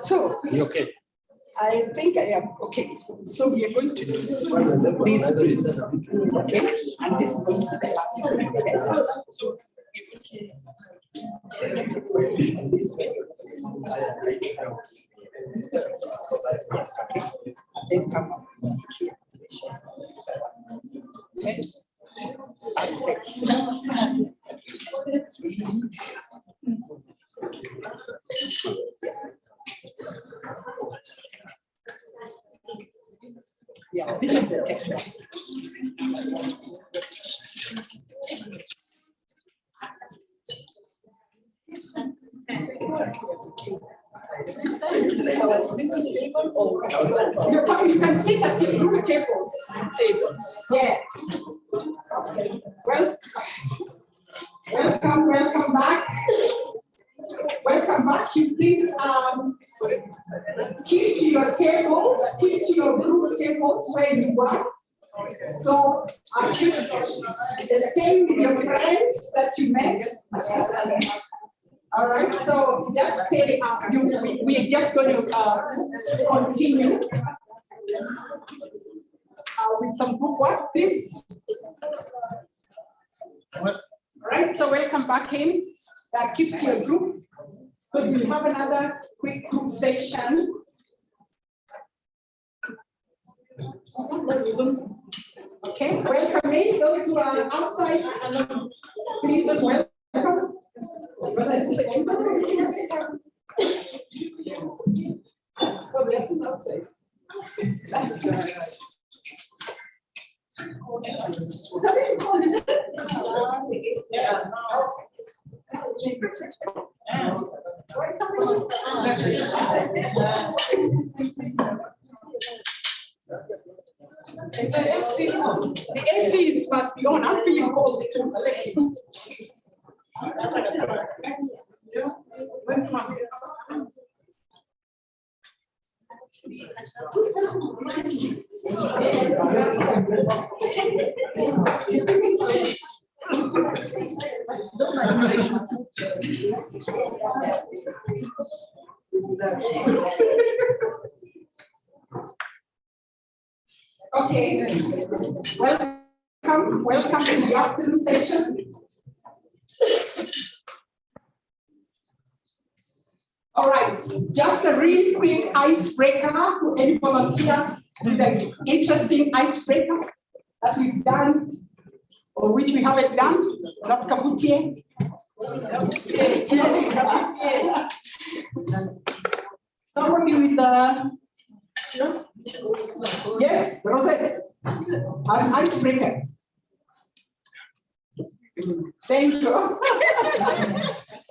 So. You okay? I think I am okay. So we are going to do these bits, okay? And this is going to be the last one. So this way. Yes, okay. Then come up here. Okay. Aspects. Yeah, this is the technique. You can sit at your group tables. Yeah. Welcome back. Welcome back. You please keep to your tables, keep to your group tables where you were. So stay with your friends that you met. All right, so just stay. We are just going to continue with some group work, please. All right, so welcome back in. Keep to your group because we'll have another quick group session. Okay, welcome in. Those who are outside, please welcome. The ACs must be on. I'm feeling cold too. Okay, welcome to the afternoon session. All right, just a real quick icebreaker. Could any volunteer with an interesting icebreaker that we've done or which we haven't done? Not Kabutier. Somebody with the yes, Rosette. An icebreaker. Thank you.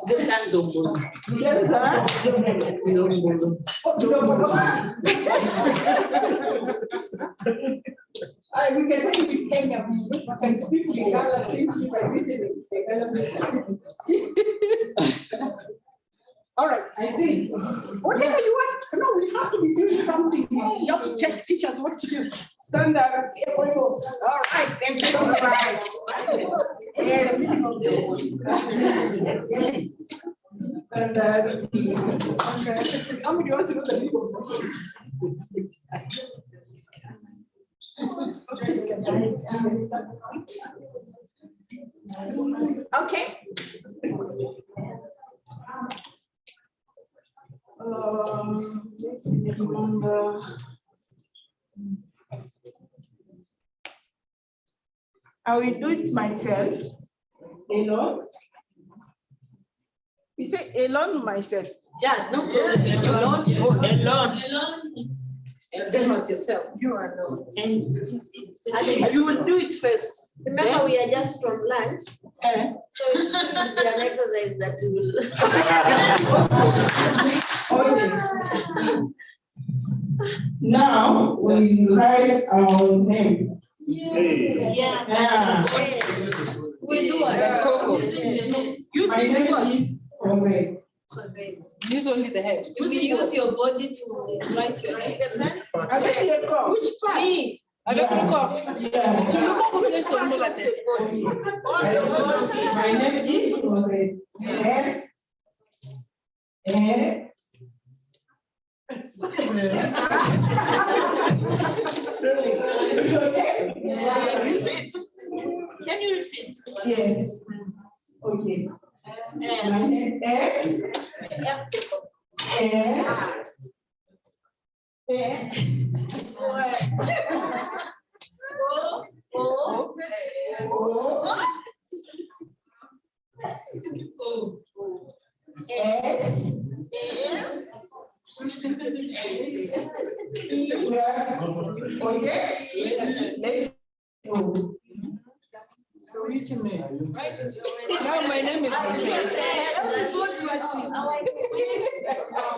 Yes, sir. We can take it in Kenya. We can speak Lingala simply by listening. All right, I see. Whatever you want. No, we have to be doing something. You have to tell teachers what to do. Stand up. All right, thank you so much. Yes. Yes. And okay. Somebody wants to know the people. Okay. Let me remember. I will do it myself, alone. We say alone myself. Yeah, no problem. Alone. Oh, alone. Alone. It's the same as yourself. You are alone. And you will do it first. Remember, we are just from lunch. So it should be an exercise that will. Now we write our name. Yeah. We do it. My name is Jose. Use only the head. We use your body to write your name. Which part? Me. Avec le corps. Tu ne peux pas revenir sur la tête. My name is Jose. Can you repeat? Yes. Okay. Now my name is Michelle.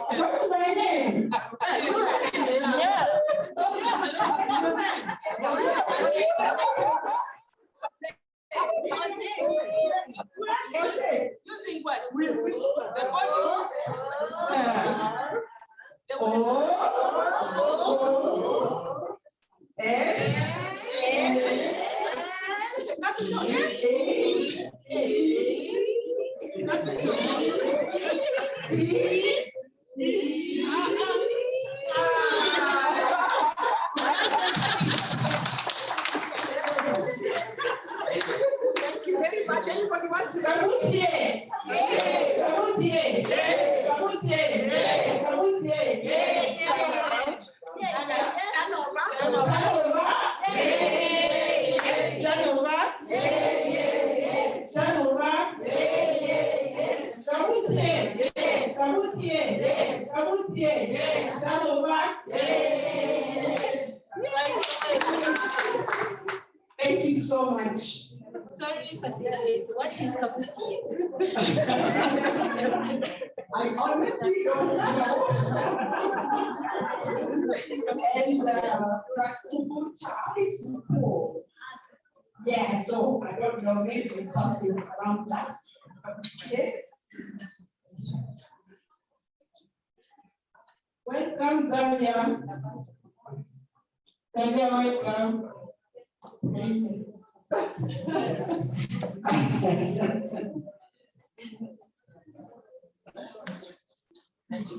What's my name? Using what? Thank you very much. Anybody wants to come here? Come here. Come here. Come here. Thank you so much. Sorry for the late. What is Kabuti? I honestly don't know. And practical ties before. Yeah, so I don't know, maybe it's something around that. Okay. Welcome, Zambia. Zambia, welcome. Thank you.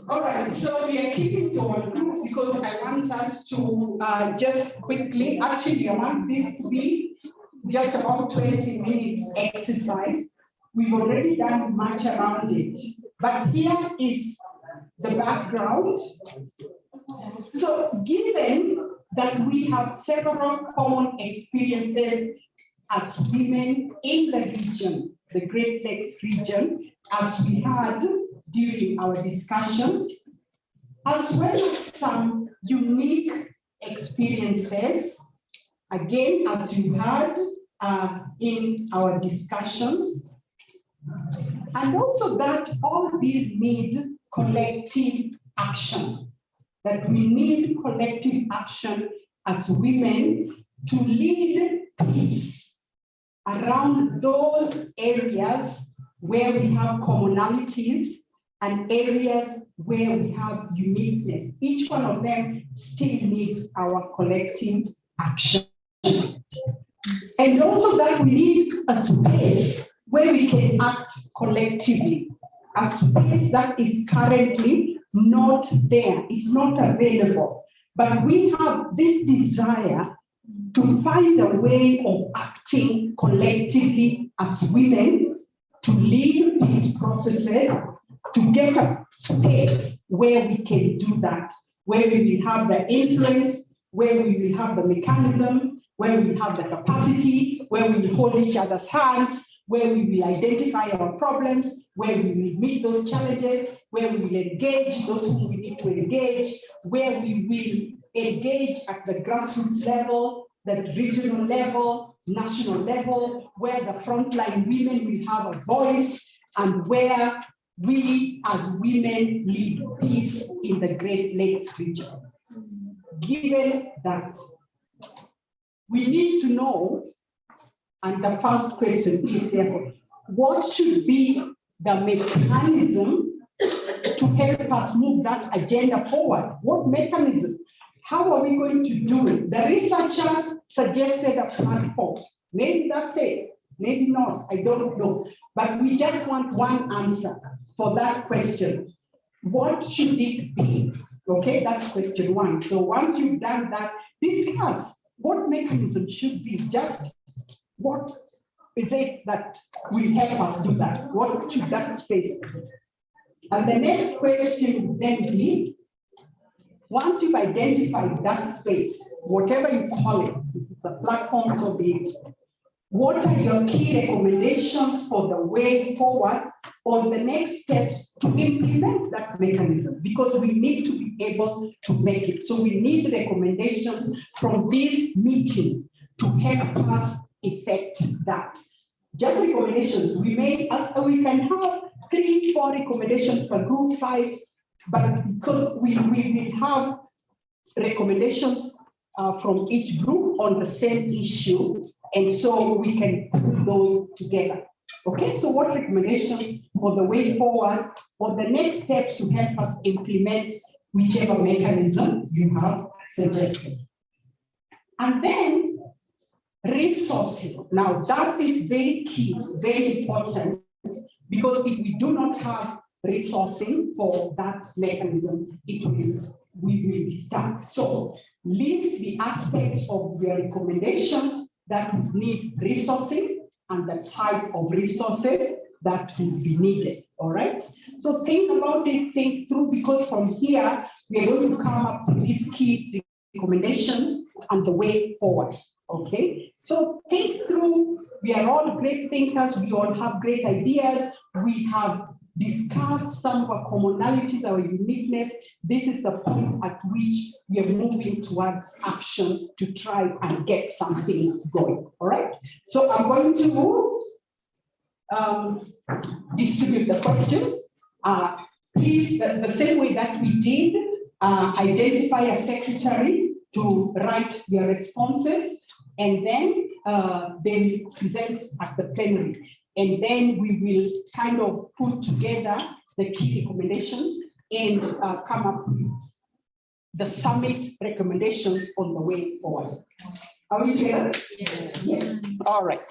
All right, so we are keeping to our group because I want us to just quickly, actually I want this to be just about 20 minutes exercise. We've already done much around it, but here is the background. So given that we have several common experiences as women in the region, the Great Lakes region, as we had during our discussions, as well as some unique experiences, again, as you heard in our discussions, and also that all these need collective action, that we need collective action as women to lead peace around those areas where we have commonalities and areas where we have uniqueness. Each one of them still needs our collective action. And also that we need a space where we can act collectively, a space that is currently not there, it's not available. But we have this desire to find a way of acting collectively as women, to lead peace processes, to get a space where we can do that, where we will have the influence, where we will have the mechanism, where we have the capacity, where we will hold each other's hands, where we will identify our problems, where we will meet those challenges, where we will engage those whom we need to engage, where we will engage at the grassroots level, the regional level, national level, where the frontline women will have a voice, and where we as women lead peace in the Great Lakes region. Given that, we need to know, and the first question is therefore, what should be the mechanism to help us move that agenda forward? What mechanism? How are we going to do it? The researchers suggested a platform. Maybe that's it, maybe not, I don't know. But we just want one answer for that question. What should it be? Okay, that's question one. So once you've done that, discuss what mechanism should be, just what is it that will help us do that? What should that space be? And the next question would then be, once you've identified that space, whatever you call it, if it's a platform, so be it, what are your key recommendations for the way forward or the next steps to implement that mechanism? Because we need to be able to make it. So we need recommendations from this meeting to help us effect that. Just recommendations, we can have 3, 4 recommendations per group, 5, but because we will have recommendations from each group on the same issue, and so we can put those together. Okay, so what recommendations for the way forward or the next steps to help us implement whichever mechanism you have suggested? And then resourcing. Now that is very key, it's very important, because if we do not have resourcing for that mechanism, we will be stuck. So list the aspects of your recommendations that would need resourcing and the type of resources that would be needed, all right? So think about it, think through, because from here, we are going to come up with these key recommendations and the way forward, okay? So think through, we are all great thinkers, we all have great ideas, we have discussed some of our commonalities, our uniqueness. This is the point at which we are moving towards action to try and get something going, all right? So I'm going to distribute the questions. Please, the same way that we did, identify a secretary to write your responses, and then they will present at the plenary. And then we will kind of put together the key recommendations and come up with the summit recommendations on the way forward. Are we together? Yes. Yeah. All right.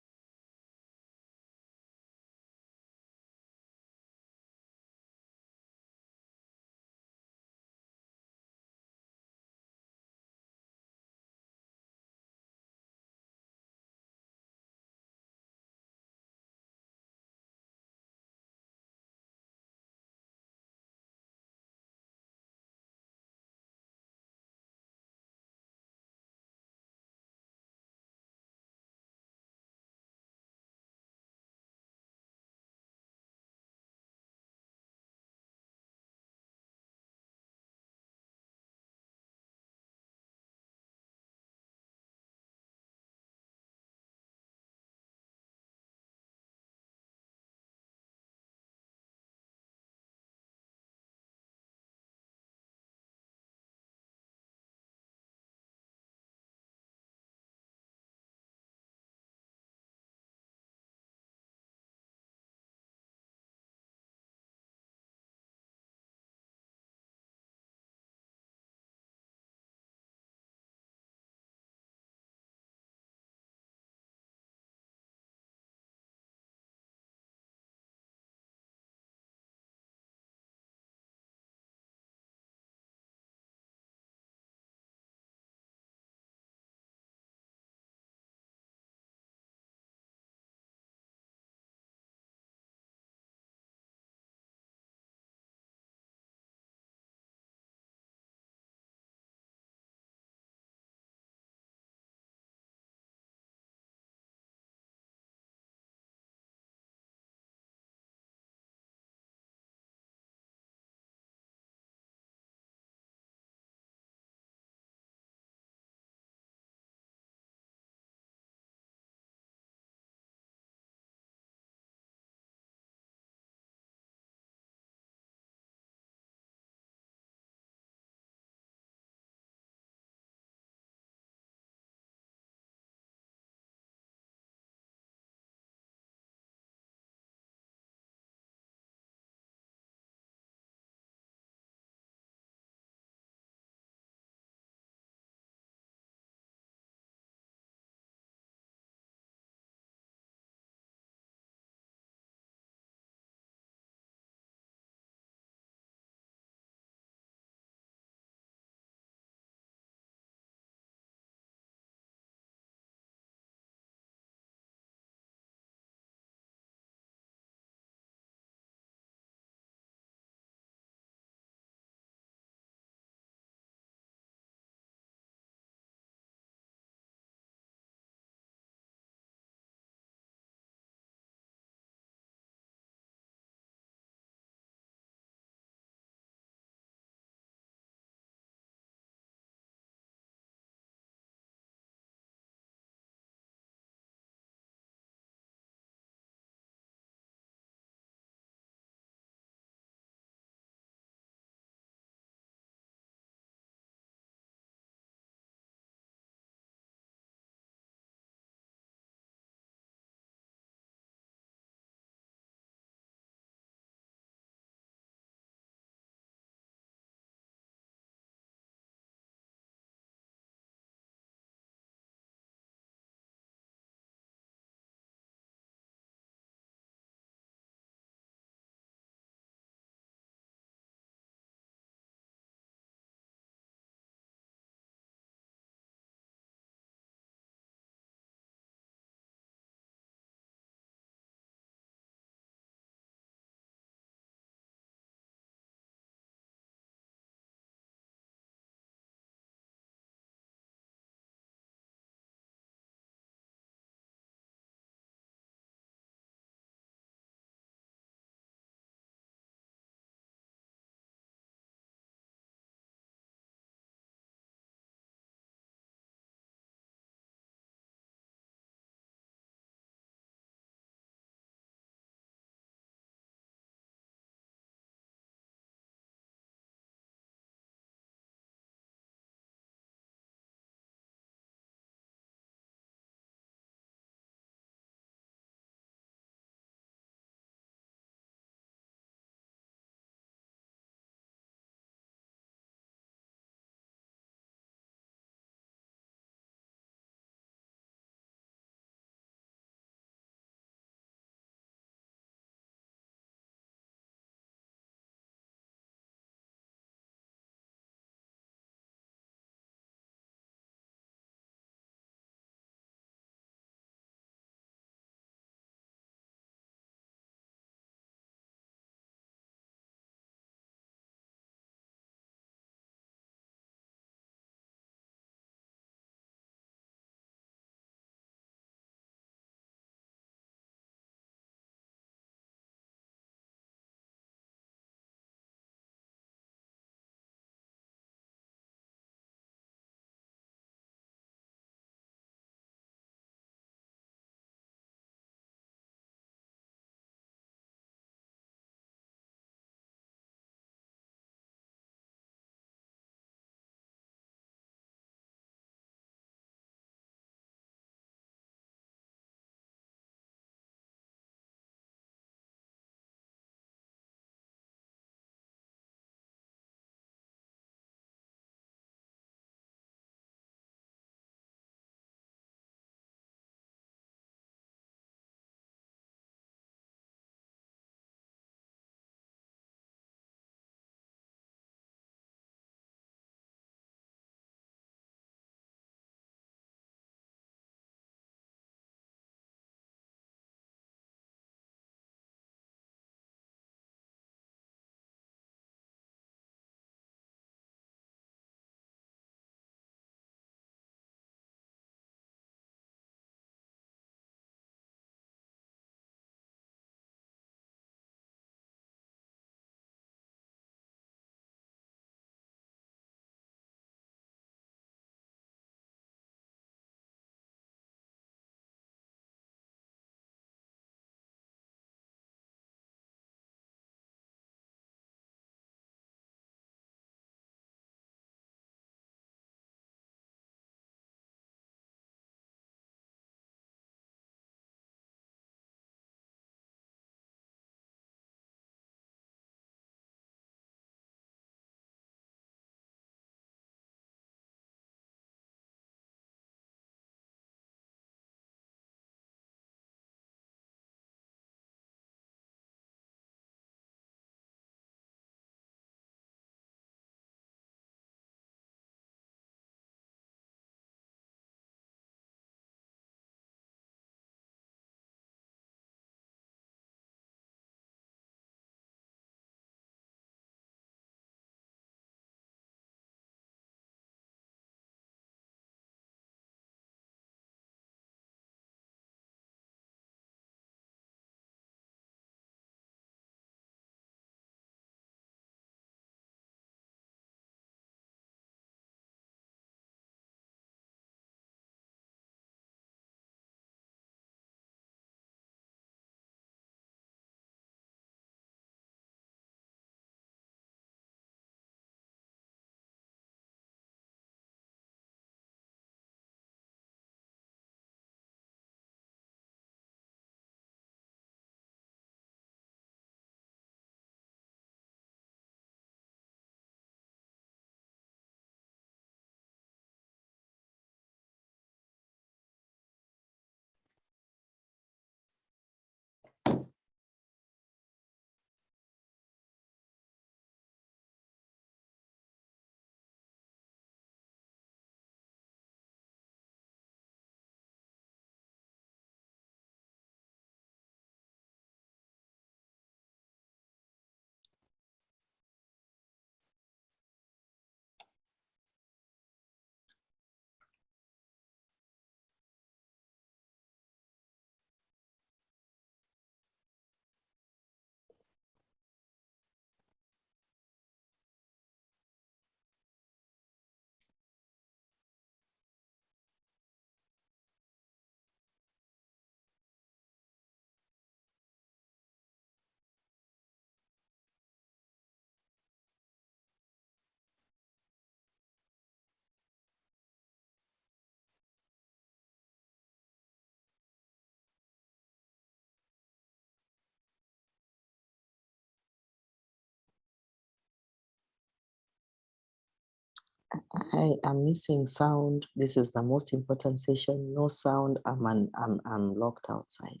I am missing sound. This is the most important session. No sound. I'm locked outside.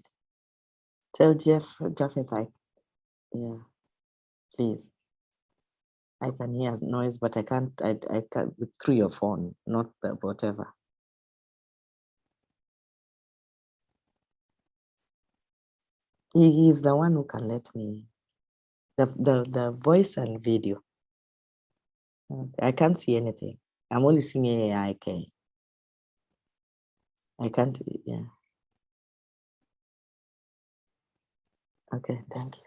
Tell Jeff if yeah, please. I can hear noise, but I can't through your phone, not the whatever. He is the one who can let me the voice and video. I can't see anything. I'm only seeing AI. I can't, yeah. Okay, thank you.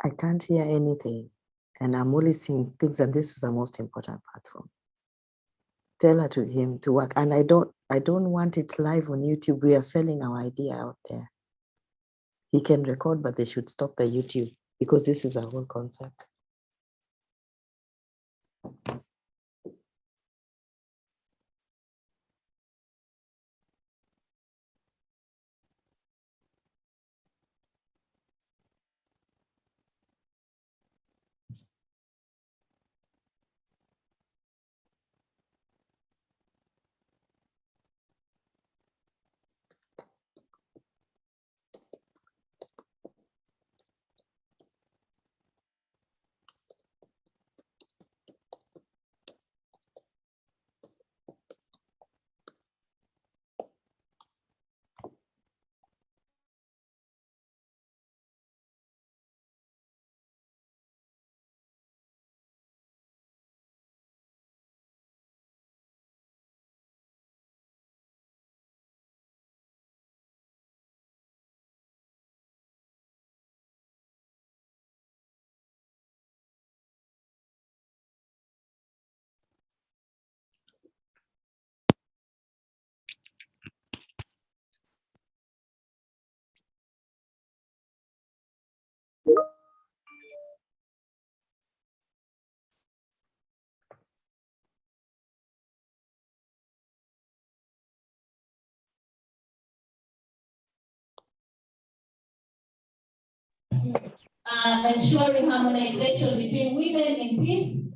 I can't hear anything, and I'm only seeing things, and this is the most important part for me. Tell her to him to work, and I don't want it live on YouTube. We are selling our idea out there. He can record, but they should stop the YouTube because this is a whole concept. Ensuring harmonization between women in peace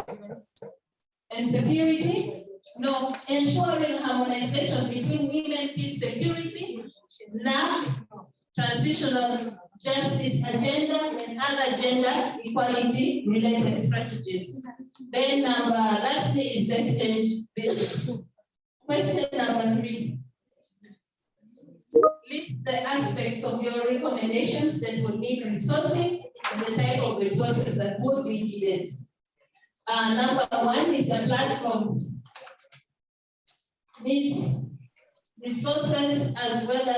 and security. No, ensuring harmonization between women, peace, security, now transitional justice agenda and other gender equality related strategies. Then lastly is exchange visits. Question number 3. List the aspects of your recommendations that would need resourcing and the type of resources that would be needed. Number 1 is the platform needs resources as well as